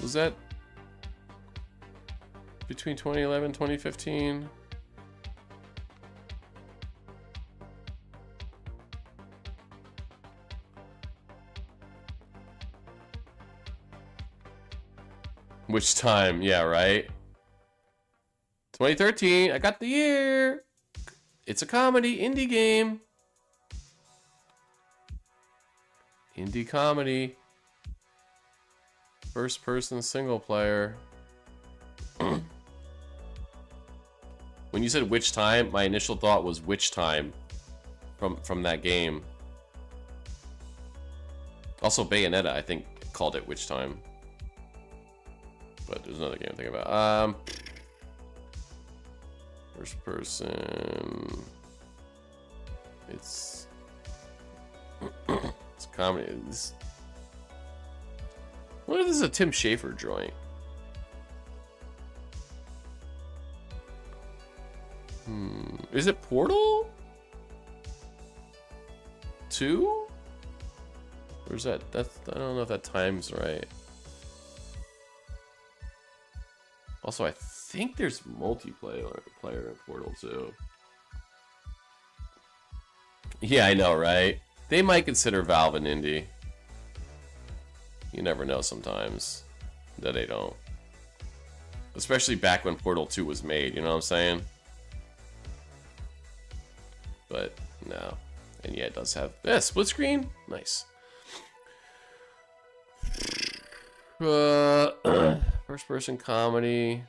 Was that between 2011 and 2015? Which time? Yeah, right? 2013. I got the year. It's a comedy, indie game. Indie comedy. First person single player. When you said which time, my initial thought was which time from that game. Also Bayonetta, I think, called it which time. But there's another game I'm thinking about. First person. It's it's comedy. What if this is a Tim Schafer joint? Is it Portal 2? Or is that? I don't know if that time's right. Also, I think there's multiplayer in Portal 2. Yeah, I know, right? They might consider Valve an indie. You never know sometimes that they don't. Especially back when Portal 2 was made, you know what I'm saying? But, no. And yeah, it does have... Yeah, split screen? Nice. First person comedy.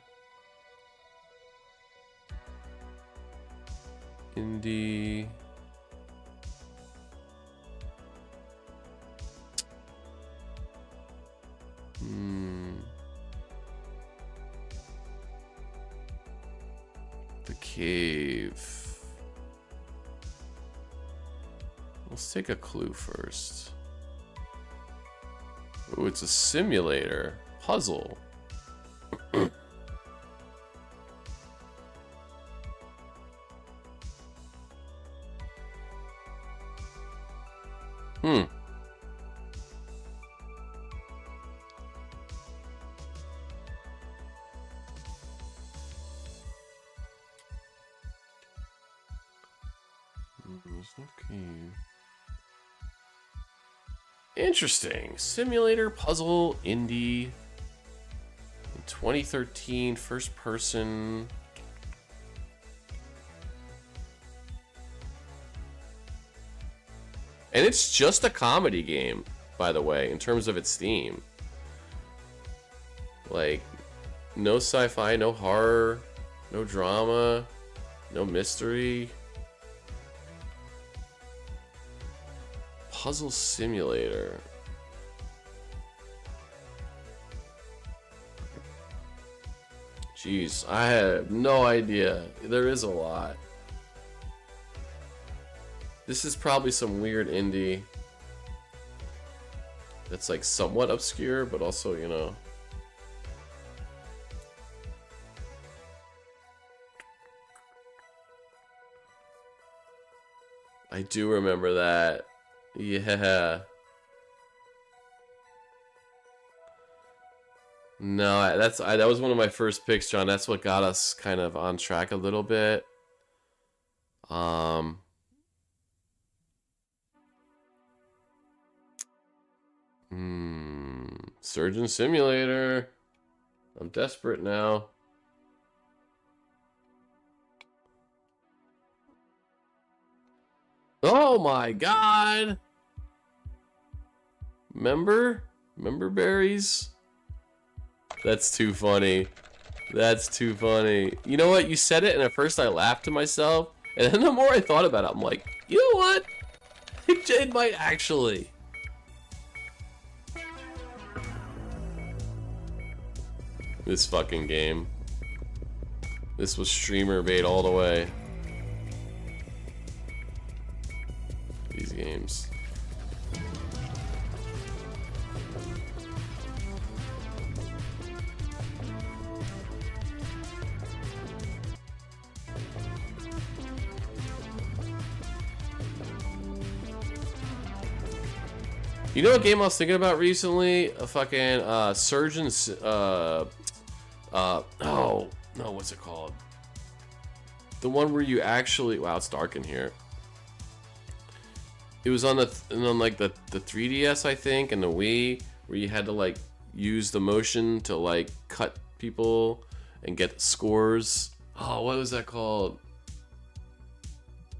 Indie. The Cave. Let's take a clue first. Oh, it's a simulator. Puzzle. Okay. Interesting. Simulator, puzzle, indie. In 2013, first person. And it's just a comedy game, by the way, in terms of its theme. Like, no sci-fi, no horror, no drama, no mystery. Puzzle simulator. Jeez, I have no idea. There is a lot. This is probably some weird indie that's like somewhat obscure, but also, you know. I do remember that. Yeah. No, that was one of my first picks, John. That's what got us kind of on track a little bit. Surgeon Simulator. I'm desperate now. Oh my god! Member berries? That's too funny. That's too funny. You know what? You said it, and at first I laughed to myself, and then the more I thought about it, I'm like, you know what? I think Jade might actually. This fucking game. This was streamer bait all the way. These games. You know what game I was thinking about recently? A fucking Surgeons. Oh no, what's it called? The one where you actually. Wow, it's dark in here. It was on like the 3DS, I think, and the Wii, where you had to like use the motion to like cut people and get scores. Oh, what was that called?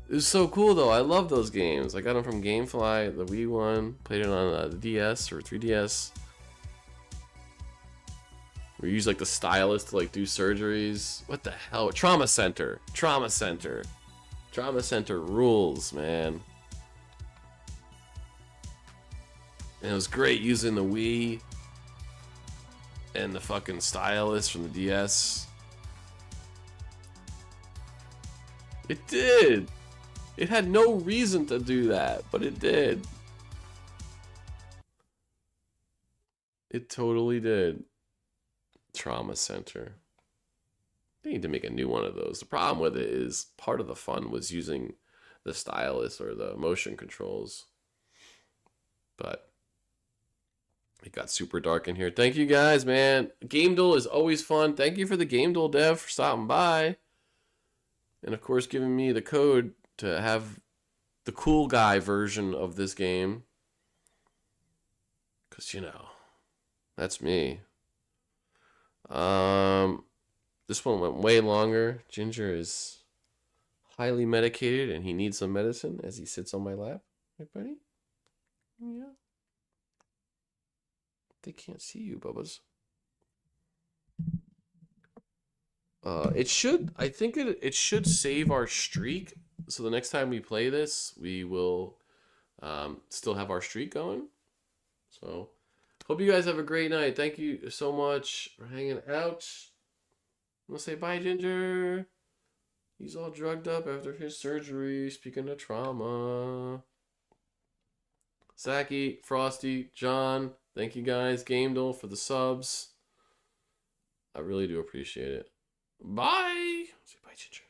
It was so cool though. I love those games. I got them from GameFly, the Wii one. Played it on the DS or 3DS. We use like the stylus to like do surgeries. What the hell? Trauma Center. Trauma Center. Trauma Center rules, man. And it was great using the Wii and the fucking stylus from the DS. It did. It had no reason to do that, but it did. It totally did. Trauma Center. They need to make a new one of those. The problem with it is part of the fun was using the stylus or the motion controls. But it got super dark in here. Thank you guys, man. Game Duel is always fun. Thank you for the Game Duel dev for stopping by. And of course giving me the code to have the cool guy version of this game. Because, you know, that's me. This one went way longer. Ginger is highly medicated and he needs some medicine as he sits on my lap. Right, buddy? Yeah. They can't see you, Bubbas. I think it should save our streak. So the next time we play this, we will still have our streak going. So hope you guys have a great night. Thank you so much for hanging out. I'm gonna say bye, Ginger. He's all drugged up after his surgery. Speaking of trauma. Saki, Frosty, John, thank you guys. Game Duel for the subs. I really do appreciate it. Bye. Say bye, Ginger.